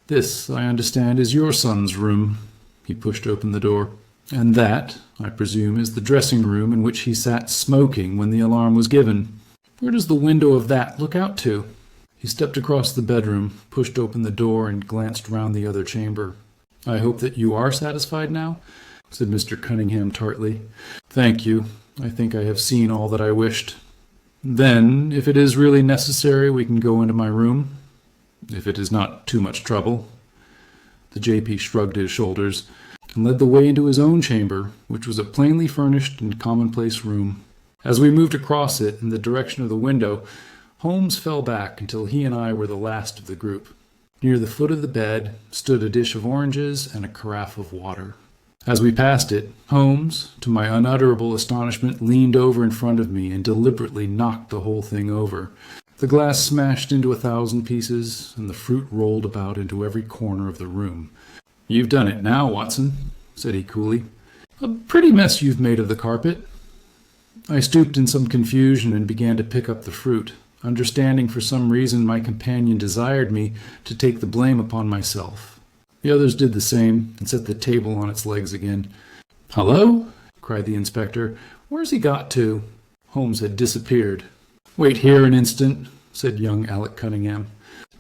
This, I understand, is your son's room. He pushed open the door. And that, I presume, is the dressing-room in which he sat smoking when the alarm was given. Where does the window of that look out to? He stepped across the bedroom, pushed open the door, and glanced round the other chamber. I hope that you are satisfied now, said Mr. Cunningham tartly. Thank you. I think I have seen all that I wished. Then, if it is really necessary, we can go into my room, if it is not too much trouble. The J.P. shrugged his shoulders and led the way into his own chamber, which was a plainly furnished and commonplace room. As we moved across it in the direction of the window, Holmes fell back until he and I were the last of the group. Near the foot of the bed stood a dish of oranges and a carafe of water. As we passed it, Holmes, to my unutterable astonishment, leaned over in front of me and deliberately knocked the whole thing over. The glass smashed into 1,000 pieces, and the fruit rolled about into every corner of the room. "You've done it now, Watson," said he coolly. "A pretty mess you've made of the carpet." I stooped in some confusion and began to pick up the fruit, understanding for some reason my companion desired me to take the blame upon myself. The others did the same and set the table on its legs again. "Hello?" cried the inspector. "Where's he got to?" Holmes had disappeared. "Wait here an instant," said young Alec Cunningham.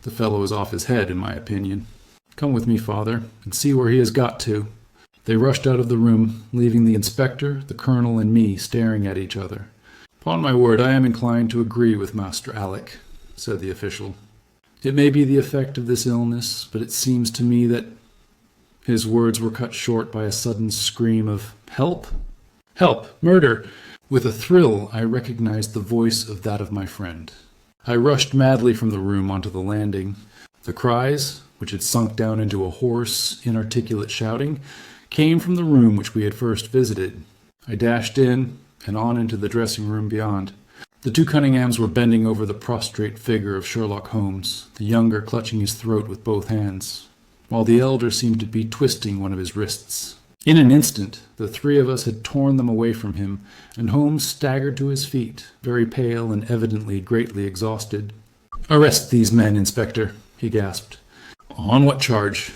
"The fellow is off his head, in my opinion. Come with me, father, and see where he has got to." They rushed out of the room, leaving the inspector, the colonel, and me staring at each other. "Upon my word, I am inclined to agree with Master Alec," said the official. "It may be the effect of this illness, but it seems to me that—" His words were cut short by a sudden scream of "Help! Help! Murder!" With a thrill, I recognized the voice of that of my friend. I rushed madly from the room onto the landing. The cries, which had sunk down into a hoarse, inarticulate shouting, came from the room which we had first visited. I dashed in and on into the dressing-room beyond. The two Cunninghams were bending over the prostrate figure of Sherlock Holmes, the younger clutching his throat with both hands, while the elder seemed to be twisting one of his wrists. In an instant, the three of us had torn them away from him, and Holmes staggered to his feet, very pale and evidently greatly exhausted. "Arrest these men, Inspector," he gasped. "On what charge?"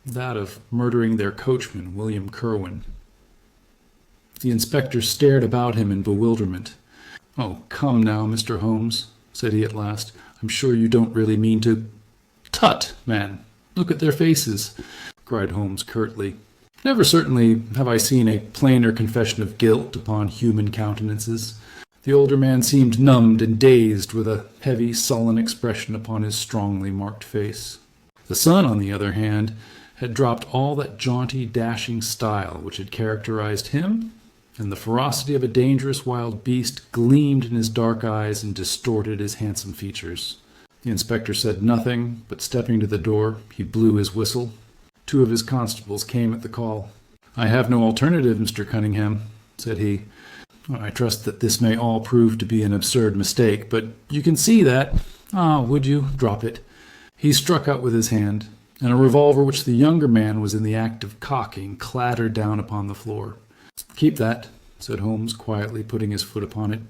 "That of murdering their coachman, William Kerwin." The inspector stared about him in bewilderment. "Oh, come now, Mr. Holmes," said he at last. "I'm sure you don't really mean to—" "Tut, man! Look at their faces," cried Holmes curtly. "Never certainly have I seen a plainer confession of guilt upon human countenances." The older man seemed numbed and dazed, with a heavy, sullen expression upon his strongly marked face. The son, on the other hand, had dropped all that jaunty, dashing style which had characterized him, and the ferocity of a dangerous wild beast gleamed in his dark eyes and distorted his handsome features. The inspector said nothing, but stepping to the door, he blew his whistle. Two of his constables came at the call. "I have no alternative, Mr. Cunningham," said he. "I trust that this may all prove to be an absurd mistake, but you can see that—" "Ah, would you? Drop it." He struck out with his hand, and a revolver which the younger man was in the act of cocking clattered down upon the floor. "Keep that," said Holmes, quietly putting his foot upon it.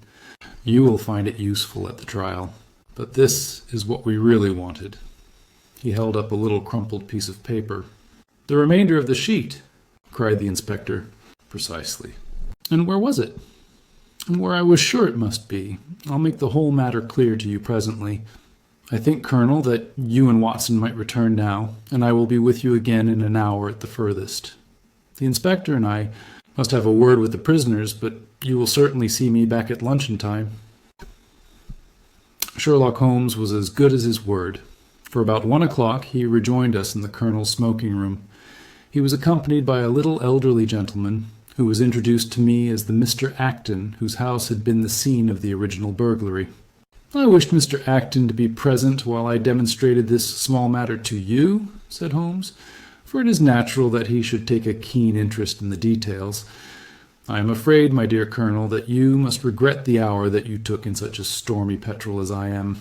"You will find it useful at the trial. But this is what we really wanted." He held up a little crumpled piece of paper. "The remainder of the sheet," cried the inspector. "Precisely." "And where was it?" "And where I was sure it must be. I'll make the whole matter clear to you presently. I think, Colonel, that you and Watson might return now, and I will be with you again in an hour at the furthest. The inspector and I must have a word with the prisoners, but you will certainly see me back at luncheon time." Sherlock Holmes was as good as his word. For about 1 o'clock he rejoined us in the colonel's smoking room. He was accompanied by a little elderly gentleman, who was introduced to me as the Mr. Acton whose house had been the scene of the original burglary. "I wished Mr. Acton to be present while I demonstrated this small matter to you," said Holmes, "for it is natural that he should take a keen interest in the details. I am afraid, my dear Colonel, that you must regret the hour that you took in such a stormy petrel as I am."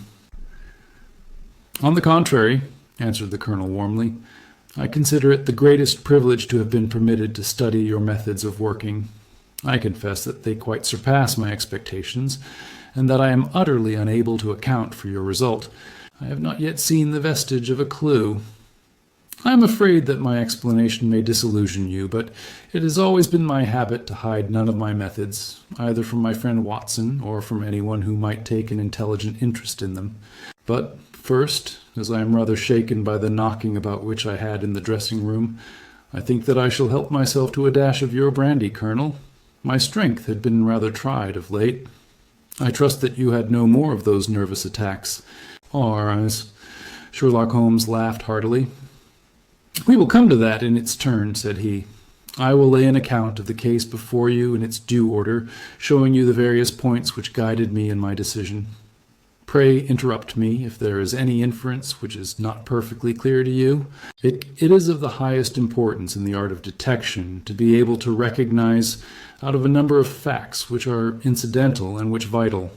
"On the contrary," answered the Colonel warmly, "I consider it the greatest privilege to have been permitted to study your methods of working. I confess that they quite surpass my expectations, and that I am utterly unable to account for your result. I have not yet seen the vestige of a clue. I am afraid that my explanation may disillusion you, but it has always been my habit to hide none of my methods, either from my friend Watson or from anyone who might take an intelligent interest in them. But first, as I am rather shaken by the knocking about which I had in the dressing-room, I think that I shall help myself to a dash of your brandy, Colonel. My strength had been rather tried of late. I trust that you had no more of those nervous attacks. Or, as Sherlock Holmes laughed heartily. "We will come to that in its turn," said he. "I will lay an account of the case before you in its due order, showing you the various points which guided me in my decision. Pray interrupt me if there is any inference which is not perfectly clear to you. It is of the highest importance in the art of detection to be able to recognize out of a number of facts which are incidental and which vital.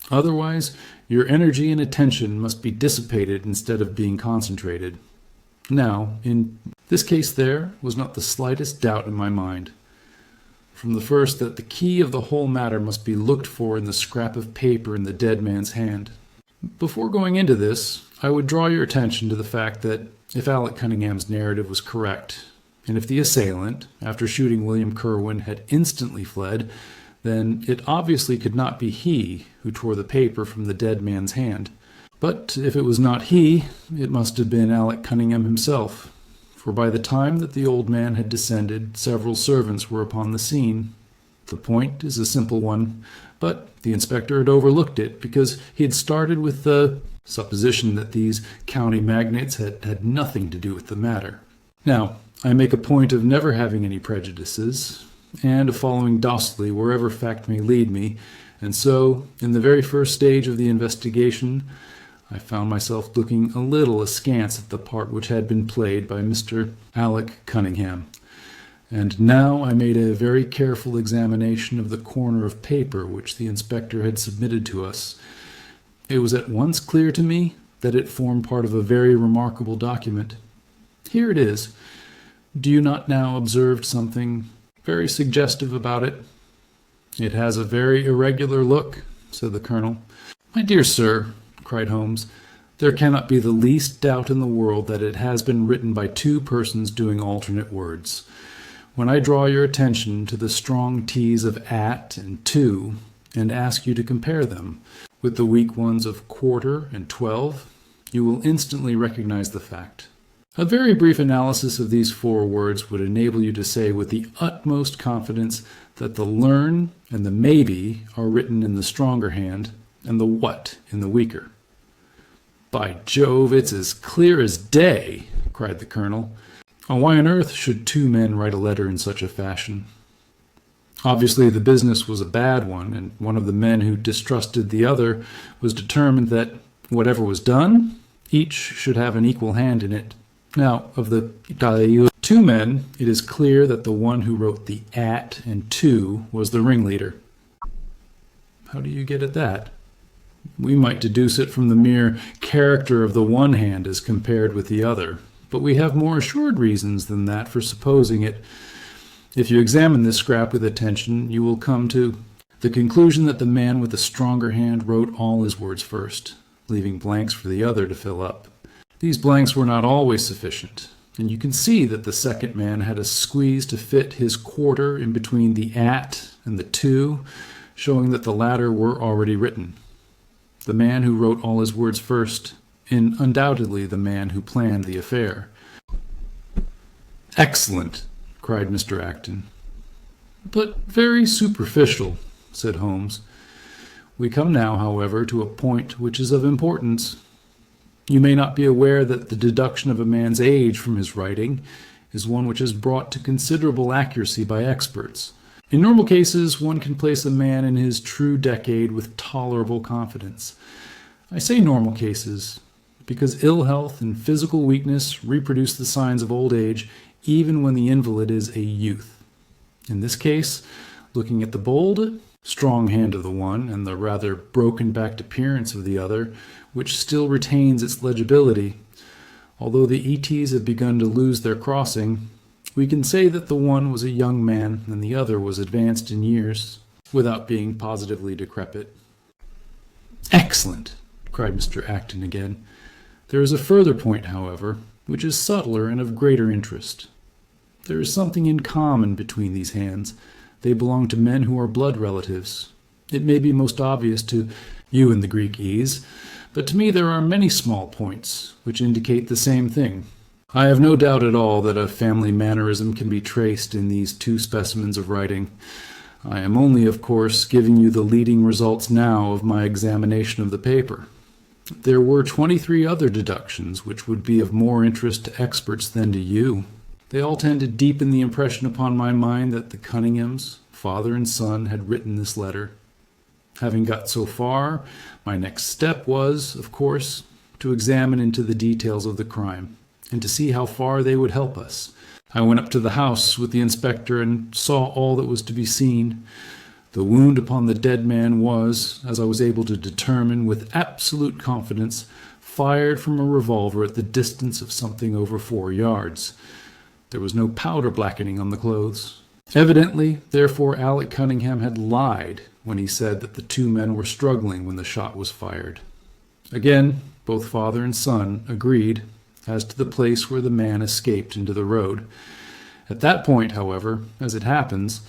Otherwise, your energy and attention must be dissipated instead of being concentrated. Now, in this case there was not the slightest doubt in my mind, from the first, that the key of the whole matter must be looked for in the scrap of paper in the dead man's hand. Before going into this, I would draw your attention to the fact that if Alec Cunningham's narrative was correct, and if the assailant, after shooting William Kerwin, had instantly fled, then it obviously could not be he who tore the paper from the dead man's hand. But if it was not he, it must have been Alec Cunningham himself, for by the time that the old man had descended, several servants were upon the scene. The point is a simple one, but the inspector had overlooked it because he had started with the supposition that these county magnates had nothing to do with the matter. Now, I make a point of never having any prejudices, and of following docilely wherever fact may lead me, and so, in the very first stage of the investigation, I found myself looking a little askance at the part which had been played by Mr. Alec Cunningham. And now I made a very careful examination of the corner of paper which the inspector had submitted to us. It was at once clear to me that it formed part of a very remarkable document. Here it is. Do you not now observe something very suggestive about it? It has a very irregular look, said the colonel. My dear sir, cried Holmes, there cannot be the least doubt in the world that it has been written by two persons doing alternate words. When I draw your attention to the strong T's of at and to, and ask you to compare them with the weak ones of quarter and 12, you will instantly recognize the fact. A very brief analysis of these four words would enable you to say with the utmost confidence that the learn and the maybe are written in the stronger hand, and the what in the weaker. By Jove, it's as clear as day, cried the colonel. Why on earth should two men write a letter in such a fashion? Obviously the business was a bad one, and one of the men who distrusted the other was determined that whatever was done, each should have an equal hand in it. Now, of the two men, it is clear that the one who wrote the at and to was the ringleader. How do you get at that? We might deduce it from the mere character of the one hand as compared with the other, but we have more assured reasons than that for supposing it. If you examine this scrap with attention, you will come to the conclusion that the man with the stronger hand wrote all his words first, leaving blanks for the other to fill up. These blanks were not always sufficient, and you can see that the second man had a squeeze to fit his quarter in between the at and the to, showing that the latter were already written. The man who wrote all his words first, and undoubtedly the man who planned the affair. Excellent, cried Mr. Acton. But very superficial, said Holmes. We come now, however, to a point which is of importance. You may not be aware that the deduction of a man's age from his writing is one which is brought to considerable accuracy by experts. In normal cases, one can place a man in his true decade with tolerable confidence. I say normal cases, because ill health and physical weakness reproduce the signs of old age even when the invalid is a youth. In this case, looking at the bold, strong hand of the one and the rather broken-backed appearance of the other, which still retains its legibility, although the ETs have begun to lose their crossing, we can say that the one was a young man and the other was advanced in years, without being positively decrepit. Excellent, cried Mr. Acton again. There is a further point, however, which is subtler and of greater interest. There is something in common between these hands. They belong to men who are blood relatives. It may be most obvious to you in the Greek ease, but to me there are many small points which indicate the same thing. I have no doubt at all that a family mannerism can be traced in these two specimens of writing. I am only, of course, giving you the leading results now of my examination of the paper. There were 23 other deductions which would be of more interest to experts than to you. They all tend to deepen the impression upon my mind that the Cunninghams, father and son, had written this letter. Having got so far, my next step was, of course, to examine into the details of the crime, and to see how far they would help us. I went up to the house with the inspector and saw all that was to be seen. The wound upon the dead man was, as I was able to determine with absolute confidence, fired from a revolver at the distance of something over 4 yards. There was no powder blackening on the clothes. Evidently, therefore, Alec Cunningham had lied when he said that the two men were struggling when the shot was fired. Again, both father and son agreed as to the place where the man escaped into the road. At that point, however, as it happens,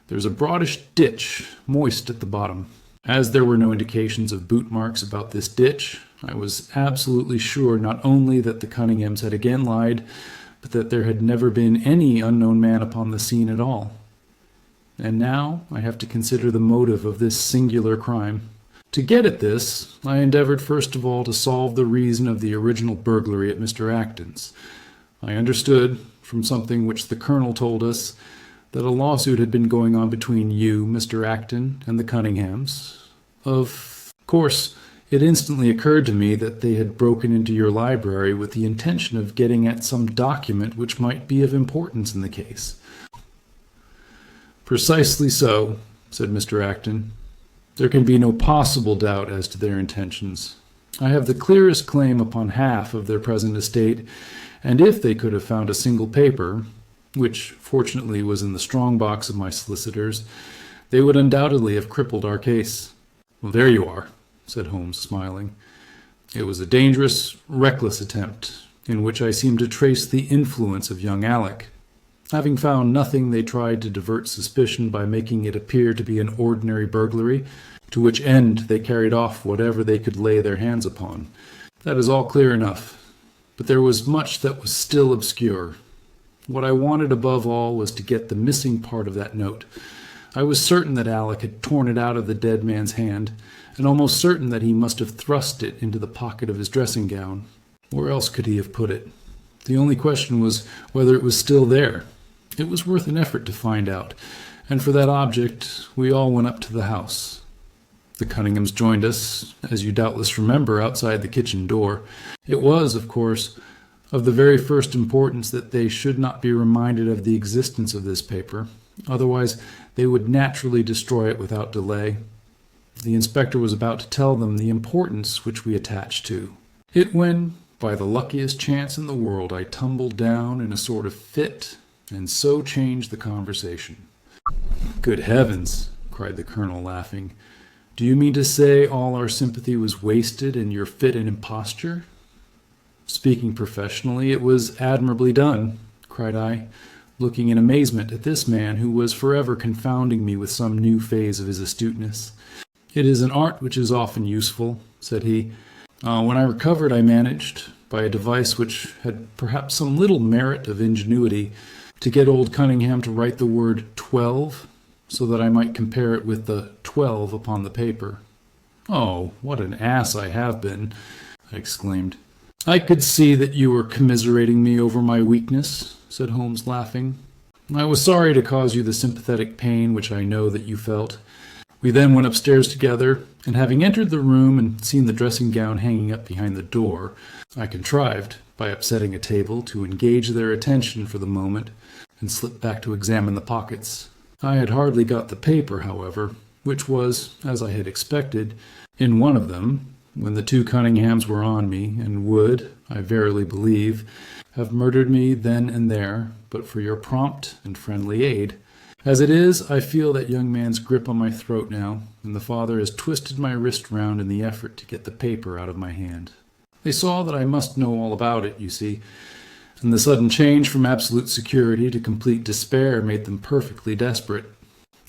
there's a broadish ditch, moist at the bottom. As there were no indications of boot marks about this ditch, I was absolutely sure not only that the Cunninghams had again lied, but that there had never been any unknown man upon the scene at all. And now I have to consider the motive of this singular crime. To get at this, I endeavored first of all to solve the reason of the original burglary at Mr. Acton's. I understood, from something which the Colonel told us, that a lawsuit had been going on between you, Mr. Acton, and the Cunninghams. Of course, it instantly occurred to me that they had broken into your library with the intention of getting at some document which might be of importance in the case. Precisely so, said Mr. Acton. There can be no possible doubt as to their intentions. I have the clearest claim upon half of their present estate, and if they could have found a single paper, which fortunately was in the strong box of my solicitors, they would undoubtedly have crippled our case. Well, there you are, said Holmes, smiling. It was a dangerous, reckless attempt, in which I seemed to trace the influence of young Alec. Having found nothing, they tried to divert suspicion by making it appear to be an ordinary burglary, to which end they carried off whatever they could lay their hands upon. That is all clear enough, but there was much that was still obscure. What I wanted above all was to get the missing part of that note. I was certain that Alec had torn it out of the dead man's hand, and almost certain that he must have thrust it into the pocket of his dressing gown. Where else could he have put it? The only question was whether it was still there. It was worth an effort to find out, and for that object we all went up to the house. The Cunninghams joined us, as you doubtless remember, outside the kitchen door. It was, of course, of the very first importance that they should not be reminded of the existence of this paper, otherwise they would naturally destroy it without delay. The inspector was about to tell them the importance which we attached to it when, by the luckiest chance in the world, I tumbled down in a sort of fit, and so changed the conversation. Good heavens, cried the Colonel, laughing. Do you mean to say all our sympathy was wasted in your fit and imposture? Speaking professionally, it was admirably done, cried I, looking in amazement at this man who was forever confounding me with some new phase of his astuteness. It is an art which is often useful, said he. When I recovered, I managed, by a device which had perhaps some little merit of ingenuity, to get old Cunningham to write the word 12, so that I might compare it with the 12 upon the paper. Oh, what an ass I have been, I exclaimed. I could see that you were commiserating me over my weakness, said Holmes, laughing. I was sorry to cause you the sympathetic pain which I know that you felt. We then went upstairs together, and having entered the room and seen the dressing gown hanging up behind the door, I contrived, by upsetting a table, to engage their attention for the moment, and slipped back to examine the pockets. I had hardly got the paper, however, which was, as I had expected, in one of them, when the two Cunninghams were on me, and would, I verily believe, have murdered me then and there, but for your prompt and friendly aid. As it is, I feel that young man's grip on my throat now, and the father has twisted my wrist round in the effort to get the paper out of my hand. They saw that I must know all about it, you see, and the sudden change from absolute security to complete despair made them perfectly desperate.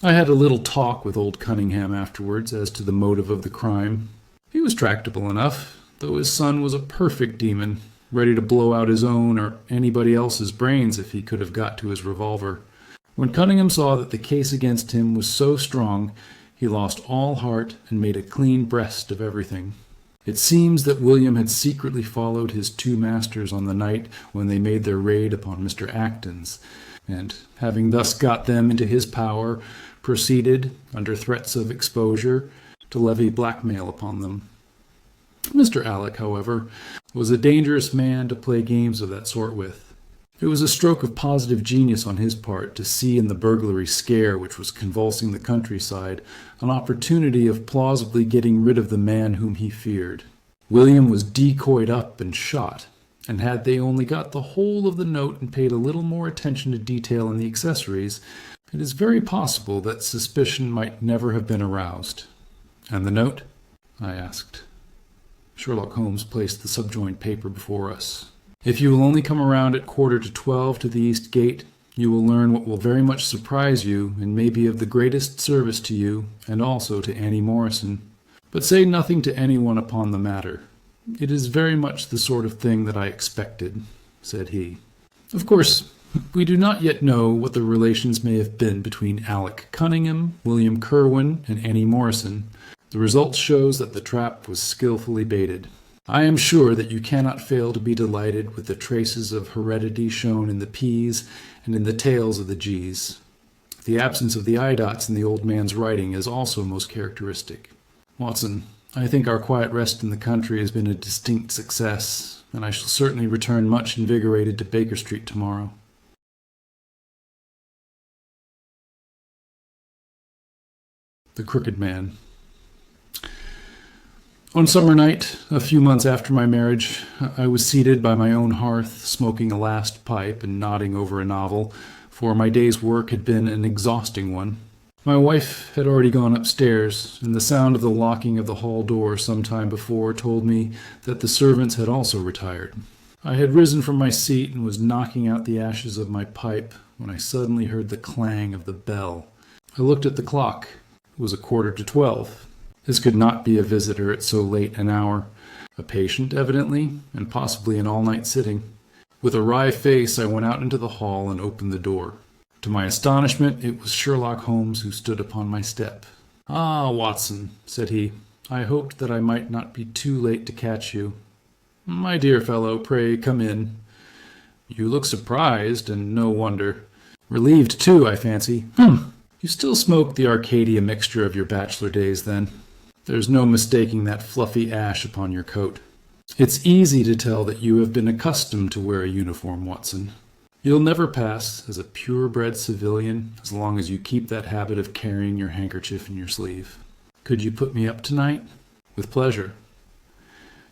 I had a little talk with old Cunningham afterwards as to the motive of the crime. He was tractable enough, though his son was a perfect demon, ready to blow out his own or anybody else's brains if he could have got to his revolver. When Cunningham saw that the case against him was so strong, he lost all heart and made a clean breast of everything. It seems that William had secretly followed his two masters on the night when they made their raid upon Mr. Acton's, and, having thus got them into his power, proceeded, under threats of exposure, to levy blackmail upon them. Mr. Alec, however, was a dangerous man to play games of that sort with. It was a stroke of positive genius on his part to see in the burglary scare which was convulsing the countryside an opportunity of plausibly getting rid of the man whom he feared. William was decoyed up and shot, and had they only got the whole of the note and paid a little more attention to detail in the accessories, it is very possible that suspicion might never have been aroused. "And the note?" I asked. Sherlock Holmes placed the subjoined paper before us. "If you will only come around at 11:45 to the East Gate, you will learn what will very much surprise you and may be of the greatest service to you and also to Annie Morrison. But say nothing to anyone upon the matter. It is very much the sort of thing that I expected," said he. "Of course, we do not yet know what the relations may have been between Alec Cunningham, William Kerwin, and Annie Morrison. The result shows that the trap was skillfully baited. I am sure that you cannot fail to be delighted with the traces of heredity shown in the P's and in the tails of the G's. The absence of the I-dots in the old man's writing is also most characteristic. Watson, I think our quiet rest in the country has been a distinct success, and I shall certainly return much invigorated to Baker Street tomorrow." The Crooked Man. One summer night, a few months after my marriage, I was seated by my own hearth, smoking a last pipe and nodding over a novel, for my day's work had been an exhausting one. My wife had already gone upstairs, and the sound of the locking of the hall door some time before told me that the servants had also retired. I had risen from my seat and was knocking out the ashes of my pipe when I suddenly heard the clang of the bell. I looked at the clock. It was 11:45. This could not be a visitor at so late an hour. A patient, evidently, and possibly an all-night sitting. With a wry face, I went out into the hall and opened the door. To my astonishment, it was Sherlock Holmes who stood upon my step. "Ah, Watson," said he, "I hoped that I might not be too late to catch you. My dear fellow, pray come in. You look surprised, and no wonder. Relieved, too, I fancy. You still smoke the Arcadia mixture of your bachelor days, then? There's no mistaking that fluffy ash upon your coat. It's easy to tell that you have been accustomed to wear a uniform, Watson. You'll never pass as a purebred civilian as long as you keep that habit of carrying your handkerchief in your sleeve. Could you put me up tonight? With pleasure.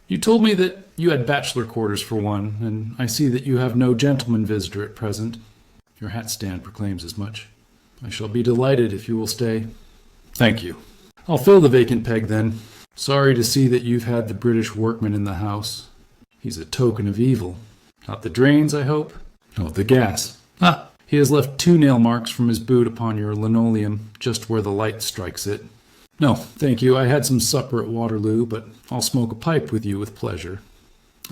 You told me that you had bachelor quarters for one, and I see that you have no gentleman visitor at present. Your hat stand proclaims as much. I shall be delighted if you will stay. Thank you. I'll fill the vacant peg, then. Sorry to see that you've had the British workman in the house. He's a token of evil. Not the drains, I hope? Oh, the gas. Ah, he has left 2 nail marks from his boot upon your linoleum, just where the light strikes it. No, thank you. I had some supper at Waterloo, but I'll smoke a pipe with you with pleasure.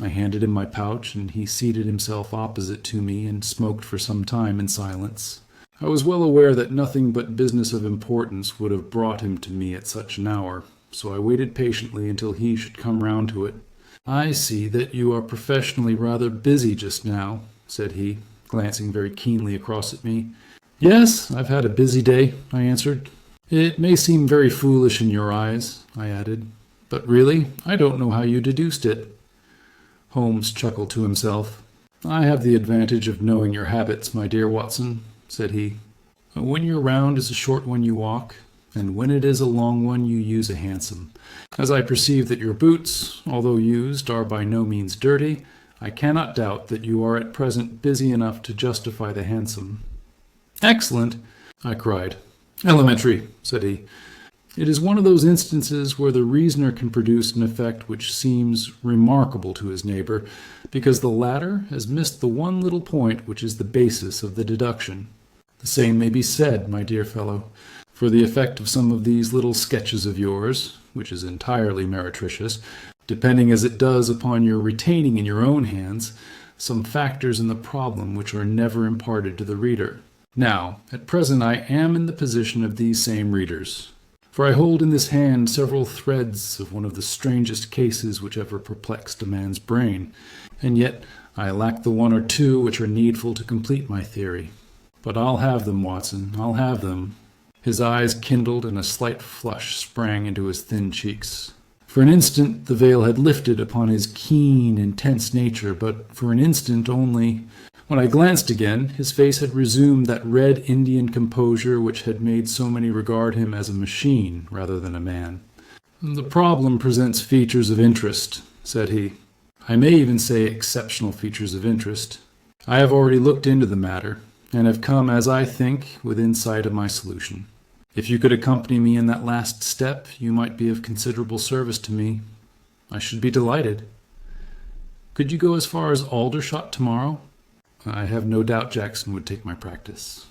I handed him my pouch, and he seated himself opposite to me and smoked for some time in silence. I was well aware that nothing but business of importance would have brought him to me at such an hour, so I waited patiently until he should come round to it. I see that you are professionally rather busy just now, said he, glancing very keenly across at me. Yes, I've had a busy day, I answered. It may seem very foolish in your eyes, I added, but really, I don't know how you deduced it. Holmes chuckled to himself. I have the advantage of knowing your habits, my dear Watson, said he. When your round is a short one you walk, and when it is a long one you use a hansom. As I perceive that your boots, although used, are by no means dirty, I cannot doubt that you are at present busy enough to justify the hansom. Excellent, I cried. Elementary, said he. It is one of those instances where the reasoner can produce an effect which seems remarkable to his neighbor, because the latter has missed the one little point which is the basis of the deduction. The same may be said, my dear fellow, for the effect of some of these little sketches of yours, which is entirely meretricious, depending as it does upon your retaining in your own hands some factors in the problem which are never imparted to the reader. Now, at present I am in the position of these same readers, for I hold in this hand several threads of one of the strangest cases which ever perplexed a man's brain, and yet I lack the one or two which are needful to complete my theory. But I'll have them, Watson, I'll have them. His eyes kindled and a slight flush sprang into his thin cheeks. For an instant the veil had lifted upon his keen, intense nature, but for an instant only. When I glanced again, his face had resumed that red Indian composure which had made so many regard him as a machine rather than a man. "The problem presents features of interest," said he. "I may even say exceptional features of interest. I have already looked into the matter, and have come, as I think, within sight of my solution. If you could accompany me in that last step, you might be of considerable service to me. I should be delighted. Could you go as far as Aldershot tomorrow? I have no doubt Jackson would take my practice."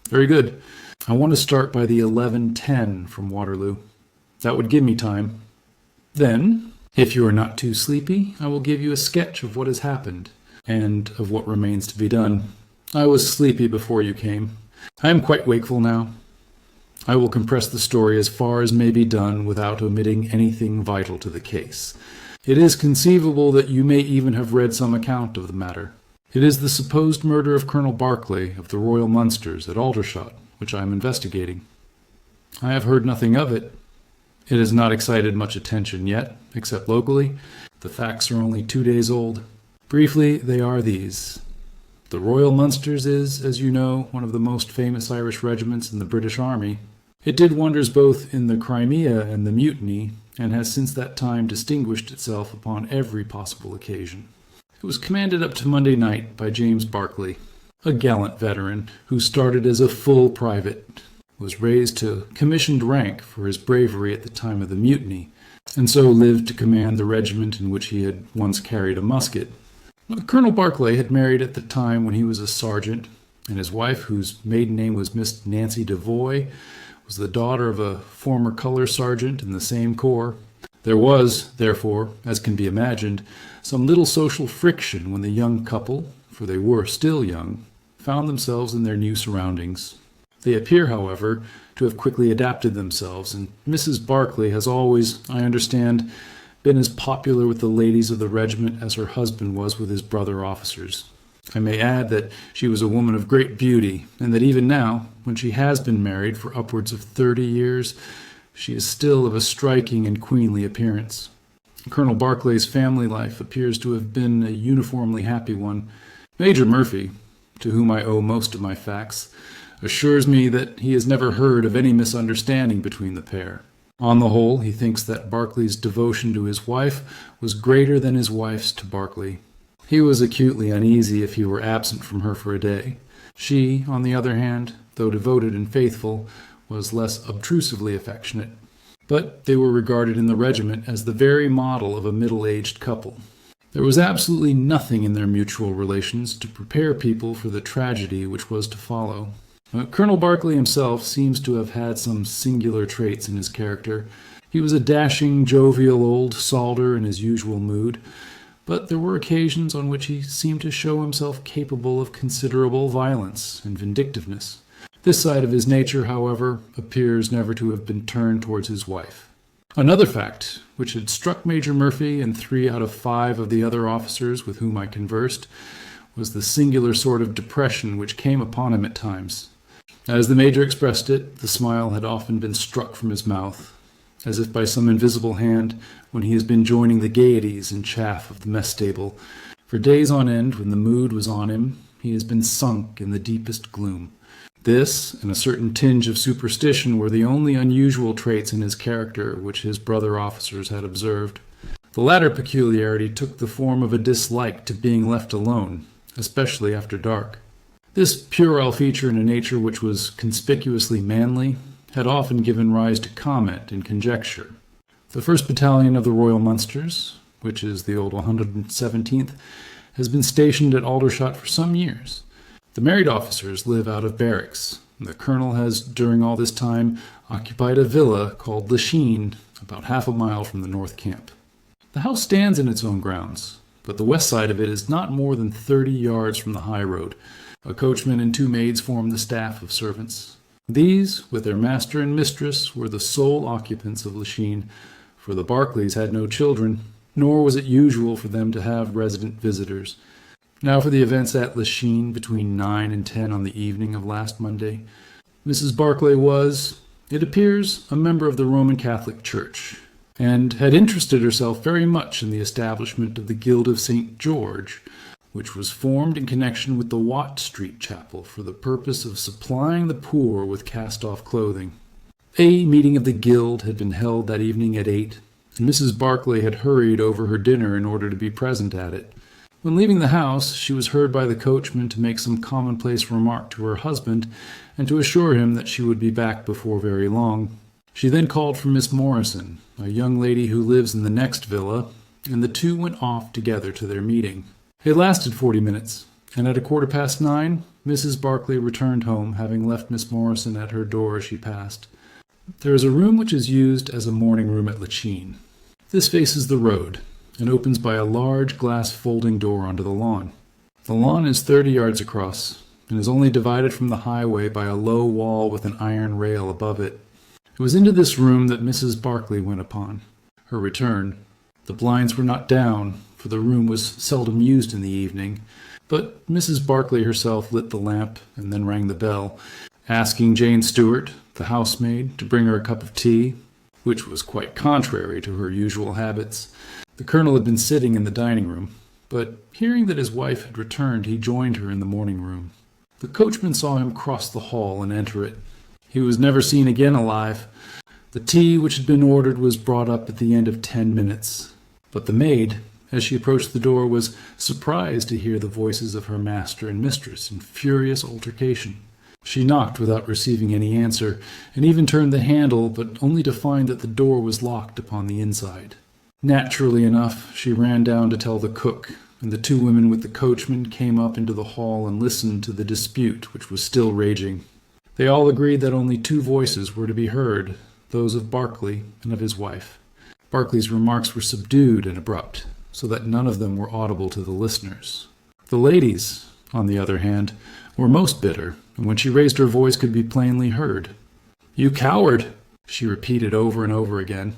"Very good. I want to start by the 11:10 from Waterloo. That would give me time. Then, if you are not too sleepy, I will give you a sketch of what has happened, and of what remains to be done. I was sleepy before you came. I am quite wakeful now. I will compress the story as far as may be done without omitting anything vital to the case. It is conceivable that you may even have read some account of the matter. It is the supposed murder of Colonel Berkeley of the Royal Munsters at Aldershot, which I am investigating. I have heard nothing of it. It has not excited much attention yet, except locally. The facts are only 2 days old. Briefly, they are these. The Royal Munsters is, as you know, one of the most famous Irish regiments in the British Army. It did wonders both in the Crimea and the Mutiny, and has since that time distinguished itself upon every possible occasion. It was commanded up to Monday night by James Berkeley, a gallant veteran who started as a full private, was raised to commissioned rank for his bravery at the time of the Mutiny, and so lived to command the regiment in which he had once carried a musket. Colonel Berkeley had married at the time when he was a sergeant, and his wife, whose maiden name was Miss Nancy Devoy, was the daughter of a former color sergeant in the same corps. There was, therefore, as can be imagined, some little social friction when the young couple, for they were still young, found themselves in their new surroundings. They appear, however, to have quickly adapted themselves, and Mrs. Berkeley has always, I understand, been as popular with the ladies of the regiment as her husband was with his brother officers. I may add that she was a woman of great beauty, and that even now, when she has been married for upwards of 30 years, she is still of a striking and queenly appearance. Colonel Berkeley's family life appears to have been a uniformly happy one. Major Murphy, to whom I owe most of my facts, assures me that he has never heard of any misunderstanding between the pair. On the whole, he thinks that Berkeley's devotion to his wife was greater than his wife's to Berkeley. He was acutely uneasy if he were absent from her for a day. She, on the other hand, though devoted and faithful, was less obtrusively affectionate. But they were regarded in the regiment as the very model of a middle-aged couple. There was absolutely nothing in their mutual relations to prepare people for the tragedy which was to follow. Colonel Berkeley himself seems to have had some singular traits in his character. He was a dashing, jovial old soldier in his usual mood, but there were occasions on which he seemed to show himself capable of considerable violence and vindictiveness. This side of his nature, however, appears never to have been turned towards his wife. Another fact, which had struck Major Murphy and 3 out of 5 of the other officers with whom I conversed, was the singular sort of depression which came upon him at times. As the Major expressed it, the smile had often been struck from his mouth, as if by some invisible hand, when he has been joining the gaieties and chaff of the mess stable. For days on end, when the mood was on him, he has been sunk in the deepest gloom. This, and a certain tinge of superstition, were the only unusual traits in his character which his brother officers had observed. The latter peculiarity took the form of a dislike to being left alone, especially after dark. This puerile feature in a nature which was conspicuously manly had often given rise to comment and conjecture. The 1st Battalion of the Royal Munsters, which is the old 117th, has been stationed at Aldershot for some years. The married officers live out of barracks. The colonel has, during all this time, occupied a villa called Lachine, about half a mile from the north camp. The house stands in its own grounds, but the west side of it is not more than 30 yards from the high road. A coachman and 2 maids form the staff of servants. These, with their master and mistress, were the sole occupants of Lachine, for the Berkeleys had no children, nor was it usual for them to have resident visitors. Now for the events at Lachine between 9 and 10 on the evening of last Monday. Mrs. Barclay was, it appears, a member of the Roman Catholic Church, and had interested herself very much in the establishment of the Guild of St. George, which was formed in connection with the Watt Street Chapel for the purpose of supplying the poor with cast-off clothing. A meeting of the Guild had been held that evening at 8, and Mrs. Barclay had hurried over her dinner in order to be present at it. When leaving the house, she was heard by the coachman to make some commonplace remark to her husband, and to assure him that she would be back before very long. She then called for Miss Morrison, a young lady who lives in the next villa, and the two went off together to their meeting. It lasted 40 minutes, and at 9:15, Mrs. Barclay returned home, having left Miss Morrison at her door as she passed. There is a room which is used as a morning room at Lachine. This faces the road, and opens by a large glass folding door onto the lawn. The lawn is 30 yards across, and is only divided from the highway by a low wall with an iron rail above it. It was into this room that Mrs. Barclay went upon her return. The blinds were not down, for the room was seldom used in the evening, but Mrs. Barclay herself lit the lamp and then rang the bell, asking Jane Stewart, the housemaid, to bring her a cup of tea, which was quite contrary to her usual habits. The colonel had been sitting in the dining room, but hearing that his wife had returned, he joined her in the morning room. The coachman saw him cross the hall and enter it. He was never seen again alive. The tea which had been ordered was brought up at the end of 10 minutes, but the maid, as she approached the door, was surprised to hear the voices of her master and mistress in furious altercation. She knocked without receiving any answer, and even turned the handle, but only to find that the door was locked upon the inside. Naturally enough, she ran down to tell the cook, and the two women with the coachman came up into the hall and listened to the dispute which was still raging. They all agreed that only two voices were to be heard, those of Barclay and of his wife. Barclay's remarks were subdued and abrupt, so that none of them were audible to the listeners. The ladies, on the other hand, were most bitter, and when she raised her voice could be plainly heard. "You coward!" she repeated over and over again.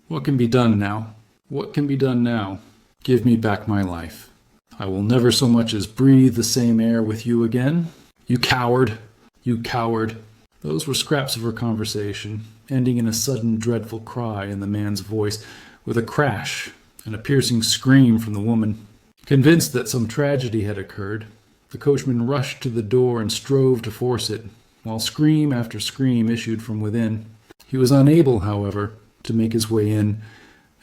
"What can be done now? What can be done now? Give me back my life. I will never so much as breathe the same air with you again. You coward! You coward!" Those were scraps of her conversation, ending in a sudden dreadful cry in the man's voice, with a crash and a piercing scream from the woman. Convinced that some tragedy had occurred, the coachman rushed to the door and strove to force it, while scream after scream issued from within. He was unable, however, to make his way in,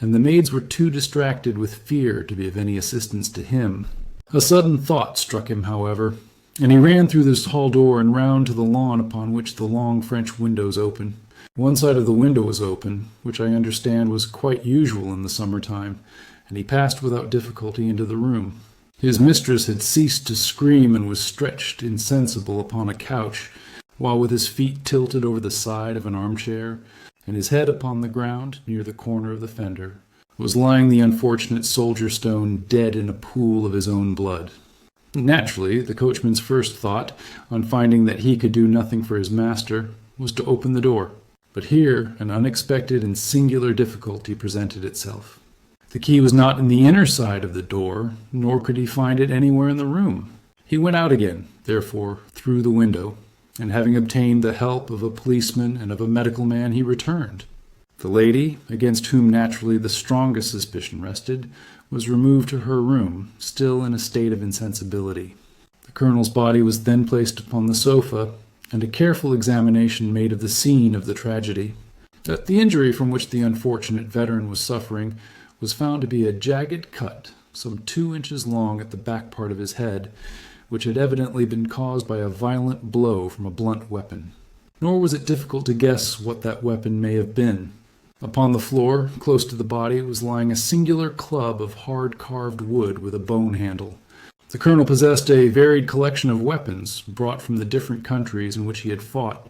and the maids were too distracted with fear to be of any assistance to him. A sudden thought struck him, however, and he ran through this hall door and round to the lawn upon which the long French windows open. One side of the window was open, which I understand was quite usual in the summer-time, and he passed without difficulty into the room. His mistress had ceased to scream and was stretched insensible upon a couch, while with his feet tilted over the side of an armchair, and his head upon the ground near the corner of the fender, was lying the unfortunate soldier stone dead in a pool of his own blood. Naturally, the coachman's first thought, on finding that he could do nothing for his master, was to open the door. But here an unexpected and singular difficulty presented itself. The key was not in the inner side of the door, nor could he find it anywhere in the room. He went out again, therefore, through the window, and having obtained the help of a policeman and of a medical man, he returned. The lady, against whom naturally the strongest suspicion rested, was removed to her room, still in a state of insensibility. The colonel's body was then placed upon the sofa, and a careful examination made of the scene of the tragedy. The injury from which the unfortunate veteran was suffering was found to be a jagged cut, some 2 inches long at the back part of his head, which had evidently been caused by a violent blow from a blunt weapon. Nor was it difficult to guess what that weapon may have been. Upon the floor, close to the body, was lying a singular club of hard carved wood with a bone handle. The colonel possessed a varied collection of weapons brought from the different countries in which he had fought,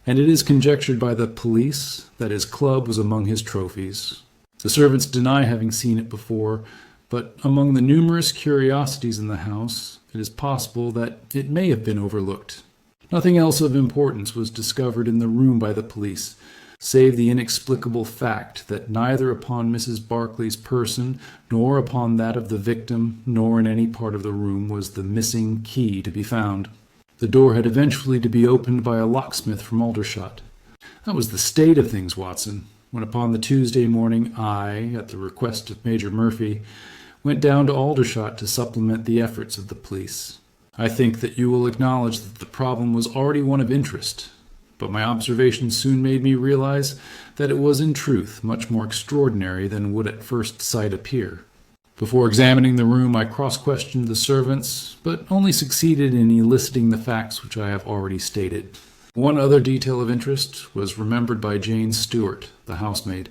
and it is conjectured by the police that his club was among his trophies. The servants deny having seen it before, but among the numerous curiosities in the house, it is possible that it may have been overlooked. Nothing else of importance was discovered in the room by the police, save the inexplicable fact that neither upon Mrs. Barclay's person, nor upon that of the victim, nor in any part of the room was the missing key to be found. The door had eventually to be opened by a locksmith from Aldershot. That was the state of things, Watson, when upon the Tuesday morning I, at the request of Major Murphy, went down to Aldershot to supplement the efforts of the police. I think that you will acknowledge that the problem was already one of interest, but my observations soon made me realize that it was in truth much more extraordinary than would at first sight appear. Before examining the room, I cross-questioned the servants, but only succeeded in eliciting the facts which I have already stated. One other detail of interest was remembered by Jane Stewart, the housemaid.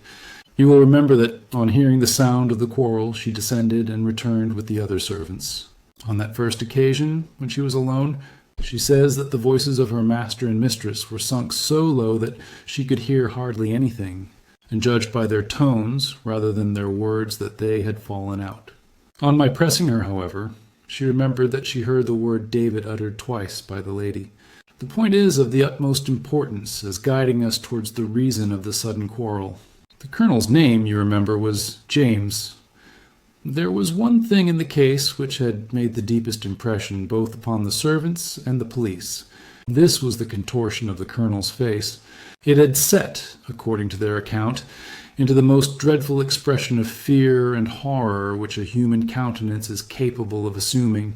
You will remember that, on hearing the sound of the quarrel, she descended and returned with the other servants. On that first occasion, when she was alone, she says that the voices of her master and mistress were sunk so low that she could hear hardly anything, and judged by their tones rather than their words that they had fallen out. On my pressing her, however, she remembered that she heard the word David uttered twice by the lady. The point is of the utmost importance as guiding us towards the reason of the sudden quarrel. The colonel's name, you remember, was James. There was one thing in the case which had made the deepest impression both upon the servants and the police. This was the contortion of the colonel's face. It had set, according to their account, into the most dreadful expression of fear and horror which a human countenance is capable of assuming.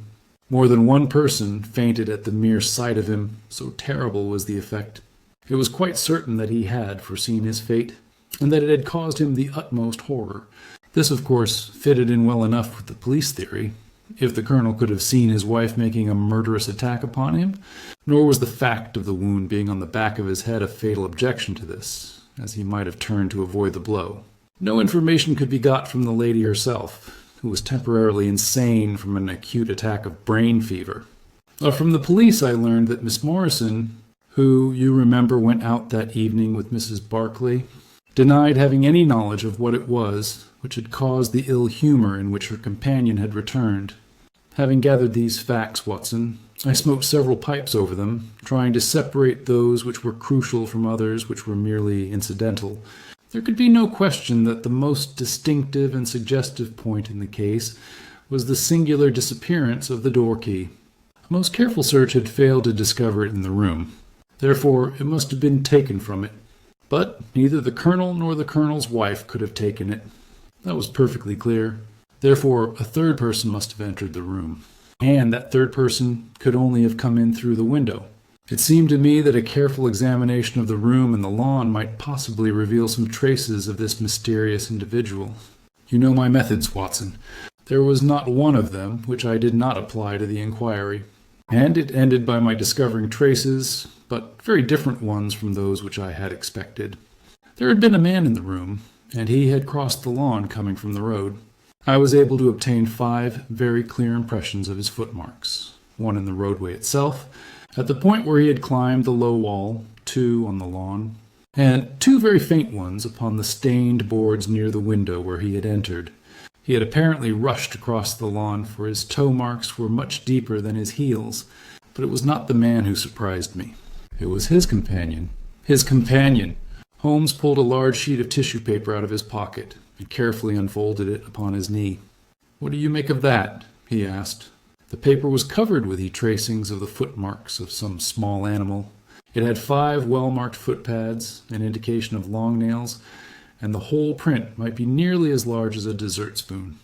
More than one person fainted at the mere sight of him, so terrible was the effect. It was quite certain that he had foreseen his fate, and that it had caused him the utmost horror. This, of course, fitted in well enough with the police theory, if the colonel could have seen his wife making a murderous attack upon him, nor was the fact of the wound being on the back of his head a fatal objection to this, as he might have turned to avoid the blow. No information could be got from the lady herself, who was temporarily insane from an acute attack of brain fever. From the police I learned that Miss Morrison, who, you remember, went out that evening with Mrs. Barclay, denied having any knowledge of what it was which had caused the ill humor in which her companion had returned. Having gathered these facts, Watson, I smoked several pipes over them, trying to separate those which were crucial from others which were merely incidental. There could be no question that the most distinctive and suggestive point in the case was the singular disappearance of the door key. A most careful search had failed to discover it in the room. Therefore, it must have been taken from it. But neither the colonel nor the colonel's wife could have taken it. That was perfectly clear. Therefore, a third person must have entered the room. And that third person could only have come in through the window. It seemed to me that a careful examination of the room and the lawn might possibly reveal some traces of this mysterious individual. You know my methods, Watson. There was not one of them which I did not apply to the inquiry, and it ended by my discovering traces, but very different ones from those which I had expected. There had been a man in the room, and he had crossed the lawn coming from the road. I was able to obtain 5 very clear impressions of his footmarks, one in the roadway itself, at the point where he had climbed the low wall, 2 on the lawn, and 2 very faint ones upon the stained boards near the window where he had entered. He had apparently rushed across the lawn, for his toe marks were much deeper than his heels, but it was not the man who surprised me. It was his companion. His companion! Holmes pulled a large sheet of tissue paper out of his pocket and carefully unfolded it upon his knee. "What do you make of that?" he asked. The paper was covered with tracings of the footmarks of some small animal. It had 5 well-marked footpads, an indication of long nails, and the whole print might be nearly as large as a dessert spoon.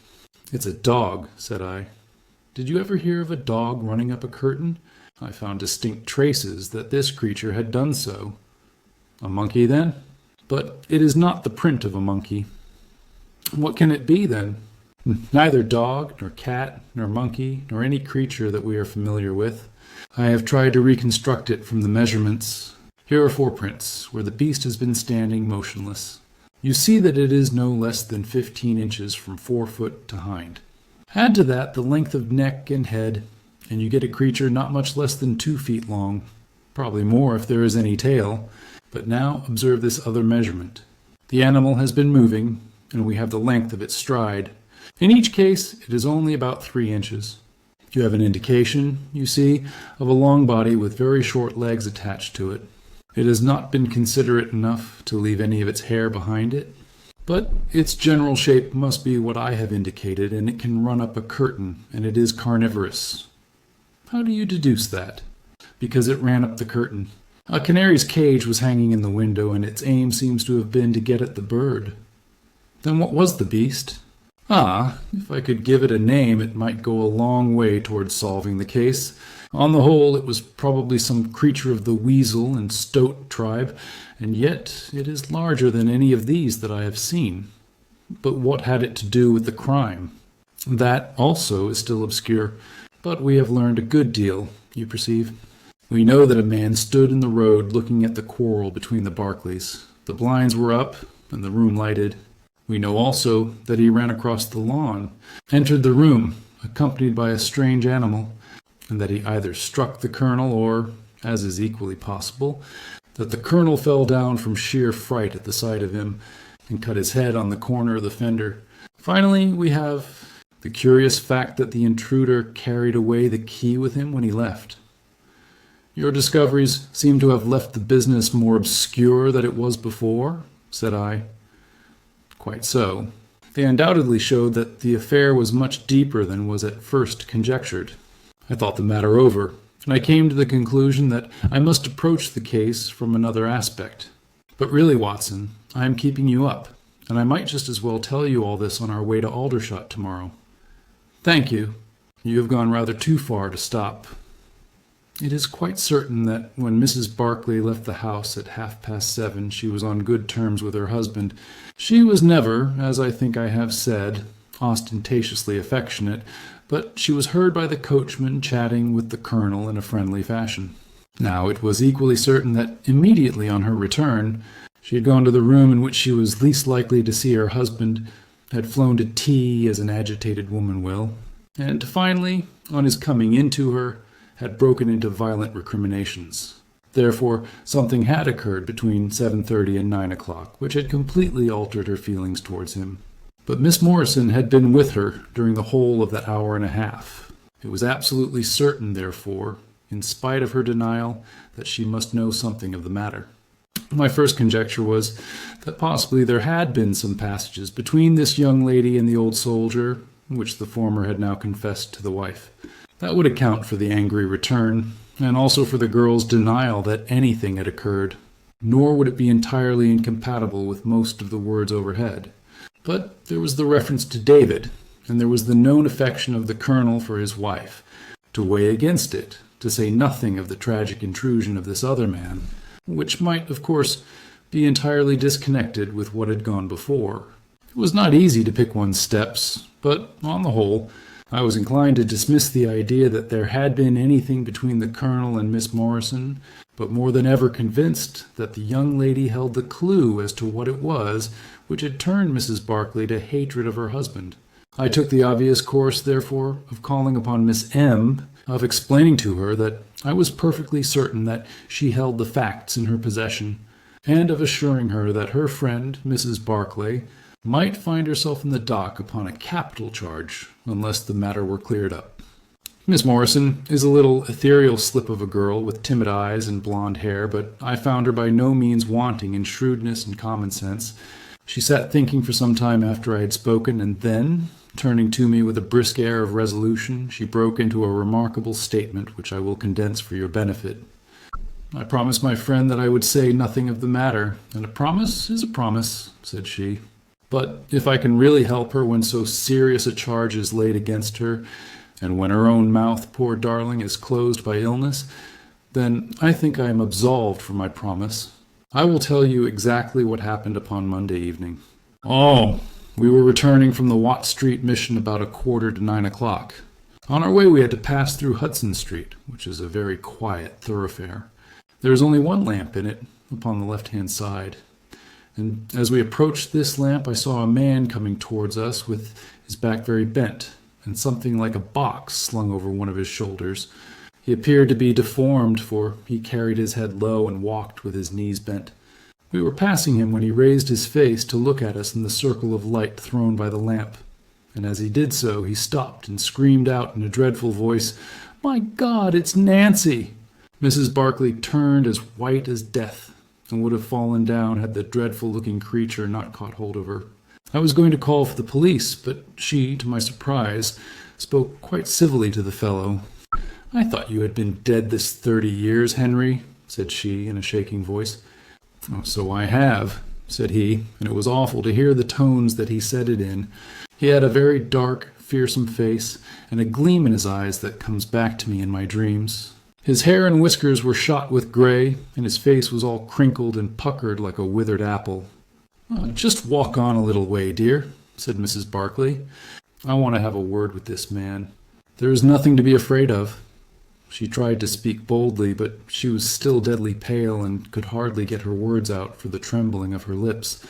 "It's a dog," said I. "Did you ever hear of a dog running up a curtain?" I found distinct traces that this creature had done so. "A monkey, then?" "But it is not the print of a monkey." "What can it be, then?" "Neither dog, nor cat, nor monkey, nor any creature that we are familiar with. I have tried to reconstruct it from the measurements. Here are 4 prints, where the beast has been standing motionless. You see that it is no less than 15 inches from forefoot to hind. Add to that the length of neck and head, and you get a creature not much less than 2 feet long, probably more if there is any tail. But now observe this other measurement. The animal has been moving, and we have the length of its stride. In each case, it is only about 3 inches. You have an indication, you see, of a long body with very short legs attached to it. It has not been considerate enough to leave any of its hair behind it, but its general shape must be what I have indicated, and it can run up a curtain, and it is carnivorous. How do you deduce that?" because it ran up the curtain. A canary's cage was hanging in the window, and its aim seems to have been to get at the bird. Then what was the beast? If I could give it a name, it might go a long way towards solving the case. On the whole, it was probably some creature of the weasel and stoat tribe, and yet it is larger than any of these that I have seen. But what had it to do with the crime? That also is still obscure, but we have learned a good deal, you perceive. We know that a man stood in the road looking at the quarrel between the Barclays. The blinds were up, and the room lighted. We know also that he ran across the lawn, entered the room, accompanied by a strange animal, and that he either struck the colonel or, as is equally possible, that the colonel fell down from sheer fright at the sight of him and cut his head on the corner of the fender. Finally, we have the curious fact that the intruder carried away the key with him when he left. Your discoveries seem to have left the business more obscure than it was before, said I. Quite so. They undoubtedly showed that the affair was much deeper than was at first conjectured. I thought the matter over, and I came to the conclusion that I must approach the case from another aspect. But really, Watson, I am keeping you up, and I might just as well tell you all this on our way to Aldershot tomorrow. Thank you. You have gone rather too far to stop. It is quite certain that when Mrs. Barclay left the house at 7:30, she was on good terms with her husband. She was never, as I think I have said, ostentatiously affectionate, but she was heard by the coachman chatting with the colonel in a friendly fashion. Now, it was equally certain that immediately on her return, she had gone to the room in which she was least likely to see her husband, had flown to tea as an agitated woman will, and finally, on his coming into her, had broken into violent recriminations. Therefore, something had occurred between 7:30 and 9 o'clock, which had completely altered her feelings towards him. But Miss Morrison had been with her during the whole of that hour and a half. It was absolutely certain, therefore, in spite of her denial, that she must know something of the matter. My first conjecture was that possibly there had been some passages between this young lady and the old soldier, which the former had now confessed to the wife. That would account for the angry return, and also for the girl's denial that anything had occurred, nor would it be entirely incompatible with most of the words overhead. But there was the reference to David, and there was the known affection of the colonel for his wife, to weigh against it, to say nothing of the tragic intrusion of this other man, which might, of course, be entirely disconnected with what had gone before. It was not easy to pick one's steps, but, on the whole, I was inclined to dismiss the idea that there had been anything between the colonel and Miss Morrison, but more than ever convinced that the young lady held the clue as to what it was which had turned Mrs. Barclay to hatred of her husband. I took the obvious course, therefore, of calling upon Miss M., of explaining to her that I was perfectly certain that she held the facts in her possession, and of assuring her that her friend, Mrs. Barclay, might find herself in the dock upon a capital charge, unless the matter were cleared up. Miss Morrison is a little ethereal slip of a girl with timid eyes and blonde hair, but I found her by no means wanting in shrewdness and common sense. She sat thinking for some time after I had spoken, and then, turning to me with a brisk air of resolution, she broke into a remarkable statement which I will condense for your benefit. I promised my friend that I would say nothing of the matter, and a promise is a promise, said she. But if I can really help her when so serious a charge is laid against her, and when her own mouth, poor darling, is closed by illness, then I think I am absolved from my promise. I will tell you exactly what happened upon Monday evening. We were returning from the Watt Street mission about 9:15 o'clock. On our way we had to pass through Hudson Street, which is a very quiet thoroughfare. There is only one lamp in it, upon the left-hand side. And as we approached this lamp, I saw a man coming towards us with his back very bent, and something like a box slung over one of his shoulders. He appeared to be deformed, for he carried his head low and walked with his knees bent. We were passing him when he raised his face to look at us in the circle of light thrown by the lamp, and as he did so, he stopped and screamed out in a dreadful voice, "My God, it's Nancy!" Mrs. Barclay turned as white as death, and would have fallen down had the dreadful-looking creature not caught hold of her. I was going to call for the police, but she, to my surprise, spoke quite civilly to the fellow. "I thought you had been dead this 30 years, Henry," said she in a shaking voice. "Oh, so I have," said he, and it was awful to hear the tones that he said it in. He had a very dark, fearsome face, and a gleam in his eyes that comes back to me in my dreams. His hair and whiskers were shot with gray, and his face was all crinkled and puckered like a withered apple. "Just walk on a little way, dear," said Mrs. Barclay. "I want to have a word with this man. There is nothing to be afraid of." She tried to speak boldly, but she was still deadly pale and could hardly get her words out for the trembling of her lips.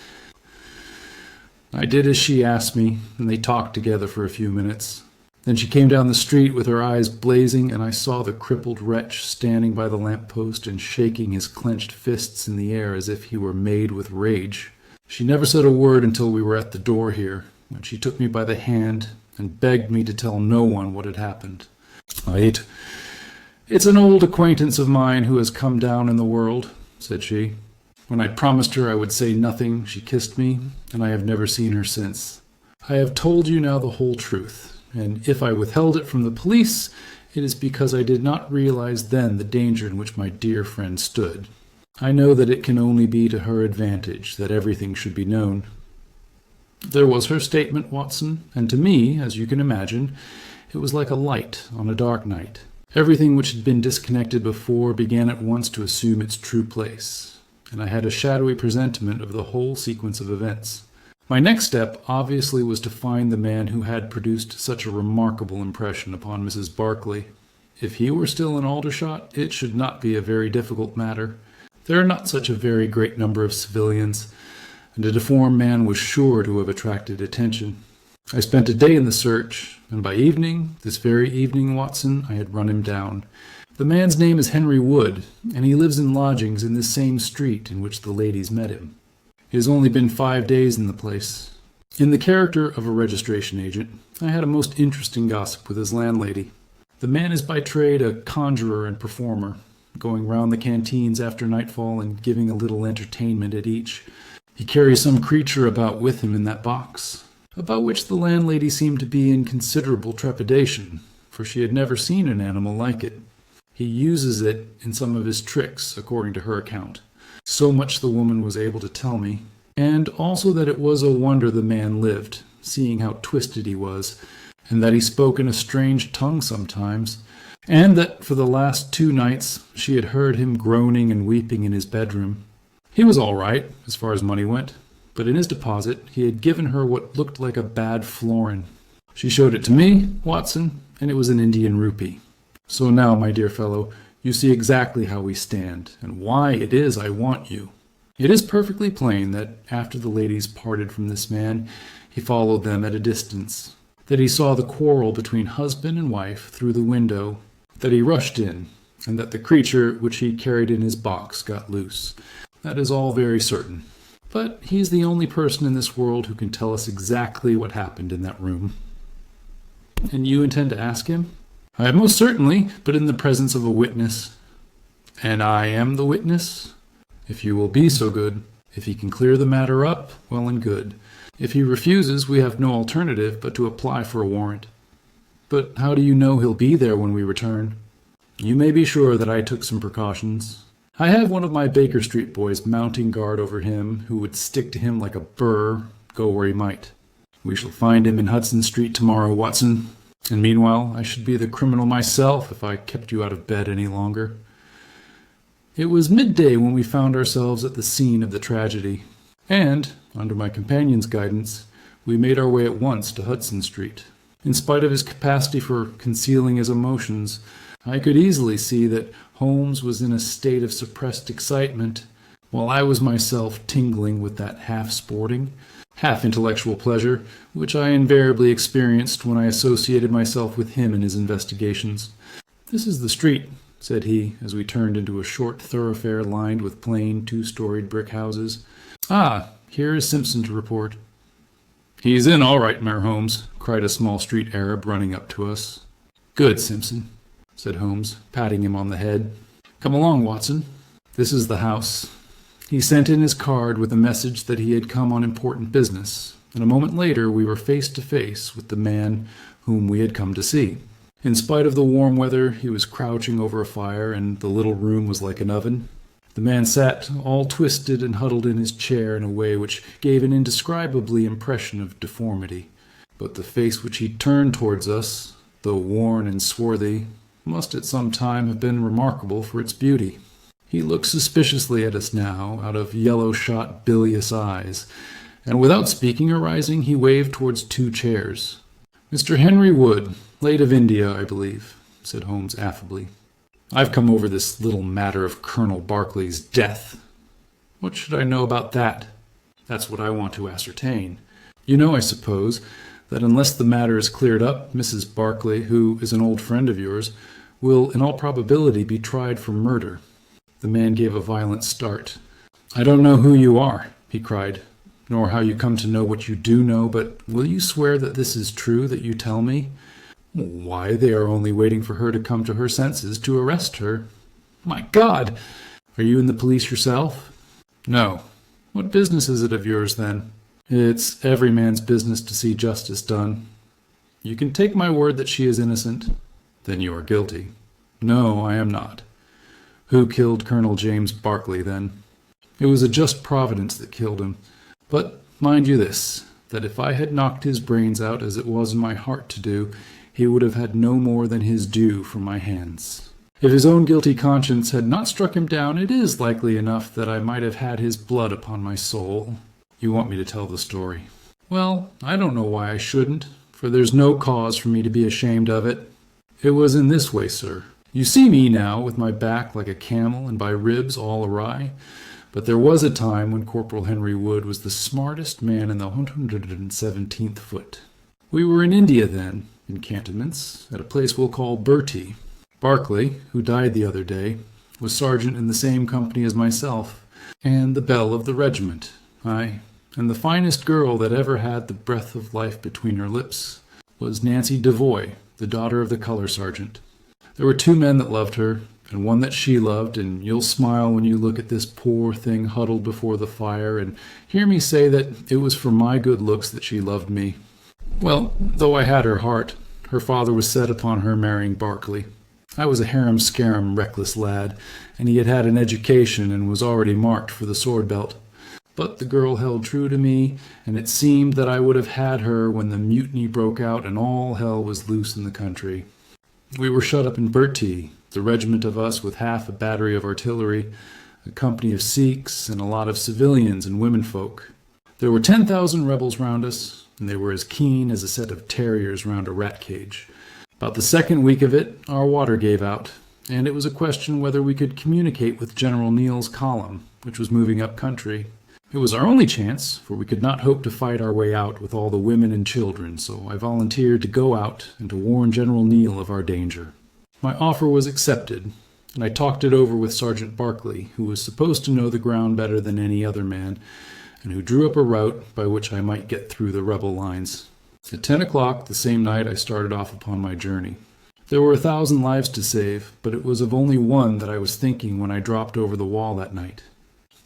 I did as she asked me, and they talked together for a few minutes. Then she came down the street with her eyes blazing, and I saw the crippled wretch standing by the lamp-post and shaking his clenched fists in the air as if he were made with rage. She never said a word until we were at the door here, when she took me by the hand and begged me to tell no one what had happened. "It's an old acquaintance of mine who has come down in the world," said she. "When I promised her I would say nothing, she kissed me, and I have never seen her since. I have told you now the whole truth, and if I withheld it from the police, it is because I did not realize then the danger in which my dear friend stood. I know that it can only be to her advantage that everything should be known." There was her statement, Watson, and to me, as you can imagine, it was like a light on a dark night. Everything which had been disconnected before began at once to assume its true place, and I had a shadowy presentiment of the whole sequence of events. My next step obviously was to find the man who had produced such a remarkable impression upon Mrs. Barclay. If he were still in Aldershot, it should not be a very difficult matter. There are not such a very great number of civilians, and a deformed man was sure to have attracted attention. I spent a day in the search, and by evening, this very evening, Watson, I had run him down. The man's name is Henry Wood, and he lives in lodgings in this same street in which the ladies met him. He has only been 5 days in the place. In the character of a registration agent, I had a most interesting gossip with his landlady. The man is by trade a conjurer and performer, going round the canteens after nightfall and giving a little entertainment at each. He carries some creature about with him in that box, about which the landlady seemed to be in considerable trepidation, for she had never seen an animal like it. He uses it in some of his tricks, according to her account. So much the woman was able to tell me, and also that it was a wonder the man lived, seeing how twisted he was, and that he spoke in a strange tongue sometimes, and that for the last 2 nights she had heard him groaning and weeping in his bedroom. He was all right, as far as money went, but in his deposit he had given her what looked like a bad florin. She showed it to me, Watson, and it was an Indian rupee. So now, my dear fellow, you see exactly how we stand, and why it is I want you. It is perfectly plain that after the ladies parted from this man, he followed them at a distance, that he saw the quarrel between husband and wife through the window, that he rushed in, and that the creature which he carried in his box got loose. That is all very certain. But he is the only person in this world who can tell us exactly what happened in that room. And you intend to ask him? I most certainly, but in the presence of a witness. And I am the witness? If you will be so good. If he can clear the matter up, well and good. If he refuses, we have no alternative but to apply for a warrant. But how do you know he'll be there when we return? You may be sure that I took some precautions. I have one of my Baker Street boys mounting guard over him, who would stick to him like a burr, go where he might. We shall find him in Hudson Street tomorrow, Watson. And meanwhile, I should be the criminal myself if I kept you out of bed any longer. It was midday when we found ourselves at the scene of the tragedy, and, under my companion's guidance, we made our way at once to Hudson Street. In spite of his capacity for concealing his emotions, I could easily see that Holmes was in a state of suppressed excitement, while I was myself tingling with that half-sporting, half-intellectual pleasure which I invariably experienced when I associated myself with him in his investigations. "This is the street," said he, as we turned into a short thoroughfare lined with plain 2-storied brick houses. "Ah, here is Simpson to report." "He's in all right, Mayor Holmes," cried a small street Arab running up to us. "Good, Simpson," said Holmes, patting him on the head. "Come along, Watson. This is the house." He sent in his card with a message that he had come on important business, and a moment later we were face to face with the man whom we had come to see. In spite of the warm weather, he was crouching over a fire, and the little room was like an oven. The man sat all twisted and huddled in his chair in a way which gave an indescribable impression of deformity. But the face which he turned towards us, though worn and swarthy, must at some time have been remarkable for its beauty. He looked suspiciously at us now, out of yellow-shot bilious eyes, and without speaking or rising, he waved towards 2 chairs. "Mr. Henry Wood, late of India, I believe," said Holmes affably. "I've come over this little matter of Colonel Berkeley's death." "What should I know about that?" "That's what I want to ascertain. You know, I suppose, that unless the matter is cleared up, Mrs. Berkeley, who is an old friend of yours, will in all probability be tried for murder." The man gave a violent start. "I don't know who you are," he cried, "nor how you come to know what you do know, but will you swear that this is true that you tell me?" "Why, they are only waiting for her to come to her senses to arrest her." "My God! Are you in the police yourself?" "No." "What business is it of yours, then?" "It's every man's business to see justice done." "You can take my word that she is innocent." "Then you are guilty." "No, I am not." "Who killed Colonel James Berkeley, then?" "It was a just providence that killed him. But mind you this, that if I had knocked his brains out as it was in my heart to do, he would have had no more than his due from my hands. If his own guilty conscience had not struck him down, it is likely enough that I might have had his blood upon my soul." "You want me to tell the story?" "Well, I don't know why I shouldn't, for there's no cause for me to be ashamed of it. It was in this way, sir. You see me now, with my back like a camel and my ribs all awry. But there was a time when Corporal Henry Wood was the smartest man in the 117th foot. We were in India then, in cantonments, at a place we'll call Bertie. Berkeley, who died the other day, was sergeant in the same company as myself, and the belle of the regiment. Aye, and the finest girl that ever had the breath of life between her lips was Nancy Devoy, the daughter of the color sergeant. There were 2 men that loved her, and one that she loved, and you'll smile when you look at this poor thing huddled before the fire and hear me say that it was for my good looks that she loved me. Well, though I had her heart, her father was set upon her marrying Berkeley. I was a harum-scarum, reckless lad, and he had had an education and was already marked for the sword belt. But the girl held true to me, and it seemed that I would have had her when the mutiny broke out and all hell was loose in the country. We were shut up in Bertie, the regiment of us with half a battery of artillery, a company of Sikhs, and a lot of civilians and womenfolk. There were 10,000 rebels round us, and they were as keen as a set of terriers round a rat cage. About the 2nd week of it, our water gave out, and it was a question whether we could communicate with General Neal's column, which was moving up country. It was our only chance, for we could not hope to fight our way out with all the women and children, so I volunteered to go out and to warn General Neal of our danger. My offer was accepted, and I talked it over with Sergeant Berkeley, who was supposed to know the ground better than any other man, and who drew up a route by which I might get through the rebel lines. At 10 o'clock the same night I started off upon my journey. There were 1,000 lives to save, but it was of only one that I was thinking when I dropped over the wall that night.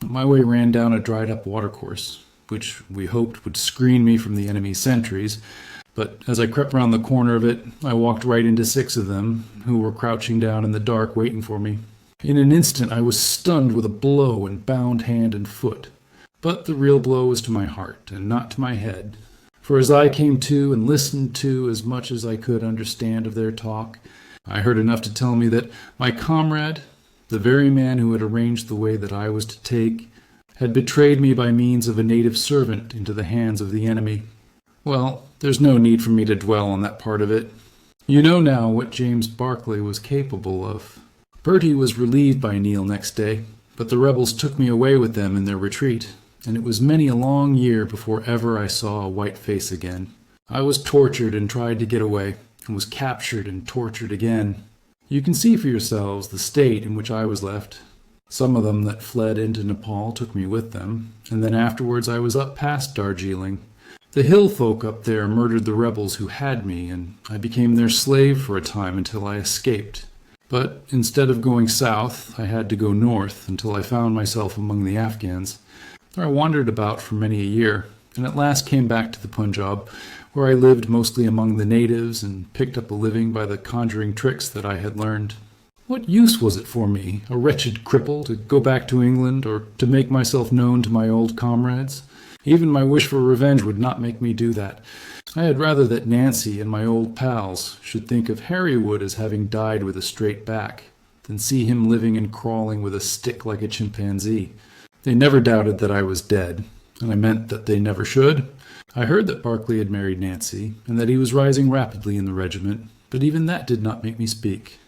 My way ran down a dried-up watercourse, which we hoped would screen me from the enemy's sentries, but as I crept round the corner of it, I walked right into 6 of them, who were crouching down in the dark waiting for me. In an instant I was stunned with a blow and bound hand and foot. But the real blow was to my heart, and not to my head. For as I came to and listened to as much as I could understand of their talk, I heard enough to tell me that my comrade, the very man who had arranged the way that I was to take, had betrayed me by means of a native servant into the hands of the enemy. Well, there's no need for me to dwell on that part of it. You know now what James Berkeley was capable of. Bertie was relieved by Neal next day, but the rebels took me away with them in their retreat, and it was many a long year before ever I saw a white face again. I was tortured and tried to get away, and was captured and tortured again. You can see for yourselves the state in which I was left. Some of them that fled into Nepal took me with them, and then afterwards I was up past Darjeeling. The hill folk up there murdered the rebels who had me, and I became their slave for a time until I escaped. But instead of going south, I had to go north until I found myself among the Afghans. There I wandered about for many a year, and at last came back to the Punjab, where I lived mostly among the natives and picked up a living by the conjuring tricks that I had learned. What use was it for me, a wretched cripple, to go back to England or to make myself known to my old comrades? Even my wish for revenge would not make me do that. I had rather that Nancy and my old pals should think of Harrywood as having died with a straight back, than see him living and crawling with a stick like a chimpanzee. They never doubted that I was dead, and I meant that they never should. I heard that Berkeley had married Nancy, and that he was rising rapidly in the regiment, but even that did not make me speak.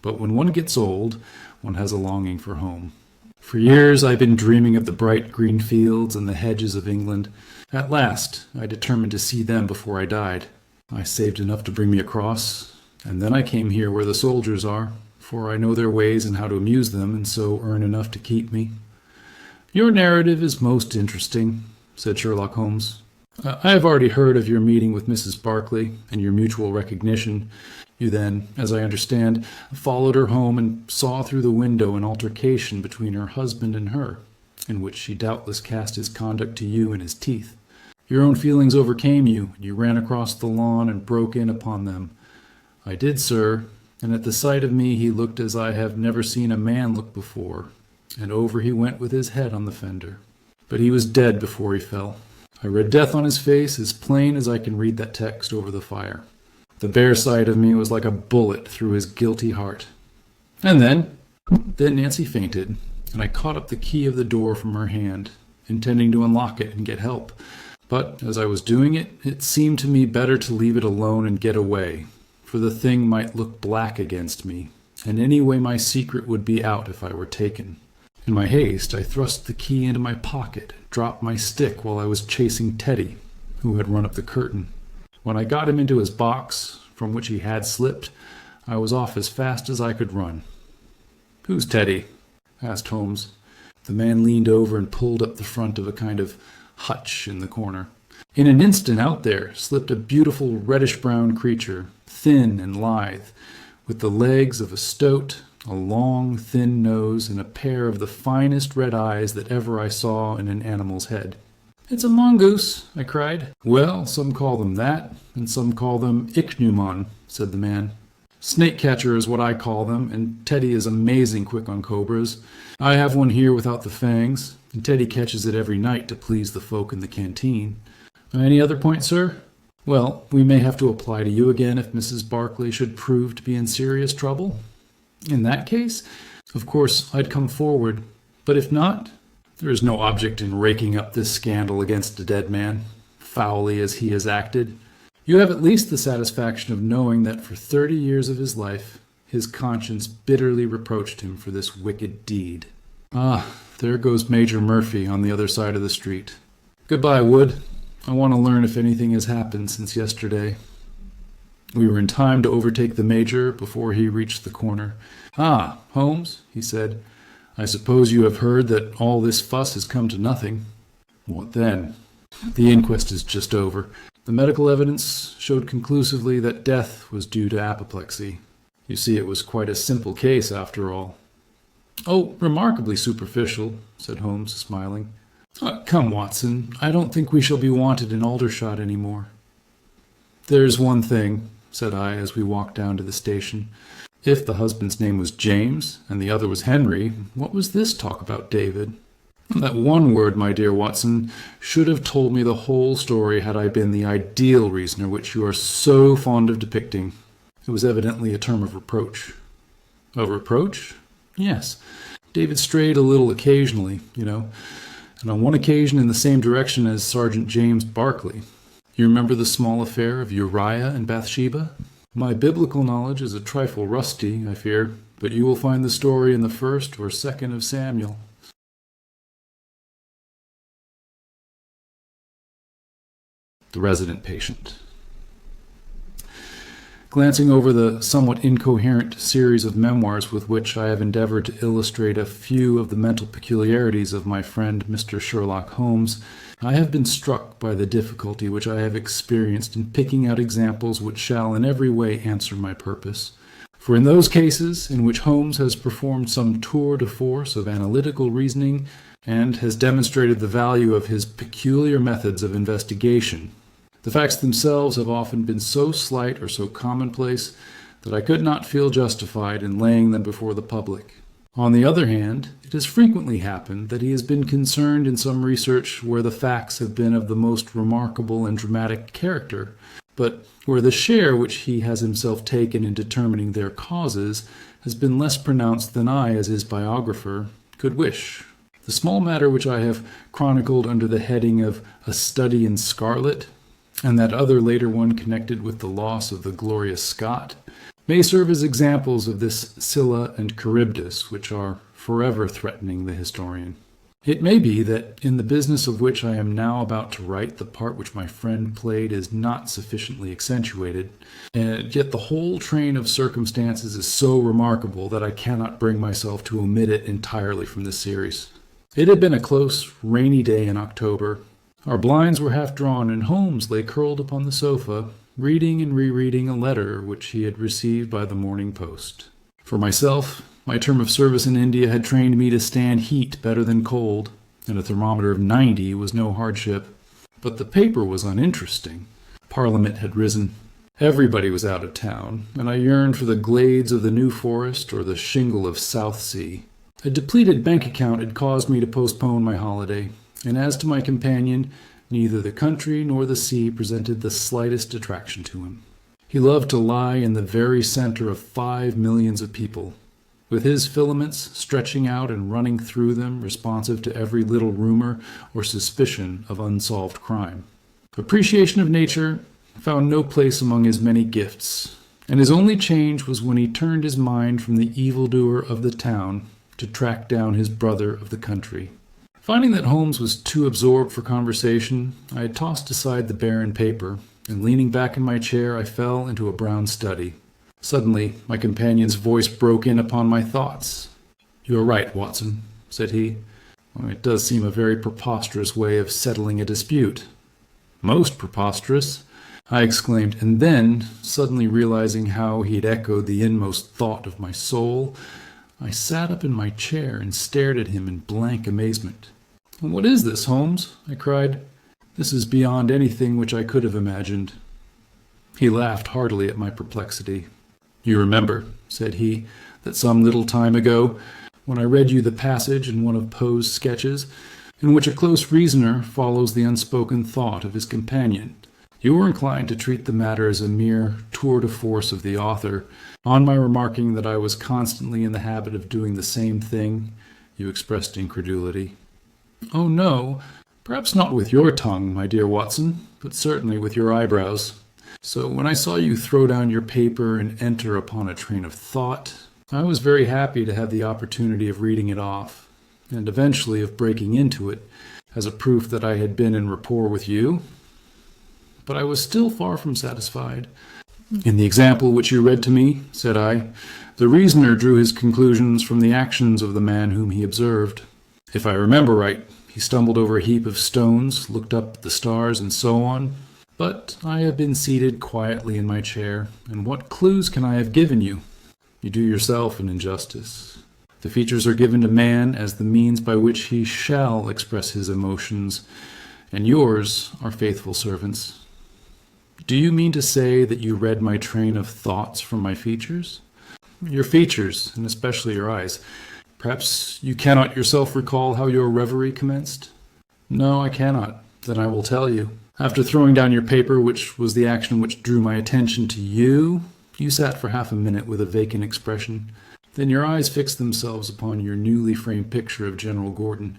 But when one gets old, one has a longing for home. For years I've been dreaming of the bright green fields and the hedges of England. At last I determined to see them before I died. I saved enough to bring me across, and then I came here where the soldiers are, for I know their ways and how to amuse them, and so earn enough to keep me. Your narrative is most interesting, said Sherlock Holmes. I have already heard of your meeting with Mrs. Berkeley and your mutual recognition. You then, as I understand, followed her home and saw through the window an altercation between her husband and her, in which she doubtless cast his conduct to you in his teeth. Your own feelings overcame you, and you ran across the lawn and broke in upon them. I did, sir, and at the sight of me he looked as I have never seen a man look before, and over he went with his head on the fender. But he was dead before he fell. I read death on his face as plain as I can read that text over the fire. The bare sight of me was like a bullet through his guilty heart. And then Nancy fainted, and I caught up the key of the door from her hand, intending to unlock it and get help. But as I was doing it, it seemed to me better to leave it alone and get away, for the thing might look black against me, and anyway my secret would be out if I were taken. In my haste, I thrust the key into my pocket, dropped my stick while I was chasing Teddy, who had run up the curtain. When I got him into his box, from which he had slipped, I was off as fast as I could run. "Who's Teddy?" asked Holmes. The man leaned over and pulled up the front of a kind of hutch in the corner. In an instant out there slipped a beautiful reddish-brown creature, thin and lithe, with the legs of a stoat, a long, thin nose, and a pair of the finest red eyes that ever I saw in an animal's head. "It's a mongoose," I cried. "Well, some call them that, and some call them ichneumon," said the man. "Snake catcher is what I call them, and Teddy is amazing quick on cobras. I have one here without the fangs, and Teddy catches it every night to please the folk in the canteen. Any other point, sir? Well, we may have to apply to you again if Mrs. Berkeley should prove to be in serious trouble. In that case, of course, I'd come forward, but if not, there is no object in raking up this scandal against a dead man, foully as he has acted. You have at least the satisfaction of knowing that for 30 years of his life, his conscience bitterly reproached him for this wicked deed. Ah, there goes Major Murphy on the other side of the street. Goodbye, Wood. I want to learn if anything has happened since yesterday." We were in time to overtake the Major before he reached the corner. "Ah, Holmes," he said, "I suppose you have heard that all this fuss has come to nothing." "What then?" "The inquest is just over. The medical evidence showed conclusively that death was due to apoplexy. You see, it was quite a simple case after all." "Oh, remarkably superficial," said Holmes, smiling. "Come, Watson, I don't think we shall be wanted in Aldershot any more." "There's one thing," said I as we walked down to the station. "If the husband's name was James and the other was Henry, what was this talk about David? That one word, my dear Watson, should have told me the whole story had I been the ideal reasoner which you are so fond of depicting." It was evidently a term of reproach. "Of reproach?" "Yes. David strayed a little occasionally, you know, and on one occasion in the same direction as Sergeant James Berkeley. You remember the small affair of Uriah and Bathsheba? My biblical knowledge is a trifle rusty, I fear, but you will find the story in the 1st or 2nd of Samuel." The resident patient. Glancing over the somewhat incoherent series of memoirs with which I have endeavored to illustrate a few of the mental peculiarities of my friend Mr. Sherlock Holmes, I have been struck by the difficulty which I have experienced in picking out examples which shall in every way answer my purpose. For in those cases in which Holmes has performed some tour de force of analytical reasoning, and has demonstrated the value of his peculiar methods of investigation. The facts themselves have often been so slight or so commonplace that I could not feel justified in laying them before the public. On the other hand, it has frequently happened that he has been concerned in some research where the facts have been of the most remarkable and dramatic character, but where the share which he has himself taken in determining their causes has been less pronounced than I, as his biographer, could wish. The small matter which I have chronicled under the heading of A Study in Scarlet, and that other later one connected with the loss of the Gloria Scott, may serve as examples of this Scylla and Charybdis which are forever threatening the historian. It may be that in the business of which I am now about to write, the part which my friend played is not sufficiently accentuated, and yet the whole train of circumstances is so remarkable that I cannot bring myself to omit it entirely from the series. It had been a close, rainy day in October. Our blinds were half drawn, and Holmes lay curled upon the sofa, reading and rereading a letter which he had received by the morning post. For myself, my term of service in India had trained me to stand heat better than cold, and a thermometer of 90 was no hardship. But the paper was uninteresting. Parliament had risen. Everybody was out of town, and I yearned for the glades of the New Forest or the shingle of Southsea. A depleted bank account had caused me to postpone my holiday, and as to my companion, neither the country nor the sea presented the slightest attraction to him. He loved to lie in the very center of 5 millions of people, with his filaments stretching out and running through them, responsive to every little rumor or suspicion of unsolved crime. Appreciation of nature found no place among his many gifts, and his only change was when he turned his mind from the evildoer of the town to track down his brother of the country. Finding that Holmes was too absorbed for conversation, I had tossed aside the barren paper, and leaning back in my chair, I fell into a brown study. Suddenly, my companion's voice broke in upon my thoughts. "You are right, Watson," said he. "It does seem a very preposterous way of settling a dispute." "Most preposterous," I exclaimed, and then, suddenly realizing how he had echoed the inmost thought of my soul, I sat up in my chair and stared at him in blank amazement. "What is this, Holmes?" I cried. "This is beyond anything which I could have imagined." He laughed heartily at my perplexity. "You remember," said he, "that some little time ago, when I read you the passage in one of Poe's sketches, in which a close reasoner follows the unspoken thought of his companion, you were inclined to treat the matter as a mere tour de force of the author. On my remarking that I was constantly in the habit of doing the same thing, you expressed incredulity." "Oh, no, perhaps not with your tongue, my dear Watson, but certainly with your eyebrows. So when I saw you throw down your paper and enter upon a train of thought, I was very happy to have the opportunity of reading it off, and eventually of breaking into it, as a proof that I had been in rapport with you. But I was still far from satisfied. In the example which you read to me," said I, "the reasoner drew his conclusions from the actions of the man whom he observed. If I remember right, he stumbled over a heap of stones, looked up at the stars, and so on. But I have been seated quietly in my chair, and what clues can I have given you? You do yourself an injustice. The features are given to man as the means by which he shall express his emotions, and yours are faithful servants. Do you mean to say that you read my train of thoughts from my features?" "Your features, and especially your eyes. Perhaps you cannot yourself recall how your reverie commenced?" "No, I cannot. Then I will tell you. After throwing down your paper, which was the action which drew my attention to you, you sat for half a minute with a vacant expression. Then your eyes fixed themselves upon your newly framed picture of General Gordon,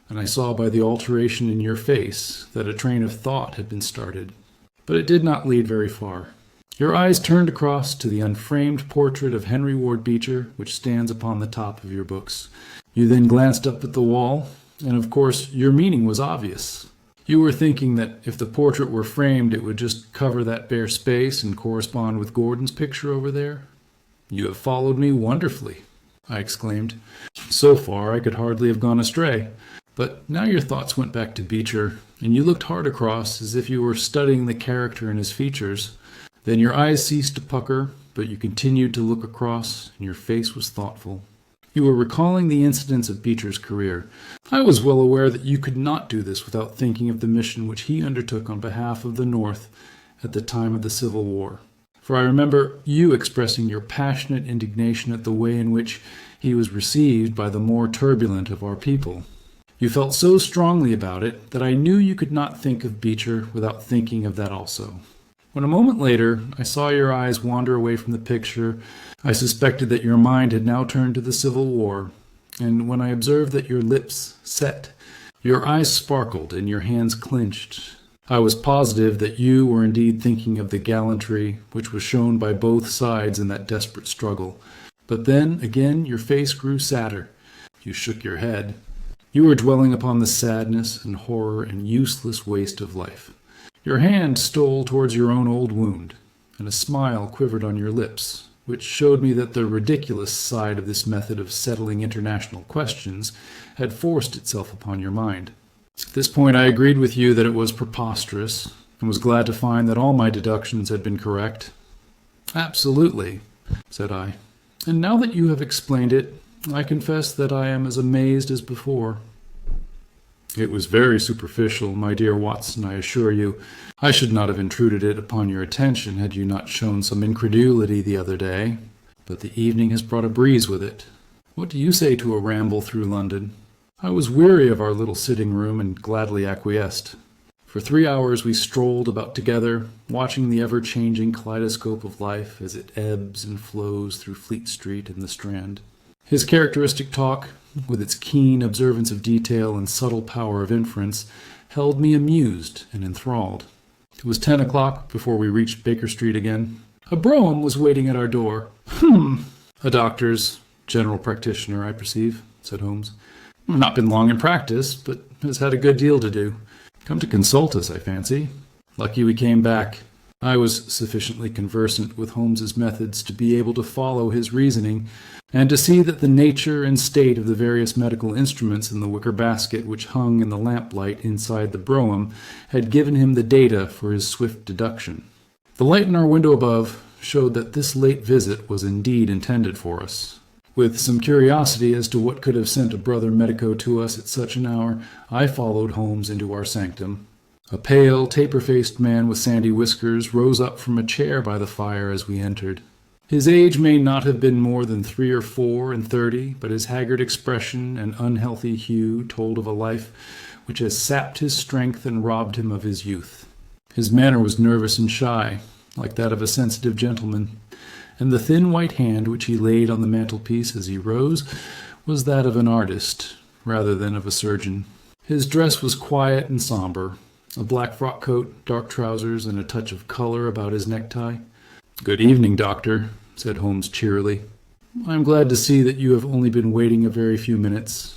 and I saw by the alteration in your face that a train of thought had been started. But it did not lead very far. Your eyes turned across to the unframed portrait of Henry Ward Beecher, which stands upon the top of your books. You then glanced up at the wall, and of course your meaning was obvious. You were thinking that if the portrait were framed, it would just cover that bare space and correspond with Gordon's picture over there. "You have followed me wonderfully," I exclaimed. "So far I could hardly have gone astray. But now your thoughts went back to Beecher, and you looked hard across as if you were studying the character in his features. Then your eyes ceased to pucker, but you continued to look across, and your face was thoughtful. You were recalling the incidents of Beecher's career. I was well aware that you could not do this without thinking of the mission which he undertook on behalf of the North at the time of the Civil War. For I remember you expressing your passionate indignation at the way in which he was received by the more turbulent of our people. You felt so strongly about it that I knew you could not think of Beecher without thinking of that also. When a moment later I saw your eyes wander away from the picture, I suspected that your mind had now turned to the Civil War, and when I observed that your lips set, your eyes sparkled, and your hands clenched, I was positive that you were indeed thinking of the gallantry which was shown by both sides in that desperate struggle. But then, again, your face grew sadder. You shook your head. You were dwelling upon the sadness and horror and useless waste of life. Your hand stole towards your own old wound, and a smile quivered on your lips, which showed me that the ridiculous side of this method of settling international questions had forced itself upon your mind. At this point I agreed with you that it was preposterous, and was glad to find that all my deductions had been correct. "Absolutely," said I. "And now that you have explained it, I confess that I am as amazed as before." "It was very superficial, my dear Watson, I assure you. I should not have intruded it upon your attention had you not shown some incredulity the other day. But the evening has brought a breeze with it. What do you say to a ramble through London?" I was weary of our little sitting-room and gladly acquiesced. For 3 hours we strolled about together, watching the ever-changing kaleidoscope of life as it ebbs and flows through Fleet Street and the Strand. His characteristic talk, with its keen observance of detail and subtle power of inference, held me amused and enthralled. It was 10 o'clock before we reached Baker Street again. A brougham was waiting at our door. "A doctor's general practitioner, I perceive," said Holmes. "Not been long in practice, but has had a good deal to do. Come to consult us, I fancy. Lucky we came back." I was sufficiently conversant with Holmes's methods to be able to follow his reasoning, and to see that the nature and state of the various medical instruments in the wicker basket which hung in the lamplight inside the brougham had given him the data for his swift deduction. The light in our window above showed that this late visit was indeed intended for us. With some curiosity as to what could have sent a brother medico to us at such an hour, I followed Holmes into our sanctum. A pale, taper-faced man with sandy whiskers rose up from a chair by the fire as we entered. His age may not have been more than 3 or 4 and 30, but his haggard expression and unhealthy hue told of a life which has sapped his strength and robbed him of his youth. His manner was nervous and shy, like that of a sensitive gentleman, and the thin white hand which he laid on the mantelpiece as he rose was that of an artist rather than of a surgeon. His dress was quiet and somber, a black frock coat, dark trousers, and a touch of color about his necktie. "Good evening, Doctor," said Holmes cheerily. "I am glad to see that you have only been waiting a very few minutes."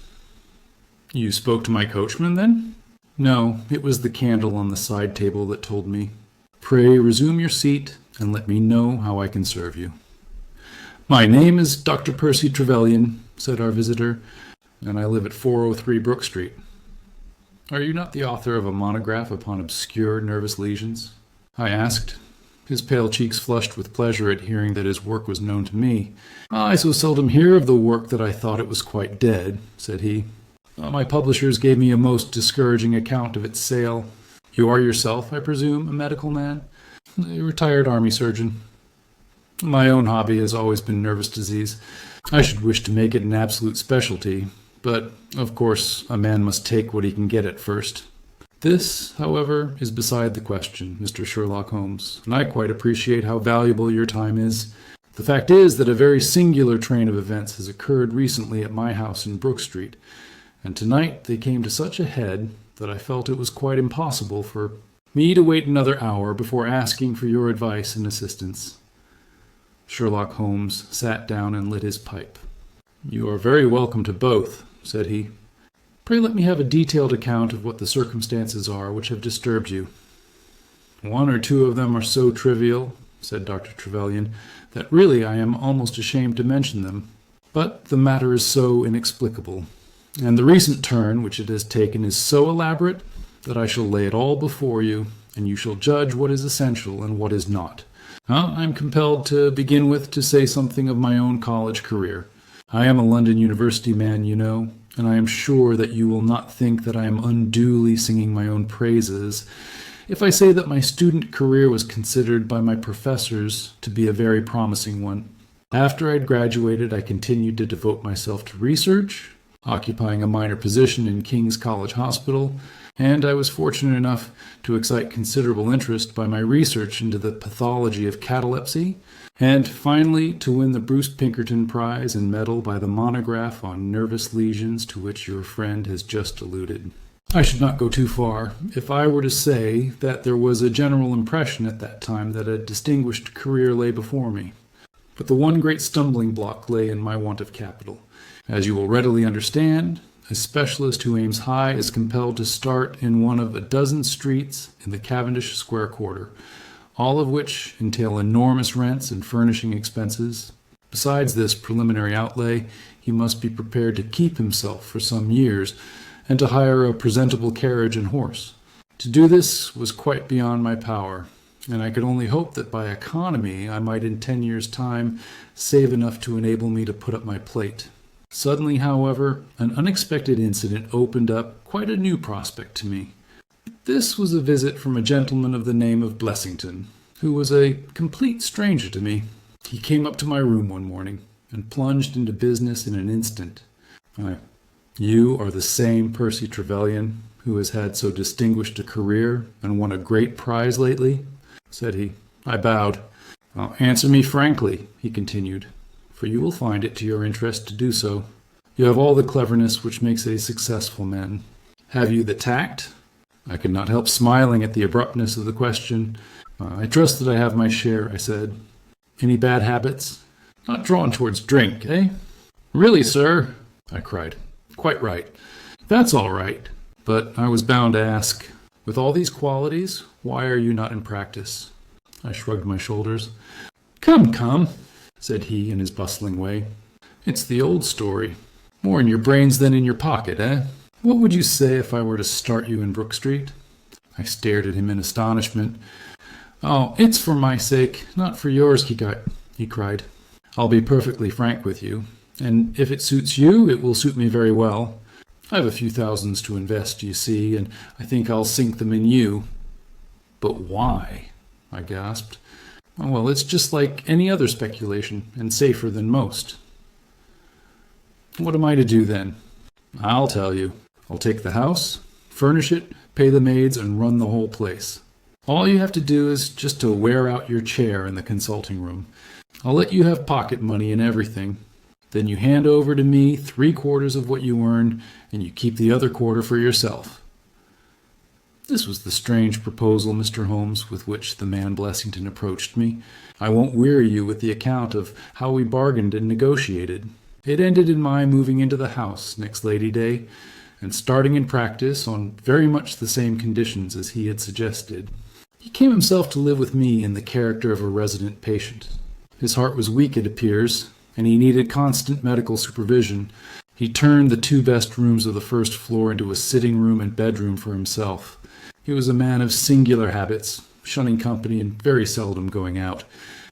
"You spoke to my coachman, then?" "No, it was the candle on the side table that told me. Pray resume your seat, and let me know how I can serve you." "My name is Dr. Percy Trevelyan," said our visitor, "and I live at 403 Brook Street." "Are you not the author of a monograph upon obscure nervous lesions?" I asked. His pale cheeks flushed with pleasure at hearing that his work was known to me. "I so seldom hear of the work that I thought it was quite dead," said he. "My publishers gave me a most discouraging account of its sale." "You are yourself, I presume, a medical man?" "A retired army surgeon." "My own hobby has always been nervous disease. I should wish to make it an absolute specialty, but, of course, a man must take what he can get at first. This, however, is beside the question, Mr. Sherlock Holmes, and I quite appreciate how valuable your time is. The fact is that a very singular train of events has occurred recently at my house in Brook Street, and tonight they came to such a head that I felt it was quite impossible for me to wait another hour before asking for your advice and assistance." Sherlock Holmes sat down and lit his pipe. "You are very welcome to both," said he. "Pray let me have a detailed account of what the circumstances are which have disturbed you." "1 or 2 of them are so trivial," said Dr. Trevelyan, "that really I am almost ashamed to mention them. But the matter is so inexplicable, and the recent turn which it has taken is so elaborate, that I shall lay it all before you, and you shall judge what is essential and what is not. I am compelled to begin with to say something of my own college career. I am a London University man, you know, and I am sure that you will not think that I am unduly singing my own praises if I say that my student career was considered by my professors to be a very promising one. After I'd graduated, I continued to devote myself to research, occupying a minor position in King's College Hospital, and I was fortunate enough to excite considerable interest by my research into the pathology of catalepsy, and finally to win the Bruce Pinkerton Prize and medal by the monograph on nervous lesions to which your friend has just alluded. I should not go too far if I were to say that there was a general impression at that time that a distinguished career lay before me. But the one great stumbling block lay in my want of capital. As you will readily understand, a specialist who aims high is compelled to start in one of a dozen streets in the Cavendish Square quarter, all of which entail enormous rents and furnishing expenses. Besides this preliminary outlay, he must be prepared to keep himself for some years and to hire a presentable carriage and horse. To do this was quite beyond my power, and I could only hope that by economy I might in 10 years' time save enough to enable me to put up my plate. Suddenly, however, an unexpected incident opened up quite a new prospect to me. This was a visit from a gentleman of the name of Blessington, who was a complete stranger to me. He came up to my room one morning and plunged into business in an instant. You are the same Percy Trevelyan who has had so distinguished a career and won a great prize lately?" said he. I bowed. "Answer me frankly," he continued, "for you will find it to your interest to do so. You have all the cleverness which makes a successful man. Have you the tact?" I could not help smiling at the abruptness of the question. "I trust that I have my share," I said. "Any bad habits? Not drawn towards drink, eh?" "Really, sir," I cried. "Quite right. That's all right. But I was bound to ask, with all these qualities, why are you not in practice?" I shrugged my shoulders. Come, said he in his bustling way. "It's the old story. More in your brains than in your pocket, eh? What would you say if I were to start you in Brook Street?" I stared at him in astonishment. "Oh, it's for my sake, not for yours," he cried. "I'll be perfectly frank with you, and if it suits you, it will suit me very well. I have a few thousands to invest, you see, and I think I'll sink them in you." "But why?" I gasped. "Oh, well, it's just like any other speculation, and safer than most." "What am I to do then?" "I'll tell you. I'll take the house, furnish it, pay the maids, and run the whole place. All you have to do is just to wear out your chair in the consulting room. I'll let you have pocket money and everything. Then you hand over to me 3/4 of what you earn, and you keep the other quarter for yourself." This was the strange proposal, Mr. Holmes, with which the man Blessington approached me. I won't weary you with the account of how we bargained and negotiated. It ended in my moving into the house next Lady Day, and starting in practice on very much the same conditions as he had suggested. He came himself to live with me in the character of a resident patient. His heart was weak, it appears, and he needed constant medical supervision. He turned the 2 best rooms of the first floor into a sitting room and bedroom for himself. He was a man of singular habits, shunning company and very seldom going out.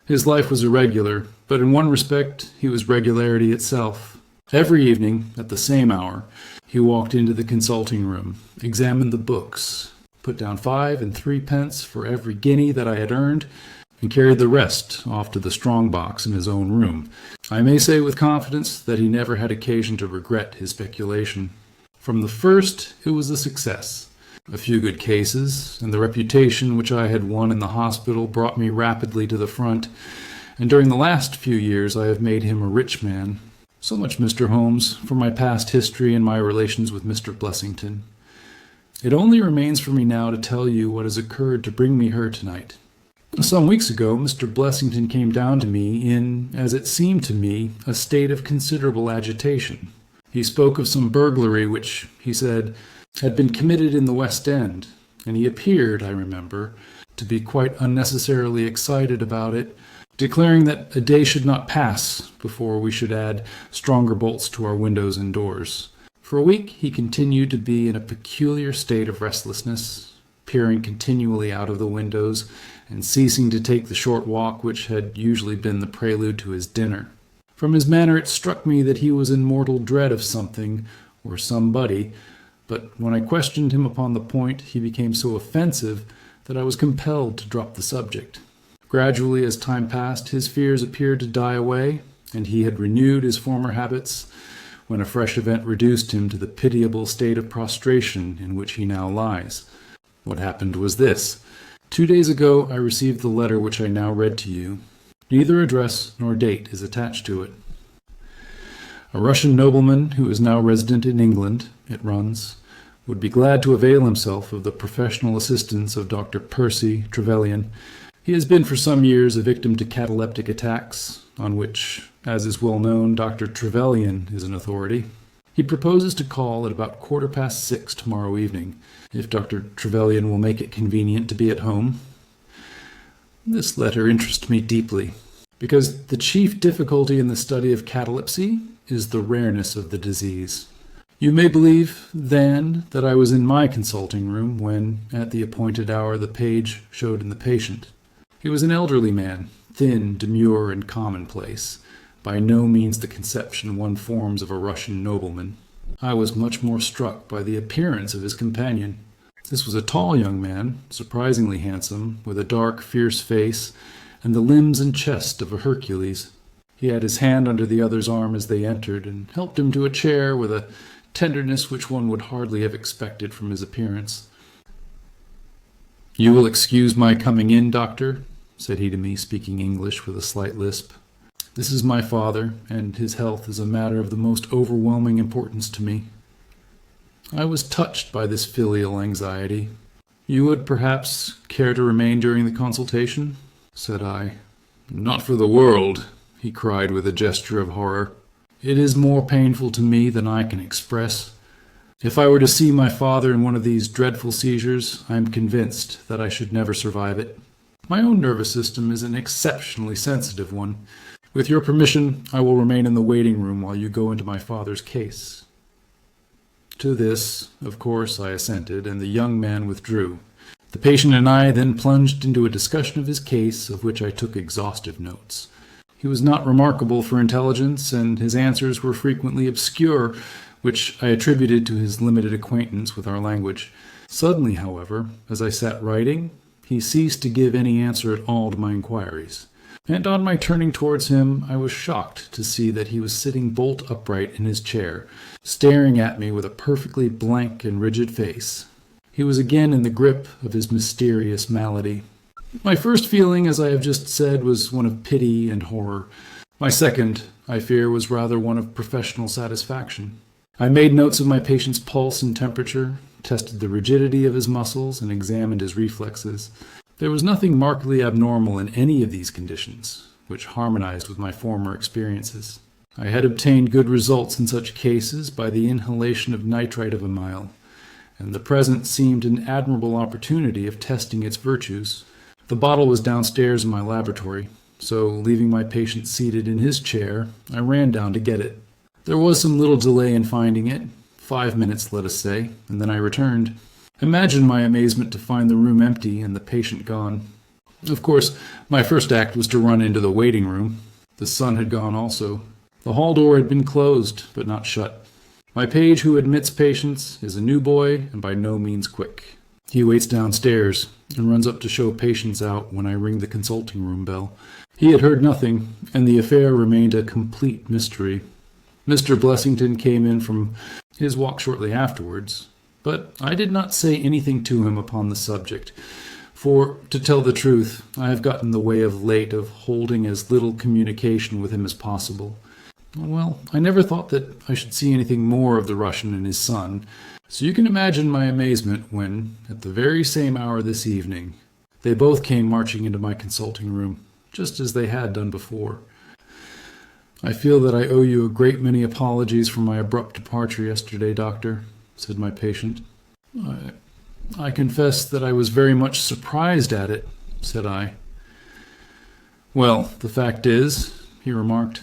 His life was irregular, but in one respect he was regularity itself. Every evening, at the same hour, he walked into the consulting room, examined the books, put down 5 and 3 for every guinea that I had earned, and carried the rest off to the strong box in his own room. I may say with confidence that he never had occasion to regret his speculation. From the first, it was a success. A few good cases, and the reputation which I had won in the hospital brought me rapidly to the front, and during the last few years I have made him a rich man. So much, Mr. Holmes, for my past history and my relations with Mr. Blessington. It only remains for me now to tell you what has occurred to bring me here tonight. Some weeks ago, Mr. Blessington came down to me in, as it seemed to me, a state of considerable agitation. He spoke of some burglary which, he said, had been committed in the West End, and he appeared, I remember, to be quite unnecessarily excited about it, declaring that a day should not pass before we should add stronger bolts to our windows and doors. For a week he continued to be in a peculiar state of restlessness, peering continually out of the windows, and ceasing to take the short walk which had usually been the prelude to his dinner. From his manner it struck me that he was in mortal dread of something or somebody, but when I questioned him upon the point, he became so offensive that I was compelled to drop the subject. Gradually, as time passed, his fears appeared to die away, and he had renewed his former habits, when a fresh event reduced him to the pitiable state of prostration in which he now lies. What happened was this. 2 days ago I received the letter which I now read to you. Neither address nor date is attached to it. A Russian nobleman who is now resident in England, it runs, would be glad to avail himself of the professional assistance of Dr. Percy Trevelyan. He has been for some years a victim to cataleptic attacks, on which, as is well known, Dr. Trevelyan is an authority. He proposes to call at about 6:15 tomorrow evening, if Dr. Trevelyan will make it convenient to be at home. This letter interests me deeply, because the chief difficulty in the study of catalepsy is the rareness of the disease. You may believe, then, that I was in my consulting room when, at the appointed hour, the page showed in the patient. He was an elderly man, thin, demure, and commonplace, by no means the conception one forms of a Russian nobleman. I was much more struck by the appearance of his companion. This was a tall young man, surprisingly handsome, with a dark, fierce face, and the limbs and chest of a Hercules. He had his hand under the other's arm as they entered, and helped him to a chair with a tenderness which one would hardly have expected from his appearance. "You will excuse my coming in, doctor," said he to me, speaking English with a slight lisp. "This is my father, and his health is a matter of the most overwhelming importance to me." I was touched by this filial anxiety. "You would perhaps care to remain during the consultation?" said I. "Not for the world," he cried with a gesture of horror. "It is more painful to me than I can express. If I were to see my father in one of these dreadful seizures, I am convinced that I should never survive it. My own nervous system is an exceptionally sensitive one. With your permission, I will remain in the waiting room while you go into my father's case." To this, of course, I assented, and the young man withdrew. The patient and I then plunged into a discussion of his case, of which I took exhaustive notes. He was not remarkable for intelligence, and his answers were frequently obscure, which I attributed to his limited acquaintance with our language. Suddenly, however, as I sat writing, he ceased to give any answer at all to my inquiries, and on my turning towards him, I was shocked to see that he was sitting bolt upright in his chair, staring at me with a perfectly blank and rigid face. He was again in the grip of his mysterious malady. My first feeling, as I have just said, was one of pity and horror. My second, I fear, was rather one of professional satisfaction. I made notes of my patient's pulse and temperature, tested the rigidity of his muscles, and examined his reflexes. There was nothing markedly abnormal in any of these conditions, which harmonized with my former experiences. I had obtained good results in such cases by the inhalation of nitrite of amyl, and the present seemed an admirable opportunity of testing its virtues. The bottle was downstairs in my laboratory, so leaving my patient seated in his chair, I ran down to get it. There was some little delay in finding it, 5 minutes, let us say, and then I returned. Imagine my amazement to find the room empty and the patient gone. Of course, my first act was to run into the waiting room. The son had gone also. The hall door had been closed, but not shut. My page who admits patients is a new boy and by no means quick. He waits downstairs and runs up to show patients out when I ring the consulting room bell. He had heard nothing, and the affair remained a complete mystery. Mr. Blessington came in from his walk shortly afterwards, but I did not say anything to him upon the subject, for, to tell the truth, I have got in the way of late of holding as little communication with him as possible. Well, I never thought that I should see anything more of the Russian and his son, so you can imagine my amazement when, at the very same hour this evening, they both came marching into my consulting room, just as they had done before. "I feel that I owe you a great many apologies for my abrupt departure yesterday, doctor," said my patient. I confess that I was very much surprised at it," said I. "Well, the fact is," he remarked,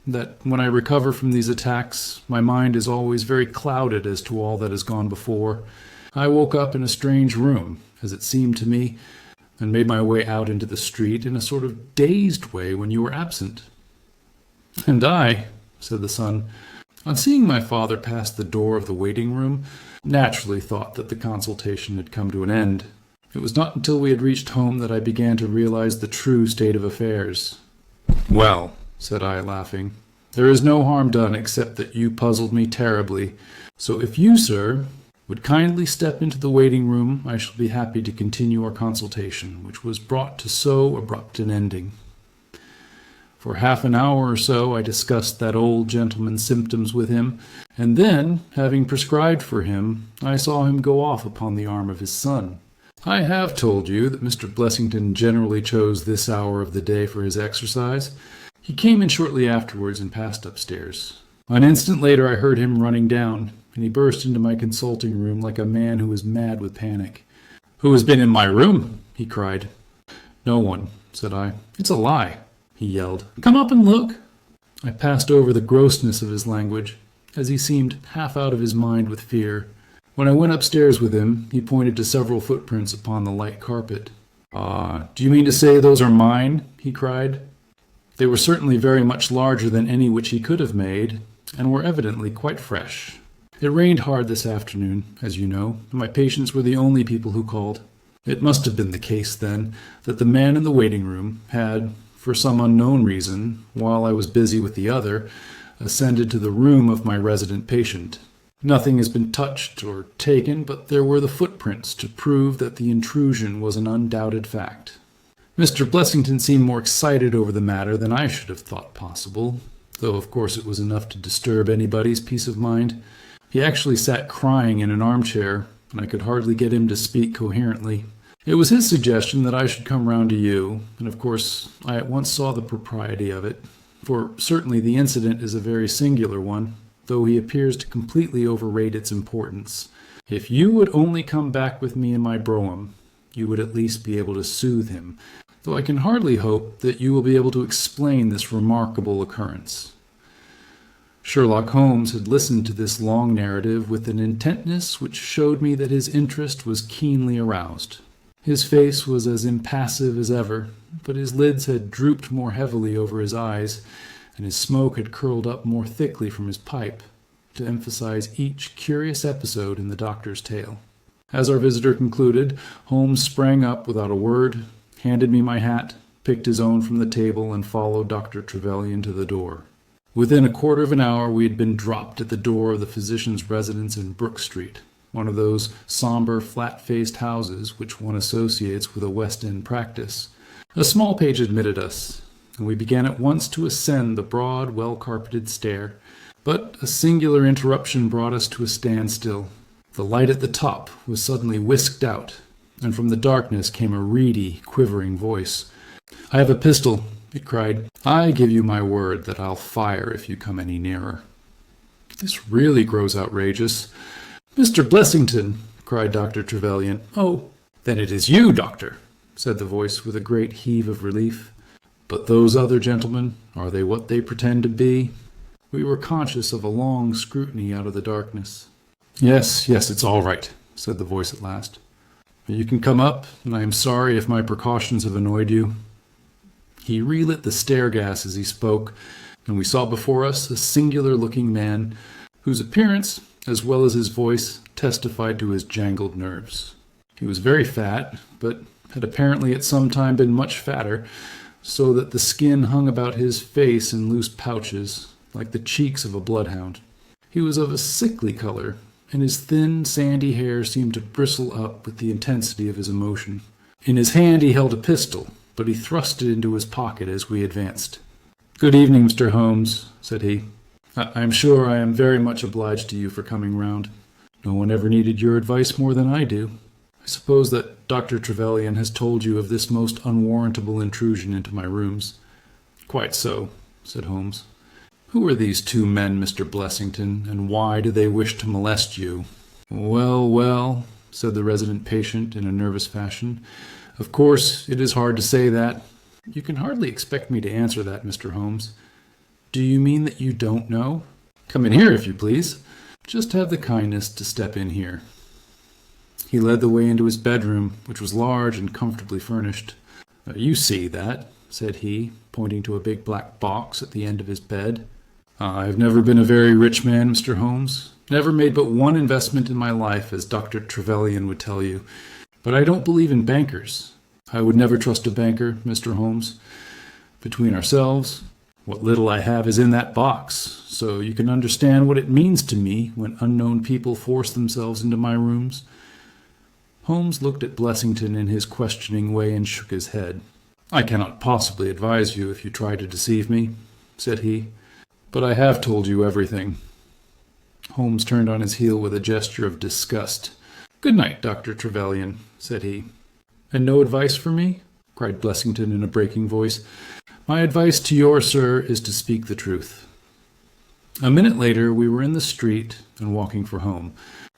"that when I recover from these attacks, my mind is always very clouded as to all that has gone before. I woke up in a strange room, as it seemed to me, and made my way out into the street in a sort of dazed way when you were absent." "And I," said the son, on seeing my father pass the door of the waiting room, naturally thought that the consultation had come to an end. It was not until we had reached home that I began to realize the true state of affairs. "Well," said I, laughing, "there is no harm done except that you puzzled me terribly. So if you, sir, would kindly step into the waiting room, I shall be happy to continue our consultation, which was brought to so abrupt an ending." For half an hour or so I discussed that old gentleman's symptoms with him, and then, having prescribed for him, I saw him go off upon the arm of his son. I have told you that Mr. Blessington generally chose this hour of the day for his exercise. He came in shortly afterwards and passed upstairs. An instant later I heard him running down, and he burst into my consulting room like a man who is mad with panic. "Who has been in my room?" he cried. "No one," said I. "It's a lie," he yelled. "Come up and look." I passed over the grossness of his language, as he seemed half out of his mind with fear. When I went upstairs with him, he pointed to several footprints upon the light carpet. "Ah, do you mean to say those are mine?" he cried. They were certainly very much larger than any which he could have made, and were evidently quite fresh. It rained hard this afternoon, as you know, and my patients were the only people who called. It must have been the case, then, that the man in the waiting room had, for some unknown reason, while I was busy with the other, ascended to the room of my resident patient. Nothing has been touched or taken, but there were the footprints to prove that the intrusion was an undoubted fact. Mr. Blessington seemed more excited over the matter than I should have thought possible, though of course it was enough to disturb anybody's peace of mind. He actually sat crying in an armchair, and I could hardly get him to speak coherently. It was his suggestion that I should come round to you, and of course I at once saw the propriety of it, for certainly the incident is a very singular one, though he appears to completely overrate its importance. If you would only come back with me in my brougham, you would at least be able to soothe him, though I can hardly hope that you will be able to explain this remarkable occurrence. Sherlock Holmes had listened to this long narrative with an intentness which showed me that his interest was keenly aroused. His face was as impassive as ever, but his lids had drooped more heavily over his eyes, and his smoke had curled up more thickly from his pipe, to emphasize each curious episode in the doctor's tale. As our visitor concluded, Holmes sprang up without a word, handed me my hat, picked his own from the table, and followed Dr. Trevelyan to the door. Within a quarter of an hour we had been dropped at the door of the physician's residence in Brook Street, one of those somber, flat-faced houses which one associates with a West End practice. A small page admitted us, and we began at once to ascend the broad, well-carpeted stair. But a singular interruption brought us to a standstill. The light at the top was suddenly whisked out, and from the darkness came a reedy, quivering voice. "I have a pistol," it cried. "I give you my word that I'll fire if you come any nearer." "This really grows outrageous." "Mr. Blessington!" cried Dr. Trevelyan. "Oh, then it is you, doctor," said the voice with a great heave of relief. "But those other gentlemen, are they what they pretend to be?" We were conscious of a long scrutiny out of the darkness. Yes, it's all right," said the voice at last. "You can come up, and I am sorry if my precautions have annoyed you." He relit the stair-gas as he spoke, and we saw before us a singular-looking man, whose appearance, as well as his voice, testified to his jangled nerves. He was very fat, but had apparently at some time been much fatter, so that the skin hung about his face in loose pouches, like the cheeks of a bloodhound. He was of a sickly color, and his thin, sandy hair seemed to bristle up with the intensity of his emotion. In his hand he held a pistol, but he thrust it into his pocket as we advanced. "Good evening, Mr. Holmes," said he. I am sure I am very much obliged to you for coming round. No one ever needed your advice more than I do. I suppose that Dr. Trevelyan has told you of this most unwarrantable intrusion into my rooms." "Quite so," said Holmes. "Who are these two men, Mr. Blessington, and why do they wish to molest you?" Well, said the resident patient in a nervous fashion. "Of course, it is hard to say that. You can hardly expect me to answer that, Mr. Holmes. Do you mean that you don't know? Come in here, if you please. Just have the kindness to step in here." He led the way into his bedroom, which was large and comfortably furnished. "You see that," said he, pointing to a big black box at the end of his bed. I've never been a very rich man, Mr. Holmes. Never made but one investment in my life, as Dr. Trevelyan would tell you. But I don't believe in bankers. I would never trust a banker, Mr. Holmes. Between ourselves, what little I have is in that box, so you can understand what it means to me when unknown people force themselves into my rooms. Holmes looked at Blessington in his questioning way and shook his head. I cannot possibly advise you if you try to deceive me, said he, but I have told you everything. Holmes turned on his heel with a gesture of disgust. Good night, Dr. Trevelyan, said he. And no advice for me? Cried Blessington in a breaking voice. My advice to you, sir, is to speak the truth. A minute later, we were in the street and walking for home.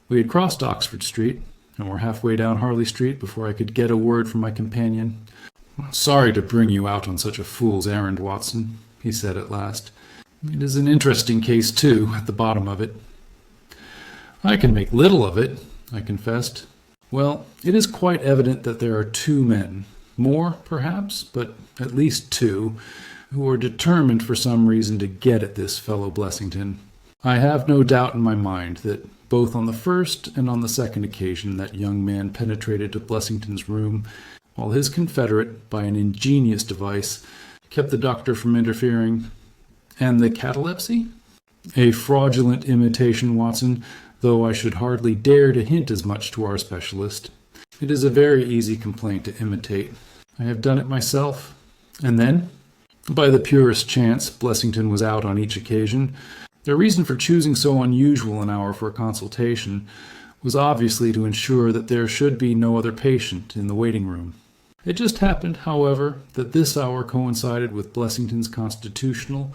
We had crossed Oxford Street and were halfway down Harley Street before I could get a word from my companion. Sorry to bring you out on such a fool's errand, Watson, he said at last. It is an interesting case, too, at the bottom of it. I can make little of it, I confessed. Well, it is quite evident that there are two men, more, perhaps, but at least two, who are determined for some reason to get at this fellow Blessington. I have no doubt in my mind that both on the first and on the second occasion that young man penetrated to Blessington's room, while his confederate, by an ingenious device, kept the doctor from interfering. And the catalepsy? A fraudulent imitation, Watson, though I should hardly dare to hint as much to our specialist. It is a very easy complaint to imitate. I have done it myself. And then, by the purest chance, Blessington was out on each occasion. Their reason for choosing so unusual an hour for a consultation was obviously to ensure that there should be no other patient in the waiting room. It just happened, however, that this hour coincided with Blessington's constitutional,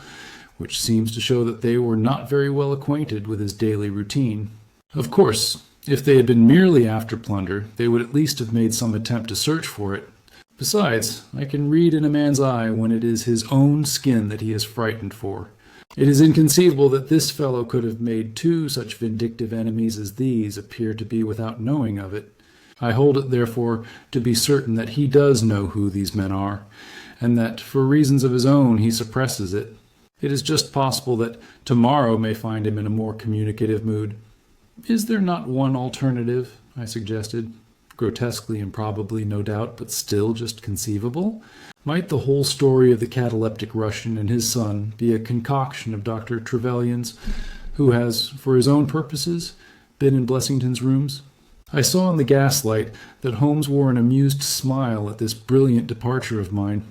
which seems to show that they were not very well acquainted with his daily routine. Of course, if they had been merely after plunder, they would at least have made some attempt to search for it. Besides, I can read in a man's eye when it is his own skin that he is frightened for. It is inconceivable that this fellow could have made two such vindictive enemies as these appear to be without knowing of it. I hold it, therefore, to be certain that he does know who these men are, and that, for reasons of his own, he suppresses it. It is just possible that tomorrow may find him in a more communicative mood. Is there not one alternative? I suggested. Grotesquely improbably, no doubt, but still just conceivable. Might the whole story of the cataleptic Russian and his son be a concoction of Dr. Trevelyan's, who has, for his own purposes, been in Blessington's rooms? I saw in the gaslight that Holmes wore an amused smile at this brilliant departure of mine.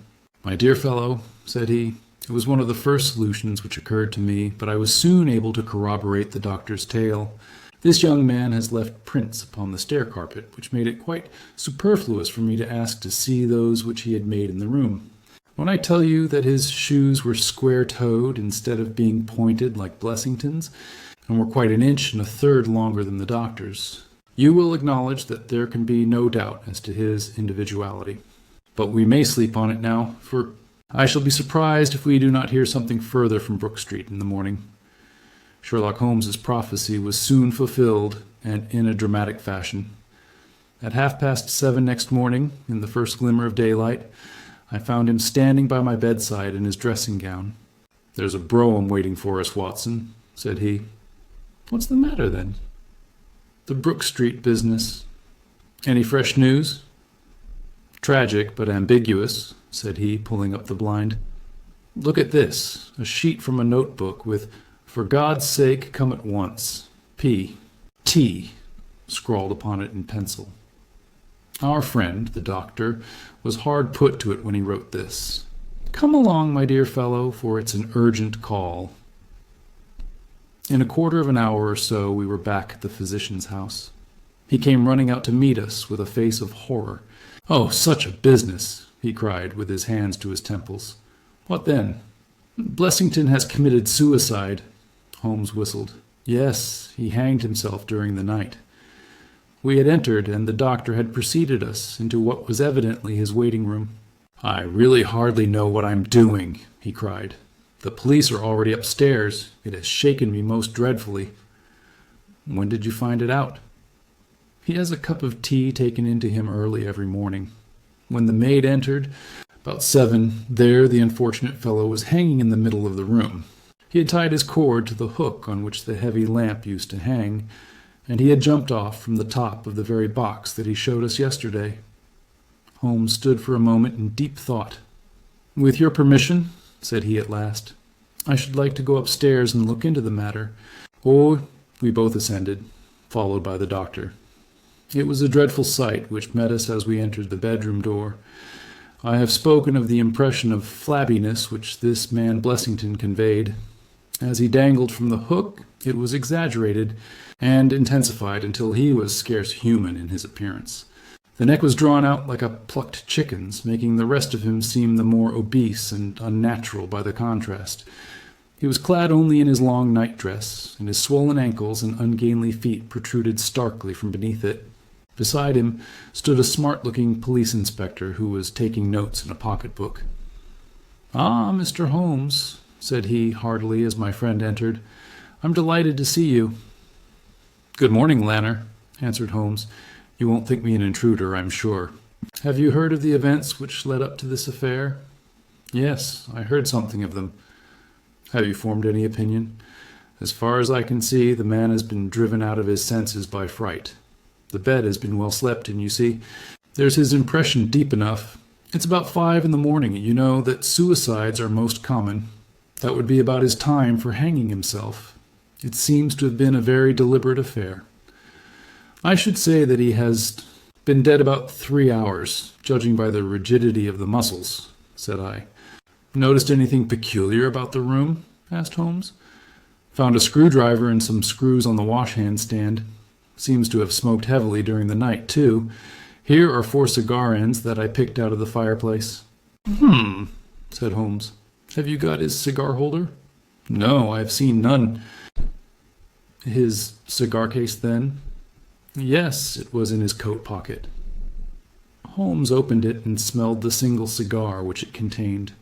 My dear fellow, said he, it was one of the first solutions which occurred to me, but I was soon able to corroborate the doctor's tale. This young man has left prints upon the stair carpet, which made it quite superfluous for me to ask to see those which he had made in the room. When I tell you that his shoes were square-toed instead of being pointed like Blessington's, and were quite an inch and a third longer than the doctor's, you will acknowledge that there can be no doubt as to his individuality. But we may sleep on it now, for I shall be surprised if we do not hear something further from Brook Street in the morning. Sherlock Holmes's prophecy was soon fulfilled, and in a dramatic fashion. At 7:30 next morning, in the first glimmer of daylight, I found him standing by my bedside in his dressing gown. "There's a brougham waiting for us, Watson," said he. "What's the matter, then?" "The Brook Street business. Any fresh news?" "Tragic, but ambiguous," said he, pulling up the blind. "Look at this, a sheet from a notebook with 'For God's sake, come at once. P.T.' scrawled upon it in pencil. Our friend, the doctor, was hard put to it when he wrote this. Come along, my dear fellow, for it's an urgent call." In a quarter of an hour or so we were back at the physician's house. He came running out to meet us with a face of horror. "Oh, such a business!" he cried, with his hands to his temples. "What then?" "Blessington has committed suicide." Holmes whistled. "Yes, he hanged himself during the night." We had entered, and the doctor had preceded us into what was evidently his waiting room. "I really hardly know what I'm doing," he cried. "The police are already upstairs. It has shaken me most dreadfully." "When did you find it out?" "He has a cup of tea taken into him early every morning. When the maid entered, About 7, there the unfortunate fellow was hanging in the middle of the room. He had tied his cord to the hook on which the heavy lamp used to hang, and he had jumped off from the top of the very box that he showed us yesterday. Holmes stood for a moment in deep thought. "With your permission," said he at last, "I should like to go upstairs and look into the matter." "Oh," we both assented, followed by the doctor. It was a dreadful sight which met us as we entered the bedroom door. I have spoken of the impression of flabbiness which this man Blessington conveyed. As he dangled from the hook, it was exaggerated and intensified until he was scarce human in his appearance. The neck was drawn out like a plucked chicken's, making the rest of him seem the more obese and unnatural by the contrast. He was clad only in his long night-dress, and his swollen ankles and ungainly feet protruded starkly from beneath it. Beside him stood a smart-looking police inspector who was taking notes in a pocket-book. "Ah, Mr. Holmes," said he heartily as my friend entered. "I'm delighted to see you." "Good morning, Lanner," answered Holmes. "You won't think me an intruder, I'm sure. Have you heard of the events which led up to this affair?" "Yes, I heard something of them." "Have you formed any opinion?" "As far as I can see, the man has been driven out of his senses by fright. The bed has been well slept in, you see. There's his impression deep enough. It's about 5 in the morning. You know that suicides are most common. That would be about his time for hanging himself. It seems to have been a very deliberate affair." "I should say that he has been dead about 3 hours, judging by the rigidity of the muscles," said I. "Noticed anything peculiar about the room?" asked Holmes. "Found a screwdriver and some screws on the wash-hand stand. Seems to have smoked heavily during the night, too. Here are 4 cigar ends that I picked out of the fireplace." Said Holmes. "Have you got his cigar holder?" "No, I have seen none." "His cigar case, then?" "Yes, it was in his coat pocket." Holmes opened it and smelled the single cigar which it contained.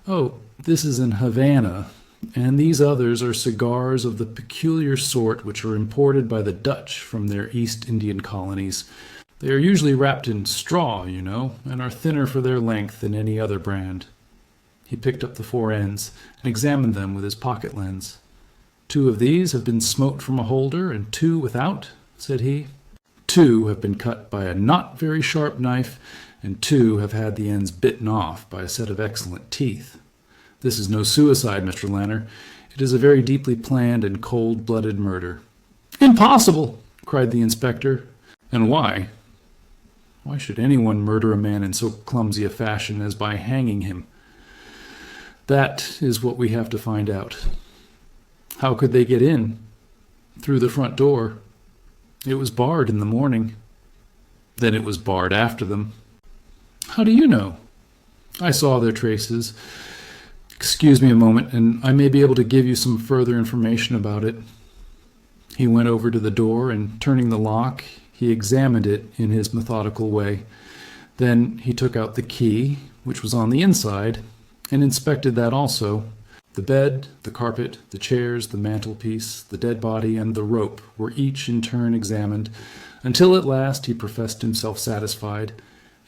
"Oh, this is an Havana, and these others are cigars of the peculiar sort which are imported by the Dutch from their East Indian colonies. They are usually wrapped in straw, you know, and are thinner for their length than any other brand." He picked up the 4 ends and examined them with his pocket lens. "2 of these have been smoked from a holder, and 2 without," said he. "2 have been cut by a not very sharp knife, and 2 have had the ends bitten off by a set of excellent teeth. This is no suicide, Mr. Lanner. It is a very deeply planned and cold-blooded murder." "Impossible!" cried the inspector. "And why? Why should anyone murder a man in so clumsy a fashion as by hanging him?" "That is what we have to find out." "How could they get in?" "Through the front door. It was barred in the morning." "Then it was barred after them." "How do you know?" "I saw their traces. Excuse me a moment, and I may be able to give you some further information about it." He went over to the door, and turning the lock, he examined it in his methodical way. Then he took out the key, which was on the inside, and inspected that also. The bed, the carpet, the chairs, the mantelpiece, the dead body, and the rope were each in turn examined, until at last he professed himself satisfied,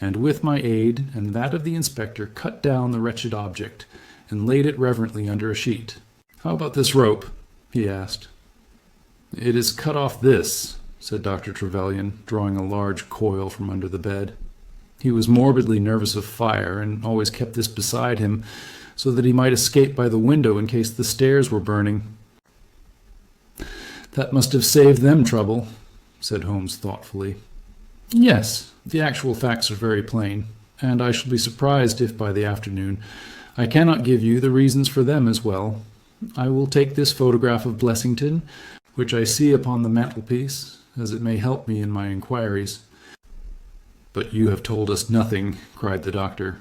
and with my aid and that of the inspector cut down the wretched object, and laid it reverently under a sheet. "How about this rope?" he asked. "It is cut off this," said Dr. Trevelyan, drawing a large coil from under the bed. He was morbidly nervous of fire, and always kept this beside him, so that he might escape by the window in case the stairs were burning. "That must have saved them trouble," said Holmes thoughtfully. "Yes, the actual facts are very plain, and I shall be surprised if by the afternoon I cannot give you the reasons for them as well. I will take this photograph of Blessington, which I see upon the mantelpiece, as it may help me in my inquiries." "But you have told us nothing," cried the doctor.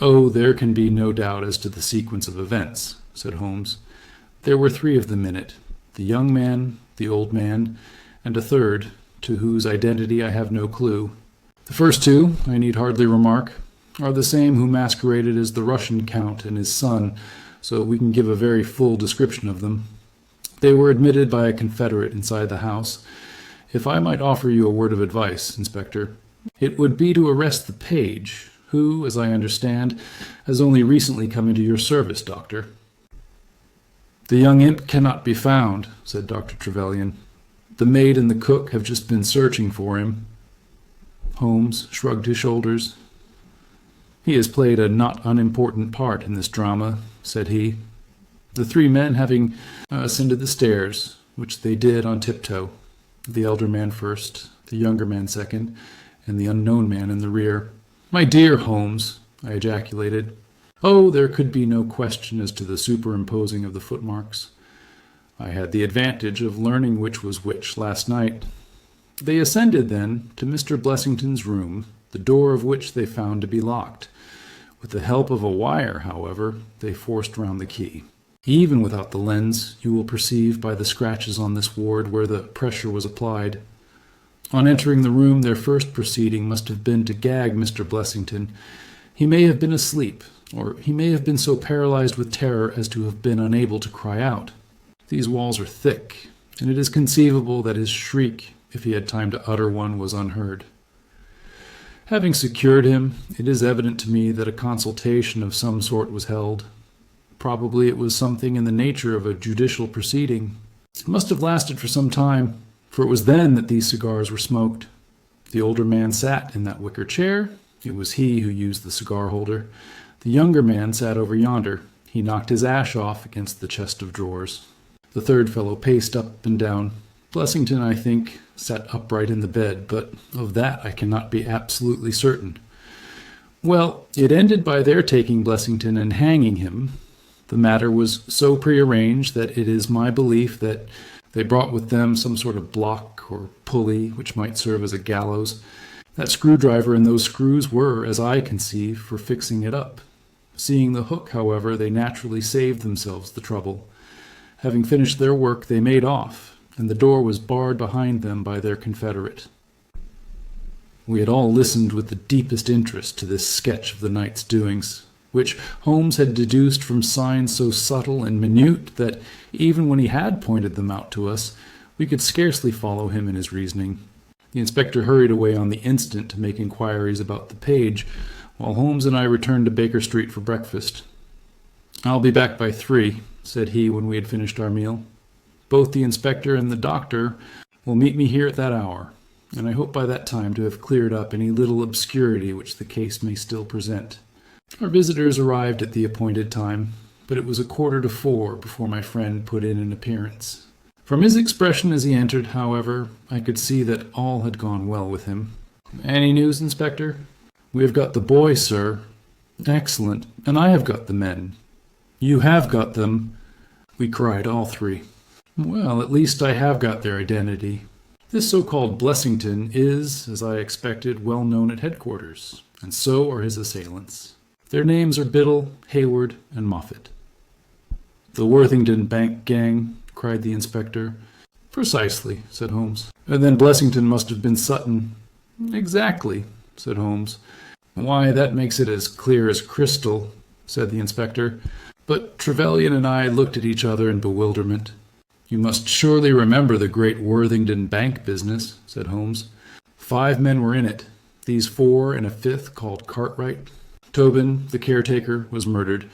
"Oh, there can be no doubt as to the sequence of events," said Holmes. "There were 3 of them in it, the young man, the old man, and a third, to whose identity I have no clue. The first 2, I need hardly remark, are the same who masqueraded as the Russian count and his son, so we can give a very full description of them. They were admitted by a confederate inside the house. If I might offer you a word of advice, Inspector, it would be to arrest the page, who, as I understand, has only recently come into your service, Doctor." "The young imp cannot be found," said Dr. Trevelyan. "The maid and the cook have just been searching for him." Holmes shrugged his shoulders. "He has played a not unimportant part in this drama," said he. The three men having ascended the stairs, which they did on tiptoe, the elder man first, the younger man second, and the unknown man in the rear. "My dear Holmes," I ejaculated. Oh, there could be no question as to the superimposing of the footmarks. I had the advantage of learning which was which last night. They ascended, then, to Mr. Blessington's room, the door of which they found to be locked. With the help of a wire, however, they forced round the key. Even without the lens, you will perceive by the scratches on this ward where the pressure was applied. On entering the room, their first proceeding must have been to gag Mr. Blessington. He may have been asleep, or he may have been so paralyzed with terror as to have been unable to cry out. These walls are thick, and it is conceivable that his shriek, if he had time to utter one, was unheard. Having secured him, it is evident to me that a consultation of some sort was held. Probably it was something in the nature of a judicial proceeding. It must have lasted for some time, for it was then that these cigars were smoked. The older man sat in that wicker chair. It was he who used the cigar holder. The younger man sat over yonder. He knocked his ash off against the chest of drawers. The third fellow paced up and down. Blessington, I think, sat upright in the bed, but of that I cannot be absolutely certain. Well, it ended by their taking Blessington and hanging him. The matter was so prearranged that it is my belief that they brought with them some sort of block or pulley which might serve as a gallows. That screwdriver and those screws were, as I conceive, for fixing it up. Seeing the hook, however, they naturally saved themselves the trouble. Having finished their work, they made off, and the door was barred behind them by their confederate. We had all listened with the deepest interest to this sketch of the night's doings, which Holmes had deduced from signs so subtle and minute that, even when he had pointed them out to us, we could scarcely follow him in his reasoning. The inspector hurried away on the instant to make inquiries about the page, while Holmes and I returned to Baker Street for breakfast. "I'll be back by 3, said he when we had finished our meal. "Both the inspector and the doctor will meet me here at that hour, and I hope by that time to have cleared up any little obscurity which the case may still present." Our visitors arrived at the appointed time, but it was 4:15 before my friend put in an appearance. From his expression as he entered, however, I could see that all had gone well with him. "Any news, Inspector?" "We have got the boys, sir." "Excellent. And I have got the men." "You have got them?" we cried, all three. "Well, at least I have got their identity. This so-called Blessington is, as I expected, well known at headquarters, and so are his assailants. Their names are Biddle, Hayward, and Moffat." "The Worthington Bank gang?" cried the inspector. "Precisely," said Holmes. "And then Blessington must have been Sutton." "Exactly," said Holmes. "Why, that makes it as clear as crystal," said the inspector. But Trevelyan and I looked at each other in bewilderment. "You must surely remember the great Worthington Bank business," said Holmes. 5 men were in it, these 4 and a 5th called Cartwright. Tobin, the caretaker, was murdered,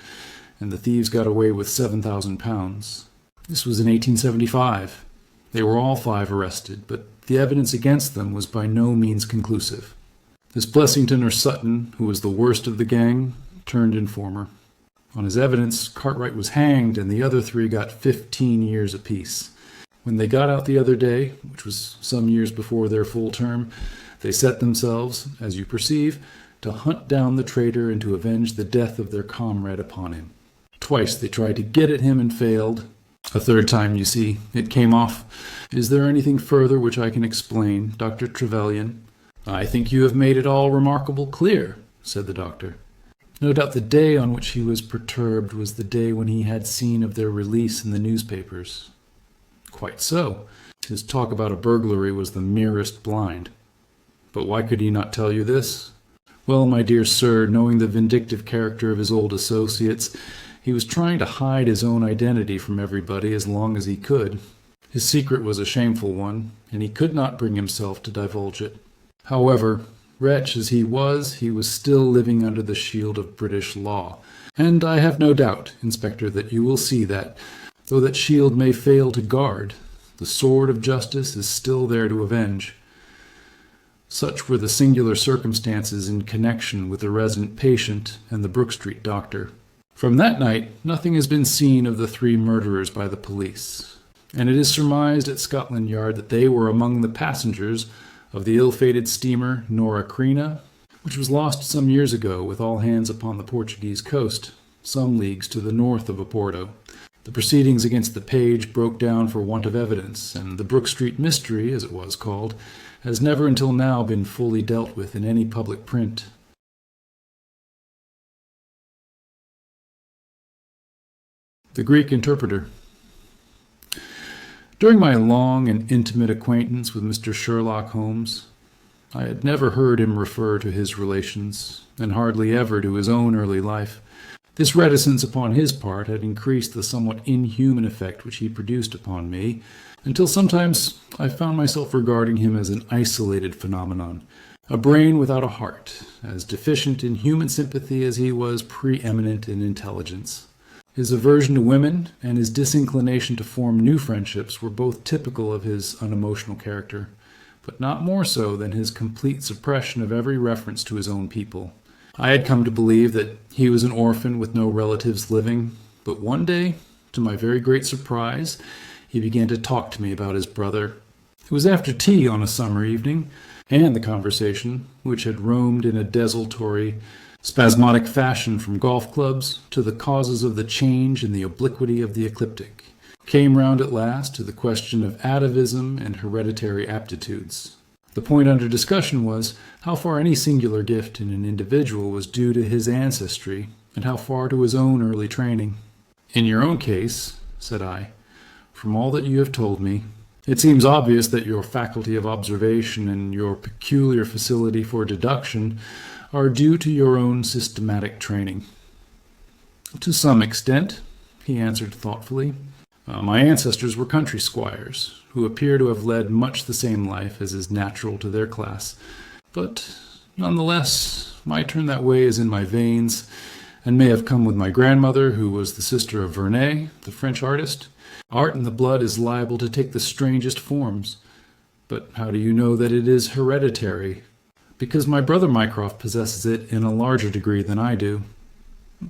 and the thieves got away with £7,000. This was in 1875. They were all 5 arrested, but the evidence against them was by no means conclusive. This Blessington or Sutton, who was the worst of the gang, turned informer. On his evidence, Cartwright was hanged, and the other 3 got 15 years apiece. When they got out the other day, which was some years before their full term, they set themselves, as you perceive, to hunt down the traitor and to avenge the death of their comrade upon him. Twice they tried to get at him and failed. A 3rd time, you see, it came off. Is there anything further which I can explain, Dr. Trevelyan?" "I think you have made it all remarkable clear," said the doctor. No doubt the day on which he was perturbed was the day when he had seen of their release in the newspapers. Quite so. His talk about a burglary was the merest blind. But why could he not tell you this? Well, my dear sir, knowing the vindictive character of his old associates, he was trying to hide his own identity from everybody as long as he could. His secret was a shameful one, and he could not bring himself to divulge it. However, Wretch as he was still living under the shield of British law. And I have no doubt, Inspector, that you will see that, though that shield may fail to guard, the sword of justice is still there to avenge. Such were the singular circumstances in connection with the resident patient and the Brook Street doctor. From that night, nothing has been seen of the 3 murderers by the police, and it is surmised at Scotland Yard that they were among the passengers of the ill-fated steamer Nora Creina, which was lost some years ago with all hands upon the Portuguese coast, some leagues to the north of Oporto. The proceedings against the page broke down for want of evidence, and the Brook Street mystery, as it was called, has never until now been fully dealt with in any public print. The Greek Interpreter. During my long and intimate acquaintance with Mr. Sherlock Holmes, I had never heard him refer to his relations, and hardly ever to his own early life. This reticence upon his part had increased the somewhat inhuman effect which he produced upon me, until sometimes I found myself regarding him as an isolated phenomenon, a brain without a heart, as deficient in human sympathy as he was preeminent in intelligence. His aversion to women and his disinclination to form new friendships were both typical of his unemotional character, but not more so than his complete suppression of every reference to his own people. I had come to believe that he was an orphan with no relatives living, but one day, to my very great surprise, he began to talk to me about his brother. It was after tea on a summer evening, and the conversation, which had roamed in a desultory, spasmodic fashion from golf clubs to the causes of the change in the obliquity of the ecliptic, came round at last to the question of atavism and hereditary aptitudes. The point under discussion was how far any singular gift in an individual was due to his ancestry, and how far to his own early training. "In your own case," said I, "from all that you have told me, it seems obvious that your faculty of observation and your peculiar facility for deduction are due to your own systematic training." "To some extent," he answered thoughtfully. My ancestors were country squires, who appear to have led much the same life as is natural to their class. But, nonetheless, my turn that way is in my veins, and may have come with my grandmother, who was the sister of Vernet, the French artist. Art in the blood is liable to take the strangest forms. But how do you know that it is hereditary? Because my brother Mycroft possesses it in a larger degree than I do.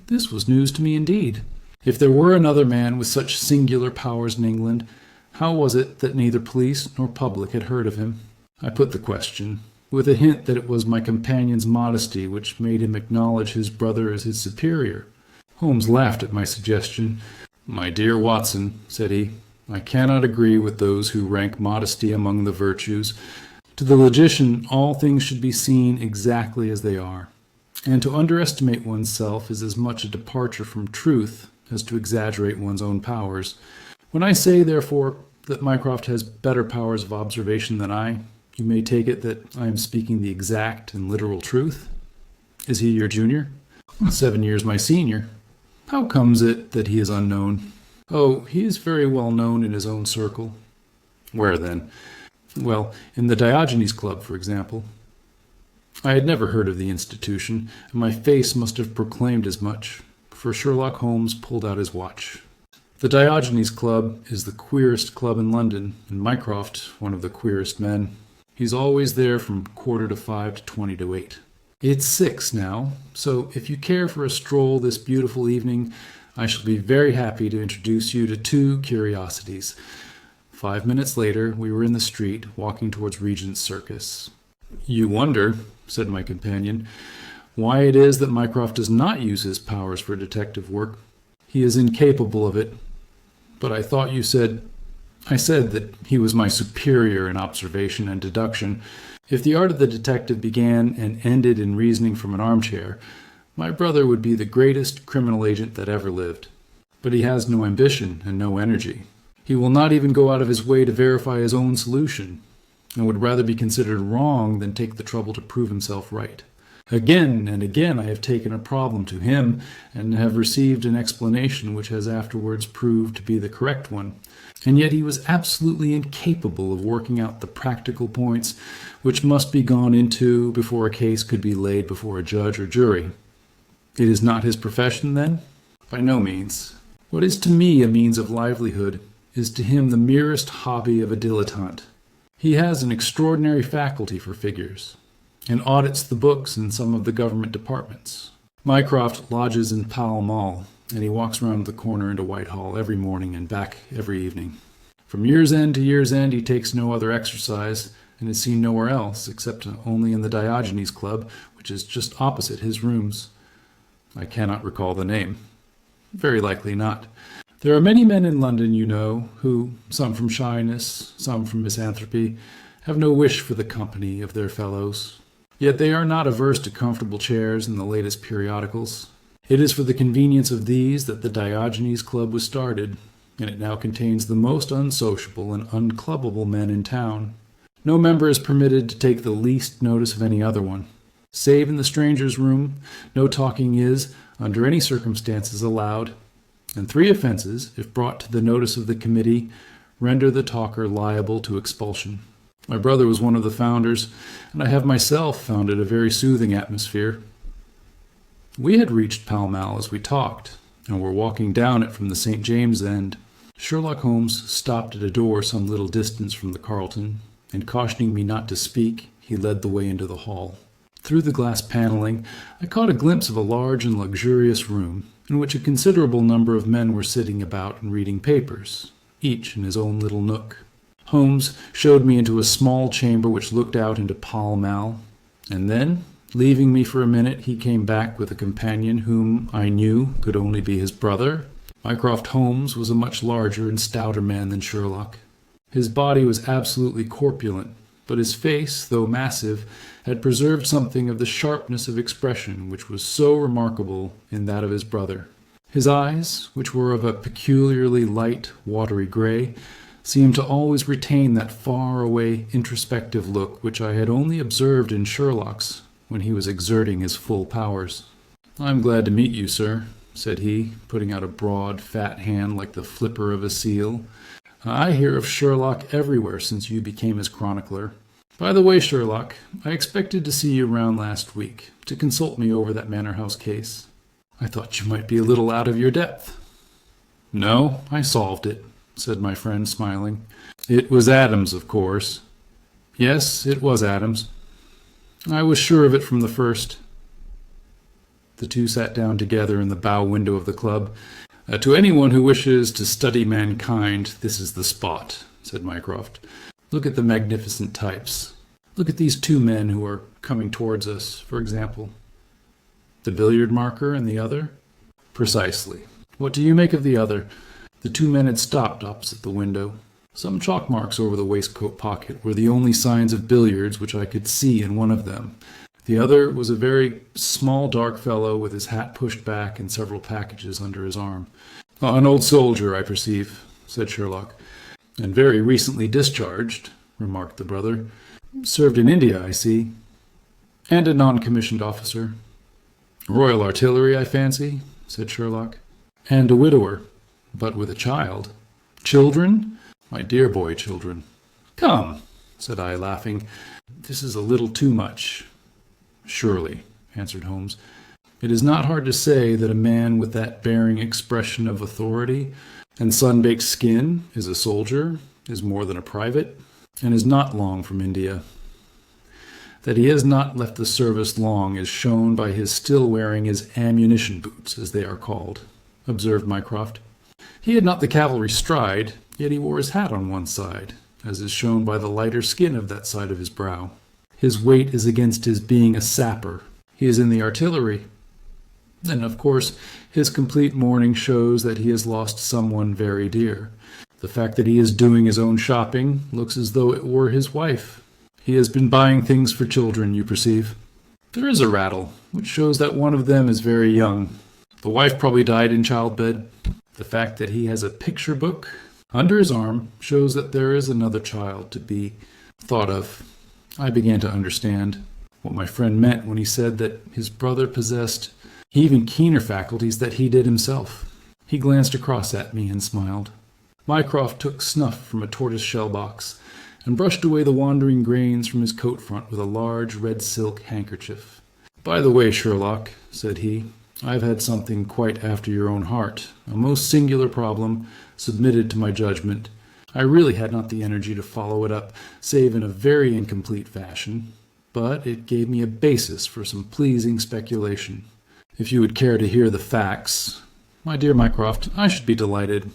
This was news to me indeed. If there were another man with such singular powers in England, how was it that neither police nor public had heard of him? I put the question, with a hint that it was my companion's modesty which made him acknowledge his brother as his superior. Holmes laughed at my suggestion. "My dear Watson," said he, "I cannot agree with those who rank modesty among the virtues. To the logician, all things should be seen exactly as they are, and to underestimate oneself is as much a departure from truth as to exaggerate one's own powers. When I say, therefore, that Mycroft has better powers of observation than I, you may take it that I am speaking the exact and literal truth. Is he your junior?" 7 years my senior." "How comes it that he is unknown?" "Oh, he is very well known in his own circle." "Where, then?" "Well, in the Diogenes Club, for example." I had never heard of the institution, and my face must have proclaimed as much, for Sherlock Holmes pulled out his watch. "The Diogenes Club is the queerest club in London, and Mycroft one of the queerest men. He's always there from 5:15 to 8:20. It's 6 now, so if you care for a stroll this beautiful evening, I shall be very happy to introduce you to 2 curiosities." 5 minutes later, we were in the street, walking towards Regent's Circus. "You wonder," said my companion, "why it is that Mycroft does not use his powers for detective work. He is incapable of it. But I thought you said—" "I said that he was my superior in observation and deduction. If the art of the detective began and ended in reasoning from an armchair, my brother would be the greatest criminal agent that ever lived. But he has no ambition and no energy. He will not even go out of his way to verify his own solution, and would rather be considered wrong than take the trouble to prove himself right. Again and again I have taken a problem to him, and have received an explanation which has afterwards proved to be the correct one. And yet he was absolutely incapable of working out the practical points which must be gone into before a case could be laid before a judge or jury. It is not his profession, then? By no means. What is to me a means of livelihood is to him the merest hobby of a dilettante. He has an extraordinary faculty for figures, and audits the books in some of the government departments. Mycroft lodges in Pall Mall, and he walks round the corner into Whitehall every morning and back every evening. From year's end to year's end he takes no other exercise, and is seen nowhere else, except only in the Diogenes Club, which is just opposite his rooms. I cannot recall the name. Very likely not. There are many men in London, you know, who, some from shyness, some from misanthropy, have no wish for the company of their fellows. Yet they are not averse to comfortable chairs in the latest periodicals. It is for the convenience of these that the Diogenes Club was started, and it now contains the most unsociable and unclubbable men in town. No member is permitted to take the least notice of any other one. Save in the strangers' room, no talking is, under any circumstances, allowed, and 3 offences, if brought to the notice of the committee, render the talker liable to expulsion. My brother was one of the founders, and I have myself found it a very soothing atmosphere. We had reached Pall Mall as we talked, and were walking down it from the St. James's end. Sherlock Holmes stopped at a door some little distance from the Carlton, and cautioning me not to speak, he led the way into the hall. Through the glass paneling, I caught a glimpse of a large and luxurious room, in which a considerable number of men were sitting about and reading papers, each in his own little nook. Holmes showed me into a small chamber which looked out into Pall Mall, and then, leaving me for a minute, he came back with a companion whom I knew could only be his brother. Mycroft Holmes was a much larger and stouter man than Sherlock. His body was absolutely corpulent, but his face, though massive, had preserved something of the sharpness of expression which was so remarkable in that of his brother. His eyes, which were of a peculiarly light, watery grey, seemed to always retain that far-away, introspective look which I had only observed in Sherlock's when he was exerting his full powers. "I am glad to meet you, sir," said he, putting out a broad, fat hand like the flipper of a seal. "I hear of Sherlock everywhere since you became his chronicler. By the way, Sherlock, I expected to see you round last week, to consult me over that Manor House case. I thought you might be a little out of your depth." "No, I solved it," said my friend, smiling. "It was Adams, of course." "Yes, it was Adams. I was sure of it from the first." The two sat down together in the bow window of the club. To anyone who wishes to study mankind, this is the spot," said Mycroft. "Look at the magnificent types. Look at these 2 men who are coming towards us, for example. The billiard marker and the other?" "Precisely. What do you make of the other?" The 2 men had stopped opposite the window. Some chalk marks over the waistcoat pocket were the only signs of billiards which I could see in one of them. The other was a very small, dark fellow with his hat pushed back and several packages under his arm. "An old soldier, I perceive," said Sherlock. "And very recently discharged," remarked the brother. "Served in India, I see." "And a non-commissioned officer." "Royal Artillery, I fancy," said Sherlock. "And a widower, but with a child." "Children?" "My dear boy, children." "Come," said I, laughing. "This is a little too much." "Surely," answered Holmes. "It is not hard to say that a man with that bearing expression of authority and sun-baked skin is a soldier, is more than a private, and is not long from India. That he has not left the service long is shown by his still wearing his ammunition boots, as they are called," observed Mycroft. "He had not the cavalry stride, yet he wore his hat on one side, as is shown by the lighter skin of that side of his brow. His weight is against his being a sapper. He is in the artillery. And, of course, his complete mourning shows that he has lost someone very dear. The fact that he is doing his own shopping looks as though it were his wife. He has been buying things for children, you perceive. There is a rattle, which shows that one of them is very young. The wife probably died in childbed. The fact that he has a picture book under his arm shows that there is another child to be thought of. I began to understand. what my friend meant when he said that his brother possessed even keener faculties that he did himself. He glanced across at me and smiled. Mycroft took snuff from a tortoise-shell box and brushed away the wandering grains from his coat front with a large red silk handkerchief. "By the way, Sherlock," said he, "I've had something quite after your own heart, a most singular problem, submitted to my judgment. I really had not the energy to follow it up, save in a very incomplete fashion, but it gave me a basis for some pleasing speculation. If you would care to hear the facts, my dear Mycroft, I should be delighted."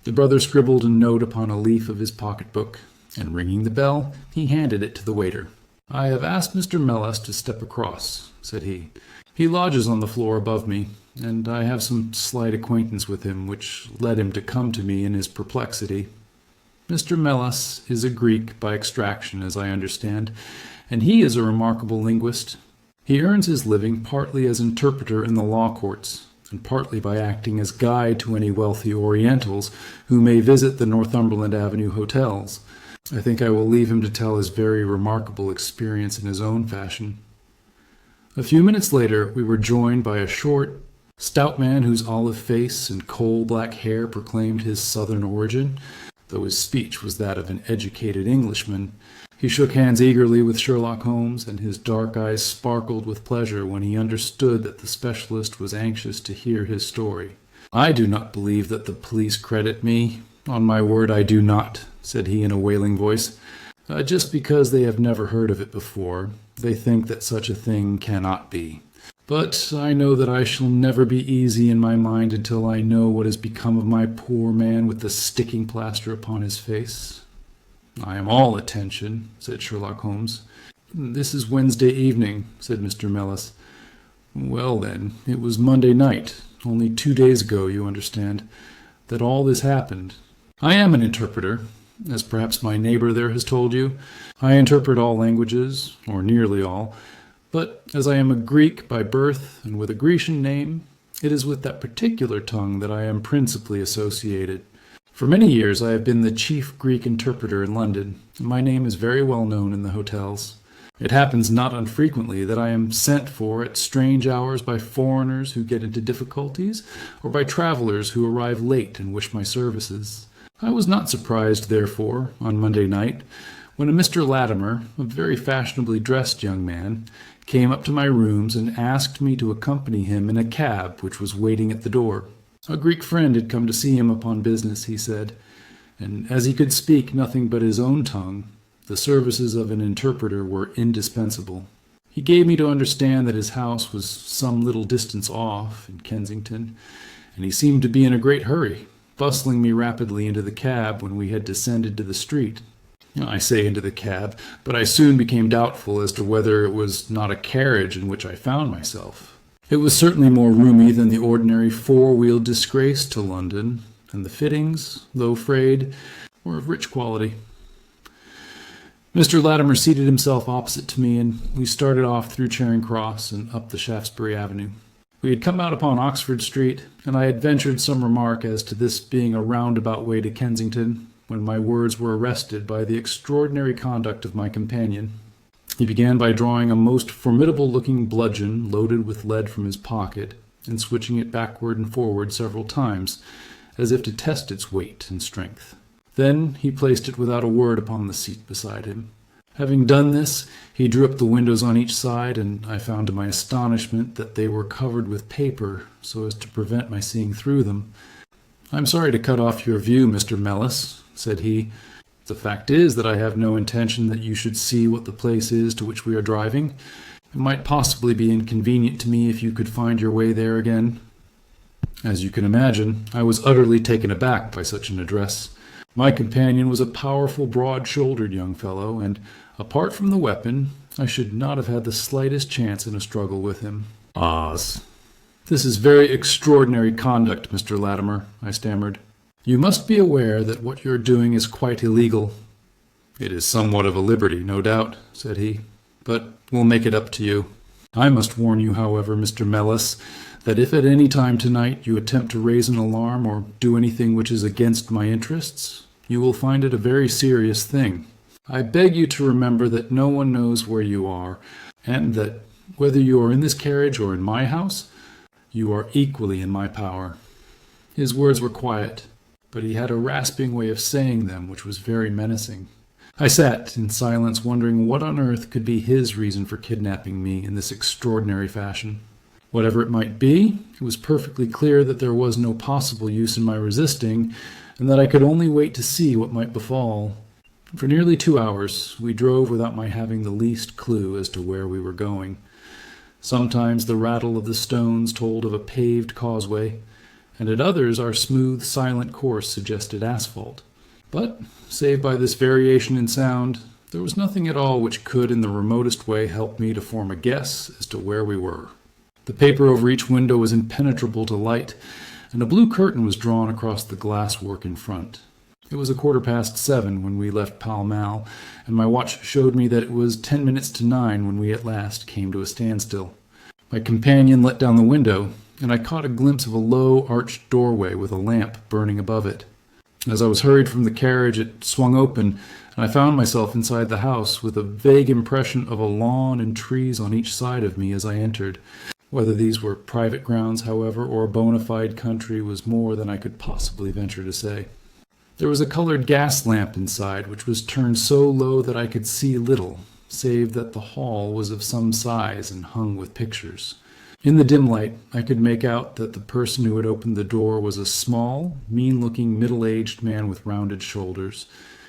The brother scribbled a note upon a leaf of his pocket-book, and ringing the bell, he handed it to the waiter. "I have asked Mr. Mellis to step across," said he. "He lodges on the floor above me, and I have some slight acquaintance with him, which led him to come to me in his perplexity. Mr. Mellis is a Greek by extraction, as I understand, and he is a remarkable linguist. He earns his living partly as interpreter in the law courts, and partly by acting as guide to any wealthy Orientals who may visit the Northumberland Avenue hotels. I think I will leave him to tell his very remarkable experience in his own fashion." A few minutes later, we were joined by a short, stout man whose olive face and coal-black hair proclaimed his southern origin, though his speech was that of an educated Englishman. He shook hands eagerly with Sherlock Holmes, and his dark eyes sparkled with pleasure when he understood that the specialist was anxious to hear his story. "I do not believe that the police credit me. On my word, I do not," said he in a wailing voice. "Just because they have never heard of it before, they think that such a thing cannot be. But I know that I shall never be easy in my mind until I know what has become of my poor man with the sticking plaster upon his face." "I am all attention," said Sherlock Holmes. "This is Wednesday evening," said Mr. Mellis. "Well, then, it was Monday night, only 2 days ago, you understand, that all this happened. I am an interpreter, as perhaps my neighbor there has told you. I interpret all languages, or nearly all, but as I am a Greek by birth and with a Grecian name, it is with that particular tongue that I am principally associated. For many years I have been the chief Greek interpreter in London, and my name is very well known in the hotels. It happens not unfrequently that I am sent for at strange hours by foreigners who get into difficulties, or by travelers who arrive late and wish my services. I was not surprised, therefore, on Monday night, when a Mr. Latimer, a very fashionably dressed young man, came up to my rooms and asked me to accompany him in a cab which was waiting at the door. A Greek friend had come to see him upon business, he said, and as he could speak nothing but his own tongue, the services of an interpreter were indispensable. He gave me to understand that his house was some little distance off, in Kensington, and he seemed to be in a great hurry, bustling me rapidly into the cab when we had descended to the street. I say into the cab, but I soon became doubtful as to whether it was not a carriage in which I found myself. It was certainly more roomy than the ordinary four-wheeled disgrace to London, and the fittings, though frayed, were of rich quality. Mr. Latimer seated himself opposite to me, and we started off through Charing Cross and up the Shaftesbury Avenue. We had come out upon Oxford Street, and I had ventured some remark as to this being a roundabout way to Kensington, when my words were arrested by the extraordinary conduct of my companion. He began by drawing a most formidable-looking bludgeon loaded with lead from his pocket, and switching it backward and forward several times, as if to test its weight and strength. Then he placed it without a word upon the seat beside him. Having done this, he drew up the windows on each side, and I found to my astonishment that they were covered with paper, so as to prevent my seeing through them. "I am sorry to cut off your view, Mr. Mellis," said he. "The fact is that I have no intention that you should see what the place is to which we are driving. It might possibly be inconvenient to me if you could find your way there again." As you can imagine, I was utterly taken aback by such an address. My companion was a powerful, broad-shouldered young fellow, and, apart from the weapon, I should not have had the slightest chance in a struggle with him. "Oz! This is very extraordinary conduct, Mr. Latimer," I stammered. "You must be aware that what you are doing is quite illegal." "It is somewhat of a liberty, no doubt," said he, "but we'll make it up to you. I must warn you, however, Mr. Mellis, that if at any time tonight you attempt to raise an alarm or do anything which is against my interests, you will find it a very serious thing. I beg you to remember that no one knows where you are, and that whether you are in this carriage or in my house, you are equally in my power." His words were quiet, but he had a rasping way of saying them which was very menacing. I sat in silence, wondering what on earth could be his reason for kidnapping me in this extraordinary fashion. Whatever it might be, it was perfectly clear that there was no possible use in my resisting, and that I could only wait to see what might befall. For nearly 2 hours we drove without my having the least clue as to where we were going. Sometimes the rattle of the stones told of a paved causeway, and at others our smooth, silent course suggested asphalt. But, save by this variation in sound, there was nothing at all which could in the remotest way help me to form a guess as to where we were. The paper over each window was impenetrable to light, and a blue curtain was drawn across the glass work in front. It was 7:15 when we left Pall Mall, and my watch showed me that it was 10 minutes to 9 when we at last came to a standstill. My companion let down the window, and I caught a glimpse of a low, arched doorway with a lamp burning above it. As I was hurried from the carriage, it swung open, and I found myself inside the house with a vague impression of a lawn and trees on each side of me as I entered. Whether these were private grounds, however, or a bona fide country was more than I could possibly venture to say. There was a colored gas lamp inside, which was turned so low that I could see little, save that the hall was of some size and hung with pictures. In the dim light, I could make out that the person who had opened the door was a small, mean-looking, middle-aged man with rounded shoulders.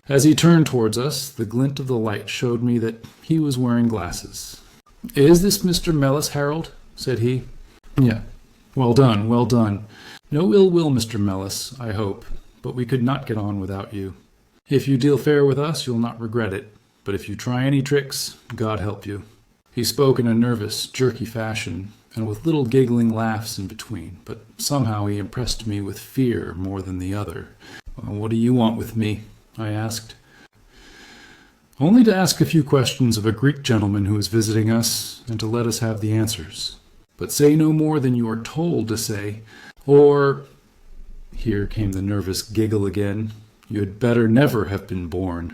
As he turned towards us, the glint of the light showed me that he was wearing glasses. "Is this Mr. Mellis, Harold?" said he. "Yeah. Well done, well done. No ill will, Mr. Mellis, I hope, but we could not get on without you. If you deal fair with us, you'll not regret it, but if you try any tricks, God help you." He spoke in a nervous, jerky fashion, and with little giggling laughs in between, but somehow he impressed me with fear more than the other. "What do you want with me?" I asked. "Only to ask a few questions of a Greek gentleman who is visiting us, and to let us have the answers. But say no more than you are told to say, or—" here came the nervous giggle again, "you had better never have been born."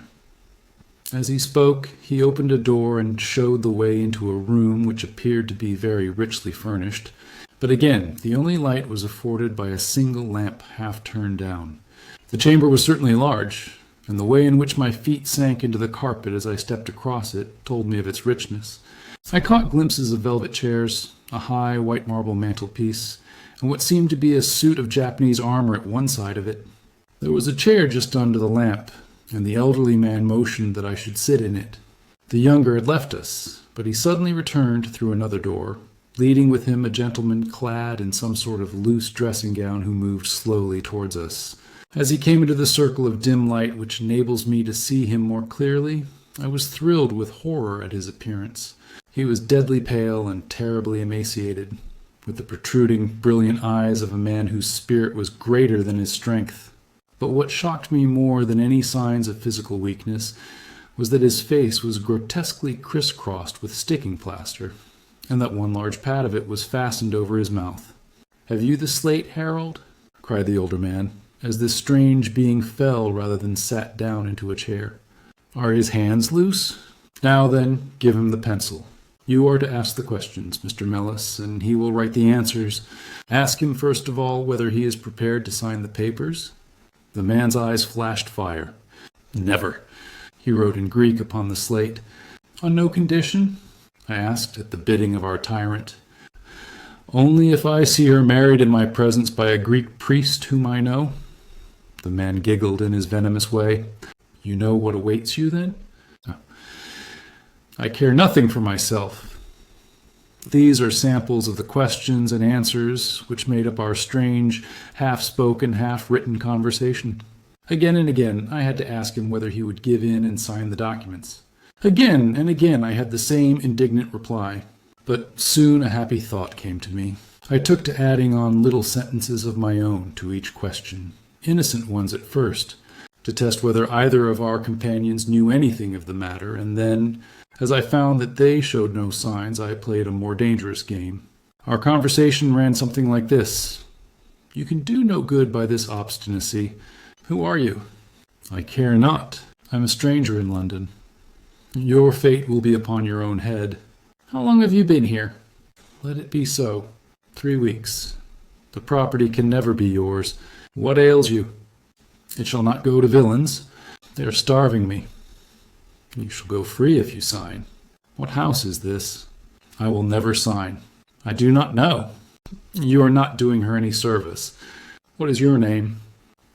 As he spoke, he opened a door and showed the way into a room which appeared to be very richly furnished, but again the only light was afforded by a single lamp half turned down. The chamber was certainly large, and the way in which my feet sank into the carpet as I stepped across it told me of its richness. I caught glimpses of velvet chairs, a high white marble mantelpiece, and what seemed to be a suit of Japanese armor at one side of it. There was a chair just under the lamp, and the elderly man motioned that I should sit in it. The younger had left us, but he suddenly returned through another door, leading with him a gentleman clad in some sort of loose dressing gown who moved slowly towards us. As he came into the circle of dim light which enables me to see him more clearly, I was thrilled with horror at his appearance. He was deadly pale and terribly emaciated, with the protruding, brilliant eyes of a man whose spirit was greater than his strength. But what shocked me more than any signs of physical weakness was that his face was grotesquely crisscrossed with sticking plaster, and that one large pad of it was fastened over his mouth. "Have you the slate, Harold?" cried the older man, as this strange being fell rather than sat down into a chair. "Are his hands loose? Now then, give him the pencil. You are to ask the questions, Mr. Mellis, and he will write the answers. Ask him first of all whether he is prepared to sign the papers." The man's eyes flashed fire. "Never," he wrote in Greek upon the slate. "On no condition?" I asked, at the bidding of our tyrant. "Only if I see her married in my presence by a Greek priest whom I know." The man giggled in his venomous way. "You know what awaits you, then?" "I care nothing for myself." These are samples of the questions and answers which made up our strange, half-spoken, half-written conversation. Again and again I had to ask him whether he would give in and sign the documents. Again and again I had the same indignant reply. But soon a happy thought came to me. I took to adding on little sentences of my own to each question, innocent ones at first, to test whether either of our companions knew anything of the matter, and then, as I found that they showed no signs, I played a more dangerous game. Our conversation ran something like this. "You can do no good by this obstinacy. Who are you?" "I care not. I'm a stranger in London." "Your fate will be upon your own head." How long have you been here? Let it be so. 3 weeks. The property can never be yours. What ails you? It shall not go to villains. They are starving me. You shall go free if you sign. What house is this? I will never sign. I do not know. You are not doing her any service. What is your name?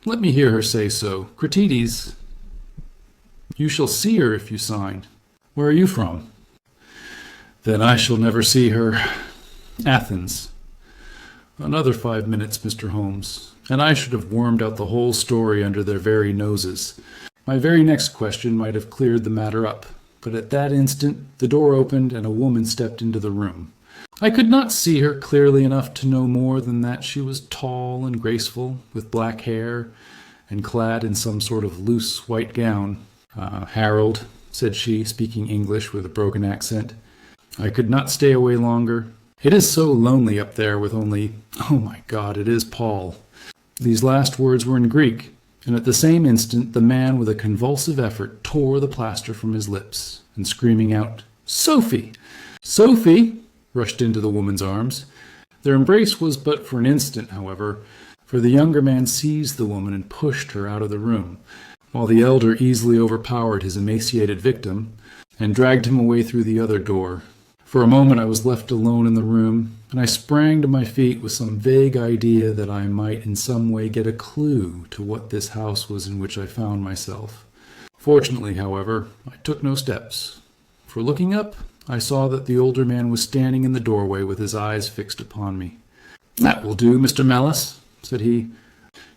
Let me hear her say so. Cratides. You shall see her if you sign. Where are you from? Then I shall never see her. Athens. Another 5 minutes, Mr. Holmes, and I should have wormed out the whole story under their very noses. My very next question might have cleared the matter up, but at that instant the door opened and a woman stepped into the room. I could not see her clearly enough to know more than that she was tall and graceful, with black hair, and clad in some sort of loose white gown. Harold, said she, speaking English with a broken accent, I could not stay away longer. It is so lonely up there with only, oh my God, it is Paul. These last words were in Greek, and at the same instant the man with a convulsive effort tore the plaster from his lips, and screaming out, Sophie! Sophie! Rushed into the woman's arms. Their embrace was but for an instant, however, for the younger man seized the woman and pushed her out of the room, while the elder easily overpowered his emaciated victim and dragged him away through the other door. For a moment I was left alone in the room, and I sprang to my feet with some vague idea that I might in some way get a clue to what this house was in which I found myself. Fortunately, however, I took no steps, for looking up, I saw that the older man was standing in the doorway with his eyes fixed upon me. That will do, Mr. Mellis, said he.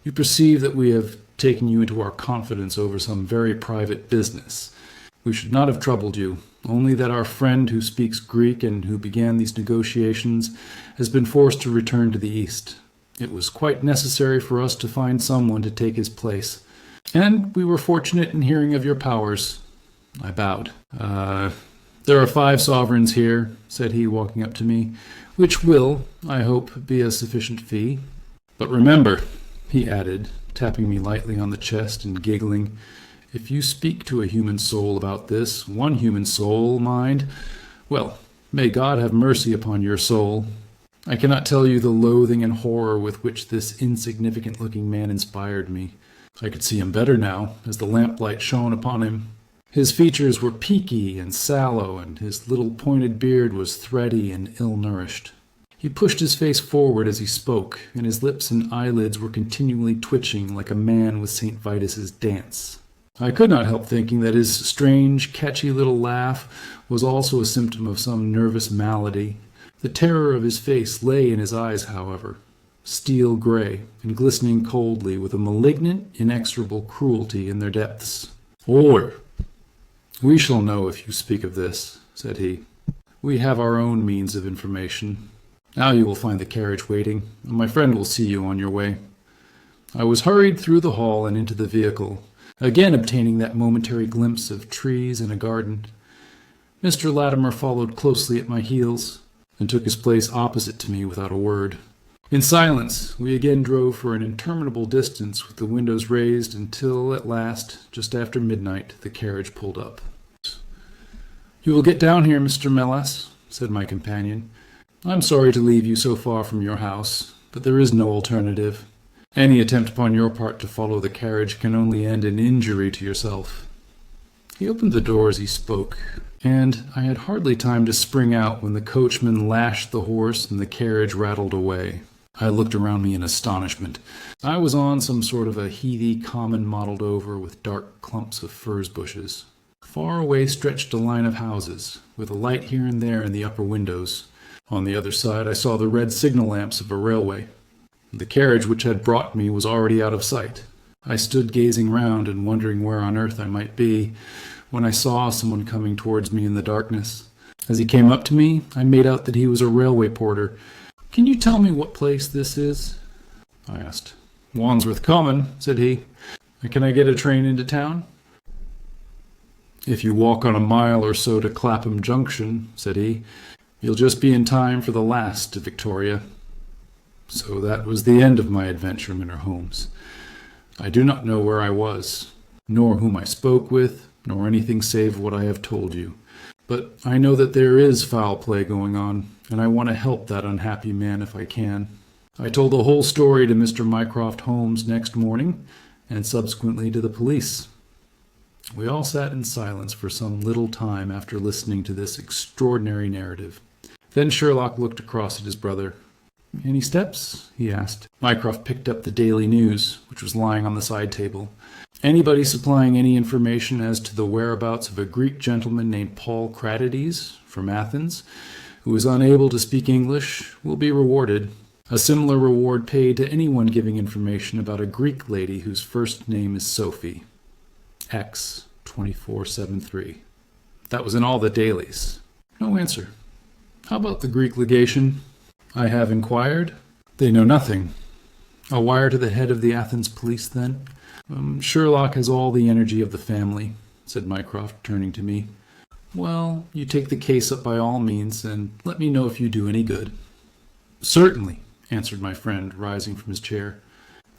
You perceive that we have taken you into our confidence over some very private business. We should not have troubled you, only that our friend who speaks Greek and who began these negotiations has been forced to return to the East. It was quite necessary for us to find someone to take his place, and we were fortunate in hearing of your powers. I bowed. There are 5 sovereigns here, said he, walking up to me, which will, I hope, be a sufficient fee. But remember, he added, tapping me lightly on the chest and giggling, if you speak to a human soul about this, one human soul, mind, well, may God have mercy upon your soul. I cannot tell you the loathing and horror with which this insignificant-looking man inspired me. I could see him better now, as the lamplight shone upon him. His features were peaky and sallow, and his little pointed beard was thready and ill-nourished. He pushed his face forward as he spoke, and his lips and eyelids were continually twitching like a man with St. Vitus's dance. I could not help thinking that his strange, catchy little laugh was also a symptom of some nervous malady. The terror of his face lay in his eyes, however, steel gray and glistening coldly with a malignant, inexorable cruelty in their depths. Or, we shall know if you speak of this, said he. We have our own means of information. Now you will find the carriage waiting, and my friend will see you on your way. I was hurried through the hall and into the vehicle, again obtaining that momentary glimpse of trees and a garden. Mr. Latimer followed closely at my heels, and took his place opposite to me without a word. In silence, we again drove for an interminable distance with the windows raised until, at last, just after midnight, the carriage pulled up. You will get down here, Mr. Mellis, said my companion. I'm sorry to leave you so far from your house, but there is no alternative. Any attempt upon your part to follow the carriage can only end in injury to yourself. He opened the door as he spoke, and I had hardly time to spring out when the coachman lashed the horse and the carriage rattled away. I looked around me in astonishment. I was on some sort of a heathy common mottled over with dark clumps of furze bushes. Far away stretched a line of houses, with a light here and there in the upper windows. On the other side I saw the red signal lamps of a railway. The carriage which had brought me was already out of sight. I stood gazing round and wondering where on earth I might be, when I saw someone coming towards me in the darkness. As he came up to me, I made out that he was a railway porter. Can you tell me what place this is? I asked. Wandsworth Common, said he. Can I get a train into town? If you walk on a mile or so to Clapham Junction, said he, you'll just be in time for the last to Victoria. So that was the end of my adventure, Mr. Holmes. I do not know where I was, nor whom I spoke with, nor anything save what I have told you. But I know that there is foul play going on, and I want to help that unhappy man if I can. I told the whole story to Mr. Mycroft Holmes next morning, and subsequently to the police. We all sat in silence for some little time after listening to this extraordinary narrative. Then Sherlock looked across at his brother. "Any steps?" he asked. Mycroft picked up the Daily News, which was lying on the side table. "Anybody supplying any information as to the whereabouts of a Greek gentleman named Paul Cratides, from Athens, who is unable to speak English, will be rewarded. A similar reward paid to anyone giving information about a Greek lady whose first name is Sophie. X 2473. That was in all the dailies. No answer. How about the Greek legation? I have inquired. They know nothing. I'll wire to the head of the Athens police then. Sherlock has all the energy of the family, said Mycroft, turning to me. Well, you take the case up by all means, and let me know if you do any good. Certainly, answered my friend, rising from his chair.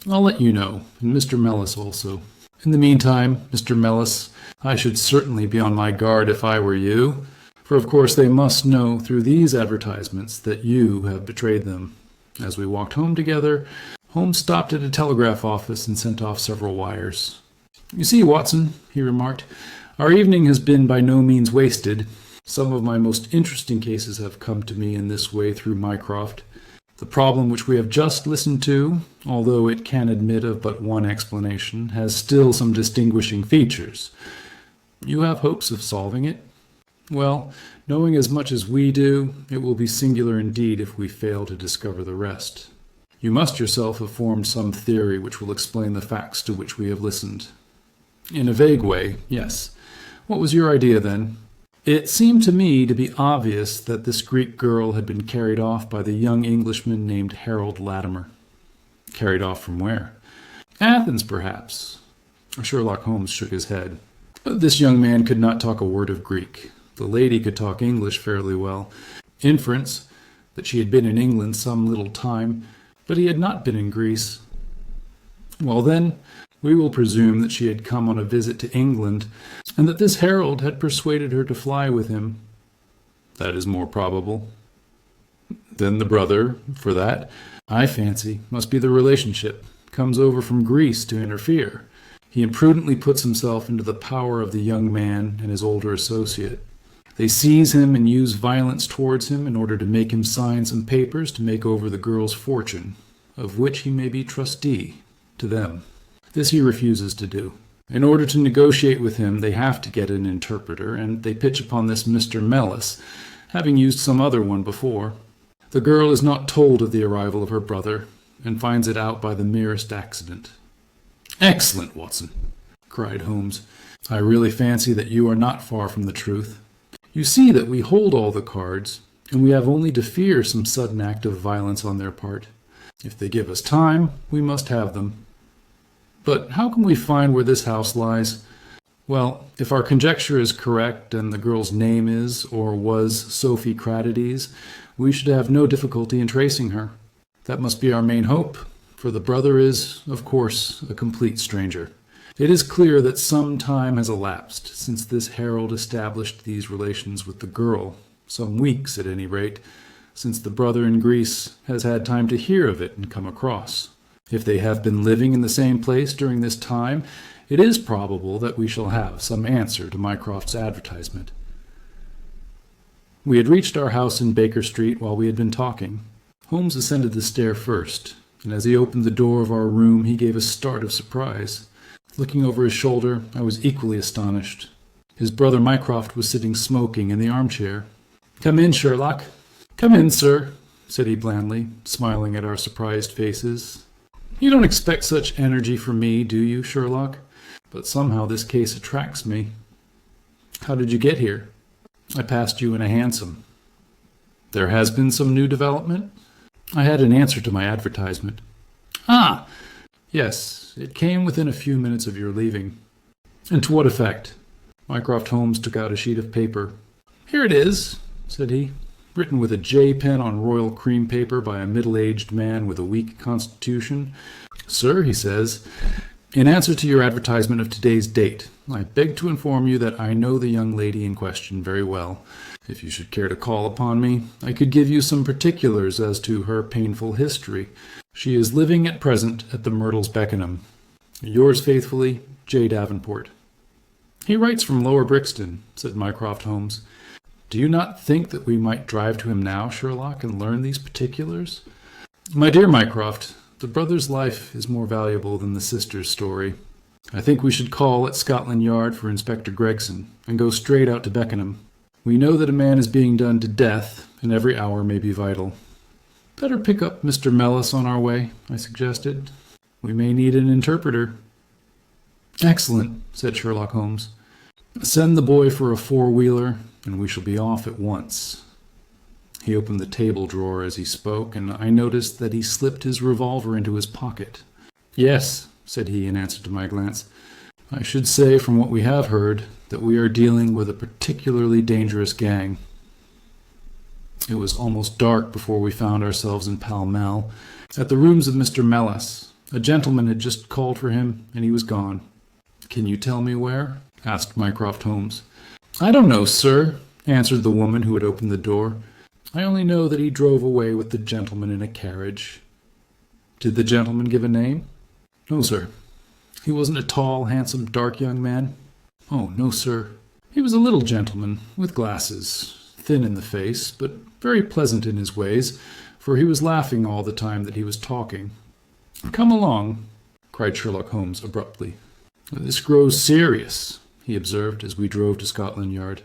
I'll let you know, and Mr. Mellis also. In the meantime, Mr. Mellis, I should certainly be on my guard if I were you, for of course they must know through these advertisements that you have betrayed them. As we walked home together, Holmes stopped at a telegraph office and sent off several wires. You see, Watson, he remarked, our evening has been by no means wasted. Some of my most interesting cases have come to me in this way through Mycroft. The problem which we have just listened to, although it can admit of but one explanation, has still some distinguishing features. You have hopes of solving it? Well, knowing as much as we do, it will be singular indeed if we fail to discover the rest. You must yourself have formed some theory which will explain the facts to which we have listened. In a vague way, yes. What was your idea, then? It seemed to me to be obvious that this Greek girl had been carried off by the young Englishman named Harold Latimer. Carried off from where? Athens, perhaps. Sherlock Holmes shook his head. This young man could not talk a word of Greek. The lady could talk English fairly well. Inference, that she had been in England some little time, but he had not been in Greece. Well then, we will presume that she had come on a visit to England, and that this Harold had persuaded her to fly with him. That is more probable. Then the brother, for that, I fancy, must be the relationship, comes over from Greece to interfere. He imprudently puts himself into the power of the young man and his older associate. They seize him and use violence towards him in order to make him sign some papers to make over the girl's fortune, of which he may be trustee, to them. This he refuses to do. In order to negotiate with him, they have to get an interpreter, and they pitch upon this Mr. Mellis, having used some other one before. The girl is not told of the arrival of her brother, and finds it out by the merest accident. Excellent, Watson, cried Holmes. I really fancy that you are not far from the truth. You see that we hold all the cards, and we have only to fear some sudden act of violence on their part. If they give us time, we must have them. But how can we find where this house lies? Well, if our conjecture is correct, and the girl's name is, or was, Sophie Cratides, we should have no difficulty in tracing her. That must be our main hope, for the brother is, of course, a complete stranger. It is clear that some time has elapsed since this Harold established these relations with the girl, some weeks at any rate, since the brother in Greece has had time to hear of it and come across. If they have been living in the same place during this time, it is probable that we shall have some answer to Mycroft's advertisement. We had reached our house in Baker Street while we had been talking. Holmes ascended the stair first, and as he opened the door of our room he gave a start of surprise. Looking over his shoulder, I was equally astonished. His brother Mycroft was sitting smoking in the armchair. "Come in, Sherlock." "Come in, sir," said he blandly, smiling at our surprised faces. "You don't expect such energy from me, do you, Sherlock? But somehow this case attracts me. How did you get here?" "I passed you in a hansom." "There has been some new development?" "I had an answer to my advertisement." "Ah! Yes, it came within a few minutes of your leaving." "And to what effect?" Mycroft Holmes took out a sheet of paper. "Here it is," said he, "written with a J pen on royal cream paper by a middle-aged man with a weak constitution. 'Sir,' he says, 'in answer to your advertisement of today's date, I beg to inform you that I know the young lady in question very well. If you should care to call upon me, I could give you some particulars as to her painful history. She is living at present at the Myrtles, Beckenham. Yours faithfully, J. Davenport." "He writes from Lower Brixton," said Mycroft Holmes. "Do you not think that we might drive to him now, Sherlock, and learn these particulars?" "My dear Mycroft, the brother's life is more valuable than the sister's story. I think we should call at Scotland Yard for Inspector Gregson, and go straight out to Beckenham. We know that a man is being done to death, and every hour may be vital." "Better pick up Mr. Mellis on our way," I suggested. "We may need an interpreter." "Excellent," said Sherlock Holmes. "Send the boy for a four-wheeler, and we shall be off at once." He opened the table drawer as he spoke, and I noticed that he slipped his revolver into his pocket. "Yes," said he in answer to my glance. "I should say, from what we have heard, that we are dealing with a particularly dangerous gang." It was almost dark before we found ourselves in Pall Mall, at the rooms of Mr. Mellis. A gentleman had just called for him, and he was gone. "Can you tell me where?" asked Mycroft Holmes. "I don't know, sir," answered the woman who had opened the door. "I only know that he drove away with the gentleman in a carriage." "Did the gentleman give a name?" "No, sir." "He wasn't a tall, handsome, dark young man?" "Oh, no, sir. He was a little gentleman, with glasses, thin in the face, but very pleasant in his ways, for he was laughing all the time that he was talking." "Come along," cried Sherlock Holmes abruptly. "This grows serious," he observed as we drove to Scotland Yard.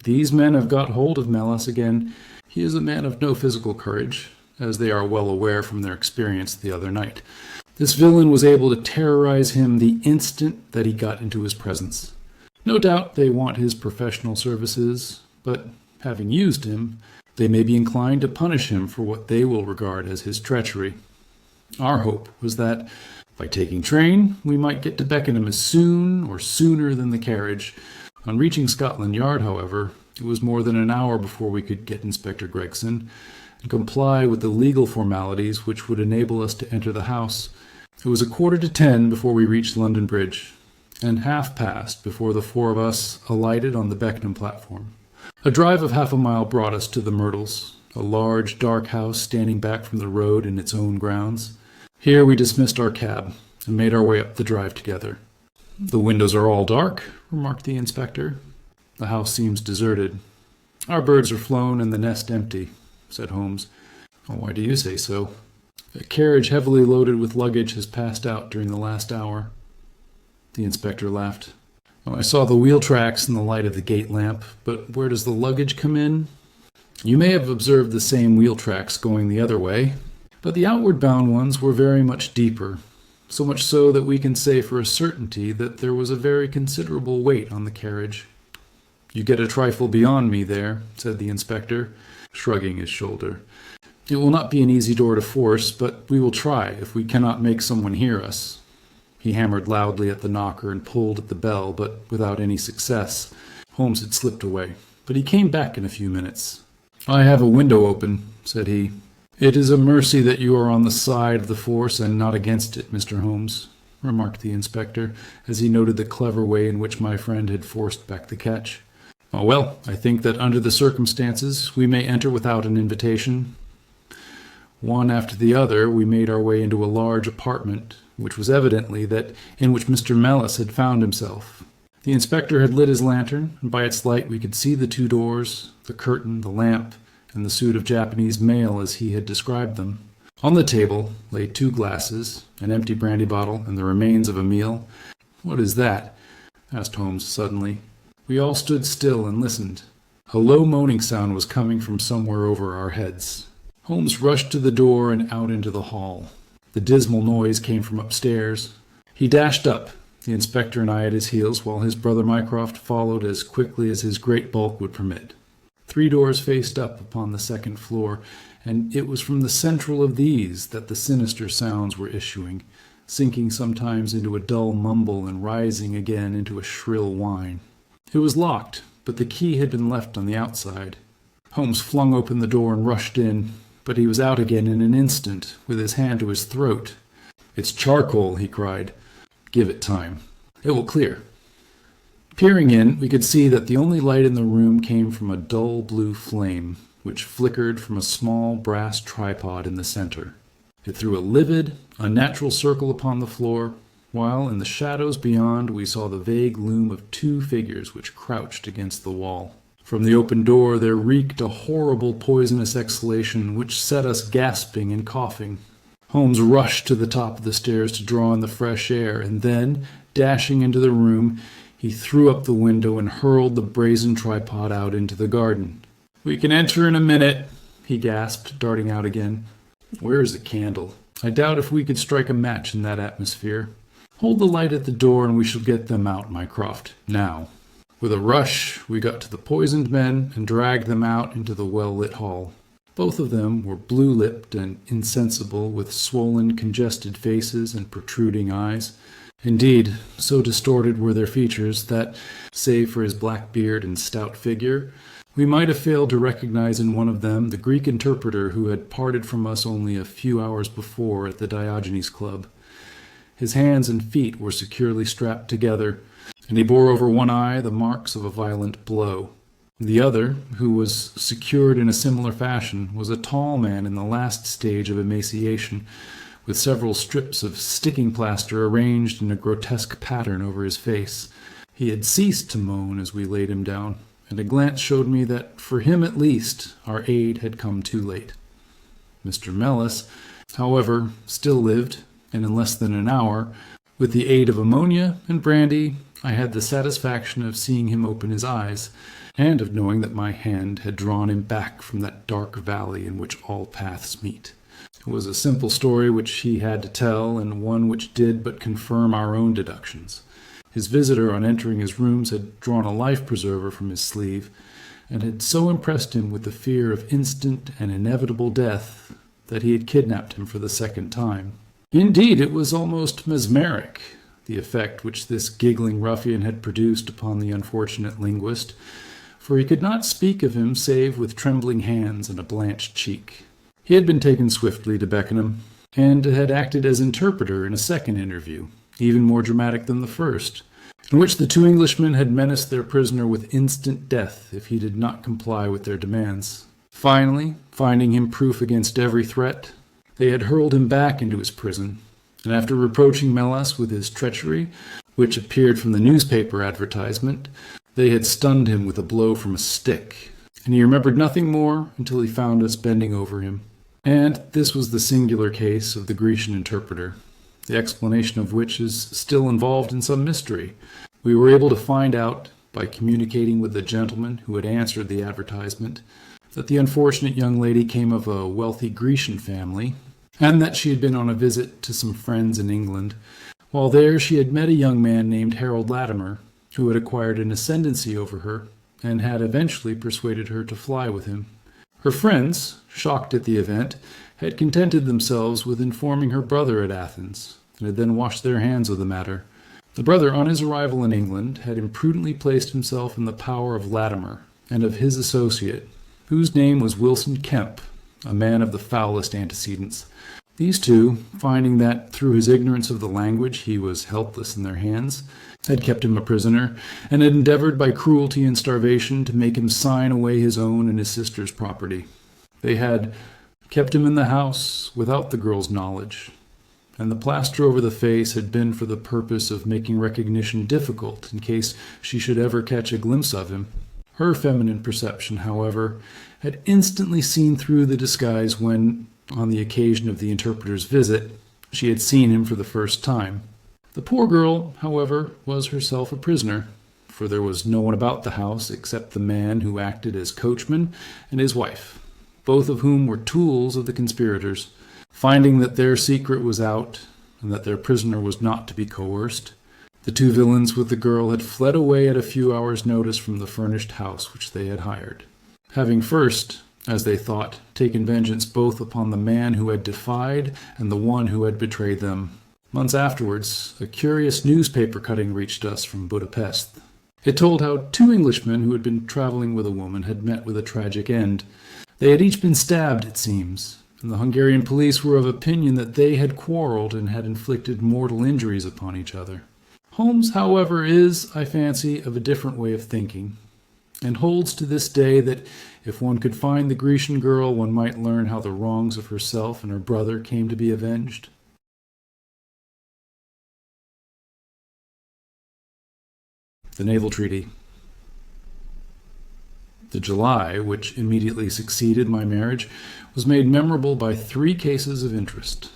"These men have got hold of Mellis again. He is a man of no physical courage, as they are well aware from their experience the other night. This villain was able to terrorize him the instant that he got into his presence. No doubt they want his professional services, but having used him, they may be inclined to punish him for what they will regard as his treachery. Our hope was that, by taking train, we might get to Beckenham as soon or sooner than the carriage. On reaching Scotland Yard, however, it was more than an hour before we could get Inspector Gregson and comply with the legal formalities which would enable us to enter the house. It was 9:45 before we reached London Bridge, and past before the four of us alighted on the Beckenham platform. A drive of half a mile brought us to the Myrtles, a large, dark house standing back from the road in its own grounds. Here we dismissed our cab and made our way up the drive together. "The windows are all dark," remarked the inspector. "The house seems deserted." "Our birds are flown and the nest empty," said Holmes. "Oh, why do you say so?" "A carriage heavily loaded with luggage has passed out during the last hour." The inspector laughed. "Oh, I saw the wheel tracks in the light of the gate lamp, but where does the luggage come in?" "You may have observed the same wheel tracks going the other way, but the outward-bound ones were very much deeper, so much so that we can say for a certainty that there was a very considerable weight on the carriage." "You get a trifle beyond me there," said the inspector, shrugging his shoulder. "It will not be an easy door to force, but we will try if we cannot make someone hear us." He hammered loudly at the knocker and pulled at the bell, but without any success. Holmes had slipped away, but he came back in a few minutes. "I have a window open," said he. "It is a mercy that you are on the side of the force and not against it, Mr. Holmes," remarked the inspector, as he noted the clever way in which my friend had forced back the catch. "Oh, well, I think that under the circumstances we may enter without an invitation." One after the other, we made our way into a large apartment, which was evidently that in which Mr. Mellis had found himself. The inspector had lit his lantern, and by its light we could see the two doors, the curtain, the lamp, and the suit of Japanese mail as he had described them. On the table lay 2 glasses, an empty brandy bottle, and the remains of a meal. "What is that?" asked Holmes suddenly. We all stood still and listened. A low moaning sound was coming from somewhere over our heads. Holmes rushed to the door and out into the hall. The dismal noise came from upstairs. He dashed up, the inspector and I at his heels, while his brother Mycroft followed as quickly as his great bulk would permit. 3 doors faced up upon the second floor, and it was from the central of these that the sinister sounds were issuing, sinking sometimes into a dull mumble and rising again into a shrill whine. It was locked, but the key had been left on the outside. Holmes flung open the door and rushed in, but he was out again in an instant, with his hand to his throat. "It's charcoal," he cried. "Give it time. It will clear." Peering in, we could see that the only light in the room came from a dull blue flame, which flickered from a small brass tripod in the center. It threw a livid, unnatural circle upon the floor, while in the shadows beyond we saw the vague loom of two figures which crouched against the wall. From the open door there reeked a horrible poisonous exhalation which set us gasping and coughing. Holmes rushed to the top of the stairs to draw in the fresh air, and then, dashing into the room, he threw up the window and hurled the brazen tripod out into the garden. "We can enter in a minute," he gasped, darting out again. "Where is the candle? I doubt if we could strike a match in that atmosphere. Hold the light at the door and we shall get them out, Mycroft. Now." With a rush, we got to the poisoned men and dragged them out into the well-lit hall. Both of them were blue-lipped and insensible, with swollen, congested faces and protruding eyes. Indeed, so distorted were their features that, save for his black beard and stout figure, we might have failed to recognize in one of them the Greek interpreter who had parted from us only a few hours before at the Diogenes Club. His hands and feet were securely strapped together, and he bore over one eye the marks of a violent blow. The other, who was secured in a similar fashion, was a tall man in the last stage of emaciation, with several strips of sticking plaster arranged in a grotesque pattern over his face. He had ceased to moan as we laid him down, and a glance showed me that, for him at least, our aid had come too late. Mr. Mellis, however, still lived, and in less than an hour, with the aid of ammonia and brandy, I had the satisfaction of seeing him open his eyes, and of knowing that my hand had drawn him back from that dark valley in which all paths meet. It was a simple story which he had to tell, and one which did but confirm our own deductions. His visitor, on entering his rooms, had drawn a life-preserver from his sleeve, and had so impressed him with the fear of instant and inevitable death that he had kidnapped him for the second time. Indeed, it was almost mesmeric, the effect which this giggling ruffian had produced upon the unfortunate linguist, for he could not speak of him save with trembling hands and a blanched cheek. He had been taken swiftly to Beckenham, and had acted as interpreter in a second interview, even more dramatic than the first, in which the two Englishmen had menaced their prisoner with instant death if he did not comply with their demands. Finally, finding him proof against every threat, they had hurled him back into his prison, and after reproaching Mellis with his treachery, which appeared from the newspaper advertisement, they had stunned him with a blow from a stick, and he remembered nothing more until he found us bending over him. And this was the singular case of the Grecian interpreter, the explanation of which is still involved in some mystery. We were able to find out, by communicating with the gentleman who had answered the advertisement, that the unfortunate young lady came of a wealthy Grecian family, and that she had been on a visit to some friends in England. While there she had met a young man named Harold Latimer, who had acquired an ascendancy over her, and had eventually persuaded her to fly with him. Her friends, shocked at the event, had contented themselves with informing her brother at Athens, and had then washed their hands of the matter. The brother, on his arrival in England, had imprudently placed himself in the power of Latimer, and of his associate, whose name was Wilson Kemp, a man of the foulest antecedents. These two, finding that through his ignorance of the language he was helpless in their hands, had kept him a prisoner, and had endeavored by cruelty and starvation to make him sign away his own and his sister's property. They had kept him in the house without the girl's knowledge, and the plaster over the face had been for the purpose of making recognition difficult in case she should ever catch a glimpse of him. Her feminine perception, however, had instantly seen through the disguise when, on the occasion of the interpreter's visit, she had seen him for the first time. The poor girl, however, was herself a prisoner, for there was no one about the house except the man who acted as coachman and his wife, both of whom were tools of the conspirators. Finding that their secret was out, and that their prisoner was not to be coerced, the two villains with the girl had fled away at a few hours' notice from the furnished house which they had hired, having first, as they thought, taken vengeance both upon the man who had defied and the one who had betrayed them. Months afterwards, a curious newspaper cutting reached us from Budapest. It told how two Englishmen who had been traveling with a woman had met with a tragic end. They had each been stabbed, it seems, and the Hungarian police were of opinion that they had quarreled and had inflicted mortal injuries upon each other. Holmes, however, is, I fancy, of a different way of thinking, and holds to this day that if one could find the Grecian girl, one might learn how the wrongs of herself and her brother came to be avenged. The Naval Treaty. The July, which immediately succeeded my marriage, was made memorable by 3 cases of interest,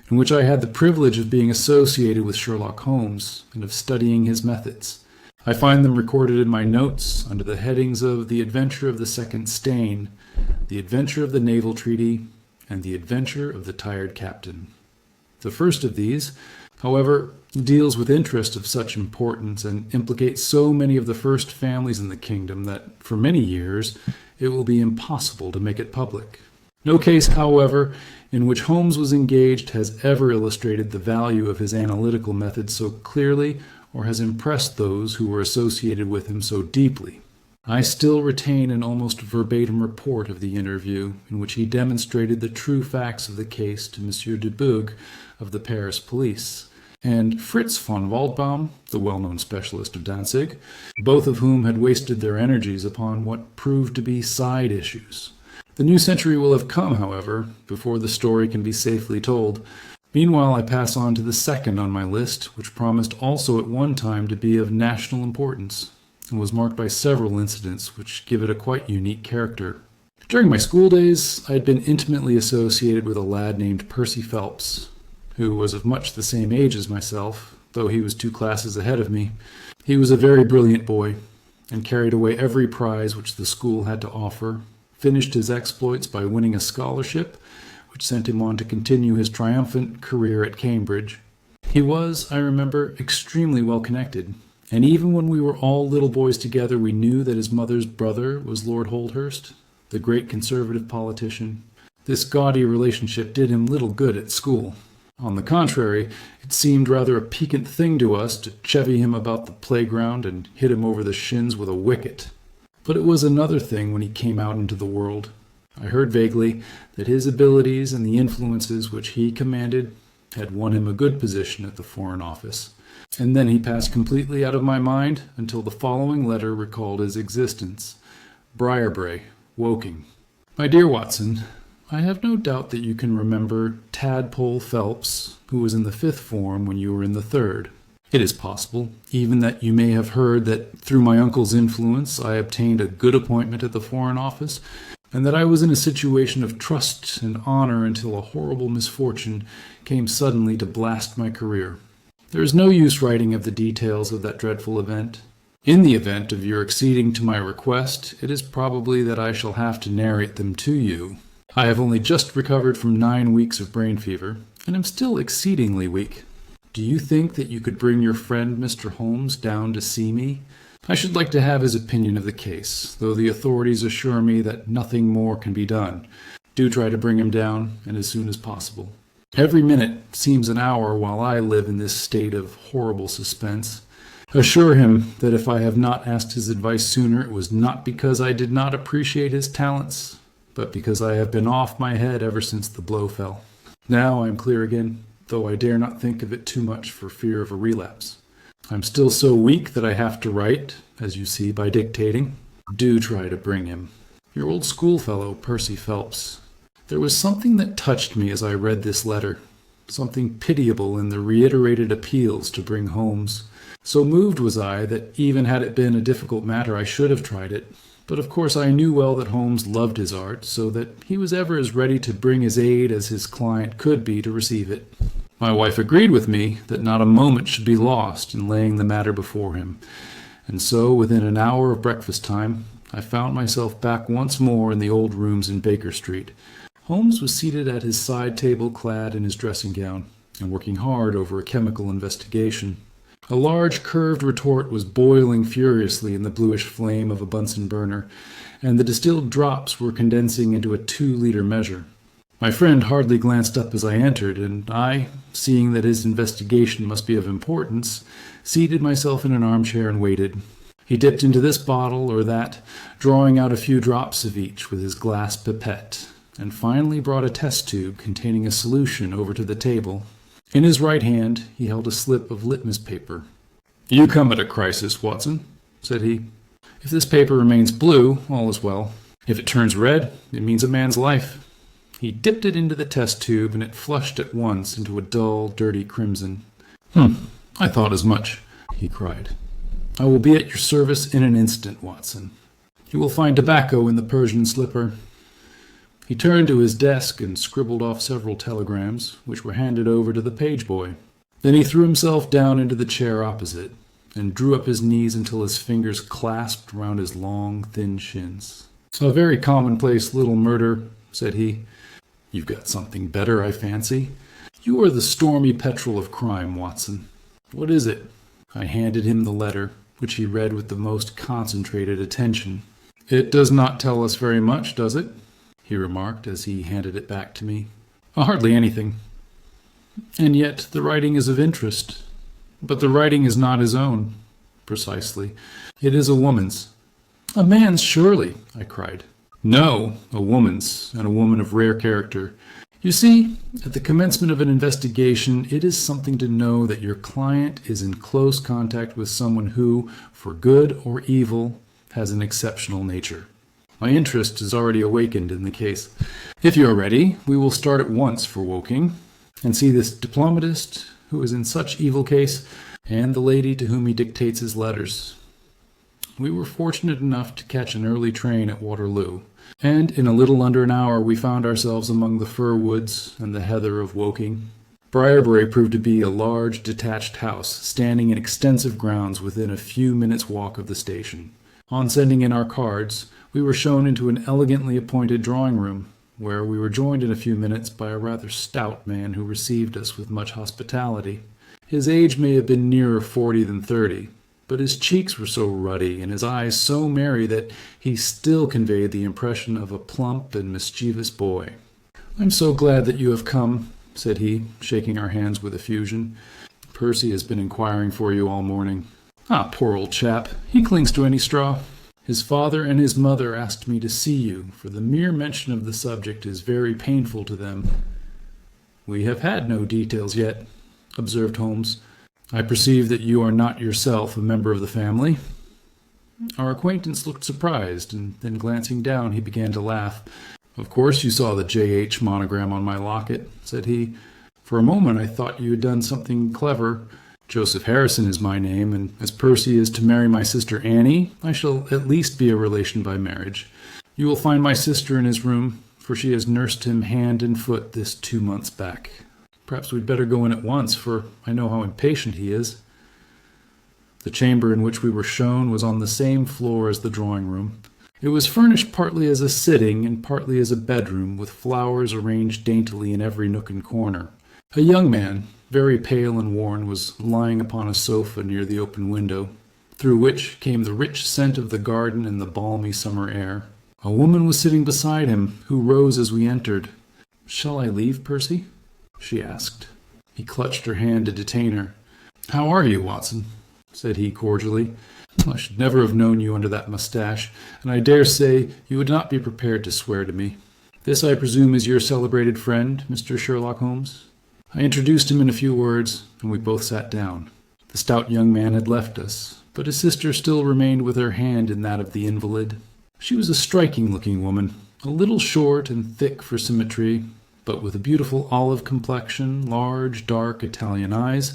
in which I had the privilege of being associated with Sherlock Holmes and of studying his methods. I find them recorded in my notes under the headings of The Adventure of the Second Stain, The Adventure of the Naval Treaty, and The Adventure of the Tired Captain. The first of these, however, deals with interest of such importance and implicates so many of the first families in the kingdom that, for many years, it will be impossible to make it public. No case, however, in which Holmes was engaged has ever illustrated the value of his analytical method so clearly or has impressed those who were associated with him so deeply. I still retain an almost verbatim report of the interview in which he demonstrated the true facts of the case to Monsieur de Bourgh of the Paris police, and Fritz von Waldbaum, the well-known specialist of Danzig, both of whom had wasted their energies upon what proved to be side issues. The new century will have come, however, before the story can be safely told. Meanwhile, I pass on to the second on my list, which promised also at one time to be of national importance, and was marked by several incidents which give it a quite unique character. During my school days, I had been intimately associated with a lad named Percy Phelps, who was of much the same age as myself, though he was 2 classes ahead of me. He was a very brilliant boy, and carried away every prize which the school had to offer, finished his exploits by winning a scholarship, which sent him on to continue his triumphant career at Cambridge. He was, I remember, extremely well connected, and even when we were all little boys together, we knew that his mother's brother was Lord Holdhurst, the great conservative politician. This gaudy relationship did him little good at school. On the contrary, it seemed rather a piquant thing to us to chevy him about the playground and hit him over the shins with a wicket. But it was another thing when he came out into the world. I heard vaguely that his abilities and the influences which he commanded had won him a good position at the Foreign Office, and then he passed completely out of my mind until the following letter recalled his existence. Briarbrae, Woking. My dear Watson, I have no doubt that you can remember Tadpole Phelps, who was in the 5th form when you were in the 3rd. It is possible, even, that you may have heard that through my uncle's influence I obtained a good appointment at the Foreign Office, and that I was in a situation of trust and honor until a horrible misfortune came suddenly to blast my career. There is no use writing of the details of that dreadful event. In the event of your acceding to my request, it is probably that I shall have to narrate them to you. I have only just recovered from 9 weeks of brain fever, and am still exceedingly weak. Do you think that you could bring your friend Mr. Holmes down to see me? I should like to have his opinion of the case, though the authorities assure me that nothing more can be done. Do try to bring him down, and as soon as possible. Every minute seems an hour while I live in this state of horrible suspense. Assure him that if I have not asked his advice sooner, it was not because I did not appreciate his talents, but because I have been off my head ever since the blow fell. Now I am clear again, though I dare not think of it too much for fear of a relapse. I am still so weak that I have to write, as you see, by dictating. Do try to bring him. Your old schoolfellow, Percy Phelps. There was something that touched me as I read this letter, something pitiable in the reiterated appeals to bring Holmes. So moved was I that even had it been a difficult matter I should have tried it. But of course I knew well that Holmes loved his art, so that he was ever as ready to bring his aid as his client could be to receive it. My wife agreed with me that not a moment should be lost in laying the matter before him, and so within an hour of breakfast time I found myself back once more in the old rooms in Baker Street. Holmes was seated at his side table clad in his dressing gown, and working hard over a chemical investigation. A large curved retort was boiling furiously in the bluish flame of a Bunsen burner, and the distilled drops were condensing into a 2-liter measure. My friend hardly glanced up as I entered, and I, seeing that his investigation must be of importance, seated myself in an armchair and waited. He dipped into this bottle or that, drawing out a few drops of each with his glass pipette, and finally brought a test tube containing a solution over to the table. In his right hand he held a slip of litmus paper. "You come at a crisis, Watson," said he. "If this paper remains blue, all is well. If it turns red, it means a man's life." He dipped it into the test tube, and it flushed at once into a dull, dirty crimson. I thought as much," he cried. "I will be at your service in an instant, Watson. You will find tobacco in the Persian slipper." He turned to his desk and scribbled off several telegrams, which were handed over to the page boy. Then he threw himself down into the chair opposite, and drew up his knees until his fingers clasped round his long, thin shins. "A very commonplace little murder," said he. "You've got something better, I fancy. You are the stormy petrel of crime, Watson. What is it?" I handed him the letter, which he read with the most concentrated attention. "It does not tell us very much, does it?" he remarked as he handed it back to me. "Hardly anything. And yet the writing is of interest. But the writing is not his own." "Precisely. It is a woman's." "A man's, surely," I cried. "No, a woman's, and a woman of rare character. You see, at the commencement of an investigation, it is something to know that your client is in close contact with someone who, for good or evil, has an exceptional nature. My interest is already awakened in the case. If you are ready, we will start at once for Woking, and see this diplomatist who is in such evil case, and the lady to whom he dictates his letters." We were fortunate enough to catch an early train at Waterloo, and in a little under an hour we found ourselves among the fir woods and the heather of Woking. Briarbury proved to be a large detached house, standing in extensive grounds within a few minutes' walk of the station. On sending in our cards, we were shown into an elegantly appointed drawing-room, where we were joined in a few minutes by a rather stout man who received us with much hospitality. His age may have been nearer 40 than 30, but his cheeks were so ruddy and his eyes so merry that he still conveyed the impression of a plump and mischievous boy. "I'm so glad that you have come," said he, shaking our hands with effusion. "Percy has been inquiring for you all morning." "Ah, poor old chap. He clings to any straw. His father and his mother asked me to see you, for the mere mention of the subject is very painful to them." "We have had no details yet," observed Holmes. "I perceive that you are not yourself a member of the family." Our acquaintance looked surprised, and then glancing down he began to laugh. "Of course you saw the J.H. monogram on my locket," said he. "For a moment I thought you had done something clever. Joseph Harrison is my name, and as Percy is to marry my sister Annie, I shall at least be a relation by marriage. You will find my sister in his room, for she has nursed him hand and foot this 2 months back. Perhaps we'd better go in at once, for I know how impatient he is." The chamber in which we were shown was on the same floor as the drawing-room. It was furnished partly as a sitting and partly as a bedroom, with flowers arranged daintily in every nook and corner. A young man, very pale and worn, was lying upon a sofa near the open window, through which came the rich scent of the garden and the balmy summer air. A woman was sitting beside him, who rose as we entered. "Shall I leave, Percy?" she asked. He clutched her hand to detain her. "How are you, Watson?" said he cordially. "I should never have known you under that moustache, and I dare say you would not be prepared to swear to me. This, I presume, is your celebrated friend, Mr. Sherlock Holmes?" I introduced him in a few words, and we both sat down. The stout young man had left us, but his sister still remained with her hand in that of the invalid. She was a striking-looking woman, a little short and thick for symmetry, but with a beautiful olive complexion, large, dark Italian eyes,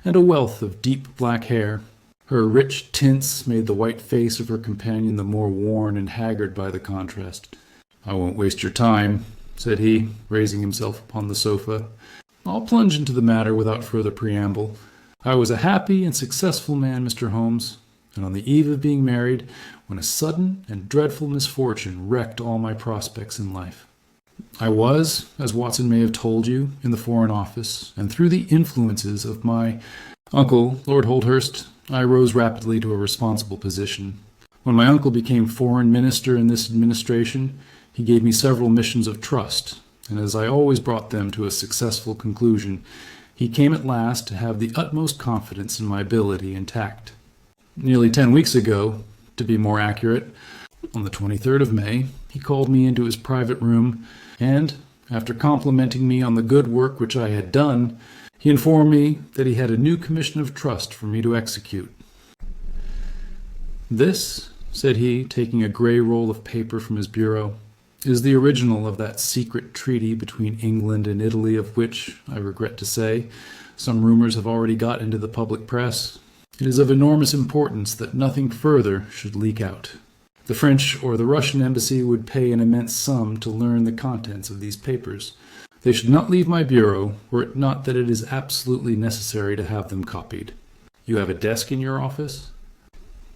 and a wealth of deep black hair. Her rich tints made the white face of her companion the more worn and haggard by the contrast. "I won't waste your time," said he, raising himself upon the sofa. "I'll plunge into the matter without further preamble. I was a happy and successful man, Mr. Holmes, and on the eve of being married, when a sudden and dreadful misfortune wrecked all my prospects in life. I was, as Watson may have told you, in the Foreign Office, and through the influences of my uncle, Lord Holdhurst, I rose rapidly to a responsible position. When my uncle became Foreign Minister in this administration, he gave me several missions of trust, and as I always brought them to a successful conclusion, he came at last to have the utmost confidence in my ability and tact. Nearly 10 weeks ago, to be more accurate, on the 23rd of May, he called me into his private room, and, after complimenting me on the good work which I had done, he informed me that he had a new commission of trust for me to execute. "This," said he, taking a grey roll of paper from his bureau, "is the original of that secret treaty between England and Italy of which, I regret to say, some rumours have already got into the public press. It is of enormous importance that nothing further should leak out. The French or the Russian embassy would pay an immense sum to learn the contents of these papers. They should not leave my bureau, were it not that it is absolutely necessary to have them copied. You have a desk in your office?"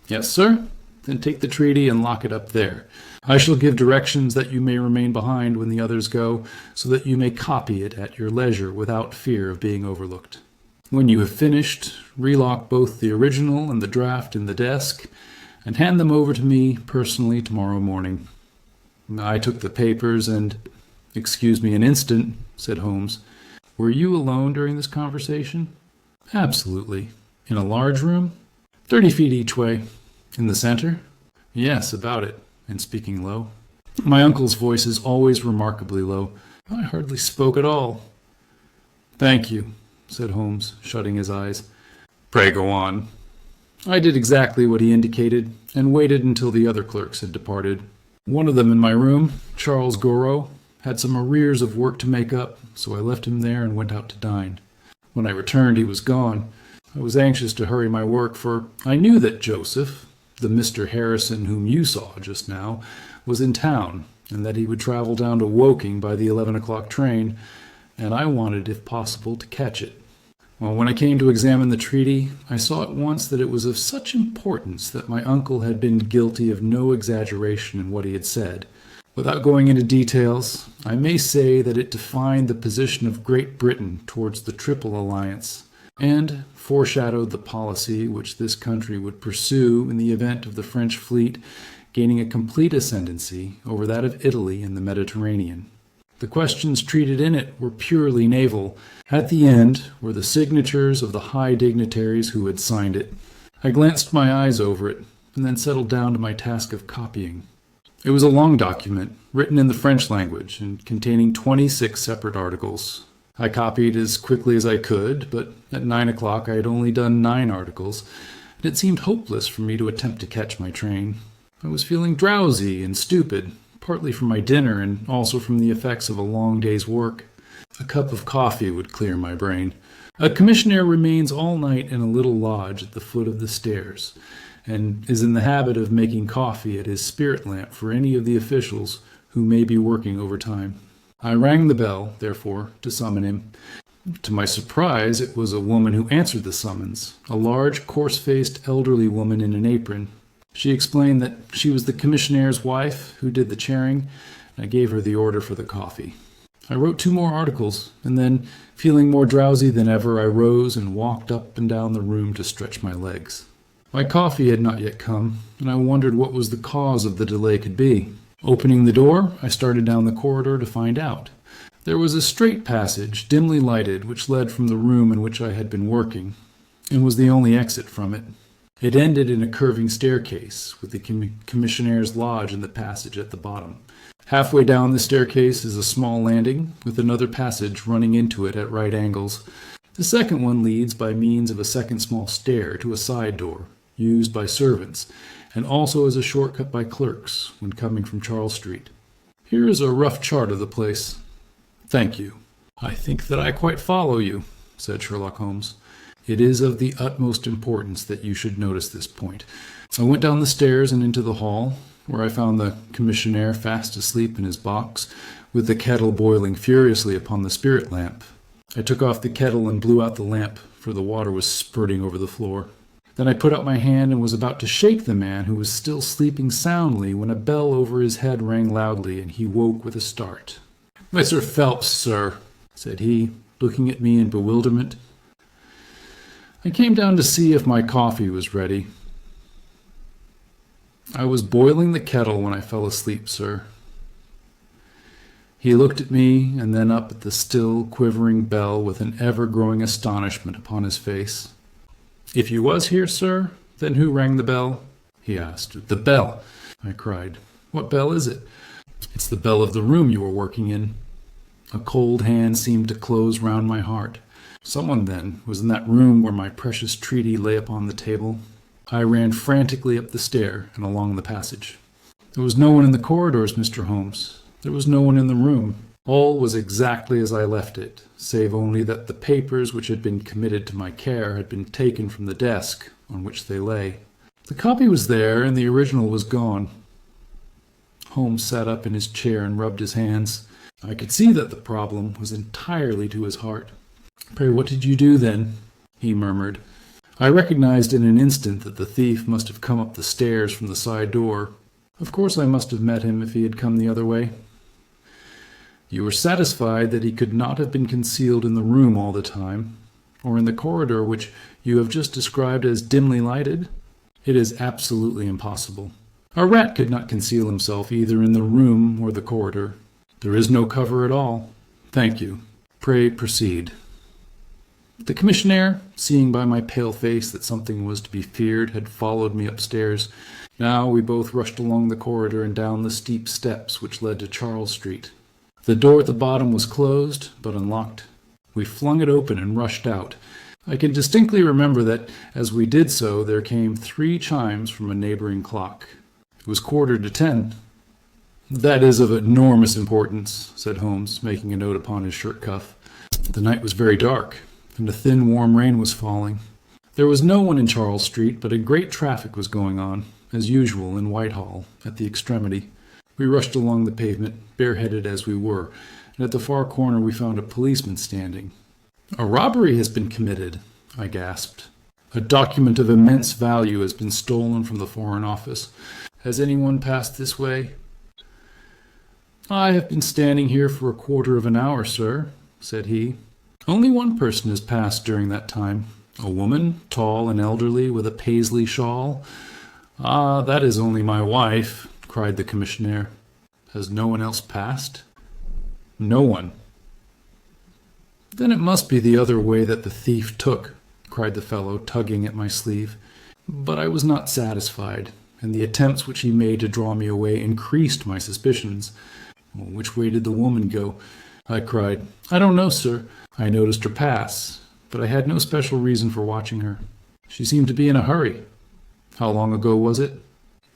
"Yes, sir." "Then take the treaty and lock it up there. I shall give directions that you may remain behind when the others go, so that you may copy it at your leisure without fear of being overlooked. When you have finished, relock both the original and the draft in the desk, and hand them over to me personally tomorrow morning." I took the papers and— "Excuse me an instant," said Holmes. "Were you alone during this conversation?" "Absolutely." "In a large room?" 30 feet each way." "In the center?" "Yes, about it," and speaking low. My uncle's voice is always remarkably low. I hardly spoke at all. "Thank you," said Holmes, shutting his eyes. "Pray go on." I did exactly what he indicated, and waited until the other clerks had departed. One of them in my room, Charles Goro, had some arrears of work to make up, so I left him there and went out to dine. When I returned, he was gone. I was anxious to hurry my work, for I knew that Joseph, the Mr. Harrison whom you saw just now, was in town, and that he would travel down to Woking by the 11 o'clock train, and I wanted, if possible, to catch it. Well, when I came to examine the treaty, I saw at once that it was of such importance that my uncle had been guilty of no exaggeration in what he had said. Without going into details, I may say that it defined the position of Great Britain towards the Triple Alliance, and foreshadowed the policy which this country would pursue in the event of the French fleet gaining a complete ascendancy over that of Italy in the Mediterranean. The questions treated in it were purely naval. At the end were the signatures of the high dignitaries who had signed it. I glanced my eyes over it, and then settled down to my task of copying. It was a long document, written in the French language, and containing 26 separate articles. I copied as quickly as I could, but at 9 o'clock I had only done 9 articles, and it seemed hopeless for me to attempt to catch my train. I was feeling drowsy and stupid, partly from my dinner and also from the effects of a long day's work. A cup of coffee would clear my brain. A commissioner remains all night in a little lodge at the foot of the stairs, and is in the habit of making coffee at his spirit lamp for any of the officials who may be working overtime. I rang the bell, therefore, to summon him. To my surprise, it was a woman who answered the summons, a large, coarse-faced, elderly woman in an apron. She explained that she was the commissionaire's wife who did the chairing, and I gave her the order for the coffee. I wrote 2 more articles, and then, feeling more drowsy than ever, I rose and walked up and down the room to stretch my legs. My coffee had not yet come, and I wondered what was the cause of the delay could be. Opening the door, I started down the corridor to find out. There was a straight passage, dimly lighted, which led from the room in which I had been working, and was the only exit from it. It ended in a curving staircase, with the commissionaire's lodge in the passage at the bottom. Halfway down the staircase is a small landing, with another passage running into it at right angles. The second one leads by means of a second small stair to a side door, used by servants, and also as a shortcut by clerks when coming from Charles Street. Here is a rough chart of the place. Thank you. I think that I quite follow you, said Sherlock Holmes. It is of the utmost importance that you should notice this point. I went down the stairs and into the hall, where I found the commissionaire fast asleep in his box, with the kettle boiling furiously upon the spirit lamp. I took off the kettle and blew out the lamp, for the water was spurting over the floor. Then I put out my hand and was about to shake the man, who was still sleeping soundly, when a bell over his head rang loudly, and he woke with a start. "Mr. Phelps, sir," said he, looking at me in bewilderment. I came down to see if my coffee was ready. I was boiling the kettle when I fell asleep, sir. He looked at me and then up at the still, quivering bell with an ever-growing astonishment upon his face. "If you was here, sir, then who rang the bell?" he asked. "The bell," I cried. "What bell is it?" "It's the bell of the room you were working in." A cold hand seemed to close round my heart. Someone, then, was in that room where my precious treaty lay upon the table. I ran frantically up the stair and along the passage. There was no one in the corridors, Mr. Holmes. There was no one in the room. All was exactly as I left it, save only that the papers which had been committed to my care had been taken from the desk on which they lay. The copy was there, and the original was gone. Holmes sat up in his chair and rubbed his hands. I could see that the problem was entirely to his heart. "Pray, what did you do then?" he murmured. I recognized in an instant that the thief must have come up the stairs from the side door. Of course I must have met him if he had come the other way. "You were satisfied that he could not have been concealed in the room all the time, or in the corridor which you have just described as dimly lighted? It is absolutely impossible. A rat could not conceal himself either in the room or the corridor. There is no cover at all. Thank you. Pray proceed." The commissionaire, seeing by my pale face that something was to be feared, had followed me upstairs. Now we both rushed along the corridor and down the steep steps which led to Charles Street. The door at the bottom was closed, but unlocked. We flung it open and rushed out. I can distinctly remember that, as we did so, there came 3 chimes from a neighboring clock. It was 10:15. "That is of enormous importance," said Holmes, making a note upon his shirt cuff. The night was very dark, and a thin, warm rain was falling. There was no one in Charles Street, but a great traffic was going on, as usual, in Whitehall, at the extremity. We rushed along the pavement, bareheaded as we were, and at the far corner we found a policeman standing. "A robbery has been committed," I gasped. "A document of immense value has been stolen from the Foreign Office. Has anyone passed this way?" "I have been standing here for a quarter of an hour, sir," said he. "Only one person has passed during that time. A woman, tall and elderly, with a paisley shawl." "Ah, that is only my wife," cried the commissionaire. "Has no one else passed?" "No one." "Then it must be the other way that the thief took," cried the fellow, tugging at my sleeve. But I was not satisfied, and the attempts which he made to draw me away increased my suspicions. "Which way did the woman go?" I cried. "I don't know, sir. I noticed her pass, but I had no special reason for watching her. She seemed to be in a hurry." "How long ago was it?"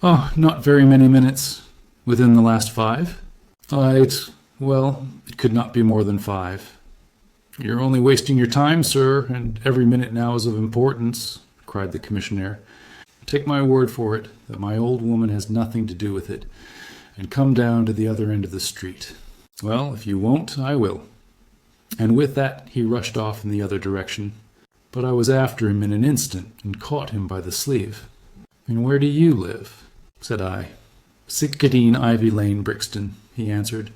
"Oh, not very many minutes." "Within the last 5?" It could not be more than 5. "You're only wasting your time, sir, and every minute now is of importance," cried the commissionaire. "Take my word for it that my old woman has nothing to do with it, and come down to the other end of the street." "Well, if you won't, I will." And with that he rushed off in the other direction. But I was after him in an instant and caught him by the sleeve. "And where do you live?" said I. "Sicadine Ivy Lane, Brixton," he answered.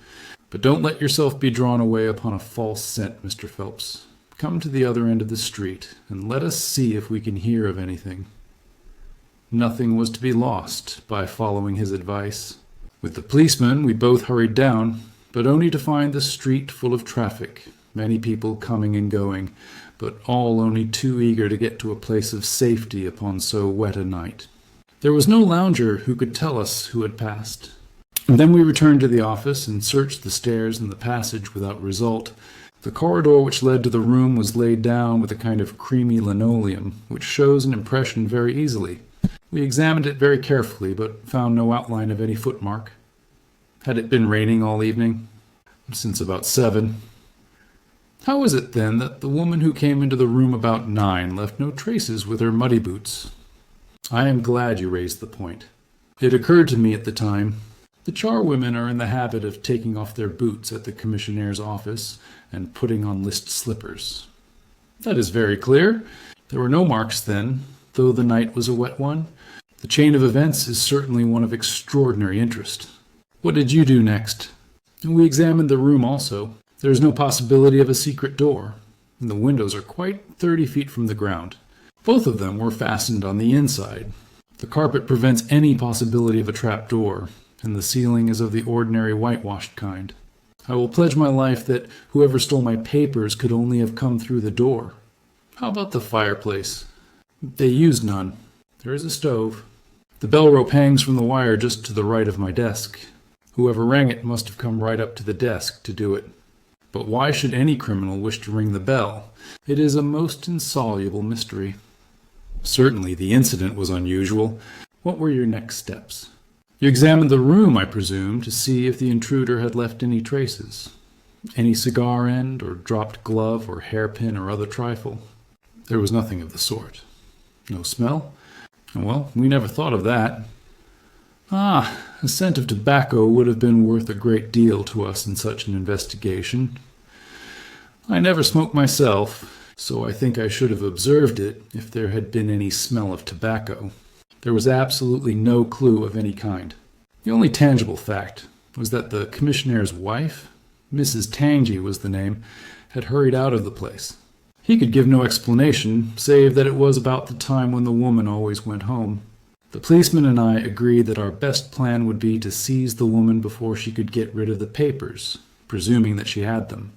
"But don't let yourself be drawn away upon a false scent, Mr. Phelps. Come to the other end of the street, and let us see if we can hear of anything." Nothing was to be lost by following his advice. With the policeman we both hurried down, but only to find the street full of traffic, many people coming and going, but all only too eager to get to a place of safety upon so wet a night. There was no lounger who could tell us who had passed. And then we returned to the office and searched the stairs and the passage without result. The corridor which led to the room was laid down with a kind of creamy linoleum, which shows an impression very easily. We examined it very carefully, but found no outline of any footmark. Had it been raining all evening? Since about 7. How is it, then, that the woman who came into the room about 9 left no traces with her muddy boots? I am glad you raised the point. It occurred to me at the time. The charwomen are in the habit of taking off their boots at the commissionnaire's office and putting on list slippers. That is very clear. There were no marks then, though the night was a wet one. The chain of events is certainly one of extraordinary interest. What did you do next? We examined the room also. There is no possibility of a secret door, and the windows are quite 30 feet from the ground. Both of them were fastened on the inside. The carpet prevents any possibility of a trap door, and the ceiling is of the ordinary whitewashed kind. I will pledge my life that whoever stole my papers could only have come through the door. How about the fireplace? They used none. There is a stove. The bell rope hangs from the wire just to the right of my desk. Whoever rang it must have come right up to the desk to do it. But why should any criminal wish to ring the bell? It is a most insoluble mystery. Certainly the incident was unusual. What were your next steps? You examined the room, I presume, to see if the intruder had left any traces. Any cigar end, or dropped glove, or hairpin, or other trifle? There was nothing of the sort. No smell? Well, we never thought of that. A scent of tobacco would have been worth a great deal to us in such an investigation. I never smoke myself, so I think I should have observed it if there had been any smell of tobacco. There was absolutely no clue of any kind. The only tangible fact was that the commissionaire's wife, Mrs. Tangy was the name, had hurried out of the place. He could give no explanation, save that it was about the time when the woman always went home. The policeman and I agreed that our best plan would be to seize the woman before she could get rid of the papers, presuming that she had them.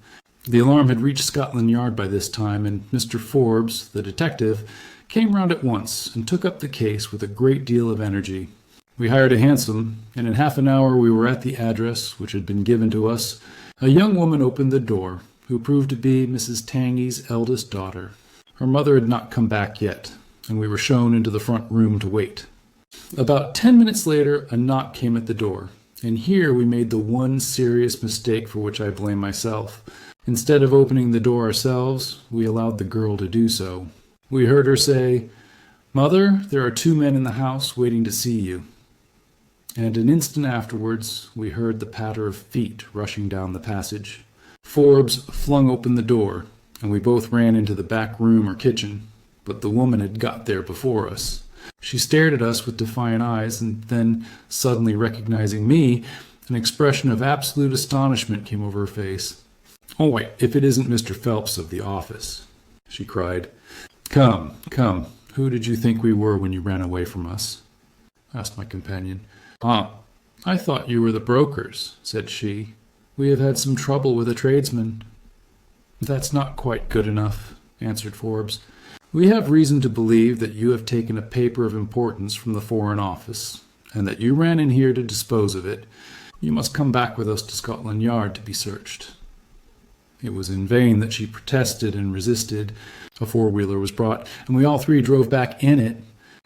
The alarm had reached Scotland Yard by this time, and Mr. Forbes, the detective, came round at once and took up the case with a great deal of energy. We hired a hansom, and in half an hour we were at the address which had been given to us. A young woman opened the door, who proved to be Mrs. Tangy's eldest daughter. Her mother had not come back yet, and we were shown into the front room to wait. About 10 minutes later, a knock came at the door, and here we made the one serious mistake for which I blame myself. Instead of opening the door ourselves, we allowed the girl to do so. We heard her say, "Mother, there are 2 men in the house waiting to see you." And an instant afterwards, we heard the patter of feet rushing down the passage. Forbes flung open the door, and we both ran into the back room or kitchen, but the woman had got there before us. She stared at us with defiant eyes, and then, suddenly recognizing me, an expression of absolute astonishment came over her face. "Oh, wait, if it isn't Mr. Phelps of the office," she cried. Come, who did you think we were when you ran away from us?" asked my companion. I thought you were the brokers," said she. "We have had some trouble with a tradesman." "That's not quite good enough," answered Forbes. "We have reason to believe that you have taken a paper of importance from the Foreign Office, and that you ran in here to dispose of it. You must come back with us to Scotland Yard to be searched." It was in vain that she protested and resisted. A four-wheeler was brought, and we all three drove back in it.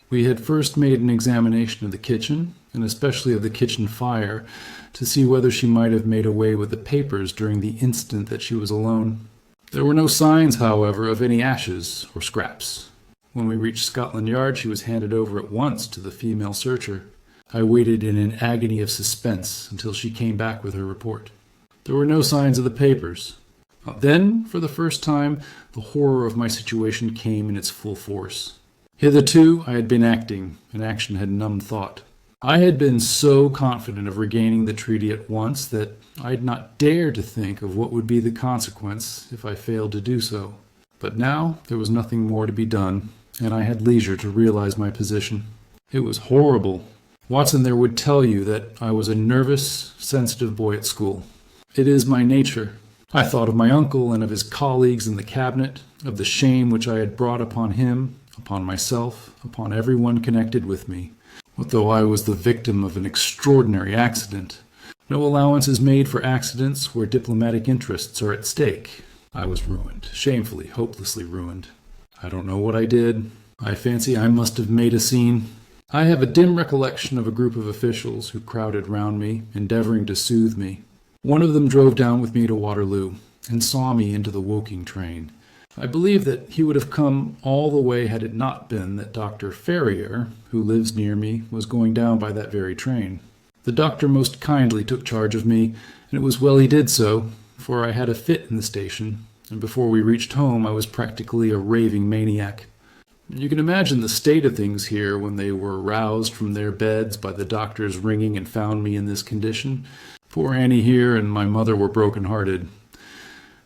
We had first made an examination of the kitchen, and especially of the kitchen fire, to see whether she might have made away with the papers during the instant that she was alone. There were no signs, however, of any ashes or scraps. When we reached Scotland Yard, she was handed over at once to the female searcher. I waited in an agony of suspense until she came back with her report. There were no signs of the papers. Then, for the first time, the horror of my situation came in its full force. Hitherto, I had been acting, and action had numbed thought. I had been so confident of regaining the treaty at once that I had not dared to think of what would be the consequence if I failed to do so. But now there was nothing more to be done, and I had leisure to realize my position. It was horrible. Watson there would tell you that I was a nervous, sensitive boy at school. It is my nature. I thought of my uncle and of his colleagues in the cabinet, of the shame which I had brought upon him, upon myself, upon everyone connected with me. What though I was the victim of an extraordinary accident? No allowance is made for accidents where diplomatic interests are at stake. I was ruined, shamefully, hopelessly ruined. I don't know what I did. I fancy I must have made a scene. I have a dim recollection of a group of officials who crowded round me, endeavoring to soothe me. One of them drove down with me to Waterloo, and saw me into the Woking train. I believe that he would have come all the way had it not been that Dr. Ferrier, who lives near me, was going down by that very train. The doctor most kindly took charge of me, and it was well he did so, for I had a fit in the station, and before we reached home I was practically a raving maniac. You can imagine the state of things here when they were roused from their beds by the doctor's ringing and found me in this condition. Poor Annie here and my mother were broken-hearted.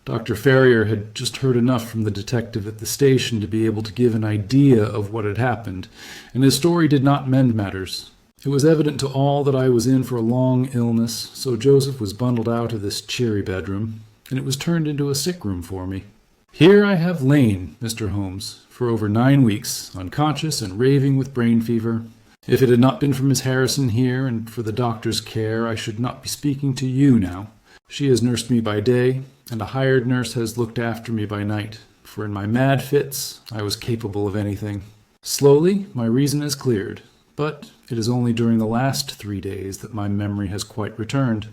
Dr. Ferrier had just heard enough from the detective at the station to be able to give an idea of what had happened, and his story did not mend matters. It was evident to all that I was in for a long illness, so Joseph was bundled out of this cheery bedroom, and it was turned into a sick room for me. Here I have lain, Mr. Holmes, for over 9 weeks, unconscious and raving with brain fever. If it had not been for Miss Harrison here and for the doctor's care, I should not be speaking to you now. She has nursed me by day, and a hired nurse has looked after me by night, for in my mad fits I was capable of anything. Slowly, my reason has cleared, but it is only during the last 3 days that my memory has quite returned.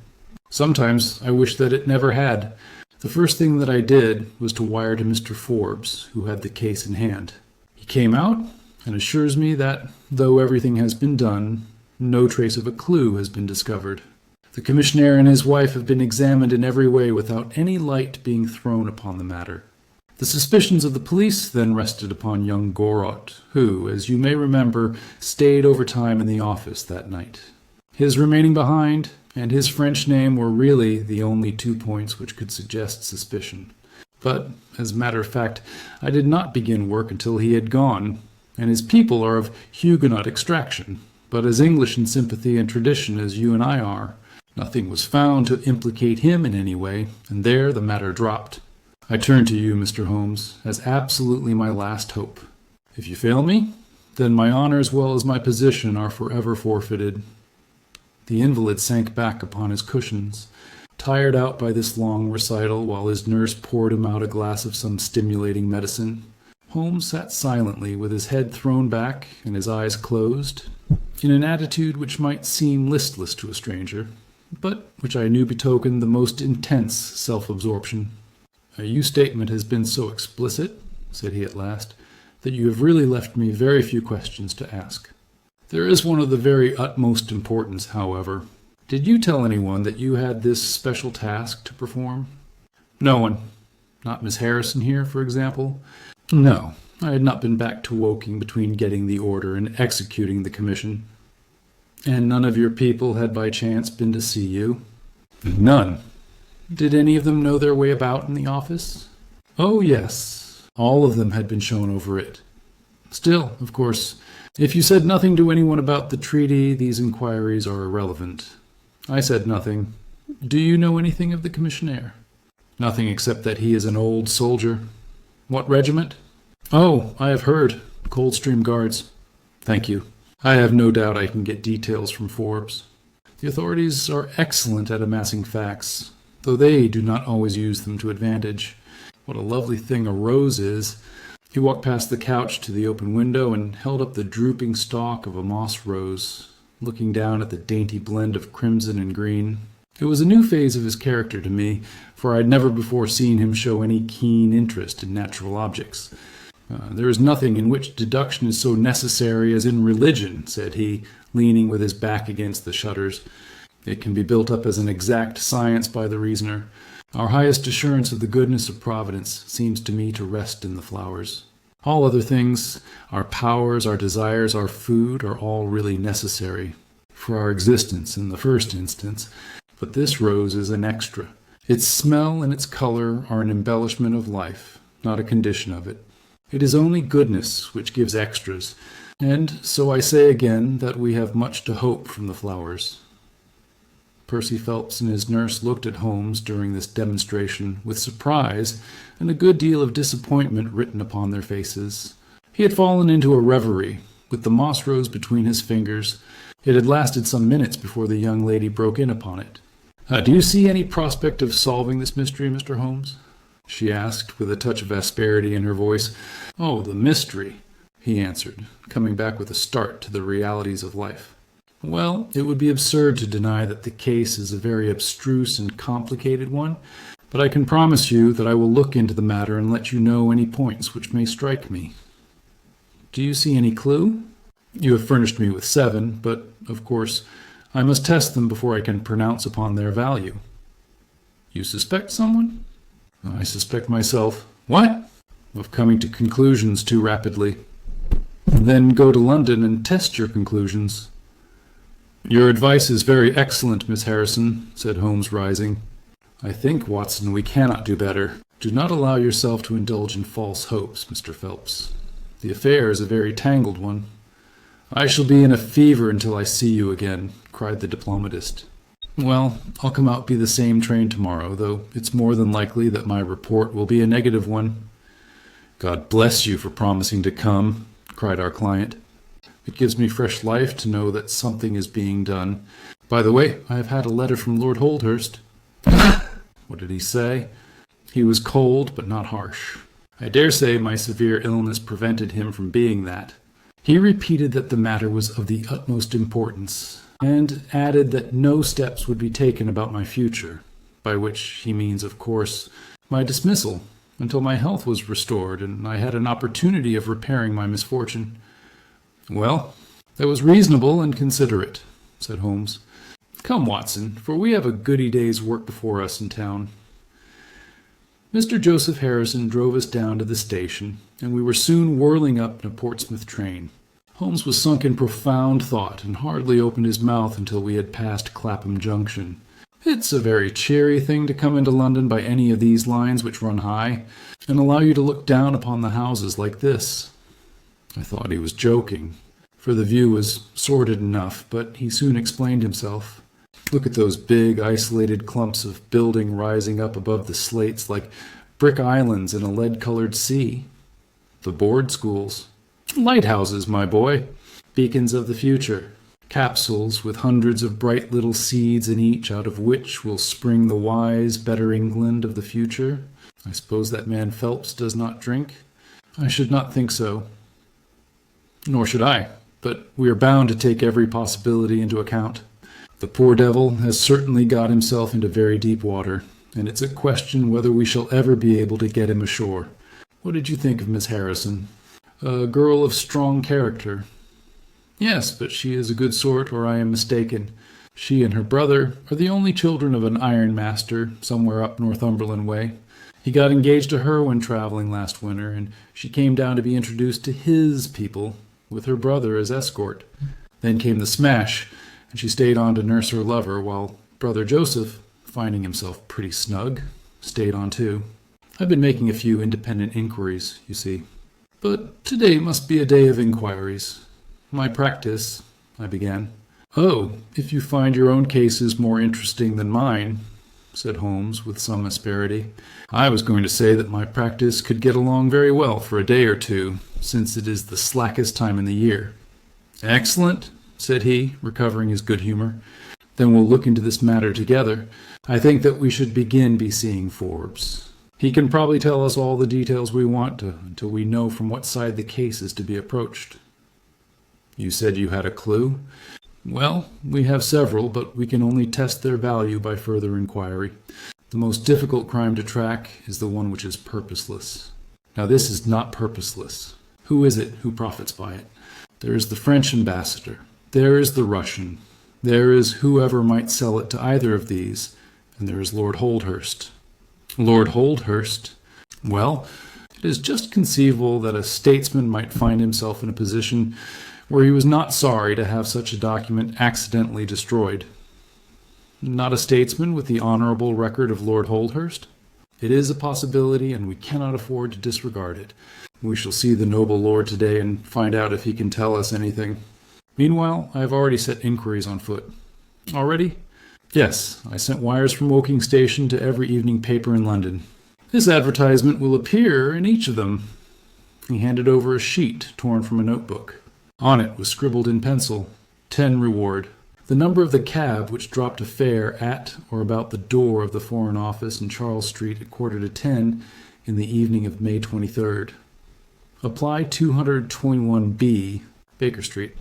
Sometimes I wish that it never had. The first thing that I did was to wire to Mr. Forbes, who had the case in hand. He came out and assures me that, though everything has been done, no trace of a clue has been discovered. The commissionaire and his wife have been examined in every way without any light being thrown upon the matter. The suspicions of the police then rested upon young Gorot, who, as you may remember, stayed over time in the office that night. His remaining behind and his French name were really the only 2 points which could suggest suspicion. But, as a matter of fact, I did not begin work until he had gone, and his people are of Huguenot extraction, but as English in sympathy and tradition as you and I are. Nothing was found to implicate him in any way, and there the matter dropped. I turn to you, Mr. Holmes, as absolutely my last hope. If you fail me, then my honor as well as my position are forever forfeited. The invalid sank back upon his cushions, tired out by this long recital, while his nurse poured him out a glass of some stimulating medicine. Holmes sat silently, with his head thrown back and his eyes closed, in an attitude which might seem listless to a stranger, but which I knew betokened the most intense self-absorption. Your statement has been so explicit, said he at last, that you have really left me very few questions to ask. There is one of the very utmost importance, however. Did you tell anyone that you had this special task to perform? No one. Not Miss Harrison here, for example? No, I had not been back to Woking between getting the order and executing the commission. And none of your people had by chance been to see you? None. Did any of them know their way about in the office? Oh, yes. All of them had been shown over it. Still, of course, if you said nothing to anyone about the treaty, these inquiries are irrelevant. I said nothing. Do you know anything of the commissionaire? Nothing except that he is an old soldier. What regiment? Oh, I have heard. Coldstream Guards. Thank you. I have no doubt I can get details from Forbes. The authorities are excellent at amassing facts, though they do not always use them to advantage. What a lovely thing a rose is! He walked past the couch to the open window and held up the drooping stalk of a moss rose, looking down at the dainty blend of crimson and green. It was a new phase of his character to me, for I had never before seen him show any keen interest in natural objects. There is nothing in which deduction is so necessary as in religion, said he, leaning with his back against the shutters. It can be built up as an exact science by the reasoner. Our highest assurance of the goodness of Providence seems to me to rest in the flowers. All other things, our powers, our desires, our food, are all really necessary for our existence in the first instance, but this rose is an extra. Its smell and its color are an embellishment of life, not a condition of it. It is only goodness which gives extras, and so I say again that we have much to hope from the flowers. Percy Phelps and his nurse looked at Holmes during this demonstration with surprise and a good deal of disappointment written upon their faces. He had fallen into a reverie, with the moss rose between his fingers. It had lasted some minutes before the young lady broke in upon it. Do you see any prospect of solving this mystery, Mr. Holmes? She asked, with a touch of asperity in her voice. Oh, the mystery, he answered, coming back with a start to the realities of life. Well, it would be absurd to deny that the case is a very abstruse and complicated one, but I can promise you that I will look into the matter and let you know any points which may strike me. Do you see any clue? You have furnished me with 7, but, of course, I must test them before I can pronounce upon their value. You suspect someone? I suspect myself. What? Of coming to conclusions too rapidly. Then go to London and test your conclusions. Your advice is very excellent, Miss Harrison, said Holmes, rising. I think, Watson, we cannot do better. Do not allow yourself to indulge in false hopes, Mr. Phelps. The affair is a very tangled one. I shall be in a fever until I see you again, cried the diplomatist. Well, I'll come out by the same train tomorrow, though it's more than likely that my report will be a negative one. God bless you for promising to come, cried our client. It gives me fresh life to know that something is being done. By the way, I have had a letter from Lord Holdhurst. What did he say? He was cold, but not harsh. I dare say my severe illness prevented him from being that. He repeated that the matter was of the utmost importance, and added that no steps would be taken about my future, by which he means, of course, my dismissal, until my health was restored and I had an opportunity of repairing my misfortune. Well, that was reasonable and considerate, said Holmes. Come, Watson, for we have a goody day's work before us in town. Mr. Joseph Harrison drove us down to the station, and we were soon whirling up in a Portsmouth train. Holmes was sunk in profound thought and hardly opened his mouth until we had passed Clapham Junction. It's a very cheery thing to come into London by any of these lines which run high, and allow you to look down upon the houses like this. I thought he was joking, for the view was sordid enough, but he soon explained himself. Look at those big, isolated clumps of building rising up above the slates like brick islands in a lead-colored sea. The board schools. Lighthouses, my boy. Beacons of the future. Capsules with hundreds of bright little seeds in each, out of which will spring the wise, better England of the future. I suppose that man Phelps does not drink? I should not think so. Nor should I, but we are bound to take every possibility into account. The poor devil has certainly got himself into very deep water, and it's a question whether we shall ever be able to get him ashore. What did you think of Miss Harrison? A girl of strong character. Yes, but she is a good sort, or I am mistaken. She and her brother are the only children of an ironmaster somewhere up Northumberland way. He got engaged to her when traveling last winter, and she came down to be introduced to his people, with her brother as escort. Then came the smash, and she stayed on to nurse her lover, while brother Joseph, finding himself pretty snug, stayed on too. I've been making a few independent inquiries, you see. But today must be a day of inquiries. My practice, I began. Oh, if you find your own cases more interesting than mine, said Holmes with some asperity. I was going to say that my practice could get along very well for a day or two, since it is the slackest time in the year. Excellent, said he, recovering his good humor. Then we'll look into this matter together. I think that we should begin by seeing Forbes. He can probably tell us all the details we want to, until we know from what side the case is to be approached. You said you had a clue? Well, we have several, but we can only test their value by further inquiry. The most difficult crime to track is the one which is purposeless. Now this is not purposeless. Who is it who profits by it? There is the French ambassador. There is the Russian. There is whoever might sell it to either of these, and there is Lord Holdhurst. Lord Holdhurst? Well, it is just conceivable that a statesman might find himself in a position where he was not sorry to have such a document accidentally destroyed. Not a statesman with the honorable record of Lord Holdhurst? It is a possibility, and we cannot afford to disregard it. We shall see the noble lord today and find out if he can tell us anything. Meanwhile, I have already set inquiries on foot. Already? Yes, I sent wires from Woking Station to every evening paper in London. This advertisement will appear in each of them. He handed over a sheet torn from a notebook. On it was scribbled in pencil, 10 reward. The number of the cab which dropped a fare at or about the door of the Foreign Office in Charles Street at 9:45 in the evening of May 23rd. Apply 221B, Baker Street.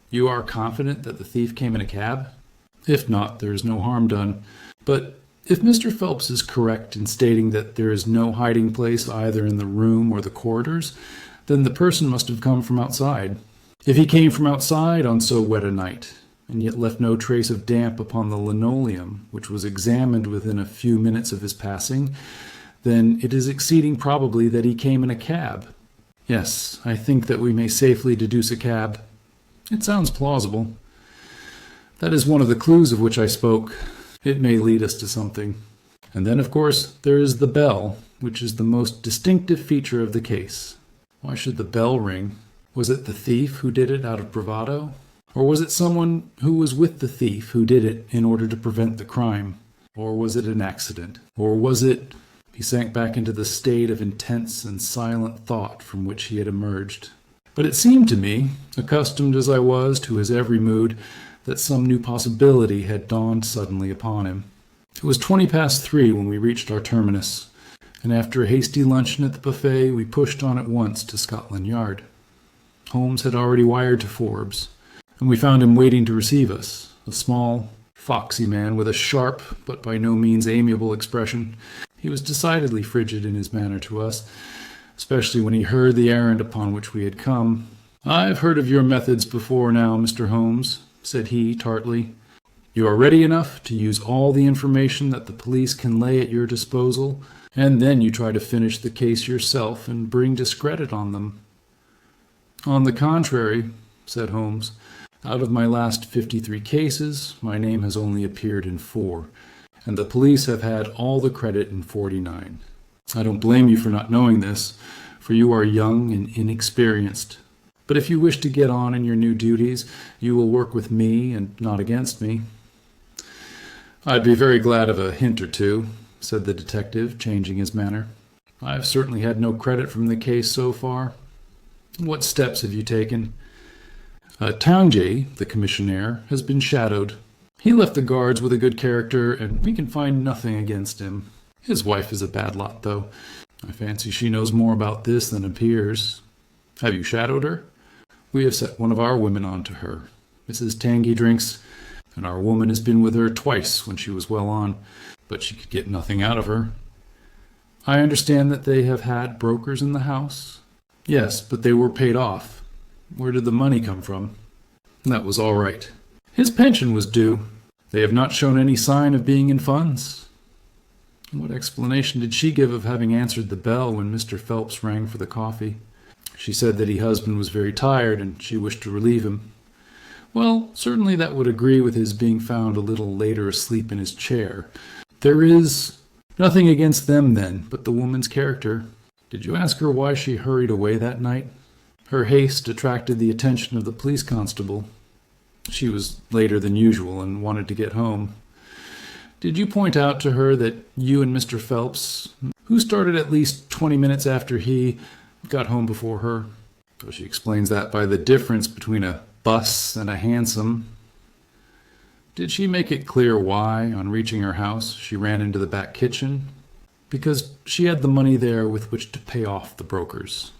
You are confident that the thief came in a cab? If not, there is no harm done. But if Mr. Phelps is correct in stating that there is no hiding place either in the room or the corridors, then the person must have come from outside. If he came from outside on so wet a night, and yet left no trace of damp upon the linoleum, which was examined within a few minutes of his passing, then it is exceeding probably that he came in a cab. Yes, I think that we may safely deduce a cab. It sounds plausible. That is one of the clues of which I spoke. It may lead us to something. And then, of course, there is the bell, which is the most distinctive feature of the case. Why should the bell ring? Was it the thief who did it out of bravado? Or was it someone who was with the thief who did it in order to prevent the crime? Or was it an accident? Or was it... He sank back into the state of intense and silent thought from which he had emerged. But it seemed to me, accustomed as I was to his every mood, that some new possibility had dawned suddenly upon him. It was 3:20 when we reached our terminus, and after a hasty luncheon at the buffet, we pushed on at once to Scotland Yard. Holmes had already wired to Forbes, and we found him waiting to receive us, a small, foxy man with a sharp but by no means amiable expression. He was decidedly frigid in his manner to us, especially when he heard the errand upon which we had come. "I've heard of your methods before now, Mr. Holmes," said he tartly. "You are ready enough to use all the information that the police can lay at your disposal, and then you try to finish the case yourself and bring discredit on them." "On the contrary," said Holmes, "out of my last 53 cases, my name has only appeared in 4, and the police have had all the credit in 49. I don't blame you for not knowing this, for you are young and inexperienced. But if you wish to get on in your new duties, you will work with me and not against me." "I'd be very glad of a hint or two," said the detective, changing his manner. "I've certainly had no credit from the case so far. What steps have you taken?" "Townjay, the commissionaire, has been shadowed. He left the guards with a good character, and we can find nothing against him. His wife is a bad lot, though. I fancy she knows more about this than appears." "Have you shadowed her?" "We have set one of our women on to her. Mrs. Tangy drinks, and our woman has been with her twice when she was well on, but she could get nothing out of her." "I understand that they have had brokers in the house?" "Yes, but they were paid off." "Where did the money come from?" "That was all right. His pension was due. They have not shown any sign of being in funds." "What explanation did she give of having answered the bell when Mr. Phelps rang for the coffee?" "She said that her husband was very tired, and she wished to relieve him." "Well, certainly that would agree with his being found a little later asleep in his chair. There is nothing against them, then, but the woman's character. Did you ask her why she hurried away that night?" "Her haste attracted the attention of the police constable. She was later than usual and wanted to get home." "Did you point out to her that you and Mr. Phelps, who started at least 20 minutes after he, got home before her?" "So she explains that by the difference between a bus and a hansom." "Did she make it clear why, on reaching her house, she ran into the back kitchen?" "Because she had the money there with which to pay off the brokers."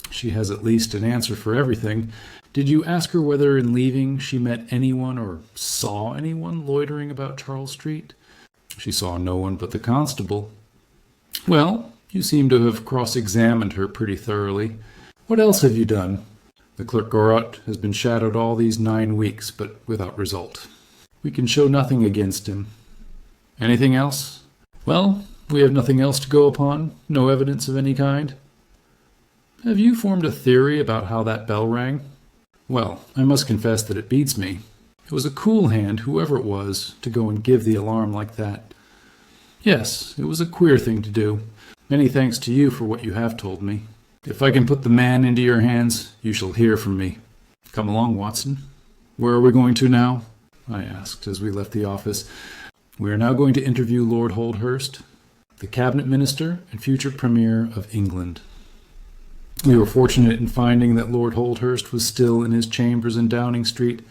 "She has at least an answer for everything. Did you ask her whether in leaving she met anyone or saw anyone loitering about Charles Street?" "She saw no one but the constable." "Well, you seem to have cross-examined her pretty thoroughly. What else have you done?" "The Clerk has been shadowed all these 9 weeks, but without result. We can show nothing against him." "Anything else?" "Well, we have nothing else to go upon, no evidence of any kind." "Have you formed a theory about how that bell rang?" "Well, I must confess that it beats me. It was a cool hand, whoever it was, to go and give the alarm like that." "Yes, it was a queer thing to do. Many thanks to you for what you have told me. If I can put the man into your hands, you shall hear from me. Come along, Watson." "Where are we going to now?" I asked as we left the office. "We are now going to interview Lord Holdhurst, the cabinet minister and future premier of England." We were fortunate in finding that Lord Holdhurst was still in his chambers in Downing Street,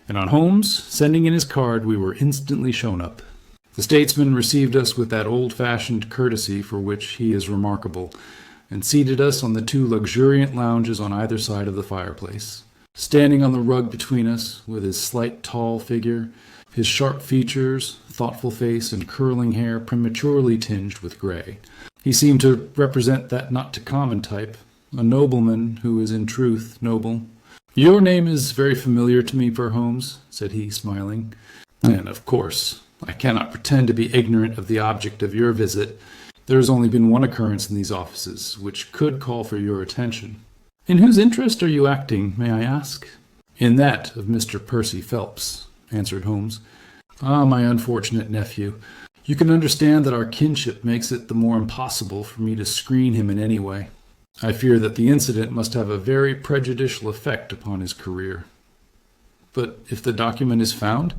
and on Holmes sending in his card, we were instantly shown up. The statesman received us with that old-fashioned courtesy for which he is remarkable, and seated us on the 2 luxuriant lounges on either side of the fireplace. Standing on the rug between us, with his slight tall figure, his sharp features, thoughtful face, and curling hair prematurely tinged with grey, he seemed to represent that not-too-common type, a nobleman who is in truth noble. "Your name is very familiar to me, Per Holmes," said he, smiling, "and, of course, I cannot pretend to be ignorant of the object of your visit. There has only been one occurrence in these offices which could call for your attention." "In whose interest are you acting, may I ask?" "In that of Mr. Percy Phelps," answered Holmes. "Ah, my unfortunate nephew. You can understand that our kinship makes it the more impossible for me to screen him in any way. I fear that the incident must have a very prejudicial effect upon his career." "But if the document is found?"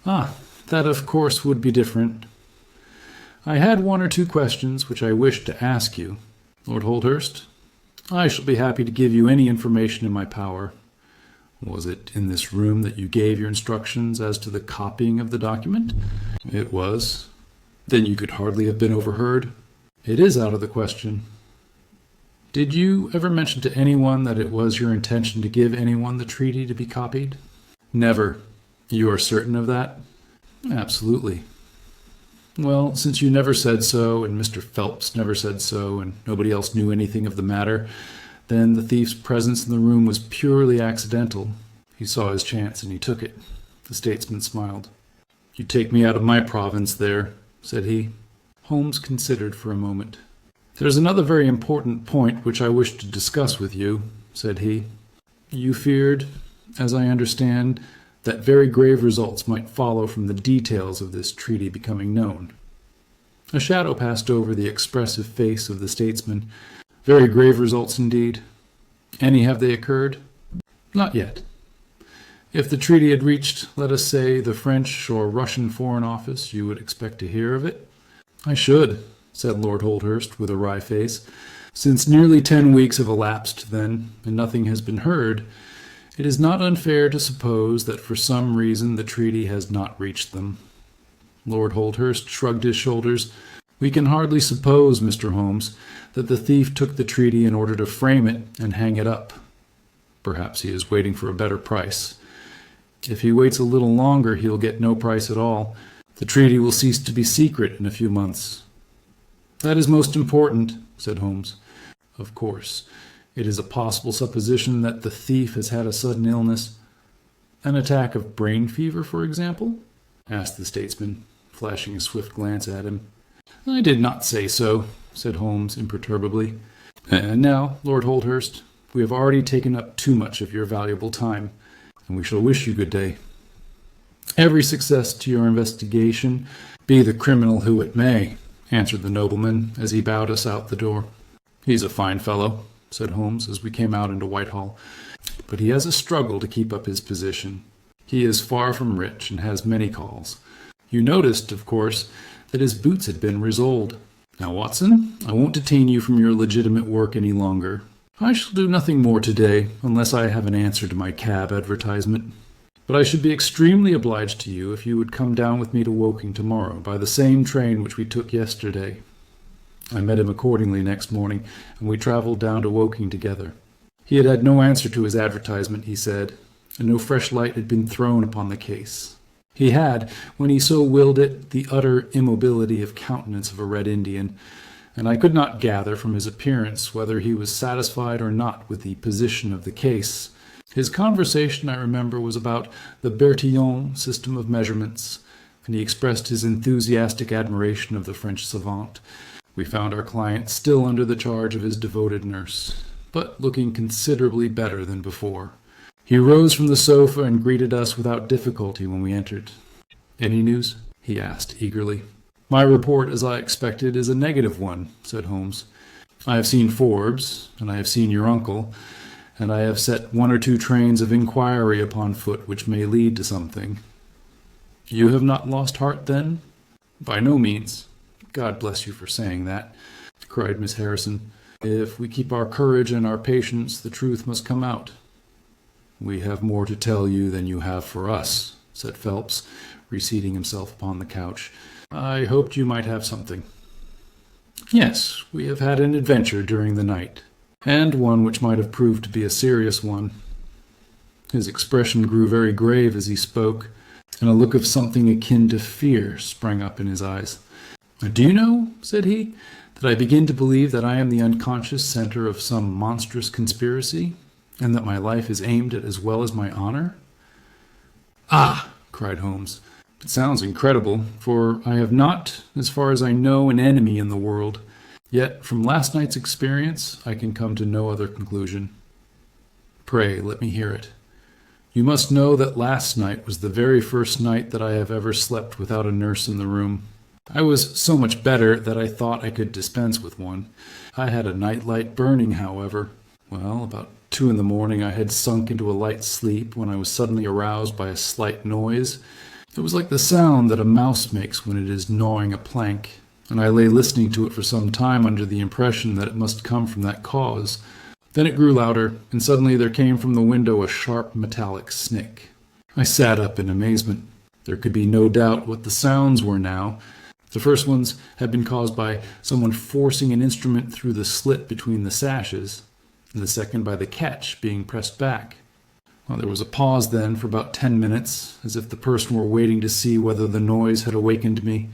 "Ah, that of course would be different. I had 1 or 2 questions which I wished to ask you, Lord Holdhurst. I shall be happy to give you any information in my power. Was it in this room that you gave your instructions as to the copying of the document?" "It was." "Then you could hardly have been overheard?" "It is out of the question." Did you ever mention to anyone that it was your intention to give anyone the treaty to be copied? Never. You are certain of that? Absolutely. Well, since you never said so, and Mr. Phelps never said so, and nobody else knew anything of the matter, then the thief's presence in the room was purely accidental. He saw his chance, and he took it. The statesman smiled. You take me out of my province there, said he. Holmes considered for a moment. There's another very important point which I wish to discuss with you, said he. You feared, as I understand, that very grave results might follow from the details of this treaty becoming known. A shadow passed over the expressive face of the statesman. Very grave results indeed. Any have they occurred? Not yet. If the treaty had reached, let us say, the French or Russian Foreign Office, you would expect to hear of it? I should, said Lord Holdhurst with a wry face. Since nearly 10 weeks have elapsed, then, and nothing has been heard, it is not unfair to suppose that for some reason the treaty has not reached them. Lord Holdhurst shrugged his shoulders. We can hardly suppose, Mr. Holmes, that the thief took the treaty in order to frame it and hang it up. Perhaps he is waiting for a better price. If he waits a little longer, he'll get no price at all. The treaty will cease to be secret in a few months. That is most important, said Holmes. Of course, it is a possible supposition that the thief has had a sudden illness. An attack of brain fever, for example? Asked the statesman, flashing a swift glance at him. I did not say so, said Holmes imperturbably. And now, Lord Holdhurst, we have already taken up too much of your valuable time, and we shall wish you good day. Every success to your investigation, be the criminal who it may, answered the nobleman as he bowed us out the door. He's a fine fellow, said Holmes as we came out into Whitehall, but he has a struggle to keep up his position. He is far from rich and has many calls. You noticed, of course, that his boots had been resoled. Now, Watson, I won't detain you from your legitimate work any longer. I shall do nothing more today, unless I have an answer to my cab advertisement. But I should be extremely obliged to you if you would come down with me to Woking tomorrow by the same train which we took yesterday. I met him accordingly next morning, and we travelled down to Woking together. He had had no answer to his advertisement, he said, and no fresh light had been thrown upon the case. He had, when he so willed it, the utter immobility of countenance of a Red Indian, and I could not gather from his appearance whether he was satisfied or not with the position of the case. His conversation, I remember, was about the Bertillon system of measurements, and he expressed his enthusiastic admiration of the French savant. We found our client still under the charge of his devoted nurse, but looking considerably better than before. He rose from the sofa and greeted us without difficulty when we entered. Any news? He asked eagerly. My report, as I expected, is a negative one, said Holmes. I have seen Forbes, and I have seen your uncle, and I have set 1 or 2 trains of inquiry upon foot which may lead to something. You have not lost heart, then? By no means. God bless you for saying that, cried Miss Harrison. If we keep our courage and our patience, the truth must come out. We have more to tell you than you have for us, said Phelps, reseating himself upon the couch. I hoped you might have something. Yes, we have had an adventure during the night, and one which might have proved to be a serious one. His expression grew very grave as he spoke, and a look of something akin to fear sprang up in his eyes. Do you know, said he, that I begin to believe that I am the unconscious center of some monstrous conspiracy, and that my life is aimed at as well as my honor? Ah, cried Holmes, it sounds incredible, for I have not, as far as I know, an enemy in the world. Yet, from last night's experience, I can come to no other conclusion. Pray, let me hear it. You must know that last night was the very first night that I have ever slept without a nurse in the room. I was so much better that I thought I could dispense with one. I had a night light burning, however. Well, about 2 a.m, I had sunk into a light sleep when I was suddenly aroused by a slight noise. It was like the sound that a mouse makes when it is gnawing a plank, and I lay listening to it for some time under the impression that it must come from that cause. Then it grew louder, and suddenly there came from the window a sharp metallic snick. I sat up in amazement. There could be no doubt what the sounds were now. The first ones had been caused by someone forcing an instrument through the slit between the sashes, and the second by the catch being pressed back. Well, there was a pause then for about 10 minutes, as if the person were waiting to see whether the noise had awakened me.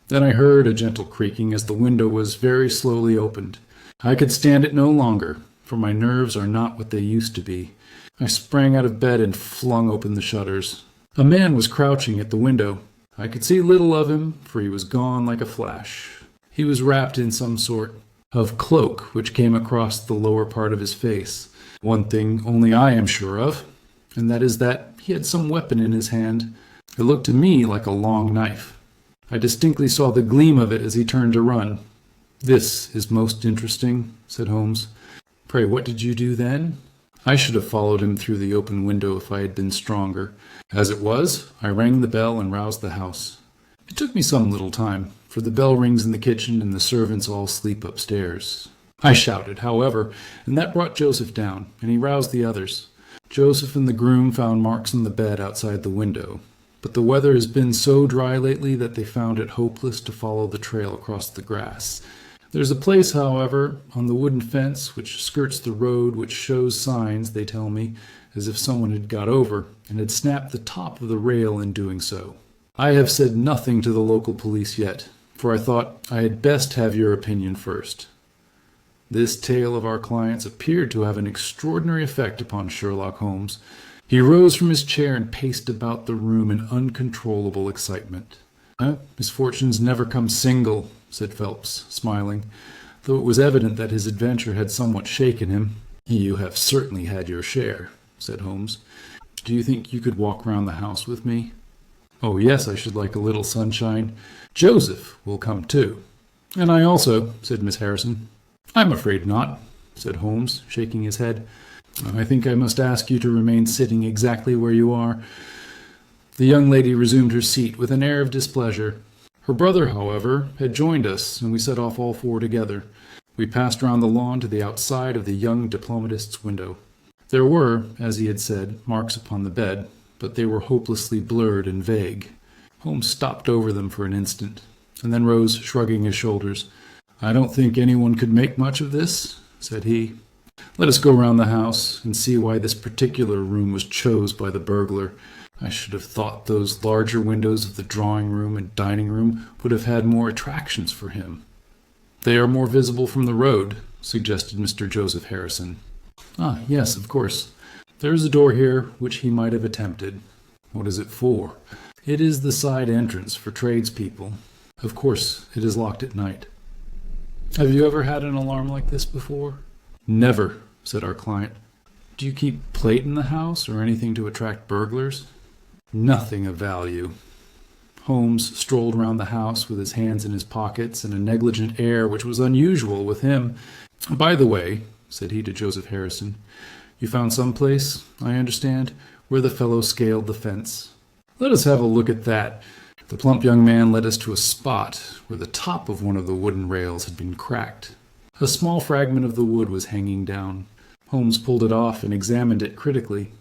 Then I heard a gentle creaking as the window was very slowly opened. I could stand it no longer, for my nerves are not what they used to be. I sprang out of bed and flung open the shutters. A man was crouching at the window. I could see little of him, for he was gone like a flash. He was wrapped in some sort of cloak which came across the lower part of his face. One thing only I am sure of, and that is that he had some weapon in his hand. It looked to me like a long knife. I distinctly saw the gleam of it as he turned to run. "This is most interesting," said Holmes. "Pray, what did you do then?" I should have followed him through the open window if I had been stronger. As it was, I rang the bell and roused the house. It took me some little time, for the bell rings in the kitchen and the servants all sleep upstairs. I shouted, however, and that brought Joseph down, and he roused the others. Joseph and the groom found marks on the bed outside the window, but the weather has been so dry lately that they found it hopeless to follow the trail across the grass. There's a place, however, on the wooden fence which skirts the road which shows signs, they tell me, as if someone had got over and had snapped the top of the rail in doing so. I have said nothing to the local police yet, for I thought I had best have your opinion first. This tale of our client's appeared to have an extraordinary effect upon Sherlock Holmes. He rose from his chair and paced about the room in uncontrollable excitement. Misfortunes never come single, said Phelps, smiling, though it was evident that his adventure had somewhat shaken him. You have certainly had your share, said Holmes. Do you think you could walk round the house with me? Oh, yes, I should like a little sunshine. Joseph will come too. And I also, said Miss Harrison. I'm afraid not, said Holmes, shaking his head. I think I must ask you to remain sitting exactly where you are. The young lady resumed her seat with an air of displeasure. Her brother, however, had joined us, and we set off all four together. We passed round the lawn to the outside of the young diplomatist's window. There were, as he had said, marks upon the bed, but they were hopelessly blurred and vague. Holmes stopped over them for an instant, and then rose, shrugging his shoulders. I don't think anyone could make much of this, said he. Let us go round the house and see why this particular room was chose by the burglar. I should have thought those larger windows of the drawing-room and dining-room would have had more attractions for him. They are more visible from the road, suggested Mr. Joseph Harrison. Ah, yes, of course. There is a door here which he might have attempted. What is it for? It is the side entrance for tradespeople. Of course, it is locked at night. Have you ever had an alarm like this before? Never, said our client. Do you keep plate in the house or anything to attract burglars? Nothing of value. Holmes strolled round the house with his hands in his pockets and a negligent air which was unusual with him. By the way, said he to Joseph Harrison, you found some place, I understand, where the fellow scaled the fence. Let us have a look at that. The plump young man led us to a spot where the top of one of the wooden rails had been cracked. A small fragment of the wood was hanging down. Holmes pulled it off and examined it critically.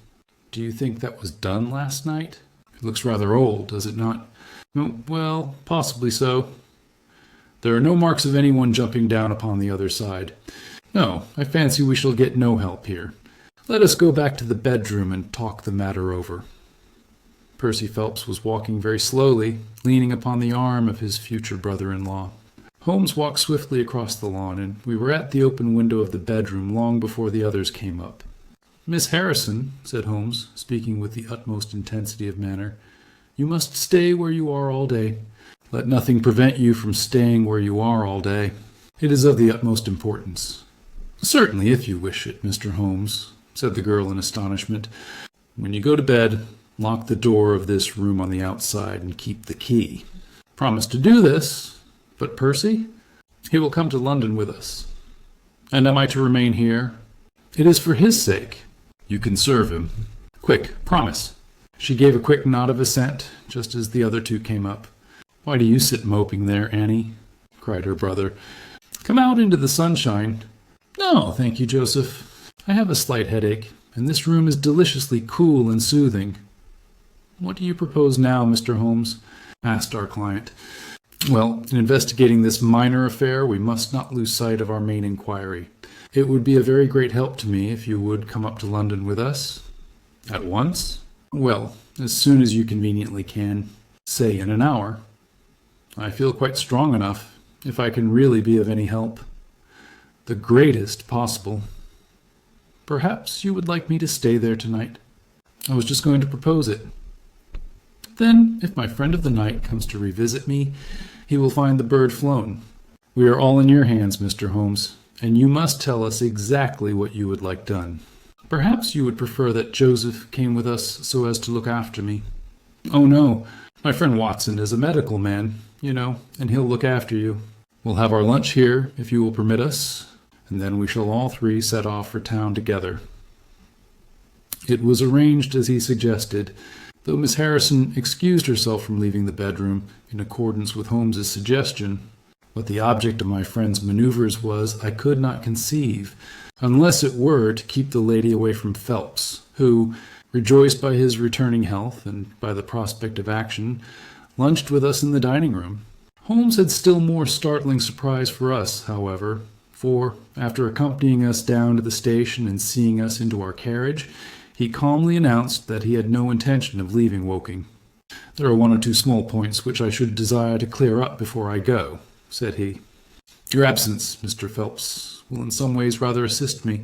Do you think that was done last night? It looks rather old, does it not? Well, possibly so. There are no marks of anyone jumping down upon the other side. No, I fancy we shall get no help here. Let us go back to the bedroom and talk the matter over. Percy Phelps was walking very slowly, leaning upon the arm of his future brother-in-law. Holmes walked swiftly across the lawn, and we were at the open window of the bedroom long before the others came up. Miss Harrison, said Holmes, speaking with the utmost intensity of manner, you must stay where you are all day. Let nothing prevent you from staying where you are all day. It is of the utmost importance. Certainly, if you wish it, Mr. Holmes, said the girl in astonishment. When you go to bed, lock the door of this room on the outside and keep the key. Promise to do this. But Percy? He will come to London with us. And am I to remain here? It is for his sake. You can serve him. Quick, promise. She gave a quick nod of assent, just as the other two came up. Why do you sit moping there, Annie? Cried her brother. Come out into the sunshine. No, thank you, Joseph. I have a slight headache, and this room is deliciously cool and soothing. What do you propose now, Mr. Holmes? Asked our client. Well, in investigating this minor affair, we must not lose sight of our main inquiry. It would be a very great help to me if you would come up to London with us. At once? Well, as soon as you conveniently can. Say in an hour. I feel quite strong enough, if I can really be of any help. The greatest possible. Perhaps you would like me to stay there tonight. I was just going to propose it. Then, if my friend of the night comes to revisit me, he will find the bird flown. We are all in your hands, Mr. Holmes, and you must tell us exactly what you would like done. Perhaps you would prefer that Joseph came with us so as to look after me. Oh, no. My friend Watson is a medical man, you know, and he'll look after you. We'll have our lunch here, if you will permit us, and then we shall all three set off for town together. It was arranged as he suggested, though Miss Harrison excused herself from leaving the bedroom in accordance with Holmes's suggestion. What the object of my friend's maneuvers was, I could not conceive, unless it were to keep the lady away from Phelps, who, rejoiced by his returning health and by the prospect of action, lunched with us in the dining room. Holmes had still more startling surprise for us, however, for, after accompanying us down to the station and seeing us into our carriage, he calmly announced that he had no intention of leaving Woking. "There are one or two small points which I should desire to clear up before I go," said he. "Your absence, Mr. Phelps, will in some ways rather assist me.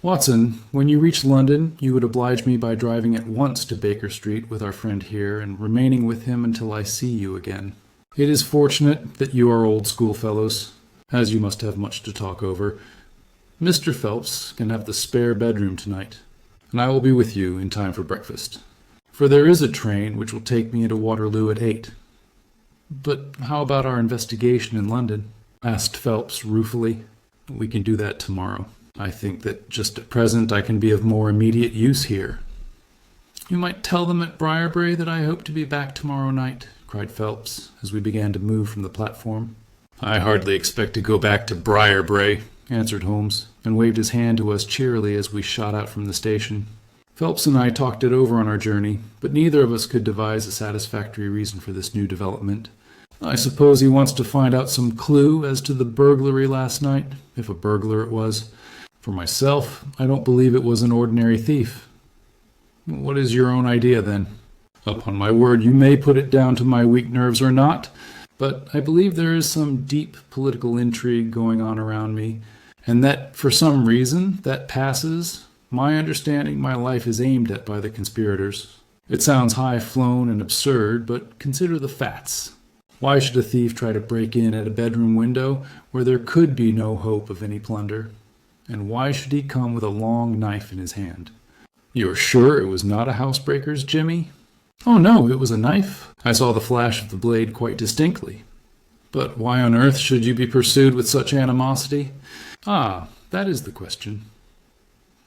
Watson, when you reach London, you would oblige me by driving at once to Baker Street with our friend here and remaining with him until I see you again. It is fortunate that you are old schoolfellows, as you must have much to talk over. Mr. Phelps can have the spare bedroom tonight, and I will be with you in time for breakfast. For there is a train which will take me into Waterloo at 8. "But how about our investigation in London?" asked Phelps ruefully. "We can do that tomorrow. I think that just at present I can be of more immediate use here." "You might tell them at Briarbrae that I hope to be back tomorrow night," cried Phelps, as we began to move from the platform. "I hardly expect to go back to Briarbrae," answered Holmes, and waved his hand to us cheerily as we shot out from the station. Phelps and I talked it over on our journey, but neither of us could devise a satisfactory reason for this new development. "I suppose he wants to find out some clue as to the burglary last night, if a burglar it was. For myself, I don't believe it was an ordinary thief." "What is your own idea, then?" "Upon my word, you may put it down to my weak nerves or not, but I believe there is some deep political intrigue going on around me, and that, for some reason that passes my understanding, my life is aimed at by the conspirators. It sounds high-flown and absurd, but consider the facts. Why should a thief try to break in at a bedroom window where there could be no hope of any plunder? And why should he come with a long knife in his hand?" "You're sure it was not a housebreaker's, Jimmy?" "Oh, no, it was a knife. I saw the flash of the blade quite distinctly." "But why on earth should you be pursued with such animosity?" "Ah, that is the question."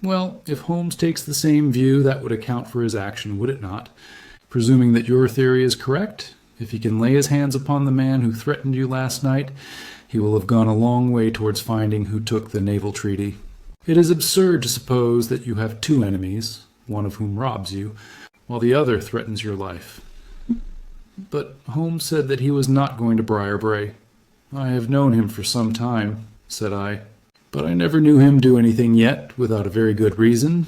"Well, if Holmes takes the same view, that would account for his action, would it not? Presuming that your theory is correct, if he can lay his hands upon the man who threatened you last night, he will have gone a long way towards finding who took the Naval Treaty. It is absurd to suppose that you have two enemies, one of whom robs you, while the other threatens your life." "But Holmes said that he was not going to Briarbrae." "I have known him for some time," said I, "but I never knew him do anything yet without a very good reason."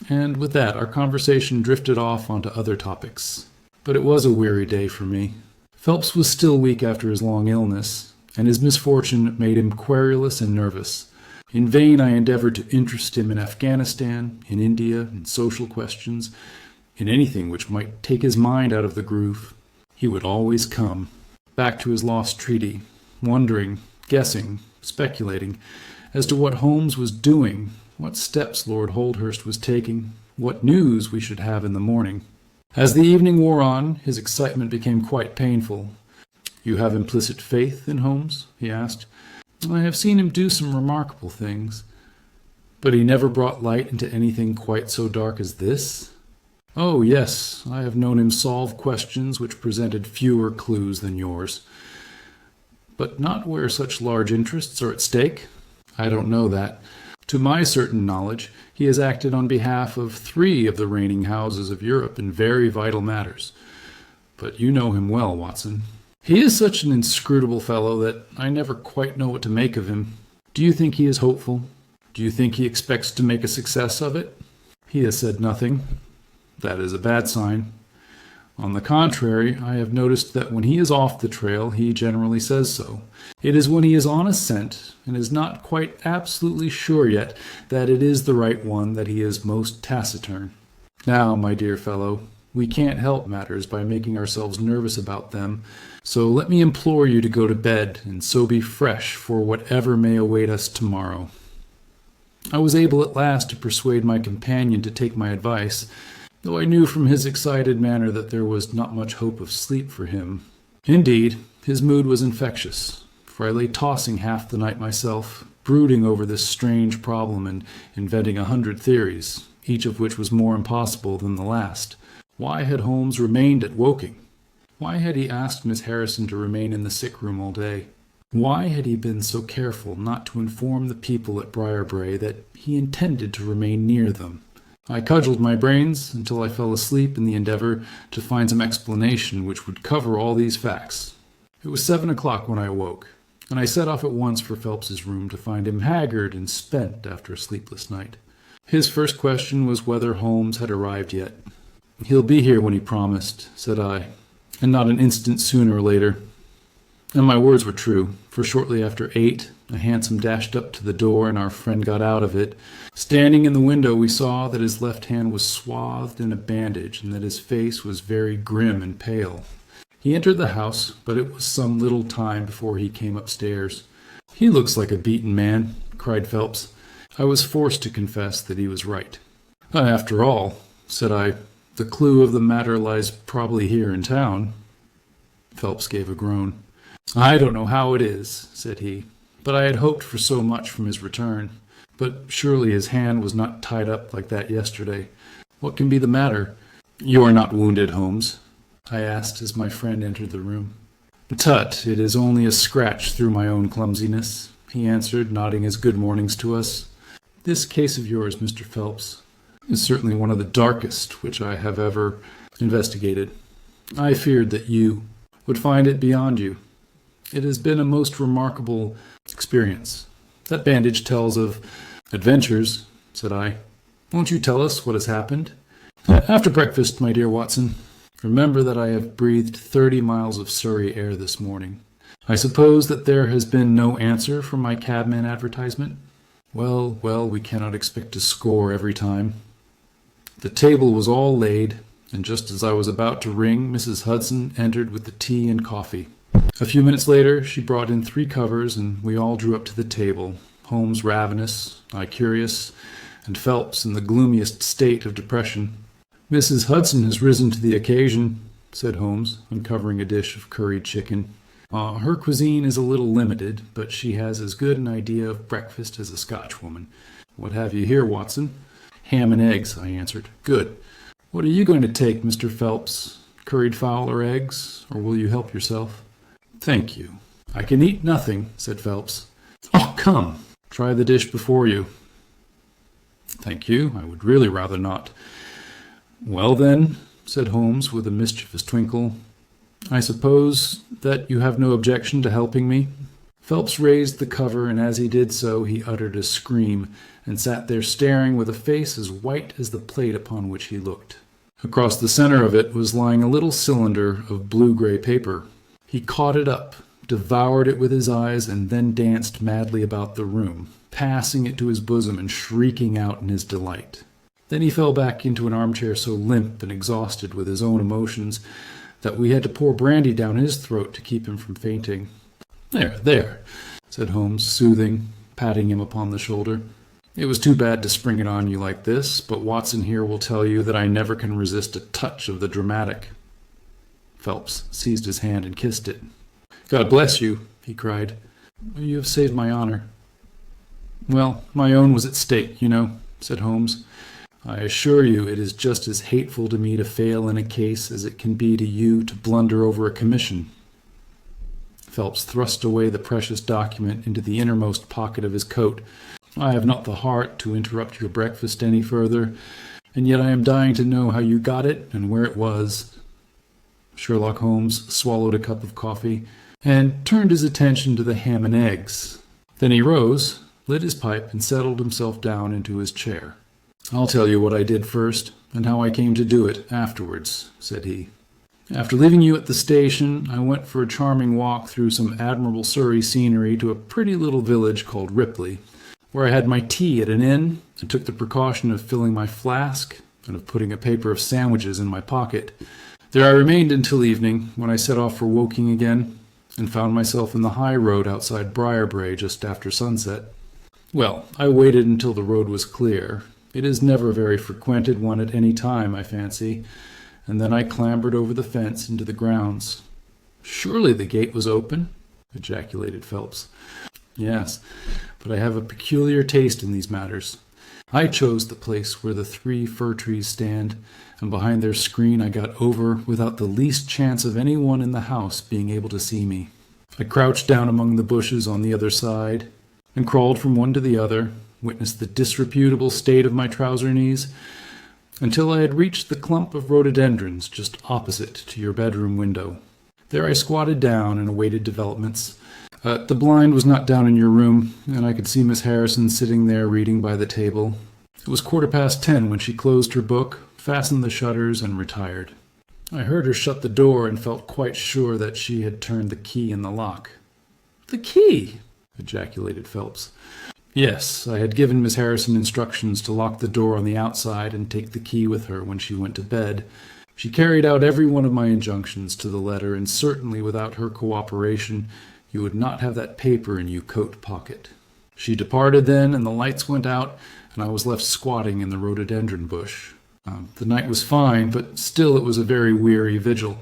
And with that our conversation drifted off onto other topics. But it was a weary day for me. Phelps was still weak after his long illness, and his misfortune made him querulous and nervous. In vain I endeavored to interest him in Afghanistan, in India, in social questions, in anything which might take his mind out of the groove. He would always come back to his lost treaty, wondering, guessing, speculating as to what Holmes was doing, what steps Lord Holdhurst was taking, what news we should have in the morning. As the evening wore on, his excitement became quite painful. "You have implicit faith in Holmes?" he asked. "I have seen him do some remarkable things." "But he never brought light into anything quite so dark as this?" "Oh, yes, I have known him solve questions which presented fewer clues than yours." "But not where such large interests are at stake?" "I don't know that. To my certain knowledge, he has acted on behalf of 3 of the reigning houses of Europe in very vital matters. But you know him well, Watson. He is such an inscrutable fellow that I never quite know what to make of him. Do you think he is hopeful? Do you think he expects to make a success of it? He has said nothing. That is a bad sign. On the contrary, I have noticed that when he is off the trail, he generally says so. It is when he is on a scent, and is not quite absolutely sure yet that it is the right one, that he is most taciturn. Now, my dear fellow, we can't help matters by making ourselves nervous about them, so let me implore you to go to bed, and so be fresh for whatever may await us tomorrow. I was able at last to persuade my companion to take my advice, though I knew from his excited manner that there was not much hope of sleep for him. Indeed, his mood was infectious, for I lay tossing half the night myself, brooding over this strange problem and inventing 100 theories, each of which was more impossible than the last. Why had Holmes remained at Woking? Why had he asked Miss Harrison to remain in the sick room all day? Why had he been so careful not to inform the people at Briarbrae that he intended to remain near them? I cudgelled my brains until I fell asleep in the endeavour to find some explanation which would cover all these facts. It was 7 o'clock when I awoke, and I set off at once for Phelps's room to find him haggard and spent after a sleepless night. His first question was whether Holmes had arrived yet. "He'll be here when he promised," said I, "and not an instant sooner or later." And my words were true, for shortly after 8, a hansom dashed up to the door, and our friend got out of it. Standing in the window, we saw that his left hand was swathed in a bandage, and that his face was very grim and pale. He entered the house, but it was some little time before he came upstairs. "He looks like a beaten man," cried Phelps. I was forced to confess that he was right. "After all," said I, "the clue of the matter lies probably here in town." Phelps gave a groan. "I don't know how it is," said he, "but I had hoped for so much from his return. But surely his hand was not tied up like that yesterday. What can be the matter?" "You are not wounded, Holmes?" I asked as my friend entered the room. "Tut, it is only a scratch through my own clumsiness," he answered, nodding his good mornings to us. "This case of yours, Mr. Phelps, is certainly one of the darkest which I have ever investigated. I feared that you would find it beyond you. It has been a most remarkable experience. That bandage tells of adventures," said I. "Won't you tell us what has happened?" "After breakfast, my dear Watson. Remember that I have breathed 30 miles of Surrey air this morning. I suppose that there has been no answer from my cabman advertisement? Well, we cannot expect to score every time. The table was all laid, and just as I was about to ring, Mrs. Hudson entered with the tea and coffee. A few minutes later, she brought in 3 covers, and we all drew up to the table, Holmes ravenous, I curious, and Phelps in the gloomiest state of depression. "Mrs. Hudson has risen to the occasion," said Holmes, uncovering a dish of curried chicken. "Her cuisine is a little limited, but she has as good an idea of breakfast as a Scotchwoman. What have you here, Watson?" "Ham and eggs," I answered. "Good. What are you going to take, Mr. Phelps? Curried fowl or eggs, or will you help yourself?" "Thank you. I can eat nothing," said Phelps. "Oh, come, try the dish before you." "Thank you. I would really rather not." "Well, then," said Holmes with a mischievous twinkle, "I suppose that you have no objection to helping me?" Phelps raised the cover, and as he did so, he uttered a scream, and sat there staring with a face as white as the plate upon which he looked. Across the center of it was lying a little cylinder of blue-gray paper. He caught it up, devoured it with his eyes, and then danced madly about the room, passing it to his bosom and shrieking out in his delight. Then he fell back into an armchair so limp and exhausted with his own emotions that we had to pour brandy down his throat to keep him from fainting. There, said Holmes, soothing, patting him upon the shoulder. "It was too bad to spring it on you like this, but Watson here will tell you that I never can resist a touch of the dramatic." Phelps seized his hand and kissed it. "God bless you," he cried. "You have saved my honor." "Well, my own was at stake, you know," said Holmes. "I assure you it is just as hateful to me to fail in a case as it can be to you to blunder over a commission." Phelps thrust away the precious document into the innermost pocket of his coat. "I have not the heart to interrupt your breakfast any further, and yet I am dying to know how you got it and where it was." Sherlock Holmes swallowed a cup of coffee and turned his attention to the ham and eggs. Then he rose, lit his pipe, and settled himself down into his chair. "I'll tell you what I did first, and how I came to do it afterwards," said he. "After leaving you at the station, I went for a charming walk through some admirable Surrey scenery to a pretty little village called Ripley, where I had my tea at an inn and took the precaution of filling my flask and of putting a paper of sandwiches in my pocket. There I remained until evening, when I set off for Woking again, and found myself in the high road outside Briarbrae just after sunset. Well, I waited until the road was clear. It is never a very frequented one at any time, I fancy, and then I clambered over the fence into the grounds." "Surely the gate was open?" ejaculated Phelps. "Yes, but I have a peculiar taste in these matters. I chose the place where the 3 fir trees stand, and behind their screen I got over without the least chance of any one in the house being able to see me. I crouched down among the bushes on the other side, and crawled from one to the other, witnessed the disreputable state of my trouser knees, until I had reached the clump of rhododendrons just opposite to your bedroom window. There I squatted down and awaited developments. The blind was not down in your room, and I could see Miss Harrison sitting there reading by the table. It was 10:15 when she closed her book, fastened the shutters, and retired. I heard her shut the door and felt quite sure that she had turned the key in the lock." "The key?" ejaculated Phelps. "Yes, I had given Miss Harrison instructions to lock the door on the outside and take the key with her when she went to bed. She carried out every one of my injunctions to the letter, and certainly without her cooperation you would not have that paper in your coat pocket. She departed then, and the lights went out, and I was left squatting in the rhododendron bush. The night was fine, but still it was a very weary vigil.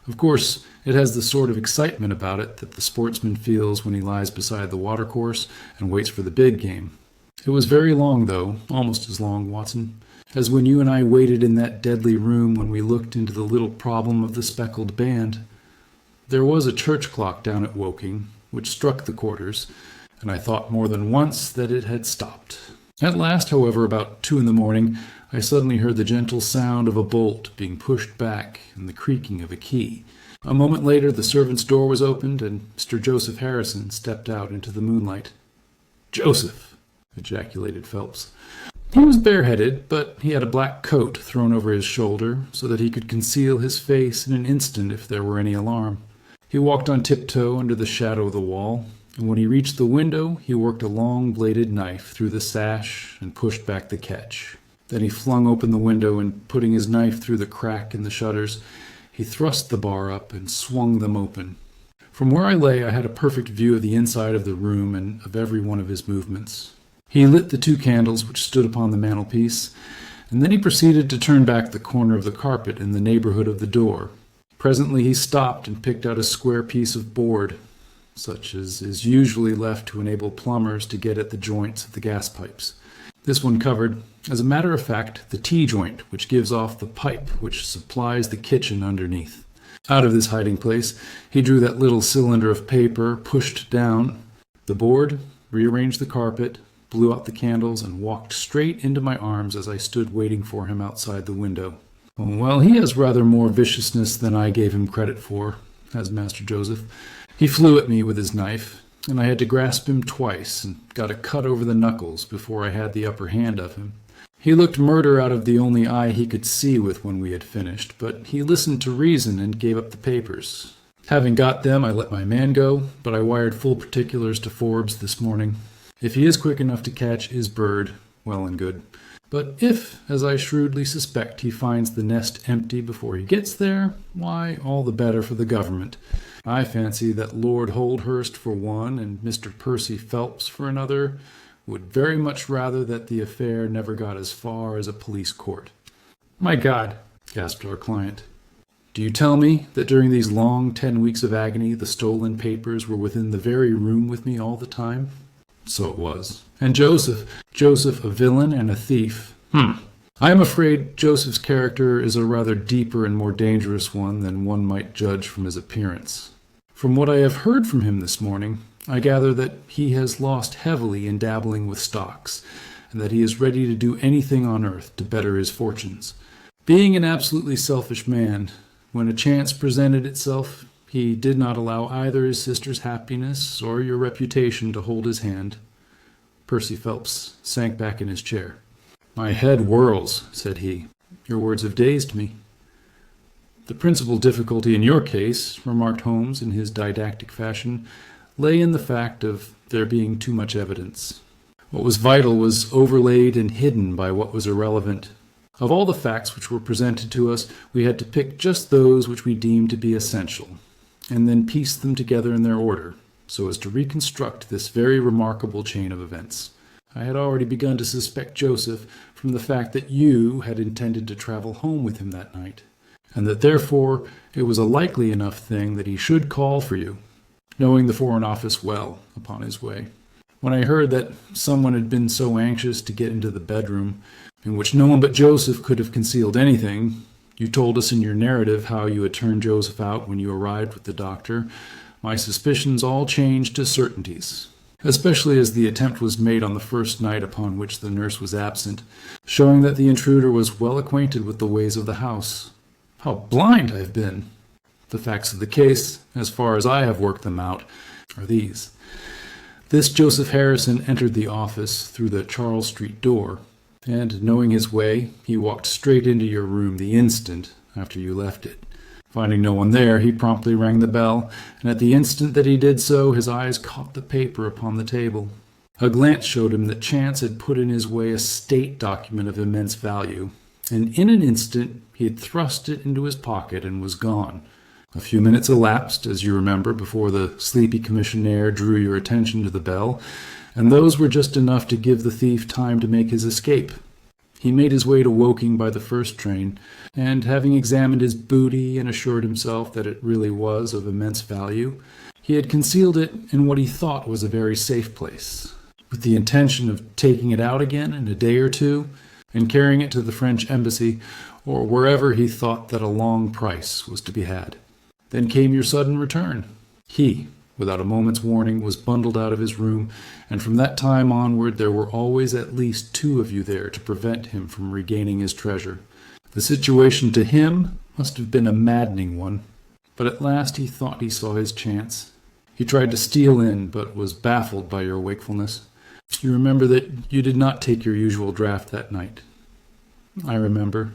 Of course, it has the sort of excitement about it that the sportsman feels when he lies beside the watercourse and waits for the big game. It was very long, though, almost as long, Watson, as when you and I waited in that deadly room when we looked into the little problem of the speckled band. There was a church clock down at Woking, which struck the quarters, and I thought more than once that it had stopped. At last, however, about 2 in the morning, I suddenly heard the gentle sound of a bolt being pushed back and the creaking of a key. A moment later the servant's door was opened, and Mr. Joseph Harrison stepped out into the moonlight. "Joseph!" ejaculated Phelps. He was bareheaded, but he had a black coat thrown over his shoulder, so that he could conceal his face in an instant if there were any alarm. He walked on tiptoe under the shadow of the wall, and when he reached the window he worked a long-bladed knife through the sash and pushed back the catch. Then he flung open the window, and putting his knife through the crack in the shutters, he thrust the bar up and swung them open. From where I lay I had a perfect view of the inside of the room and of every one of his movements. He lit the 2 candles which stood upon the mantelpiece, and then he proceeded to turn back the corner of the carpet in the neighborhood of the door. Presently he stopped and picked out a square piece of board, such as is usually left to enable plumbers to get at the joints of the gas pipes. This one covered, as a matter of fact, the T-joint which gives off the pipe which supplies the kitchen underneath. Out of this hiding place he drew that little cylinder of paper, pushed down the board, rearranged the carpet, blew out the candles, and walked straight into my arms as I stood waiting for him outside the window. Well, he has rather more viciousness than I gave him credit for, has Master Joseph. He flew at me with his knife, and I had to grasp him twice, and got a cut over the knuckles before I had the upper hand of him. He looked murder out of the only eye he could see with when we had finished, but he listened to reason and gave up the papers. Having got them, I let my man go, but I wired full particulars to Forbes this morning. If he is quick enough to catch his bird, well and good. But if, as I shrewdly suspect, he finds the nest empty before he gets there, why, all the better for the government. I fancy that Lord Holdhurst for one, and Mr. Percy Phelps for another, would very much rather that the affair never got as far as a police court. "My God," gasped our client. "Do you tell me that during these long 10 weeks of agony the stolen papers were within the very room with me all the time?" "So it was." "And Joseph a villain and a thief? I am afraid Joseph's character is a rather deeper and more dangerous one than one might judge from his appearance. From what I have heard from him this morning, I gather that he has lost heavily in dabbling with stocks, and that he is ready to do anything on earth to better his fortunes. Being an absolutely selfish man, when a chance presented itself, he did not allow either his sister's happiness or your reputation to hold his hand. Percy Phelps sank back in his chair. "My head whirls," said he. "Your words have dazed me." "The principal difficulty in your case," remarked Holmes in his didactic fashion, "lay in the fact of there being too much evidence. What was vital was overlaid and hidden by what was irrelevant. Of all the facts which were presented to us, we had to pick just those which we deemed to be essential, and then piece them together in their order, so as to reconstruct this very remarkable chain of events. I had already begun to suspect Joseph from the fact that you had intended to travel home with him that night, and that therefore it was a likely enough thing that he should call for you, knowing the Foreign Office well, upon his way. When I heard that someone had been so anxious to get into the bedroom, in which no one but Joseph could have concealed anything, you told us in your narrative how you had turned Joseph out when you arrived with the doctor, my suspicions all changed to certainties, especially as the attempt was made on the first night upon which the nurse was absent, showing that the intruder was well acquainted with the ways of the house. How blind I have been! The facts of the case, as far as I have worked them out, are these. This Joseph Harrison entered the office through the Charles Street door, and, knowing his way, he walked straight into your room the instant after you left it. Finding no one there, he promptly rang the bell, and at the instant that he did so, his eyes caught the paper upon the table. A glance showed him that chance had put in his way a state document of immense value, and in an instant he had thrust it into his pocket and was gone. A few minutes elapsed, as you remember, before the sleepy commissionaire drew your attention to the bell, and those were just enough to give the thief time to make his escape. He made his way to Woking by the first train, and having examined his booty and assured himself that it really was of immense value, he had concealed it in what he thought was a very safe place, with the intention of taking it out again in a day or two, and carrying it to the French embassy, or wherever he thought that a long price was to be had. Then came your sudden return. He, without a moment's warning, was bundled out of his room, and from that time onward there were always at least two of you there to prevent him from regaining his treasure. The situation to him must have been a maddening one, but at last he thought he saw his chance. He tried to steal in, but was baffled by your wakefulness. You remember that you did not take your usual draught that night. I remember.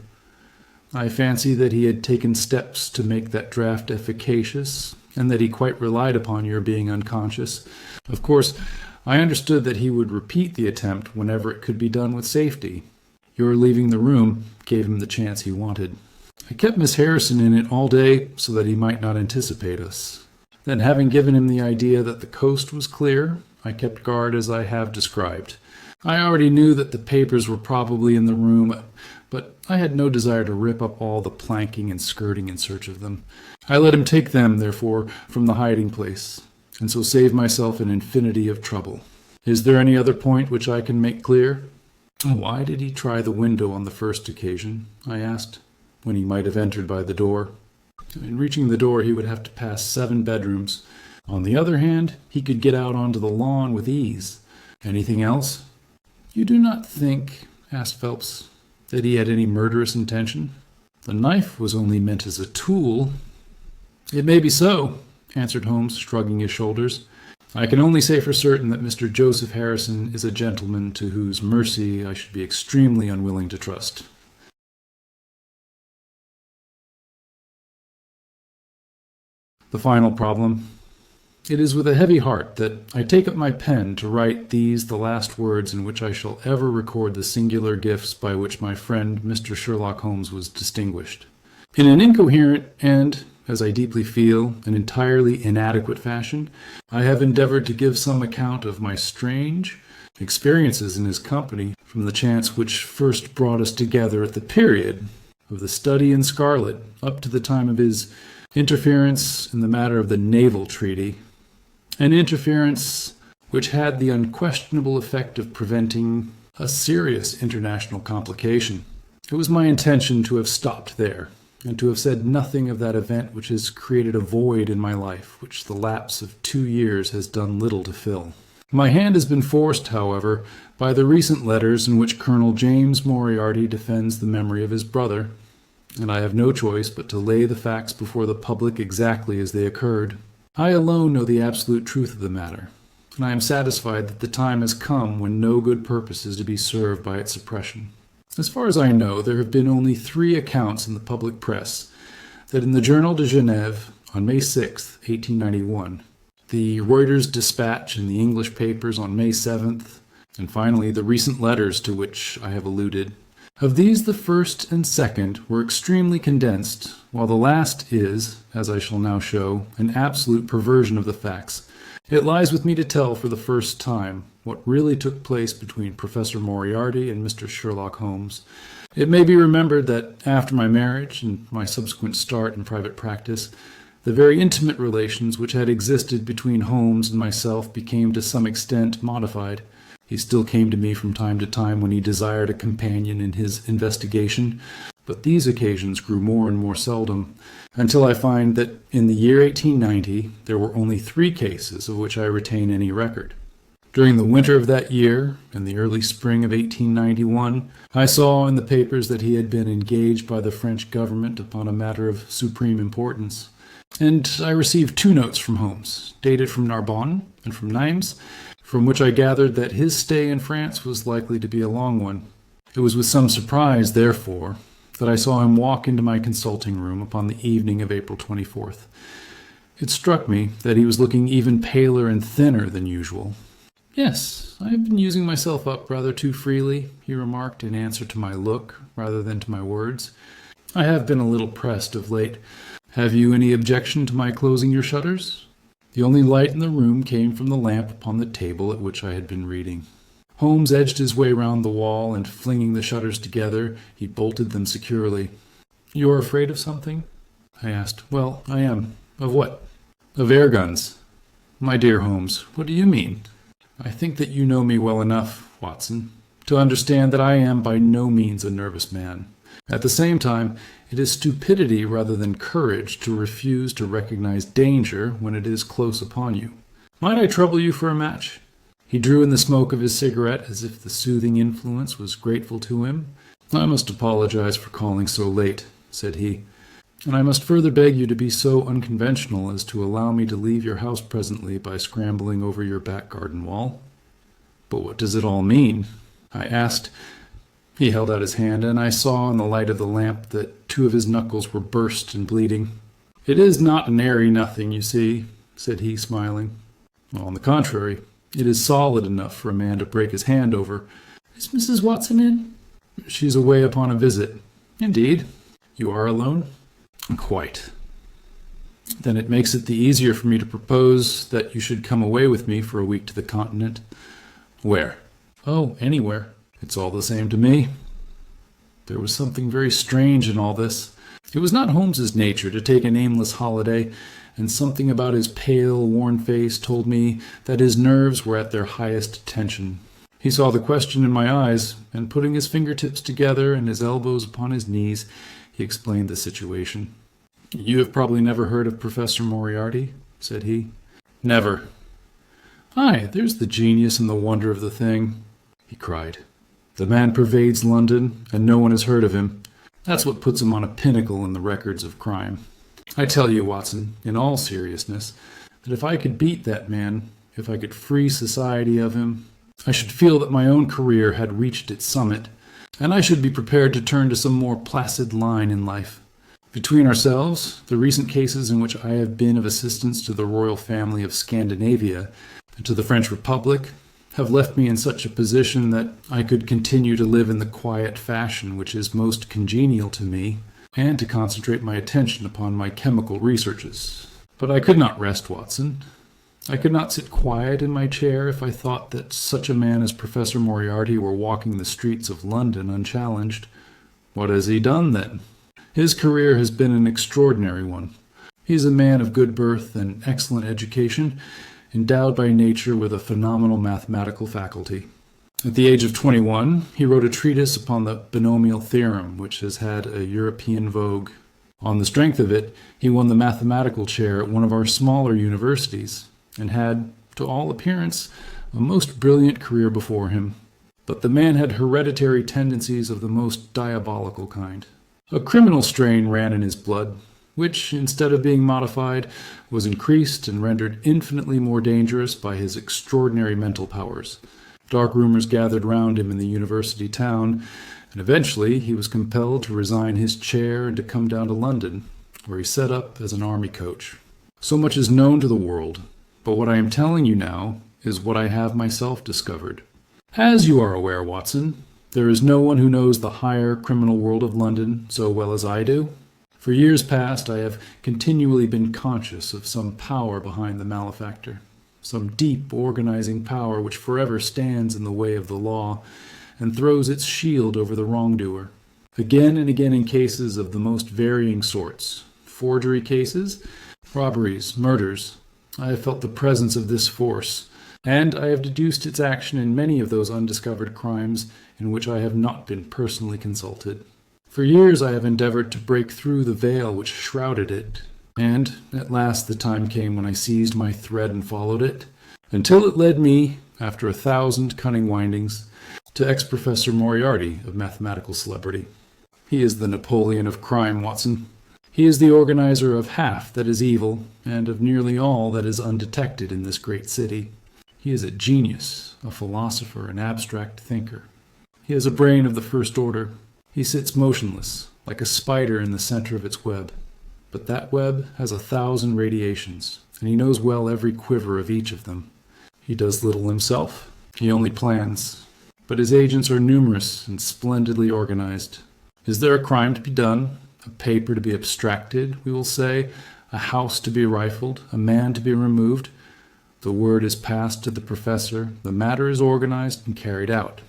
I fancy that he had taken steps to make that draught efficacious, and that he quite relied upon your being unconscious. Of course, I understood that he would repeat the attempt whenever it could be done with safety. Your leaving the room gave him the chance he wanted. I kept Miss Harrison in it all day so that he might not anticipate us. Then, having given him the idea that the coast was clear, I kept guard as I have described. I already knew that the papers were probably in the room, but I had no desire to rip up all the planking and skirting in search of them. I let him take them, therefore, from the hiding place, and so save myself an infinity of trouble. Is there any other point which I can make clear? Why did he try the window on the first occasion? I asked, when he might have entered by the door. In reaching the door, he would have to pass 7 bedrooms. On the other hand, he could get out onto the lawn with ease. Anything else? You do not think, asked Phelps, that he had any murderous intention? The knife was only meant as a tool. It may be so, answered Holmes, shrugging his shoulders. I can only say for certain that Mr. Joseph Harrison is a gentleman to whose mercy I should be extremely unwilling to trust. The final problem. It is with a heavy heart that I take up my pen to write these the last words in which I shall ever record the singular gifts by which my friend Mr. Sherlock Holmes was distinguished. In an incoherent and, as I deeply feel, an entirely inadequate fashion, I have endeavored to give some account of my strange experiences in his company from the chance which first brought us together at the period of the study in scarlet up to the time of his interference in the matter of the Naval Treaty, an interference which had the unquestionable effect of preventing a serious international complication. It was my intention to have stopped there, and to have said nothing of that event which has created a void in my life, which the lapse of 2 years has done little to fill. My hand has been forced, however, by the recent letters in which Colonel James Moriarty defends the memory of his brother, and I have no choice but to lay the facts before the public exactly as they occurred. I alone know the absolute truth of the matter, and I am satisfied that the time has come when no good purpose is to be served by its suppression. As far as I know, there have been only 3 accounts in the public press: that in the Journal de Genève on May 6, 1891, the Reuters dispatch in the English papers on May 7th, and finally the recent letters to which I have alluded. Of these, the first and second were extremely condensed, while the last is, as I shall now show, an absolute perversion of the facts. It lies with me to tell for the first time what really took place between Professor Moriarty and Mr. Sherlock Holmes. It may be remembered that after my marriage and my subsequent start in private practice, the very intimate relations which had existed between Holmes and myself became to some extent modified. He still came to me from time to time when he desired a companion in his investigation, but these occasions grew more and more seldom, until I find that in the year 1890 there were only 3 cases of which I retain any record. During the winter of that year, and the early spring of 1891, I saw in the papers that he had been engaged by the French government upon a matter of supreme importance, and I received 2 notes from Holmes, dated from Narbonne and from Nimes, from which I gathered that his stay in France was likely to be a long one. It was with some surprise, therefore, that I saw him walk into my consulting room upon the evening of April 24th. It struck me that he was looking even paler and thinner than usual. "Yes, I have been using myself up rather too freely," he remarked in answer to my look rather than to my words. "I have been a little pressed of late. Have you any objection to my closing your shutters?" The only light in the room came from the lamp upon the table at which I had been reading. Holmes edged his way round the wall, and flinging the shutters together, he bolted them securely. "You are afraid of something?" I asked. "Well, I am." "Of what?" "Of air guns." "My dear Holmes, what do you mean?" "I think that you know me well enough, Watson, to understand that I am by no means a nervous man. At the same time, it is stupidity rather than courage to refuse to recognize danger when it is close upon you. Might I trouble you for a match?" He drew in the smoke of his cigarette as if the soothing influence was grateful to him. "I must apologize for calling so late," said he, "and I must further beg you to be so unconventional as to allow me to leave your house presently by scrambling over your back garden wall." "But what does it all mean?" I asked. He held out his hand, and I saw in the light of the lamp that 2 of his knuckles were burst and bleeding. "It is not an airy nothing, you see," said he, smiling. "On the contrary, it is solid enough for a man to break his hand over." "Is Mrs. Watson in?" "She's away upon a visit." "Indeed? You are alone?" "Quite." "Then it makes it the easier for me to propose that you should come away with me for a week to the continent." "Where?" "Oh, anywhere. It's all the same to me." There was something very strange in all this. It was not Holmes's nature to take an aimless holiday, and something about his pale, worn face told me that his nerves were at their highest tension. He saw the question in my eyes, and putting his fingertips together and his elbows upon his knees, he explained the situation. "You have probably never heard of Professor Moriarty?" said he. "Never." "Aye, there's the genius and the wonder of the thing," he cried. "The man pervades London, and no one has heard of him. That's what puts him on a pinnacle in the records of crime. I tell you, Watson, in all seriousness, that if I could beat that man, if I could free society of him, I should feel that my own career had reached its summit, and I should be prepared to turn to some more placid line in life. Between ourselves, the recent cases in which I have been of assistance to the royal family of Scandinavia and to the French Republic have left me in such a position that I could continue to live in the quiet fashion which is most congenial to me, and to concentrate my attention upon my chemical researches. But I could not rest, Watson. I could not sit quiet in my chair if I thought that such a man as Professor Moriarty were walking the streets of London unchallenged. What has he done, then? His career has been an extraordinary one. He is a man of good birth and excellent education, endowed by nature with a phenomenal mathematical faculty. At the age of 21, he wrote a treatise upon the binomial theorem, which has had a European vogue. On the strength of it, he won the mathematical chair at one of our smaller universities, and had, to all appearance, a most brilliant career before him. But the man had hereditary tendencies of the most diabolical kind. A criminal strain ran in his blood, which, instead of being modified, was increased and rendered infinitely more dangerous by his extraordinary mental powers. Dark rumors gathered round him in the university town, and eventually he was compelled to resign his chair and to come down to London, where he set up as an army coach. So much is known to the world, but what I am telling you now is what I have myself discovered. As you are aware, Watson, there is no one who knows the higher criminal world of London so well as I do. For years past, I have continually been conscious of some power behind the malefactor, some deep organizing power which forever stands in the way of the law and throws its shield over the wrongdoer. Again and again in cases of the most varying sorts, forgery cases, robberies, murders, I have felt the presence of this force, and I have deduced its action in many of those undiscovered crimes in which I have not been personally consulted. For years I have endeavored to break through the veil which shrouded it, and at last the time came when I seized my thread and followed it, until it led me, after 1,000 cunning windings, to ex-Professor Moriarty of mathematical celebrity. He is the Napoleon of crime, Watson. He is the organizer of half that is evil, and of nearly all that is undetected in this great city. He is a genius, a philosopher, an abstract thinker. He has a brain of the first order. He sits motionless, like a spider in the center of its web. But that web has 1,000 radiations, and he knows well every quiver of each of them. He does little himself. He only plans. But his agents are numerous and splendidly organized. Is there a crime to be done, a paper to be abstracted, we will say, a house to be rifled, a man to be removed? The word is passed to the professor, the matter is organized and carried out.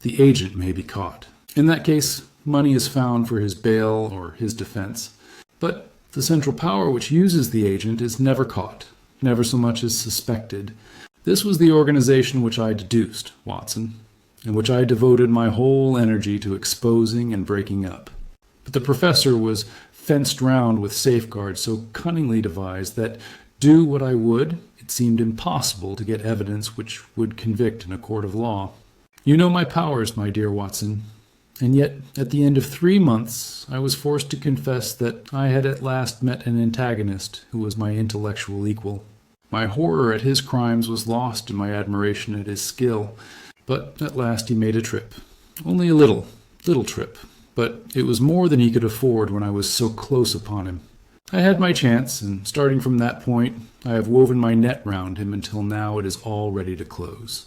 The agent may be caught. In that case, money is found for his bail or his defense. But the central power which uses the agent is never caught, never so much as suspected. This was the organization which I deduced, Watson, and which I devoted my whole energy to exposing and breaking up. But the professor was fenced round with safeguards so cunningly devised that, do what I would, it seemed impossible to get evidence which would convict in a court of law. You know my powers, my dear Watson, and yet at the end of 3 months I was forced to confess that I had at last met an antagonist who was my intellectual equal. My horror at his crimes was lost in my admiration at his skill, but at last he made a trip. Only a little trip, but it was more than he could afford when I was so close upon him. I had my chance, and starting from that point, I have woven my net round him until now it is all ready to close.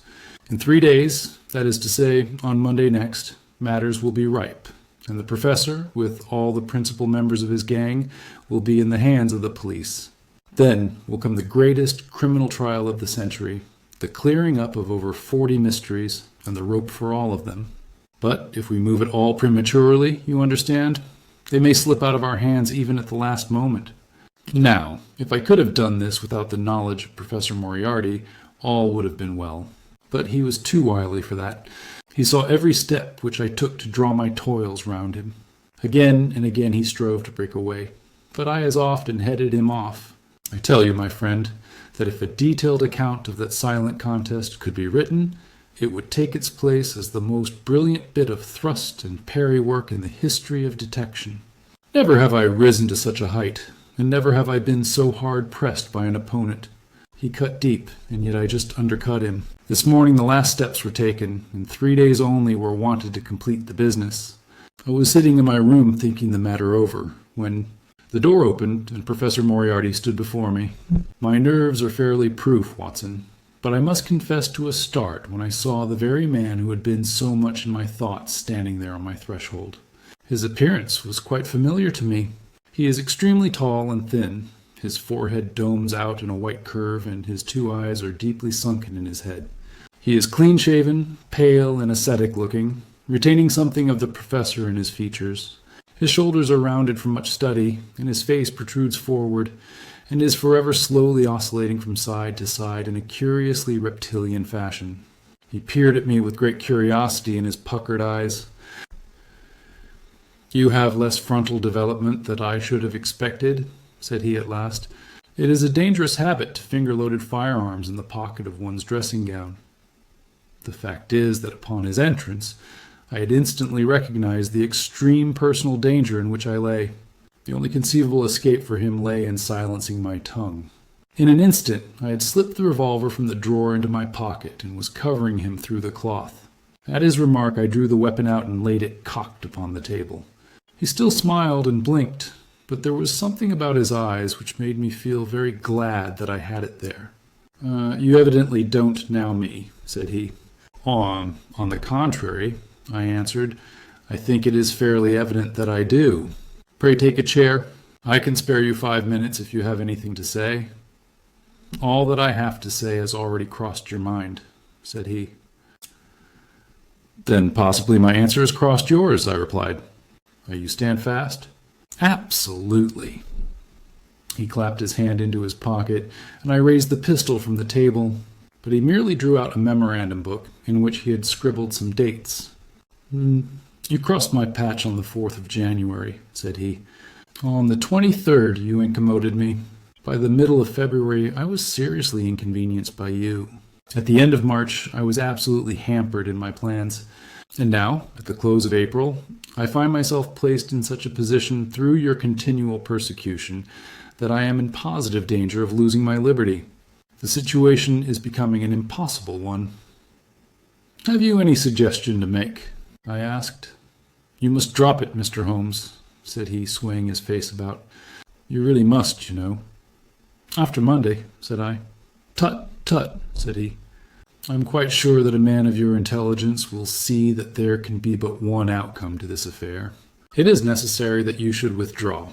In 3 days, that is to say, on Monday next, matters will be ripe, and the professor, with all the principal members of his gang, will be in the hands of the police. Then will come the greatest criminal trial of the century, the clearing up of over 40 mysteries, and the rope for all of them. But if we move at all prematurely, you understand, they may slip out of our hands even at the last moment. Now, if I could have done this without the knowledge of Professor Moriarty, all would have been well. But he was too wily for that. He saw every step which I took to draw my toils round him. Again and again he strove to break away, but I as often headed him off. I tell you, my friend, that if a detailed account of that silent contest could be written, it would take its place as the most brilliant bit of thrust and parry work in the history of detection. Never have I risen to such a height, and never have I been so hard pressed by an opponent. He cut deep, and yet I just undercut him. This morning the last steps were taken, and 3 days only were wanted to complete the business. I was sitting in my room thinking the matter over, when the door opened and Professor Moriarty stood before me. My nerves are fairly proof, Watson, but I must confess to a start when I saw the very man who had been so much in my thoughts standing there on my threshold. His appearance was quite familiar to me. He is extremely tall and thin. His forehead domes out in a white curve, and his 2 eyes are deeply sunken in his head. He is clean-shaven, pale and ascetic-looking, retaining something of the professor in his features. His shoulders are rounded from much study, and his face protrudes forward, and is forever slowly oscillating from side to side in a curiously reptilian fashion. He peered at me with great curiosity in his puckered eyes. "You have less frontal development than I should have expected," said he at last. "It is a dangerous habit to finger loaded firearms in the pocket of one's dressing gown." The fact is that upon his entrance, I had instantly recognized the extreme personal danger in which I lay. The only conceivable escape for him lay in silencing my tongue. In an instant, I had slipped the revolver from the drawer into my pocket and was covering him through the cloth. At his remark, I drew the weapon out and laid it cocked upon the table. He still smiled and blinked, but there was something about his eyes which made me feel very glad that I had it there. You evidently don't know me," said he. On the contrary," I answered, "I think it is fairly evident that I do. Pray take a chair. I can spare you 5 minutes if you have anything to say." "All that I have to say has already crossed your mind," said he. "Then possibly my answer has crossed yours," I replied. "You stand fast?" "Absolutely." He clapped his hand into his pocket, and I raised the pistol from the table, but he merely drew out a memorandum book in which he had scribbled some dates. "You crossed my patch on the 4th of January," said he. "On the 23rd you incommoded me. By the middle of February I was seriously inconvenienced by you. At the end of March I was absolutely hampered in my plans. And now, at the close of April, I find myself placed in such a position through your continual persecution that I am in positive danger of losing my liberty. The situation is becoming an impossible one." "Have you any suggestion to make?" I asked. "You must drop it, Mr. Holmes," said he, swaying his face about. "You really must, you know." "After Monday," said I. "Tut, tut," said he. "I am quite sure that a man of your intelligence will see that there can be but one outcome to this affair. It is necessary that you should withdraw.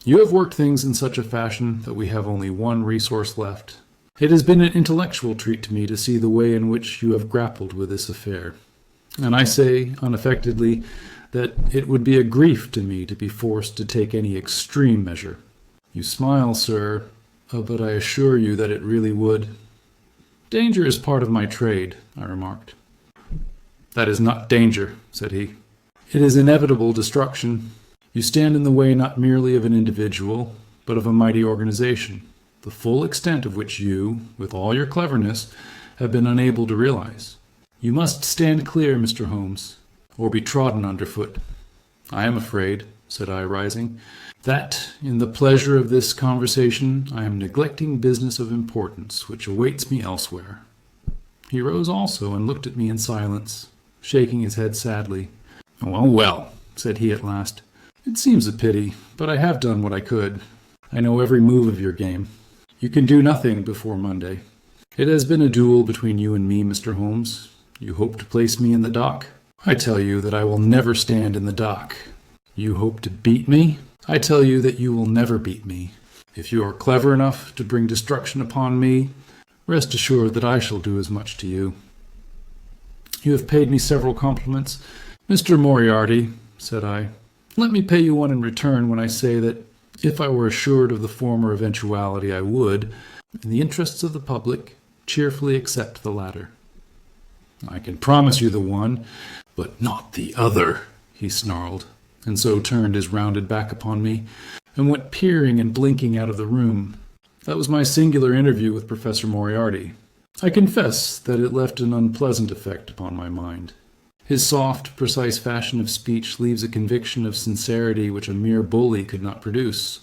You have worked things in such a fashion that we have only one resource left. It has been an intellectual treat to me to see the way in which you have grappled with this affair. And I say, unaffectedly, that it would be a grief to me to be forced to take any extreme measure. You smile, sir, but I assure you that it really would." "Danger is part of my trade," I remarked. "That is not danger," said he. "It is inevitable destruction. You stand in the way not merely of an individual, but of a mighty organization, the full extent of which you, with all your cleverness, have been unable to realize. You must stand clear, Mr. Holmes, or be trodden underfoot. I am afraid," said I, rising, "that, in the pleasure of this conversation, I am neglecting business of importance which awaits me elsewhere." He rose also and looked at me in silence, shaking his head sadly. "Well, well," said he at last, "it seems a pity, but I have done what I could. I know every move of your game. You can do nothing before Monday. It has been a duel between you and me, Mr. Holmes. You hope to place me in the dock. I tell you that I will never stand in the dock. You hope to beat me? I tell you that you will never beat me. If you are clever enough to bring destruction upon me, rest assured that I shall do as much to you. You have paid me several compliments. Mr. Moriarty," said I, "let me pay you one in return when I say that, if I were assured of the former eventuality, I would, in the interests of the public, cheerfully accept the latter." "I can promise you the one, but not the other," he snarled, and so turned his rounded back upon me, and went peering and blinking out of the room. That was my singular interview with Professor Moriarty. I confess that it left an unpleasant effect upon my mind. His soft, precise fashion of speech leaves a conviction of sincerity which a mere bully could not produce.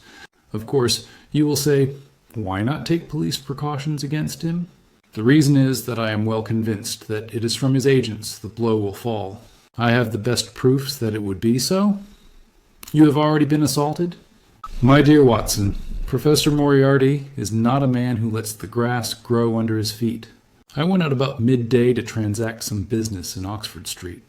Of course, you will say, why not take police precautions against him? The reason is that I am well convinced that it is from his agents the blow will fall. I have the best proofs that it would be so. You have already been assaulted? My dear Watson, Professor Moriarty is not a man who lets the grass grow under his feet. I went out about midday to transact some business in Oxford Street.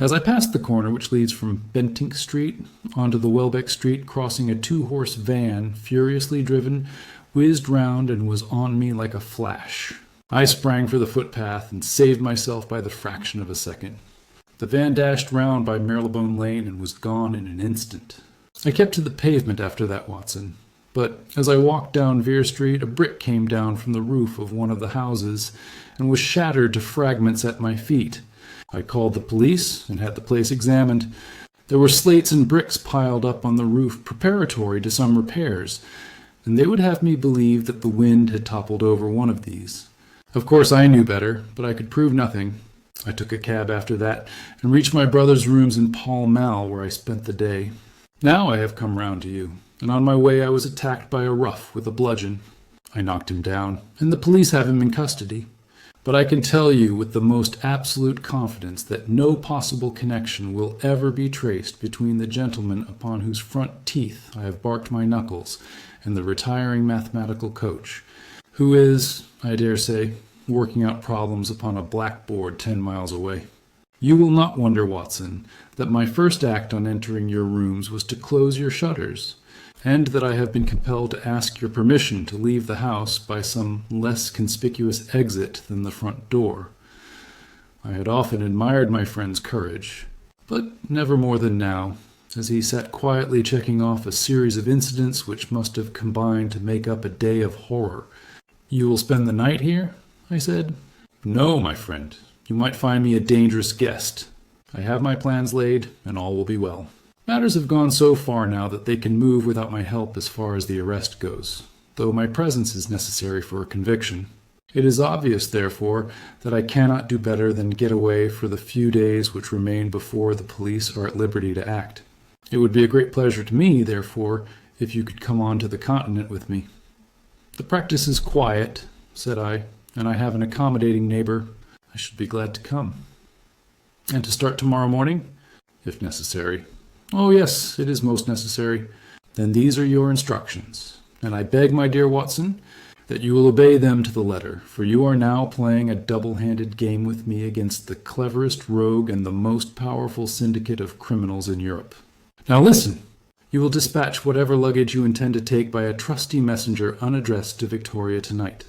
As I passed the corner which leads from Bentinck Street onto the Welbeck Street, crossing, a 2-horse van, furiously driven, whizzed round and was on me like a flash. I sprang for the footpath and saved myself by the fraction of a second. The van dashed round by Marylebone Lane and was gone in an instant. I kept to the pavement after that, Watson. But as I walked down Vere Street, a brick came down from the roof of one of the houses and was shattered to fragments at my feet. I called the police and had the place examined. There were slates and bricks piled up on the roof preparatory to some repairs, and they would have me believe that the wind had toppled over one of these. Of course I knew better, but I could prove nothing. I took a cab after that, and reached my brother's rooms in Pall Mall, where I spent the day. Now I have come round to you, and on my way I was attacked by a rough with a bludgeon. I knocked him down, and the police have him in custody. But I can tell you with the most absolute confidence that no possible connection will ever be traced between the gentleman upon whose front teeth I have barked my knuckles and the retiring mathematical coach, who is, I dare say, working out problems upon a blackboard 10 miles away. You will not wonder, Watson, that my first act on entering your rooms was to close your shutters, and that I have been compelled to ask your permission to leave the house by some less conspicuous exit than the front door. I had often admired my friend's courage, but never more than now, as he sat quietly checking off a series of incidents which must have combined to make up a day of horror. "You will spend the night here?" I said. "No, my friend. You might find me a dangerous guest. I have my plans laid, and all will be well. Matters have gone so far now that they can move without my help as far as the arrest goes, though my presence is necessary for a conviction. It is obvious, therefore, that I cannot do better than get away for the few days which remain before the police are at liberty to act. It would be a great pleasure to me, therefore, if you could come on to the Continent with me." "The practice is quiet," said I, "and I have an accommodating neighbor. I should be glad to come." "And to start tomorrow morning?" "If necessary." "Oh, yes, it is most necessary." "Then these are your instructions, and I beg, my dear Watson, that you will obey them to the letter, for you are now playing a double-handed game with me against the cleverest rogue and the most powerful syndicate of criminals in Europe. Now listen! You will dispatch whatever luggage you intend to take by a trusty messenger unaddressed to Victoria tonight.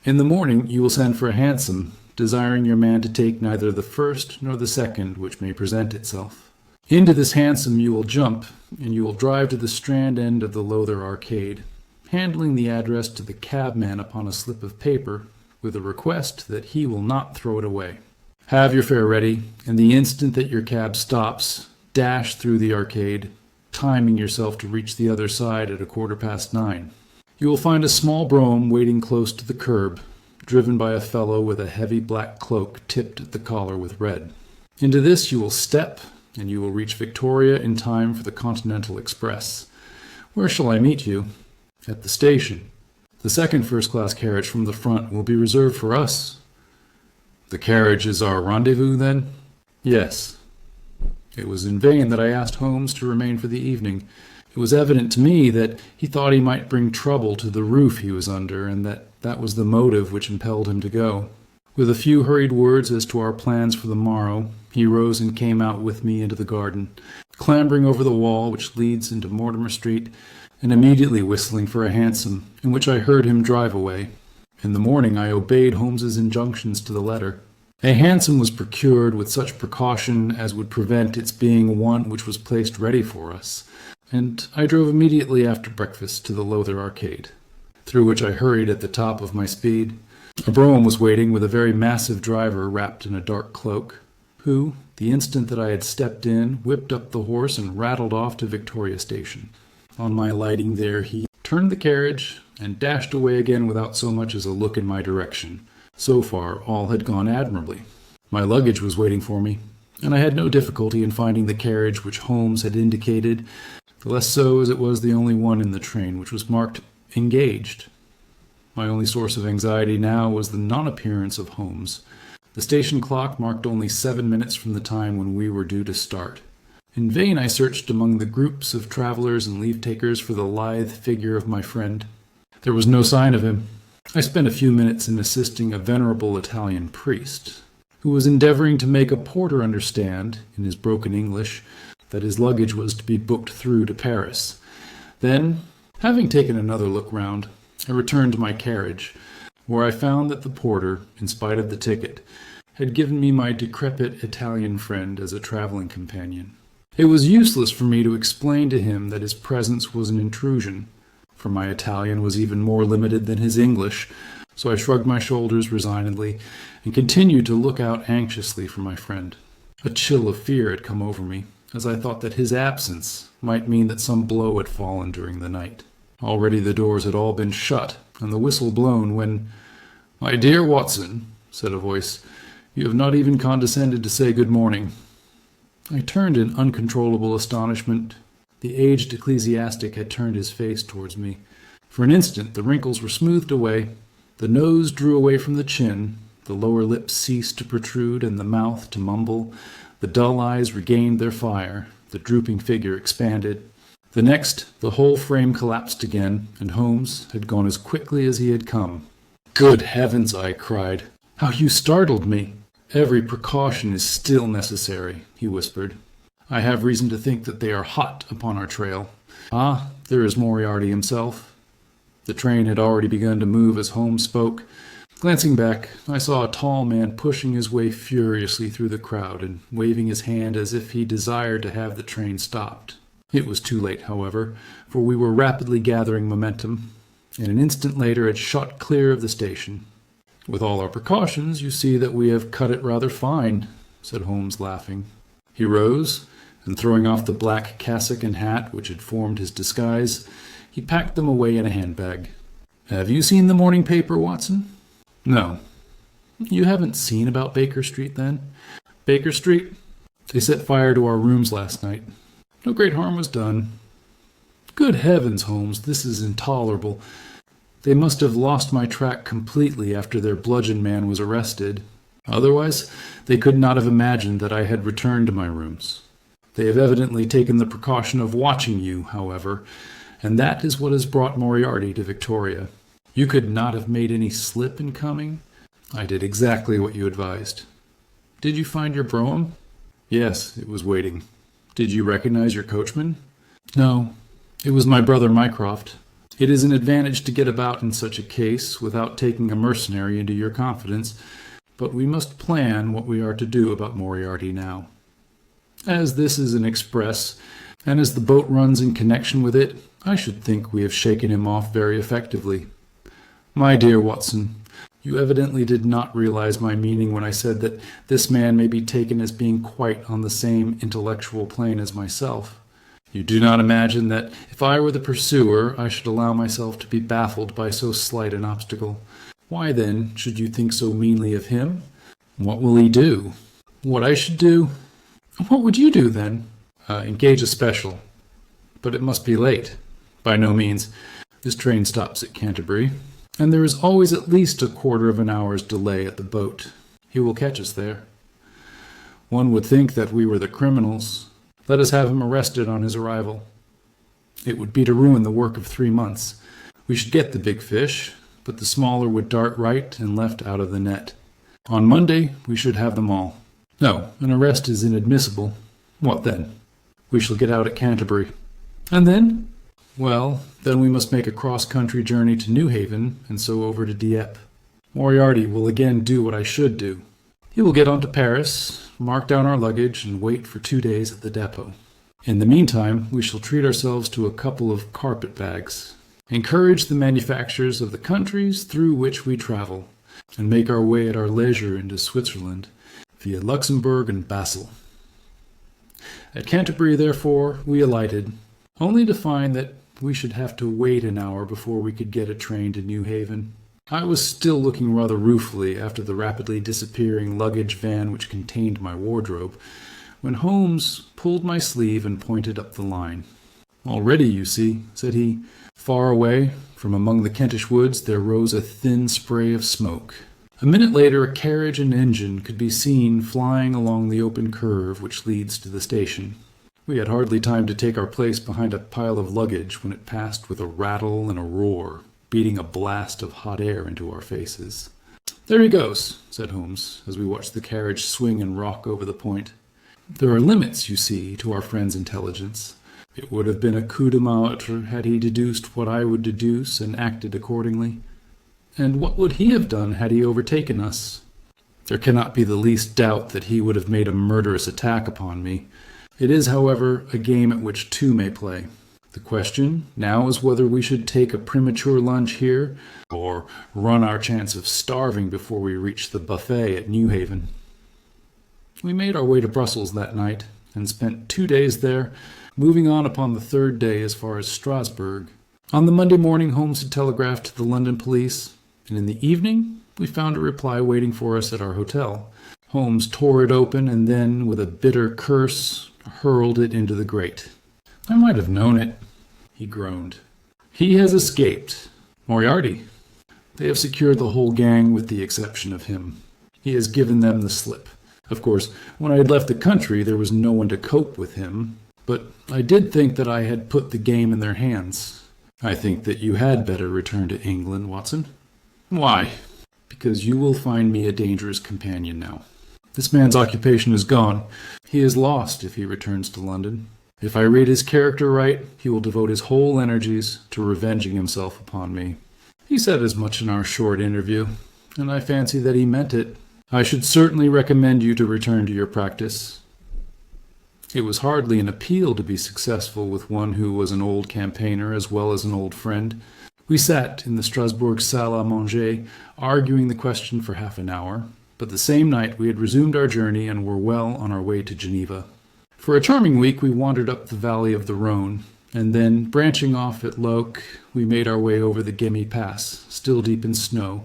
In the morning you will send for a hansom, desiring your man to take neither the first nor the second which may present itself. Into this hansom you will jump, and you will drive to the Strand end of the Lowther Arcade, handling the address to the cabman upon a slip of paper, with a request that he will not throw it away. Have your fare ready, and the instant that your cab stops, dash through the arcade, timing yourself to reach the other side at 9:15. You will find a small brougham waiting close to the curb, driven by a fellow with a heavy black cloak tipped at the collar with red. Into this you will step, and you will reach Victoria in time for the Continental Express. Where shall I meet you? At the station. The second first-class carriage from the front will be reserved for us." "The carriage is our rendezvous, then?" "Yes." It was in vain that I asked Holmes to remain for the evening. It was evident to me that he thought he might bring trouble to the roof he was under, and that was the motive which impelled him to go. With a few hurried words as to our plans for the morrow, he rose and came out with me into the garden, clambering over the wall which leads into Mortimer Street, and immediately whistling for a hansom, in which I heard him drive away. In the morning I obeyed Holmes's injunctions to the letter. A hansom was procured with such precaution as would prevent its being one which was placed ready for us, and I drove immediately after breakfast to the Lowther Arcade, through which I hurried at the top of my speed. A brougham was waiting with a very massive driver wrapped in a dark cloak, who, the instant that I had stepped in, whipped up the horse and rattled off to Victoria Station. On my alighting there, he turned the carriage and dashed away again without so much as a look in my direction. So far, all had gone admirably. My luggage was waiting for me, and I had no difficulty in finding the carriage which Holmes had indicated, the less so as it was the only one in the train which was marked "Engaged." My only source of anxiety now was the non-appearance of Holmes. The station clock marked only 7 minutes from the time when we were due to start. In vain I searched among the groups of travelers and leave-takers for the lithe figure of my friend. There was no sign of him. I spent a few minutes in assisting a venerable Italian priest, who was endeavoring to make a porter understand, in his broken English, that his luggage was to be booked through to Paris. Then, having taken another look round, I returned to my carriage, where I found that the porter, in spite of the ticket, had given me my decrepit Italian friend as a traveling companion. It was useless for me to explain to him that his presence was an intrusion, for my Italian was even more limited than his English, so I shrugged my shoulders resignedly and continued to look out anxiously for my friend. A chill of fear had come over me, as I thought that his absence might mean that some blow had fallen during the night. Already the doors had all been shut and the whistle blown when, "My dear Watson," said a voice, You have not even condescended to say good morning." I turned in uncontrollable astonishment. The aged ecclesiastic had turned his face towards me. For an instant the wrinkles were smoothed away, the nose drew away from the chin, the lower lip ceased to protrude and the mouth to mumble, the dull eyes regained their fire, the drooping figure expanded. The next, the whole frame collapsed again, and Holmes had gone as quickly as he had come. "Good heavens!" I cried. "How you startled me!" "Every precaution is still necessary," he whispered. "I have reason to think that they are hot upon our trail. Ah, there is Moriarty himself." The train had already begun to move as Holmes spoke. Glancing back, I saw a tall man pushing his way furiously through the crowd and waving his hand as if he desired to have the train stopped. It was too late, however, for we were rapidly gathering momentum, and an instant later had shot clear of the station. "With all our precautions, you see that we have cut it rather fine," said Holmes, laughing. He rose, and throwing off the black cassock and hat which had formed his disguise, he packed them away in a handbag. "Have you seen the morning paper, Watson?" "No." "You haven't seen about Baker Street, then?" "Baker Street? They set fire to our rooms last night. No great harm was done." "Good heavens, Holmes, this is intolerable. They must have lost my track completely after their bludgeon man was arrested. Otherwise, they could not have imagined that I had returned to my rooms. They have evidently taken the precaution of watching you, however, and that is what has brought Moriarty to Victoria. You could not have made any slip in coming. I did exactly what you advised." "Did you find your brougham?" "Yes, it was waiting." "Did you recognize your coachman?" "No, it was my brother Mycroft. It is an advantage to get about in such a case without taking a mercenary into your confidence, but we must plan what we are to do about Moriarty now. As this is an express, and as the boat runs in connection with it, I should think we have shaken him off very effectively. My dear Watson, you evidently did not realize my meaning when I said that this man may be taken as being quite on the same intellectual plane as myself. You do not imagine that if I were the pursuer, I should allow myself to be baffled by so slight an obstacle. Why, then, should you think so meanly of him? What will he do?" "What I should do? What would you do, then?" Engage a special. But it must be late." "By no means. This train stops at Canterbury, and there is always at least a quarter of an hour's delay at the boat. He will catch us there. One would think that we were the criminals. Let us have him arrested on his arrival. It would be to ruin the work of 3 months. We should get the big fish, but the smaller would dart right and left out of the net. On Monday we should have them all. No, an arrest is inadmissible. What then? We shall get out at Canterbury. And then? Well, then we must make a cross-country journey to Newhaven, and so over to Dieppe. Moriarty will again do what I should do. He will get on to Paris, mark down our luggage, and wait for 2 days at the depot. In the meantime, we shall treat ourselves to a couple of carpet-bags, encourage the manufactures of the countries through which we travel, and make our way at our leisure into Switzerland, via Luxembourg and Basel. At Canterbury, therefore, we alighted, only to find that we should have to wait an hour before we could get a train to Newhaven. I was still looking rather ruefully after the rapidly disappearing luggage van which contained my wardrobe, when Holmes pulled my sleeve and pointed up the line. "Already, you see," said he. Far away, from among the Kentish woods, there rose a thin spray of smoke. A minute later, a carriage and engine could be seen flying along the open curve which leads to the station. We had hardly time to take our place behind a pile of luggage when it passed with a rattle and a roar, beating a blast of hot air into our faces. "There he goes," said Holmes, as we watched the carriage swing and rock over the point. "There are limits, you see, to our friend's intelligence. It would have been a coup de maître had he deduced what I would deduce and acted accordingly. And what would he have done had he overtaken us? There cannot be the least doubt that he would have made a murderous attack upon me. It is, however, a game at which two may play. The question now is whether we should take a premature lunch here, or run our chance of starving before we reach the buffet at Newhaven." We made our way to Brussels that night, and spent 2 days there, moving on upon the 3rd day as far as Strasbourg. On the Monday morning, Holmes had telegraphed to the London police, and in the evening we found a reply waiting for us at our hotel. Holmes tore it open and then, with a bitter curse, hurled it into the grate. "I might have known it," he groaned. "He has escaped. Moriarty. They have secured the whole gang with the exception of him. He has given them the slip. Of course, when I had left the country, there was no one to cope with him, but I did think that I had put the game in their hands. I think that you had better return to England, Watson." "Why?" "Because you will find me a dangerous companion now. This man's occupation is gone. He is lost if he returns to London. If I read his character right, he will devote his whole energies to revenging himself upon me. He said as much in our short interview, and I fancy that he meant it. I should certainly recommend you to return to your practice." It was hardly an appeal to be successful with one who was an old campaigner as well as an old friend. We sat in the Strasbourg salle à manger, arguing the question for half an hour, but the same night we had resumed our journey and were well on our way to Geneva. For a charming week we wandered up the valley of the Rhone, and then, branching off at Loch, we made our way over the Gemmi Pass, still deep in snow,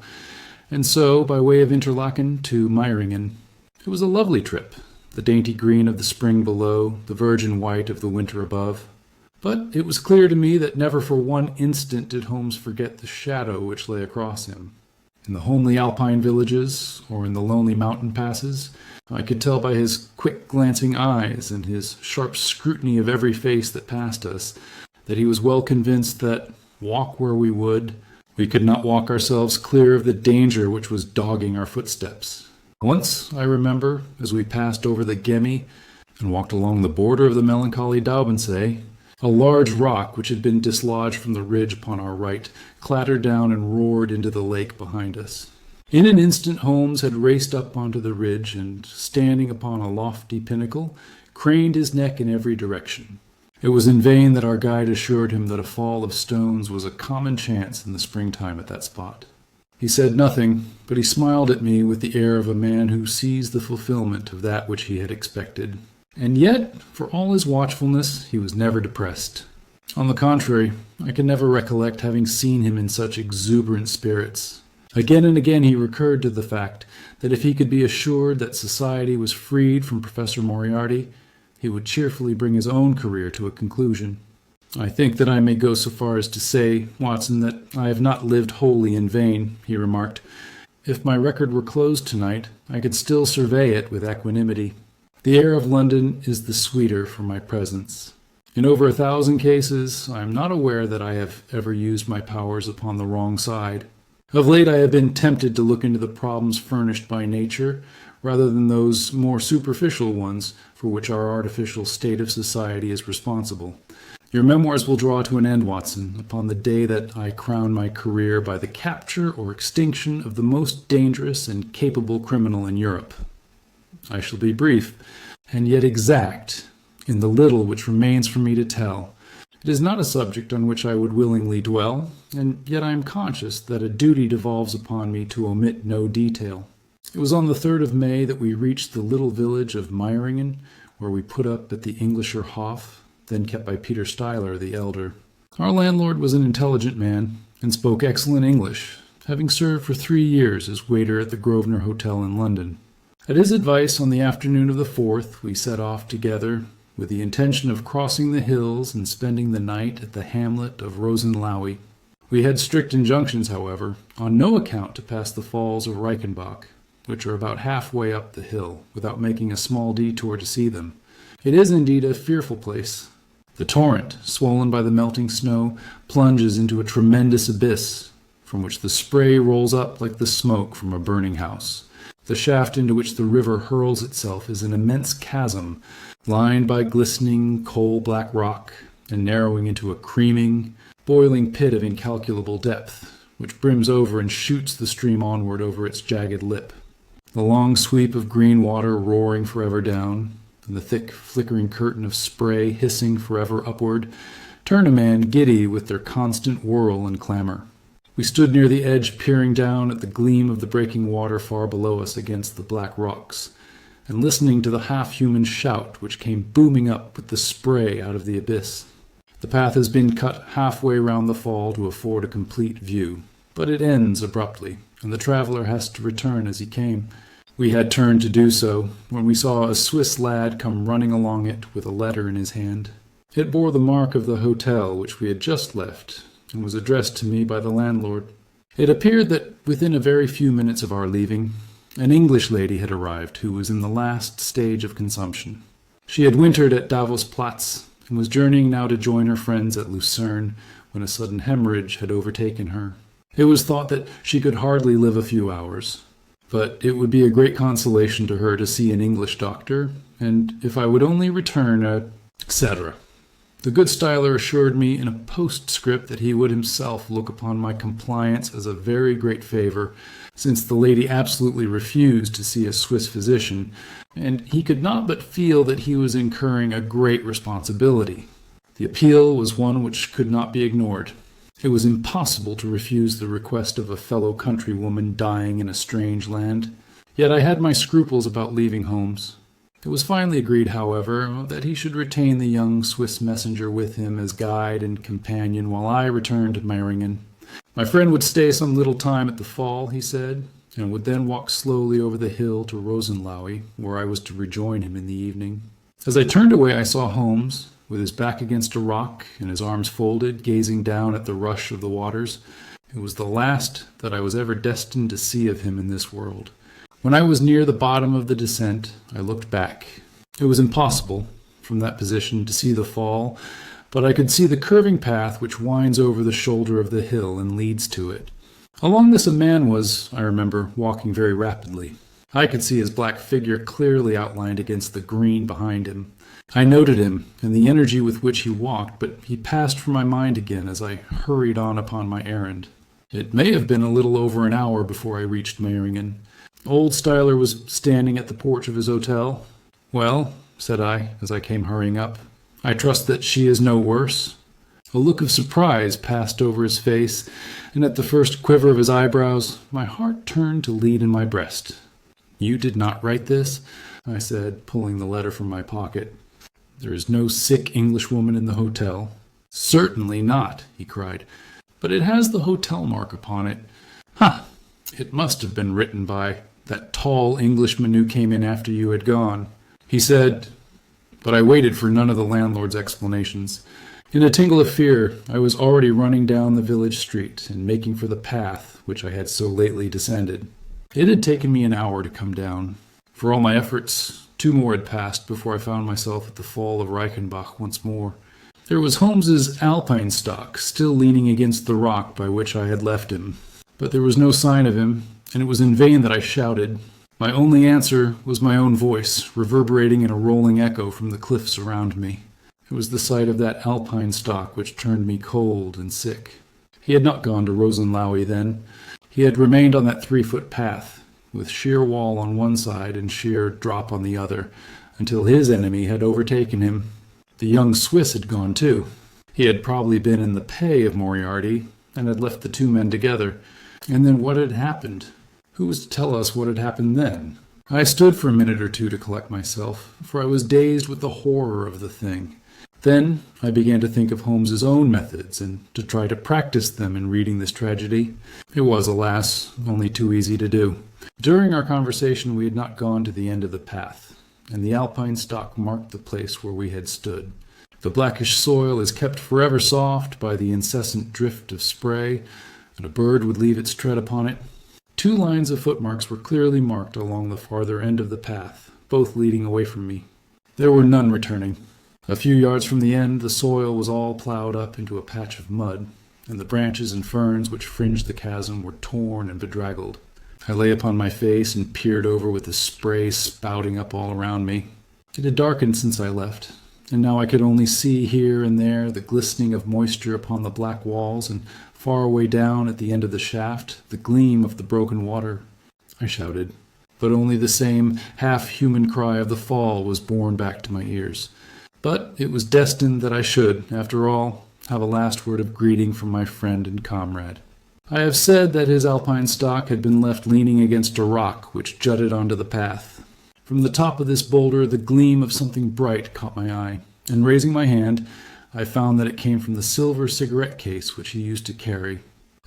and so, by way of Interlaken, to Meiringen. It was a lovely trip, the dainty green of the spring below, the virgin white of the winter above. But it was clear to me that never for one instant did Holmes forget the shadow which lay across him. In the homely alpine villages, or in the lonely mountain passes, I could tell by his quick glancing eyes and his sharp scrutiny of every face that passed us that he was well convinced that, walk where we would, we could not walk ourselves clear of the danger which was dogging our footsteps. Once, I remember, as we passed over the Gemmi and walked along the border of the melancholy Daubensee, a large rock which had been dislodged from the ridge upon our right clattered down and roared into the lake behind us. In an instant Holmes had raced up onto the ridge and, standing upon a lofty pinnacle, craned his neck in every direction. It was in vain that our guide assured him that a fall of stones was a common chance in the springtime at that spot. He said nothing, but he smiled at me with the air of a man who sees the fulfillment of that which he had expected. And yet, for all his watchfulness, he was never depressed. On the contrary, I can never recollect having seen him in such exuberant spirits. Again and again he recurred to the fact that if he could be assured that society was freed from Professor Moriarty, he would cheerfully bring his own career to a conclusion. "I think that I may go so far as to say, Watson, that I have not lived wholly in vain," he remarked. "If my record were closed tonight, I could still survey it with equanimity. The air of London is the sweeter for my presence. In over 1,000 cases, I am not aware that I have ever used my powers upon the wrong side. Of late I have been tempted to look into the problems furnished by nature, rather than those more superficial ones for which our artificial state of society is responsible. Your memoirs will draw to an end, Watson, upon the day that I crown my career by the capture or extinction of the most dangerous and capable criminal in Europe. I shall be brief, and yet exact, in the little which remains for me to tell. It is not a subject on which I would willingly dwell, and yet I am conscious that a duty devolves upon me to omit no detail. It was on the 3rd of May that we reached the little village of Meiringen, where we put up at the Englischer Hof, then kept by Peter Stuyler the elder. Our landlord was an intelligent man, and spoke excellent English, having served for 3 years as waiter at the Grosvenor Hotel in London. At his advice, on the afternoon of the 4th, we set off together, with the intention of crossing the hills and spending the night at the hamlet of Rosenlaui. We had strict injunctions, however, on no account to pass the falls of Reichenbach, which are about halfway up the hill, without making a small detour to see them. It is indeed a fearful place. The torrent, swollen by the melting snow, plunges into a tremendous abyss, from which the spray rolls up like the smoke from a burning house. The shaft into which the river hurls itself is an immense chasm, lined by glistening coal-black rock, and narrowing into a creaming, boiling pit of incalculable depth, which brims over and shoots the stream onward over its jagged lip. The long sweep of green water roaring forever down, and the thick, flickering curtain of spray hissing forever upward, turn a man giddy with their constant whirl and clamor. We stood near the edge, peering down at the gleam of the breaking water far below us against the black rocks, and listening to the half-human shout which came booming up with the spray out of the abyss. The path has been cut halfway round the fall to afford a complete view, but it ends abruptly, and the traveller has to return as he came. We had turned to do so when we saw a Swiss lad come running along it with a letter in his hand. It bore the mark of the hotel which we had just left, and was addressed to me by the landlord. It appeared that within a very few minutes of our leaving, an English lady had arrived who was in the last stage of consumption. She had wintered at Davos-Platz, and was journeying now to join her friends at Lucerne when a sudden hemorrhage had overtaken her. It was thought that she could hardly live a few hours, but it would be a great consolation to her to see an English doctor, and if I would only return etc. The good Styler assured me in a postscript that he would himself look upon my compliance as a very great favor, since the lady absolutely refused to see a Swiss physician, and he could not but feel that he was incurring a great responsibility. The appeal was one which could not be ignored. It was impossible to refuse the request of a fellow countrywoman dying in a strange land. Yet I had my scruples about leaving Holmes. It was finally agreed, however, that he should retain the young Swiss messenger with him as guide and companion while I returned to Meiringen. My friend would stay some little time at the fall, he said, and would then walk slowly over the hill to Rosenlaui, where I was to rejoin him in the evening. As I turned away, I saw Holmes, with his back against a rock and his arms folded, gazing down at the rush of the waters. It was the last that I was ever destined to see of him in this world. When I was near the bottom of the descent, I looked back. It was impossible, from that position, to see the fall, but I could see the curving path which winds over the shoulder of the hill and leads to it. Along this a man was, I remember, walking very rapidly. I could see his black figure clearly outlined against the green behind him. I noted him and the energy with which he walked, but he passed from my mind again as I hurried on upon my errand. It may have been a little over an hour before I reached Meiringen. Old Styler was standing at the porch of his hotel. "Well," said I, as I came hurrying up, "I trust that she is no worse?" A look of surprise passed over his face, and at the first quiver of his eyebrows, my heart turned to lead in my breast. "You did not write this?" I said, pulling the letter from my pocket. "There is no sick Englishwoman in the hotel." "Certainly not," he cried. "But it has the hotel mark upon it. Ha! It must have been written by that tall Englishman who came in after you had gone. He said—" But I waited for none of the landlord's explanations. In a tingle of fear, I was already running down the village street and making for the path which I had so lately descended. It had taken me an hour to come down. For all my efforts, 2 more had passed before I found myself at the fall of Reichenbach once more. There was Holmes's alpine-stock still leaning against the rock by which I had left him, but there was no sign of him, and it was in vain that I shouted. My only answer was my own voice, reverberating in a rolling echo from the cliffs around me. It was the sight of that alpine-stock which turned me cold and sick. He had not gone to Rosenlaui then. He had remained on that 3-foot path, with sheer wall on one side and sheer drop on the other, until his enemy had overtaken him. The young Swiss had gone too. He had probably been in the pay of Moriarty, and had left the 2 men together. And then what had happened? Who was to tell us what had happened then? I stood for a minute or 2 to collect myself, for I was dazed with the horror of the thing. Then I began to think of Holmes's own methods, and to try to practice them in reading this tragedy. It was, alas, only too easy to do. During our conversation we had not gone to the end of the path, and the alpine stock marked the place where we had stood. The blackish soil is kept forever soft by the incessant drift of spray, and a bird would leave its tread upon it. 2 lines of footmarks were clearly marked along the farther end of the path, both leading away from me. There were none returning. A few yards from the end, the soil was all ploughed up into a patch of mud, and the branches and ferns which fringed the chasm were torn and bedraggled. I lay upon my face and peered over with the spray spouting up all around me. It had darkened since I left, and now I could only see here and there the glistening of moisture upon the black walls, and far away down at the end of the shaft, the gleam of the broken water. I shouted, but only the same half-human cry of the fall was borne back to my ears. But it was destined that I should, after all, have a last word of greeting from my friend and comrade. I have said that his alpine stock had been left leaning against a rock which jutted onto the path. From the top of this boulder the gleam of something bright caught my eye, and raising my hand, I found that it came from the silver cigarette case which he used to carry.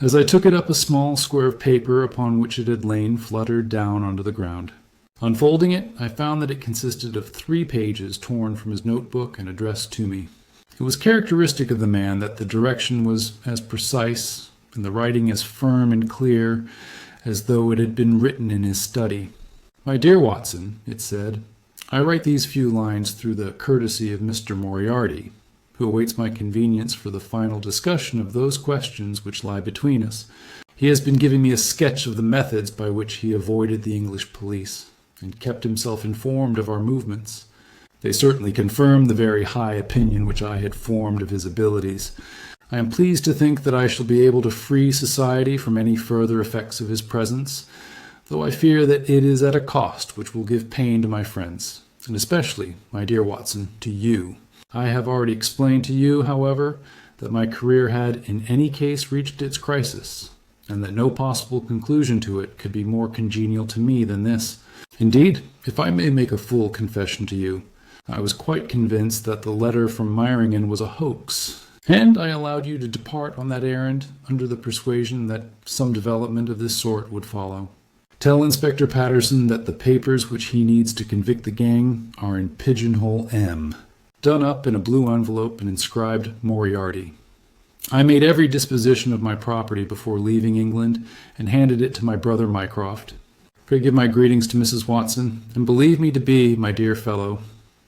As I took it up, a small square of paper upon which it had lain fluttered down onto the ground. Unfolding it, I found that it consisted of 3 pages torn from his notebook and addressed to me. It was characteristic of the man that the direction was as precise and the writing as firm and clear as though it had been written in his study. "My dear Watson," it said, "I write these few lines through the courtesy of Mr. Moriarty, who awaits my convenience for the final discussion of those questions which lie between us. He has been giving me a sketch of the methods by which he avoided the English police, and kept himself informed of our movements. They certainly confirm the very high opinion which I had formed of his abilities. I am pleased to think that I shall be able to free society from any further effects of his presence, though I fear that it is at a cost which will give pain to my friends, and especially, my dear Watson, to you. I have already explained to you, however, that my career had in any case reached its crisis, and that no possible conclusion to it could be more congenial to me than this. Indeed, if I may make a full confession to you, I was quite convinced that the letter from Meiringen was a hoax, and I allowed you to depart on that errand under the persuasion that some development of this sort would follow. Tell Inspector Patterson that the papers which he needs to convict the gang are in pigeonhole M, done up in a blue envelope and inscribed Moriarty. I made every disposition of my property before leaving England and handed it to my brother Mycroft. Pray give my greetings to Mrs. Watson, and believe me to be, my dear fellow,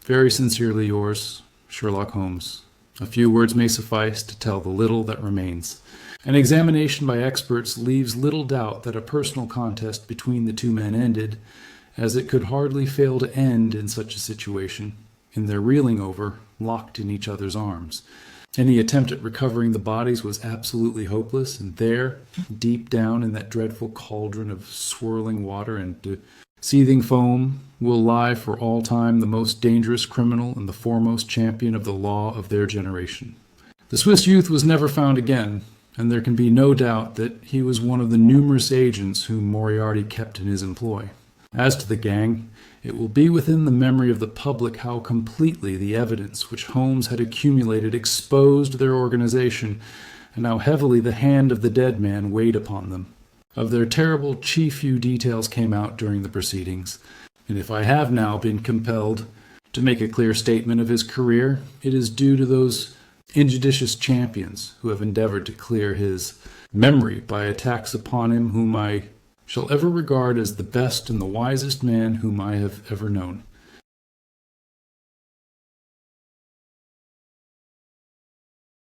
very sincerely yours, Sherlock Holmes. A few words may suffice to tell the little that remains. An examination by experts leaves little doubt that a personal contest between the 2 men ended, as it could hardly fail to end in such a situation, in their reeling over, locked in each other's arms. Any attempt at recovering the bodies was absolutely hopeless, and there, deep down in that dreadful cauldron of swirling water and seething foam, will lie for all time the most dangerous criminal and the foremost champion of the law of their generation. The Swiss youth was never found again, and there can be no doubt that he was one of the numerous agents whom Moriarty kept in his employ. As to the gang, it will be within the memory of the public how completely the evidence which Holmes had accumulated exposed their organization, and how heavily the hand of the dead man weighed upon them. Of their terrible chief few details came out during the proceedings, and if I have now been compelled to make a clear statement of his career, it is due to those injudicious champions who have endeavored to clear his memory by attacks upon him whom I shall ever regard as the best and the wisest man whom I have ever known.